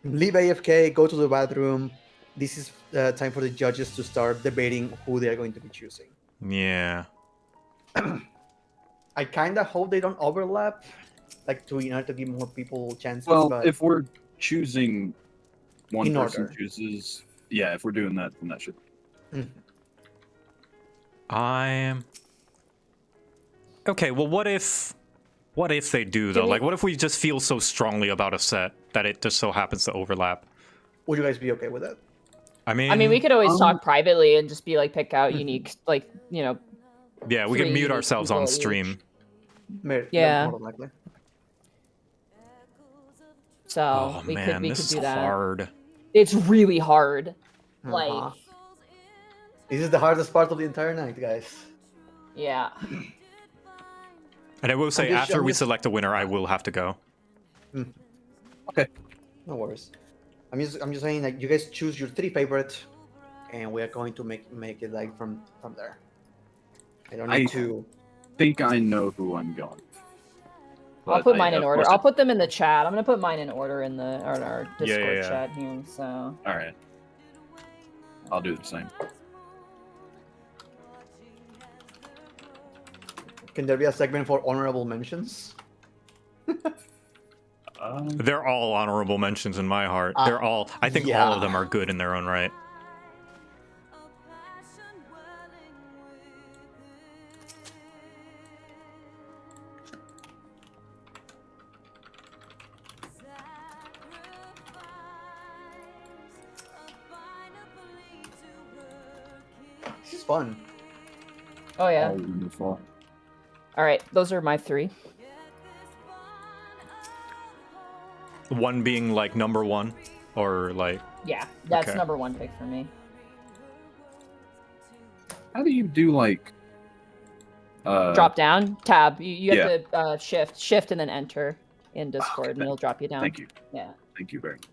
leave AFK, go to the bathroom. This is time for the judges to start debating who they are going to be choosing. Yeah. I kind of hope they don't overlap, like to to give more people chances. Well, but if we're choosing one in person order. chooses, yeah, if we're doing that, then that should. I'm okay. Well, what if they do though? Like, what if we just feel so strongly about a set that it just so happens to overlap? Would you guys be okay with that? I mean, we could always talk privately and just be like, pick out unique, like, you know. Yeah, we can mute ourselves on stream. Yeah. More likely. So we man, could this is do that. hard. It's really hard. Like, This is the hardest part of the entire night, guys. yeah. And I will say, after we select a winner, I will have to go. Okay. No worries. I'm just saying, like, you guys choose your 3 favorite, and we are going to make it like from there. I don't need to. Think I know who I'm going. I'll put mine in order. I'll put them in the chat. I'm gonna put mine in order in our Discord chat here. So. All right. I'll do the same. Can there be a segment for honorable mentions? They're all honorable mentions in my heart. They're all. I think all of them are good in their own right. This is fun. Oh yeah. Oh, wonderful. All right, those are my 3. One being like number 1, or like. Yeah, that's Okay. number 1 pick for me. How do you do like? Drop down tab. You have to shift and then enter in Discord, and it'll drop you down. Thank you. Yeah. Thank you very much.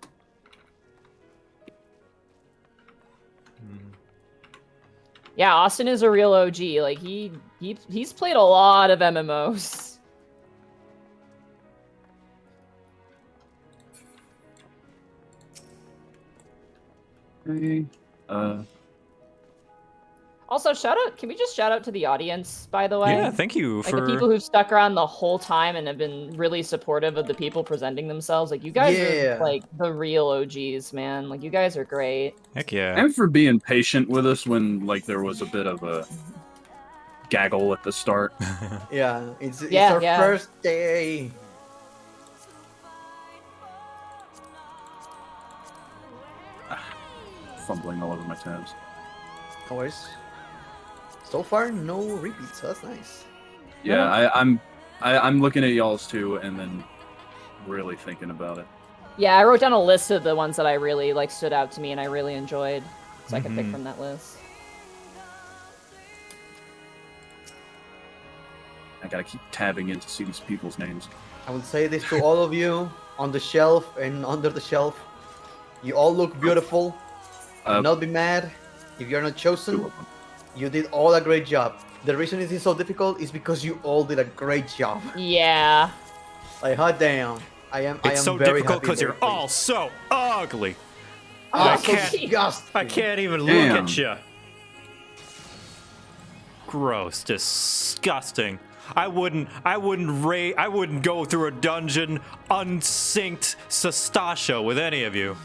Yeah, Austin is a real OG. Like he's played a lot of MMOs. Okay. Also, can we just shout out to the audience, by the way? Yeah, thank you like for the people who've stuck around the whole time and have been really supportive of the people presenting themselves. Like, you guys Yeah. are like the real OGs, man. Like, you guys are great. Heck yeah. And for being patient with us when like there was a bit of a gaggle at the start. Yeah, it's Yeah, our yeah. first day. Fumbling all over my tabs. No worries. So far, no repeats, so that's nice. Yeah, I'm looking at y'all's too, and then really thinking about it. Yeah, I wrote down a list of the ones that I really like stood out to me and I really enjoyed, so I could pick Mhm. from that list. I gotta keep tabbing in to see these people's names. I will say this to all of you on the shelf and under the shelf. You all look beautiful. Do not be mad if you're not chosen. You did all a great job. The reason it is so difficult is because you all did a great job. Yeah. Like, hot damn. I am It's so very difficult happy because there, you're all so ugly. Oh, I so can't. disgusting. I can't even look Damn. at you. Gross, disgusting. I wouldn't go through a dungeon unsynced Sastasha with any of you.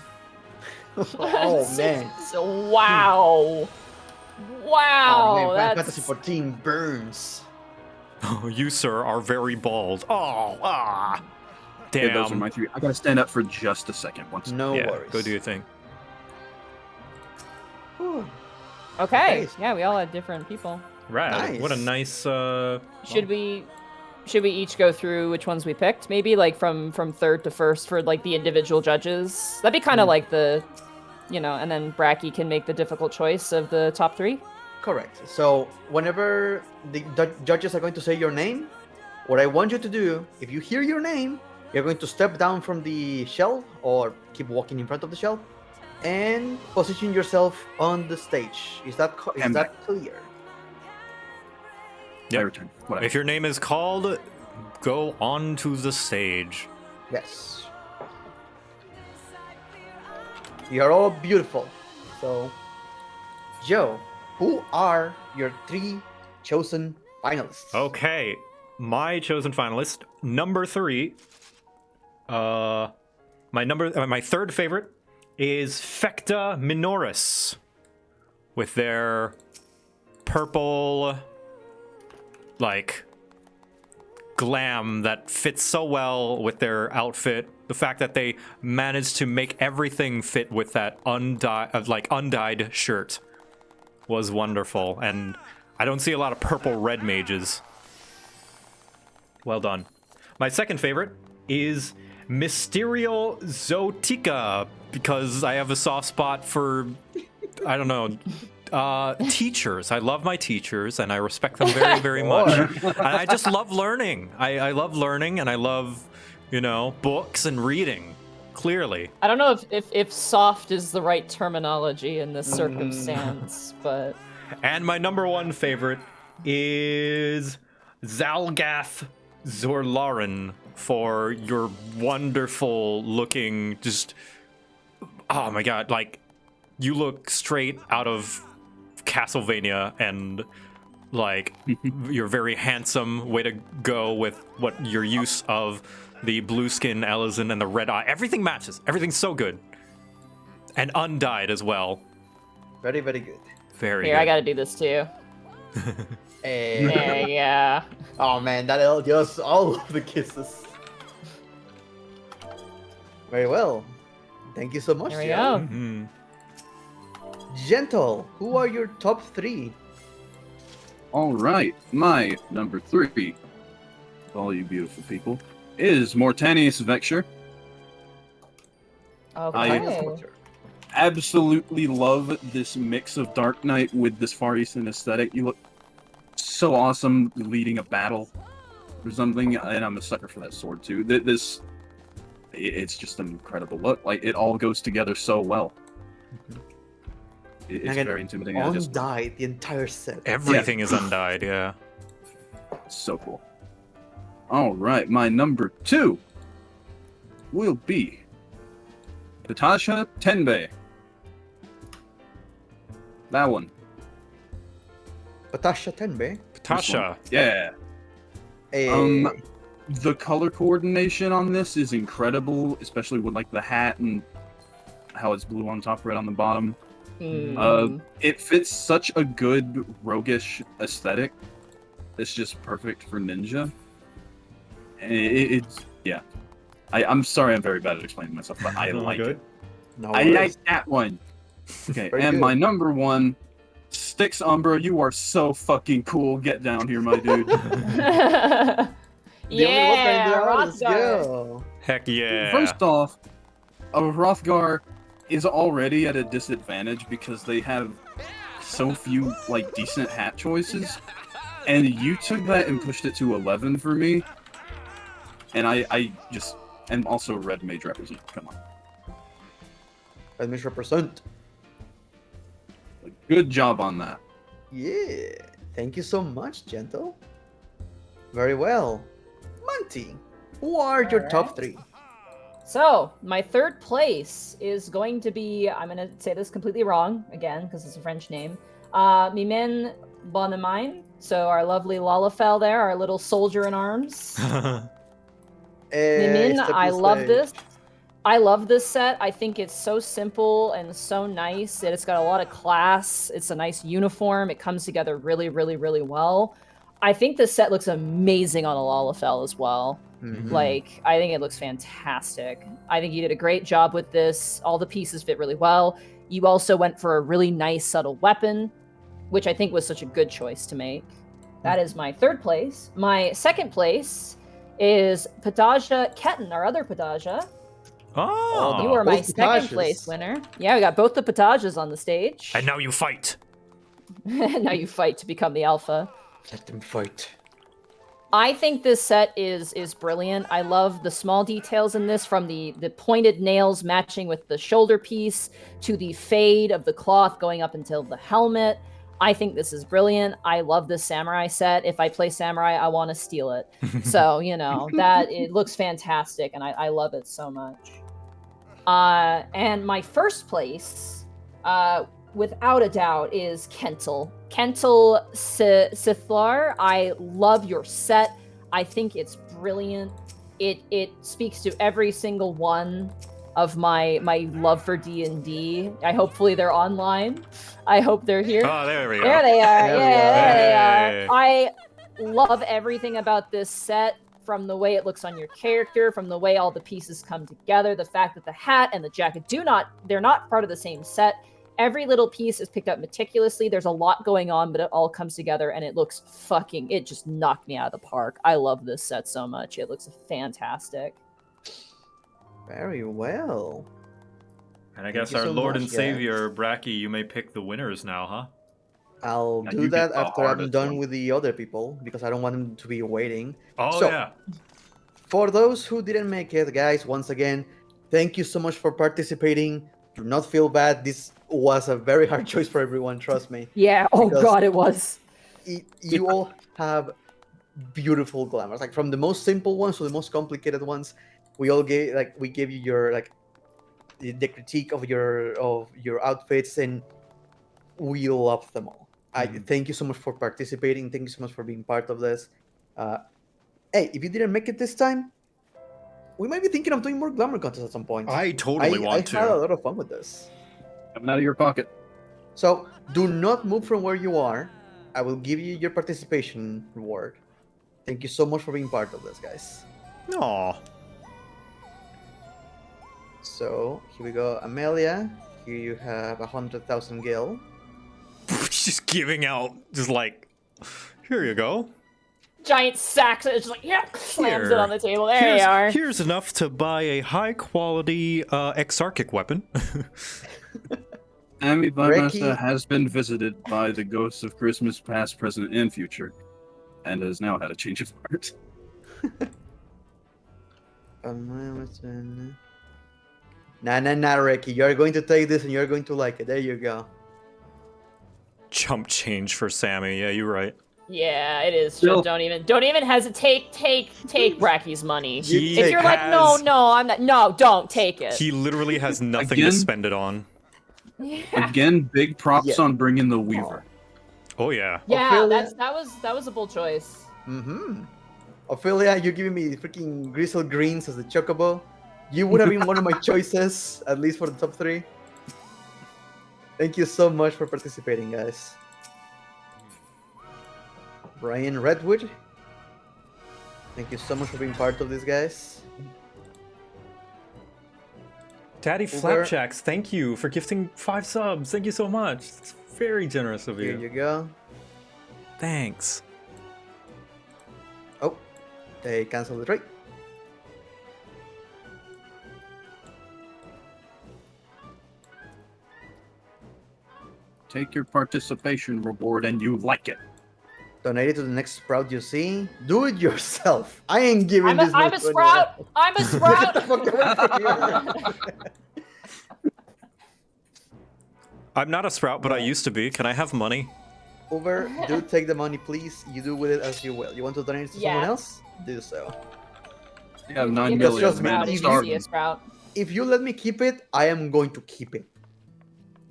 Oh, man. Wow. Wow. Oh, man, Final that's... Fantasy 14 burns. Oh, you, sir, are very bald. Oh, damn. Yeah, those are my three. I gotta stand up for just a second. Once. No Yeah, worries. go do your thing. Okay. Yeah, we all had different people. Right. Nice. What a nice. Should we each go through which ones we picked? Maybe like from third to first for like the individual judges. That'd be kind of like the, and then Bracky can make the difficult choice of the top three. Correct. So whenever the judges are going to say your name, what I want you to do, if you hear your name, you're going to step down from the shelf or keep walking in front of the shelf and position yourself on the stage. Is that clear? Yeah. Return. Whatever. If your name is called, go on to the stage. Yes. You are all beautiful. So, Joe, who are your 3 chosen finalists? Okay, my chosen finalist, number 3. My third favorite is Fecta Minoris, with their purple, like, glam that fits so well with their outfit. The fact that they managed to make everything fit with that undyed shirt was wonderful, and I don't see a lot of purple red mages. Well done. My second favorite is Mysterio Zotica, because I have a soft spot for, I don't know, teachers. I love my teachers, and I respect them very, very much. And I just love learning. I love learning, and I love, books and reading. Clearly. I don't know if soft is the right terminology in this circumstance, but... And my number 1 favorite is Zalgath Zorlaren, for your wonderful looking, just... Oh my god, like, you look straight out of Castlevania, and, like, you're very handsome. Way to go with what your use of the blue skin Elezen and the red eye. Everything matches. Everything's so good. And undyed as well. Very, very good. Very Here, good. I gotta do this too. Hey. Yeah. Oh man, that'll just all of the kisses. Very well. Thank you so much, There we Joe. go. Mm-hmm. Gentle, who are your top 3? All right, my number 3, all you beautiful people, is Mortanius Vexure. Okay. I absolutely love this mix of Dark Knight with this Far Eastern aesthetic. You look so awesome leading a battle or something, and I'm a sucker for that sword too. It's just an incredible look. Like, it all goes together so well. It's Again, very intimidating. Undyed, the entire set. Everything is undyed, yeah. So cool. All right, my number 2 will be Natasha Tenbei. That one. Patasha Tenbe. Patasha. Yeah. Hey. The color coordination on this is incredible, especially with like the hat and how it's blue on top, red on the bottom. It fits such a good roguish aesthetic. It's just perfect for ninja. And it's yeah. I'm sorry, I'm very bad at explaining myself, but I like it. No I worries. like that one. Okay, Very and good. my number one, Styx Umbra. You are so fucking cool. Get down here, my dude. Yeah, let's Rothgar. go. Heck yeah. First off, Hrothgar is already at a disadvantage because they have so few like decent hat choices, and you took that and pushed it to 11 for me. And I just and also red mage represent. Come on, Red mage represent. Good job on that. Yeah. Thank you so much, Gentle. Very well. Monty, who are your top 3? So, my third place is going to be, I'm going to say this completely wrong, again, because it's a French name. Mimen Bonnemine. So, our lovely Lalafell there, our little soldier in arms. Mimin, I love this. I love this set. I think it's so simple and so nice. It's got a lot of class. It's a nice uniform. It comes together really, really, really well. I think this set looks amazing on a Lalafell as well. Like, I think it looks fantastic. I think you did a great job with this. All the pieces fit really well. You also went for a really nice, subtle weapon, which I think was such a good choice to make. That is my third place. My second place is Padaja Ketten, our other Padaja. Oh, you are my both second Patajas. place winner. Yeah, we got both the Patajas on the stage. And now you fight. Now you fight to become the alpha. Let them fight. I think this set is brilliant. I love the small details in this, from the pointed nails matching with the shoulder piece to the fade of the cloth going up until the helmet. I think this is brilliant. I love this samurai set. If I play samurai, I want to steal it. So, you know, that it looks fantastic, and I love it so much. And my first place, without a doubt, is Kental. Kental Sithlar. I love your set. I think it's brilliant. It speaks to every single one of my love for D&D. Hopefully they're online. I hope they're here. Oh, there we go. There they are. There they Hey. are. I love everything about this set, from the way it looks on your character, from the way all the pieces come together, the fact that the hat and the jacket they're not part of the same set. Every little piece is picked up meticulously. There's a lot going on, but it all comes together and it looks it just knocked me out of the park. I love this set so much. It looks fantastic. Very well. And I Thank guess you our so Lord much, and guys. Savior, Bracky, you may pick the winners now, huh? I'll Yeah, do you that get the after I'm hardest done one. with the other people, because I don't want them to be waiting. Oh, So, yeah. For those who didn't make it, guys, once again, thank you so much for participating. Do not feel bad. This was a very hard choice for everyone, trust me. Yeah, oh Because god, it was. You all have beautiful glamours. Like, from the most simple ones to the most complicated ones, we gave you your the critique of your outfits, and we love them all. I thank you so much for participating. Thank you so much for being part of this. Hey, if you didn't make it this time, we might be thinking of doing more Glamour Contests at some point. I totally want I had to. a lot of fun with this. Coming out of your pocket. So do not move from where you are. I will give you your participation reward. Thank you so much for being part of this, guys. Aw. So here we go, Amelia. Here you have 100,000 gil. Just giving out, just like, here you go. Giant sacks, it's just like, yeah, slams it Here. on the table. There you are. Here's enough to buy a high-quality exarchic weapon. Amy Ricky- Bymasta has been visited by the ghosts of Christmas past, present, and future, and has now had a change of heart. Nah, Ricky. You're going to take this and you're going to like it. There you go. Chump change for Sammy. Yeah, you're right. Yeah, it is. Still- Don't even hesitate. Take Bracky's money. He If you're like, has- no, I'm not. No, don't take it. He literally has nothing to Again? spend it on. Again, big props on bringing the Weaver. Oh yeah. Yeah, that was a bold choice. Mm-hmm. Ophelia, you're giving me freaking Grizzle Greens as the Chocobo. You would have been one of my choices, at least for the top 3. Thank you so much for participating, guys. Brian Redwood, thank you so much for being part of this, guys. Daddy Flapjacks, thank you for gifting 5 subs. Thank you so much. It's very generous of you. Here you go. Thanks. Oh, they canceled the trade. Take your participation reward and you like it. Donate it to the next sprout you see. Do it yourself. I ain't giving this. I'm a sprout. I'm a sprout. I'm not a sprout, but I used to be. Can I have money? Uber, do take the money, please. You do with it as you will. You want to donate it to someone else? Do so. You have 9 million. Trust me, Sprout. if you let me keep it, I am going to keep it.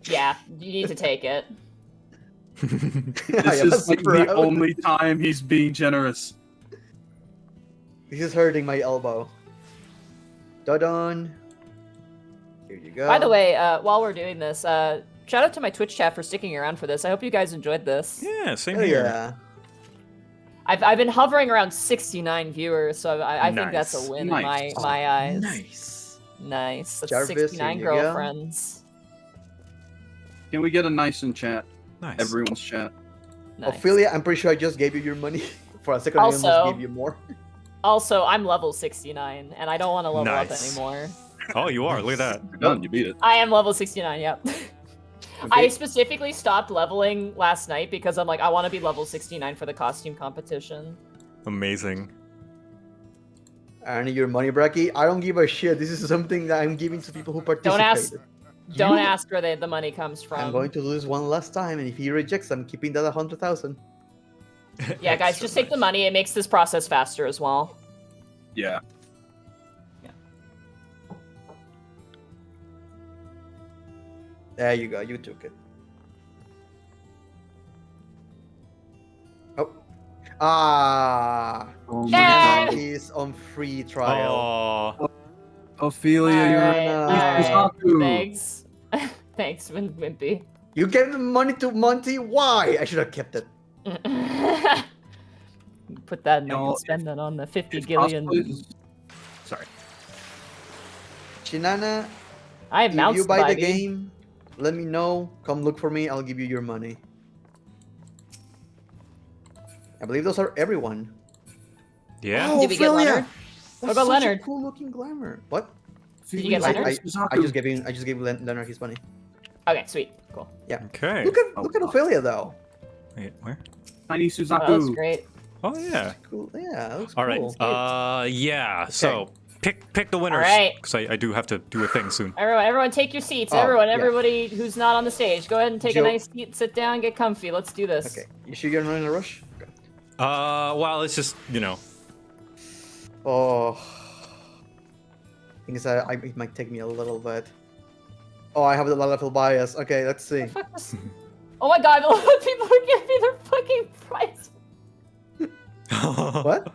Yeah, you need to take it. This is like the only time he's being generous. This is hurting my elbow. Dodon. Here you go. By the way, while we're doing this, shout out to my Twitch chat for sticking around for this. I hope you guys enjoyed this. Yeah, same here. Yeah. I've been hovering around 69 viewers, so I think that's a win in my eyes. Nice. That's Jarvis, 69 here you go. girlfriends. Can we get a nice in chat? Nice. Everyone's chat. Nice. Ophelia, I'm pretty sure I just gave you your money. For a second, I almost gave you more. Also, I'm level 69, and I don't want to level up Nice. anymore. Oh, you are. Look at that. You're done. You beat it. I am level 69, yep. I specifically stopped leveling last night because I'm like, I want to be level 69 for the costume competition. Amazing. Earning your money, Bracky. I don't give a shit. This is something that I'm giving to people who participated. Don't ask where the money comes from. I'm going to lose one last time, and if he rejects, I'm keeping that 100,000. Yeah, guys, just take the money. It makes this process faster as well. Yeah. There you go. You took it. Oh. Ah. Yay! He's on free trial. Oh. Ophelia, you're Thanks. Thanks, Wimpy. You gave the money to Monty? Why? I should have kept it. Put that and I can spend that on the 50 gillion. Sorry. Chinana, I have mounts if you to buy buy, the game, let me know. Come look for me. I'll give you your money. I believe those are everyone. Yeah. Oh, Did we get Ophelia! Leonard? What about Such Leonard? A cool looking glamour. What? Did you get Leonard? I just gave Leonard his money. Okay, sweet. Cool. Yeah. Okay. Look at Ophelia though. Wait, where? Tiny Suzaku. Oh, that's great. Oh yeah. Cool. Yeah, that looks All cool. right. Yeah. Okay. So pick the winners. All right. Because I do have to do a thing soon. Everyone take your seats. Oh, Everybody who's not on the stage, go ahead and take a Joe- nice seat, sit down, get comfy. Let's do this. Okay. You sure you're not in a rush? Okay. Well, it's just, Oh. Thing is, it might take me a little bit. Oh, I have the level bias. Okay, let's see. Oh my god, a lot of people are giving me their fucking price. What?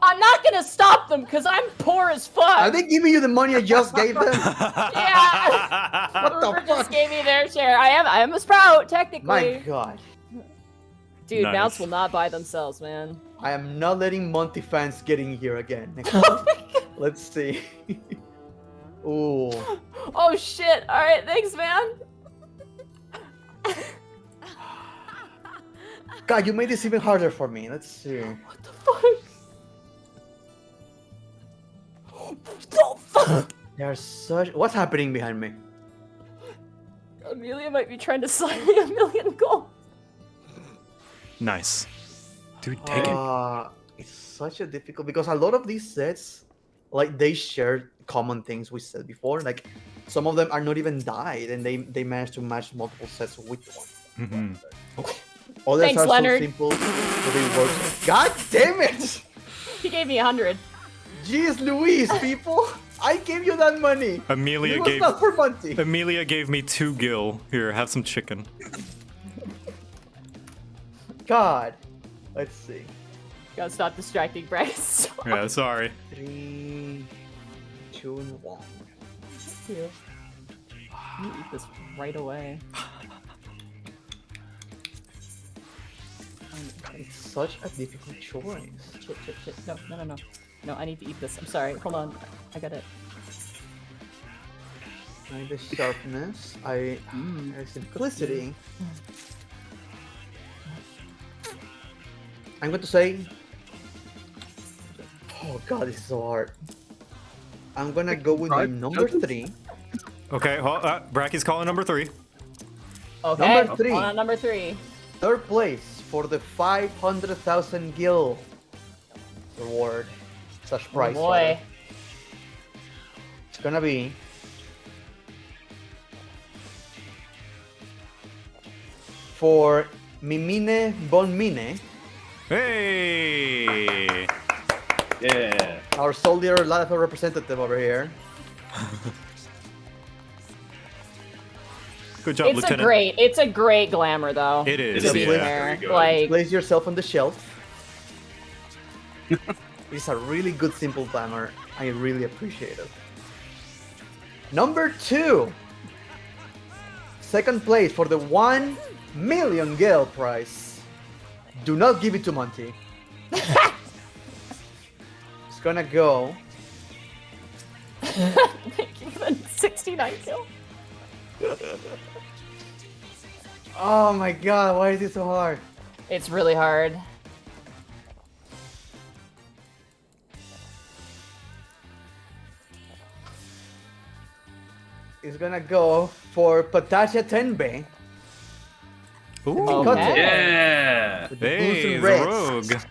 I'm not gonna stop them because I'm poor as fuck. Are they giving you the money I just gave them? Yeah. What the Uber fuck? just gave me their share. I am a sprout, technically. My god. Dude, Nice. mounts will not buy themselves, man. I am not letting Monty fans get in here again. Let's see. Ooh. Oh shit. Alright, thanks, man. God, you made this even harder for me. Let's see. What the fuck? There's such. What's happening behind me? Amelia might be trying to slide me 1 million gold. Nice. Dude, take it. It's such a difficult because a lot of these sets, like they share common things we said before. Like some of them are not even dyed, and they manage to match multiple sets with one. Mm-hmm. Others Thanks, are Leonard. so simple that they work. God damn it! He gave me 100. Jeez Louise, people! I gave you that money. Amelia it was gave not for Monty. Amelia gave me 2 gil. Here, have some chicken. God. Let's see. Gotta stop distracting Bryce. Yeah, sorry. 3, 2, and 1. Thank you. I'm gonna eat this right away. It's such a difficult choice. Shit. No. No, I need to eat this. I'm sorry. Hold on. I got it. I need the sharpness. I simplicity. I'm going to say. Oh god, this is so hard. I'm gonna go with my number 3. Okay, Bracky's calling number 3. Okay, number 3. On number 3. Third place for the 500,000 gil reward / prize. Oh boy. It's gonna be for Mimine Bonmine. Hey! Yeah. Our soldier Larathor representative over here. Good job, Lieutenant. It's a great glamour though. It is. Yeah. Very good. Like, place yourself on the shelf. It's a really good simple glamour. I really appreciate it. Number 2. Second place for the 1 million gil prize. Do not give it to Monty. It's gonna go. Thank you for the 69 kill. Oh my god, why is it so hard? It's really hard. It's gonna go for Patacha Tenbe. Ooh. Okay. Yeah. With the blues Hey, and the reds. rogue.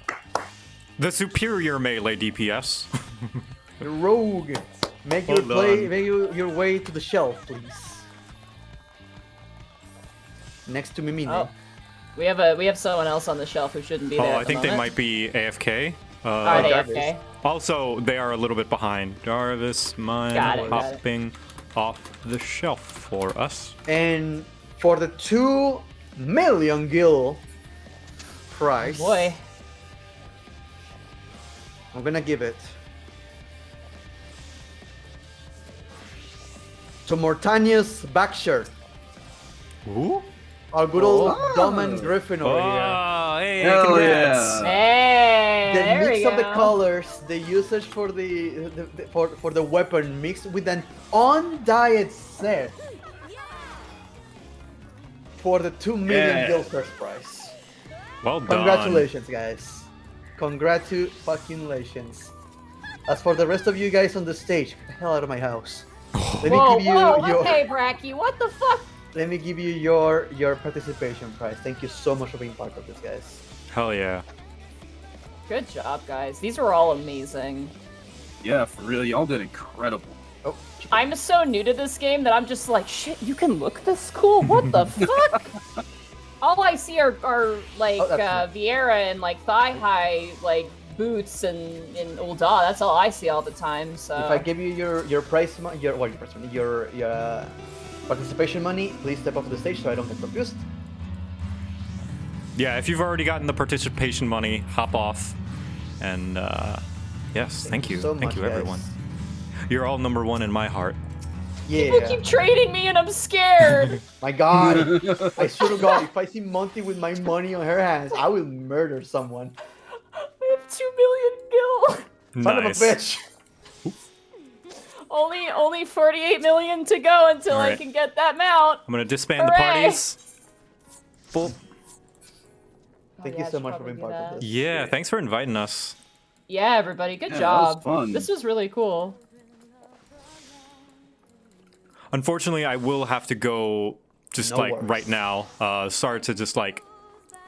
The superior melee DPS. The rogue. Make Hold your way to the shelf, please. Next to Mimine. Oh. We have someone else on the shelf who shouldn't be there. I think they might be AFK. Are they AFK? Also, they are a little bit behind. Jarvis, mine, Got it. popping off the shelf for us. And for the 2 million gil prize, Boy. I'm gonna give it to Mortania's back shirt. Ooh. Our good old Doman Griffin over here. Oh, hey, Hell congrats. yeah. Hey, The there mix we of the go. colors, the usage for for the weapon mixed with an undyed set for the 2 million gil first prize. Well done. Congratulations, guys. Congratulations. As for the rest of you guys on the stage, get the hell out of my house. Let me give you your. Okay, Bracky, what the fuck? Let me give you your participation prize. Thank you so much for being part of this, guys. Hell yeah. Good job, guys. These were all amazing. Yeah, for real, y'all did incredible. Oh, I'm so new to this game that I'm just like, shit, you can look this cool? What the fuck? All I see are like Vieira and like thigh-high like boots and Ul'dah. That's all I see all the time. So if I give you your prize money, your participation money, please step off the stage so I don't get confused. Yeah, if you've already gotten the participation money, hop off. And yes, thank you. so Thank much, you, guys. everyone. You're all number 1 in my heart. people Yeah. keep trading me and I'm scared. My God, I swear to God, if I see Monty with my money on her hands, I will murder someone. We have 2 million gil. Son of a Nice. bitch. Only 48 million to go until I Alright. can get that mount. I'm gonna disband the Hooray! parties. Boop. Thank yeah, you I so should much for probably being do part of that. this. Yeah, thanks for inviting us. Yeah, everybody, good Yeah, that was job. fun. This was really cool. Unfortunately, I will have to go just No like worries. right now. Sorry to just like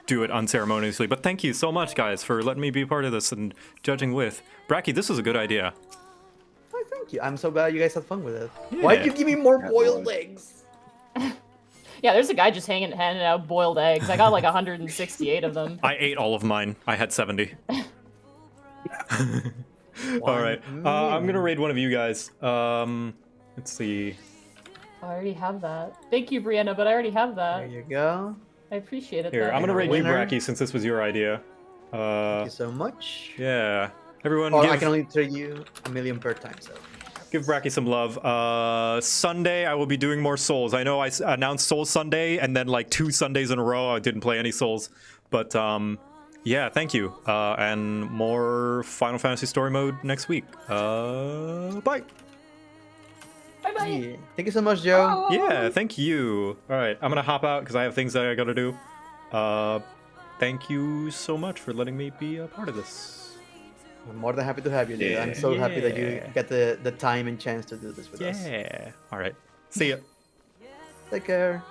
do it unceremoniously, but thank you so much, guys, for letting me be part of this and judging with. Bracky, this was a good idea. Oh, thank you. I'm so glad you guys had fun with it. Why'd you Yeah. give me more boiled eggs? Yeah, there's a guy just handing out boiled eggs. I got like 168 of them. I ate all of mine. I had 70. All right. I'm gonna raid one of you guys. Let's see. I already have that. Thank you, Brianna, but I already have that. There you go. I appreciate it. Here, though. I'm gonna raid you, Winner. Bracky, since this was your idea. Thank you so much. Yeah. Everyone, Or give, I can only tell you a million per time, so. give Bracky some love. Sunday, I will be doing more Souls. I know I announced Souls Sunday, and then like 2 Sundays in a row, I didn't play any Souls. But yeah, thank you. And more Final Fantasy Story Mode next week. Bye. Bye-bye. Yeah. Thank you so much, Joe. Yeah, thank you. All right, I'm gonna hop out because I have things that I gotta do. Thank you so much for letting me be a part of this. I'm more than happy to have you, dude. I'm so happy that you get the time and chance to do this with us. Yeah. All right. See ya. Take care.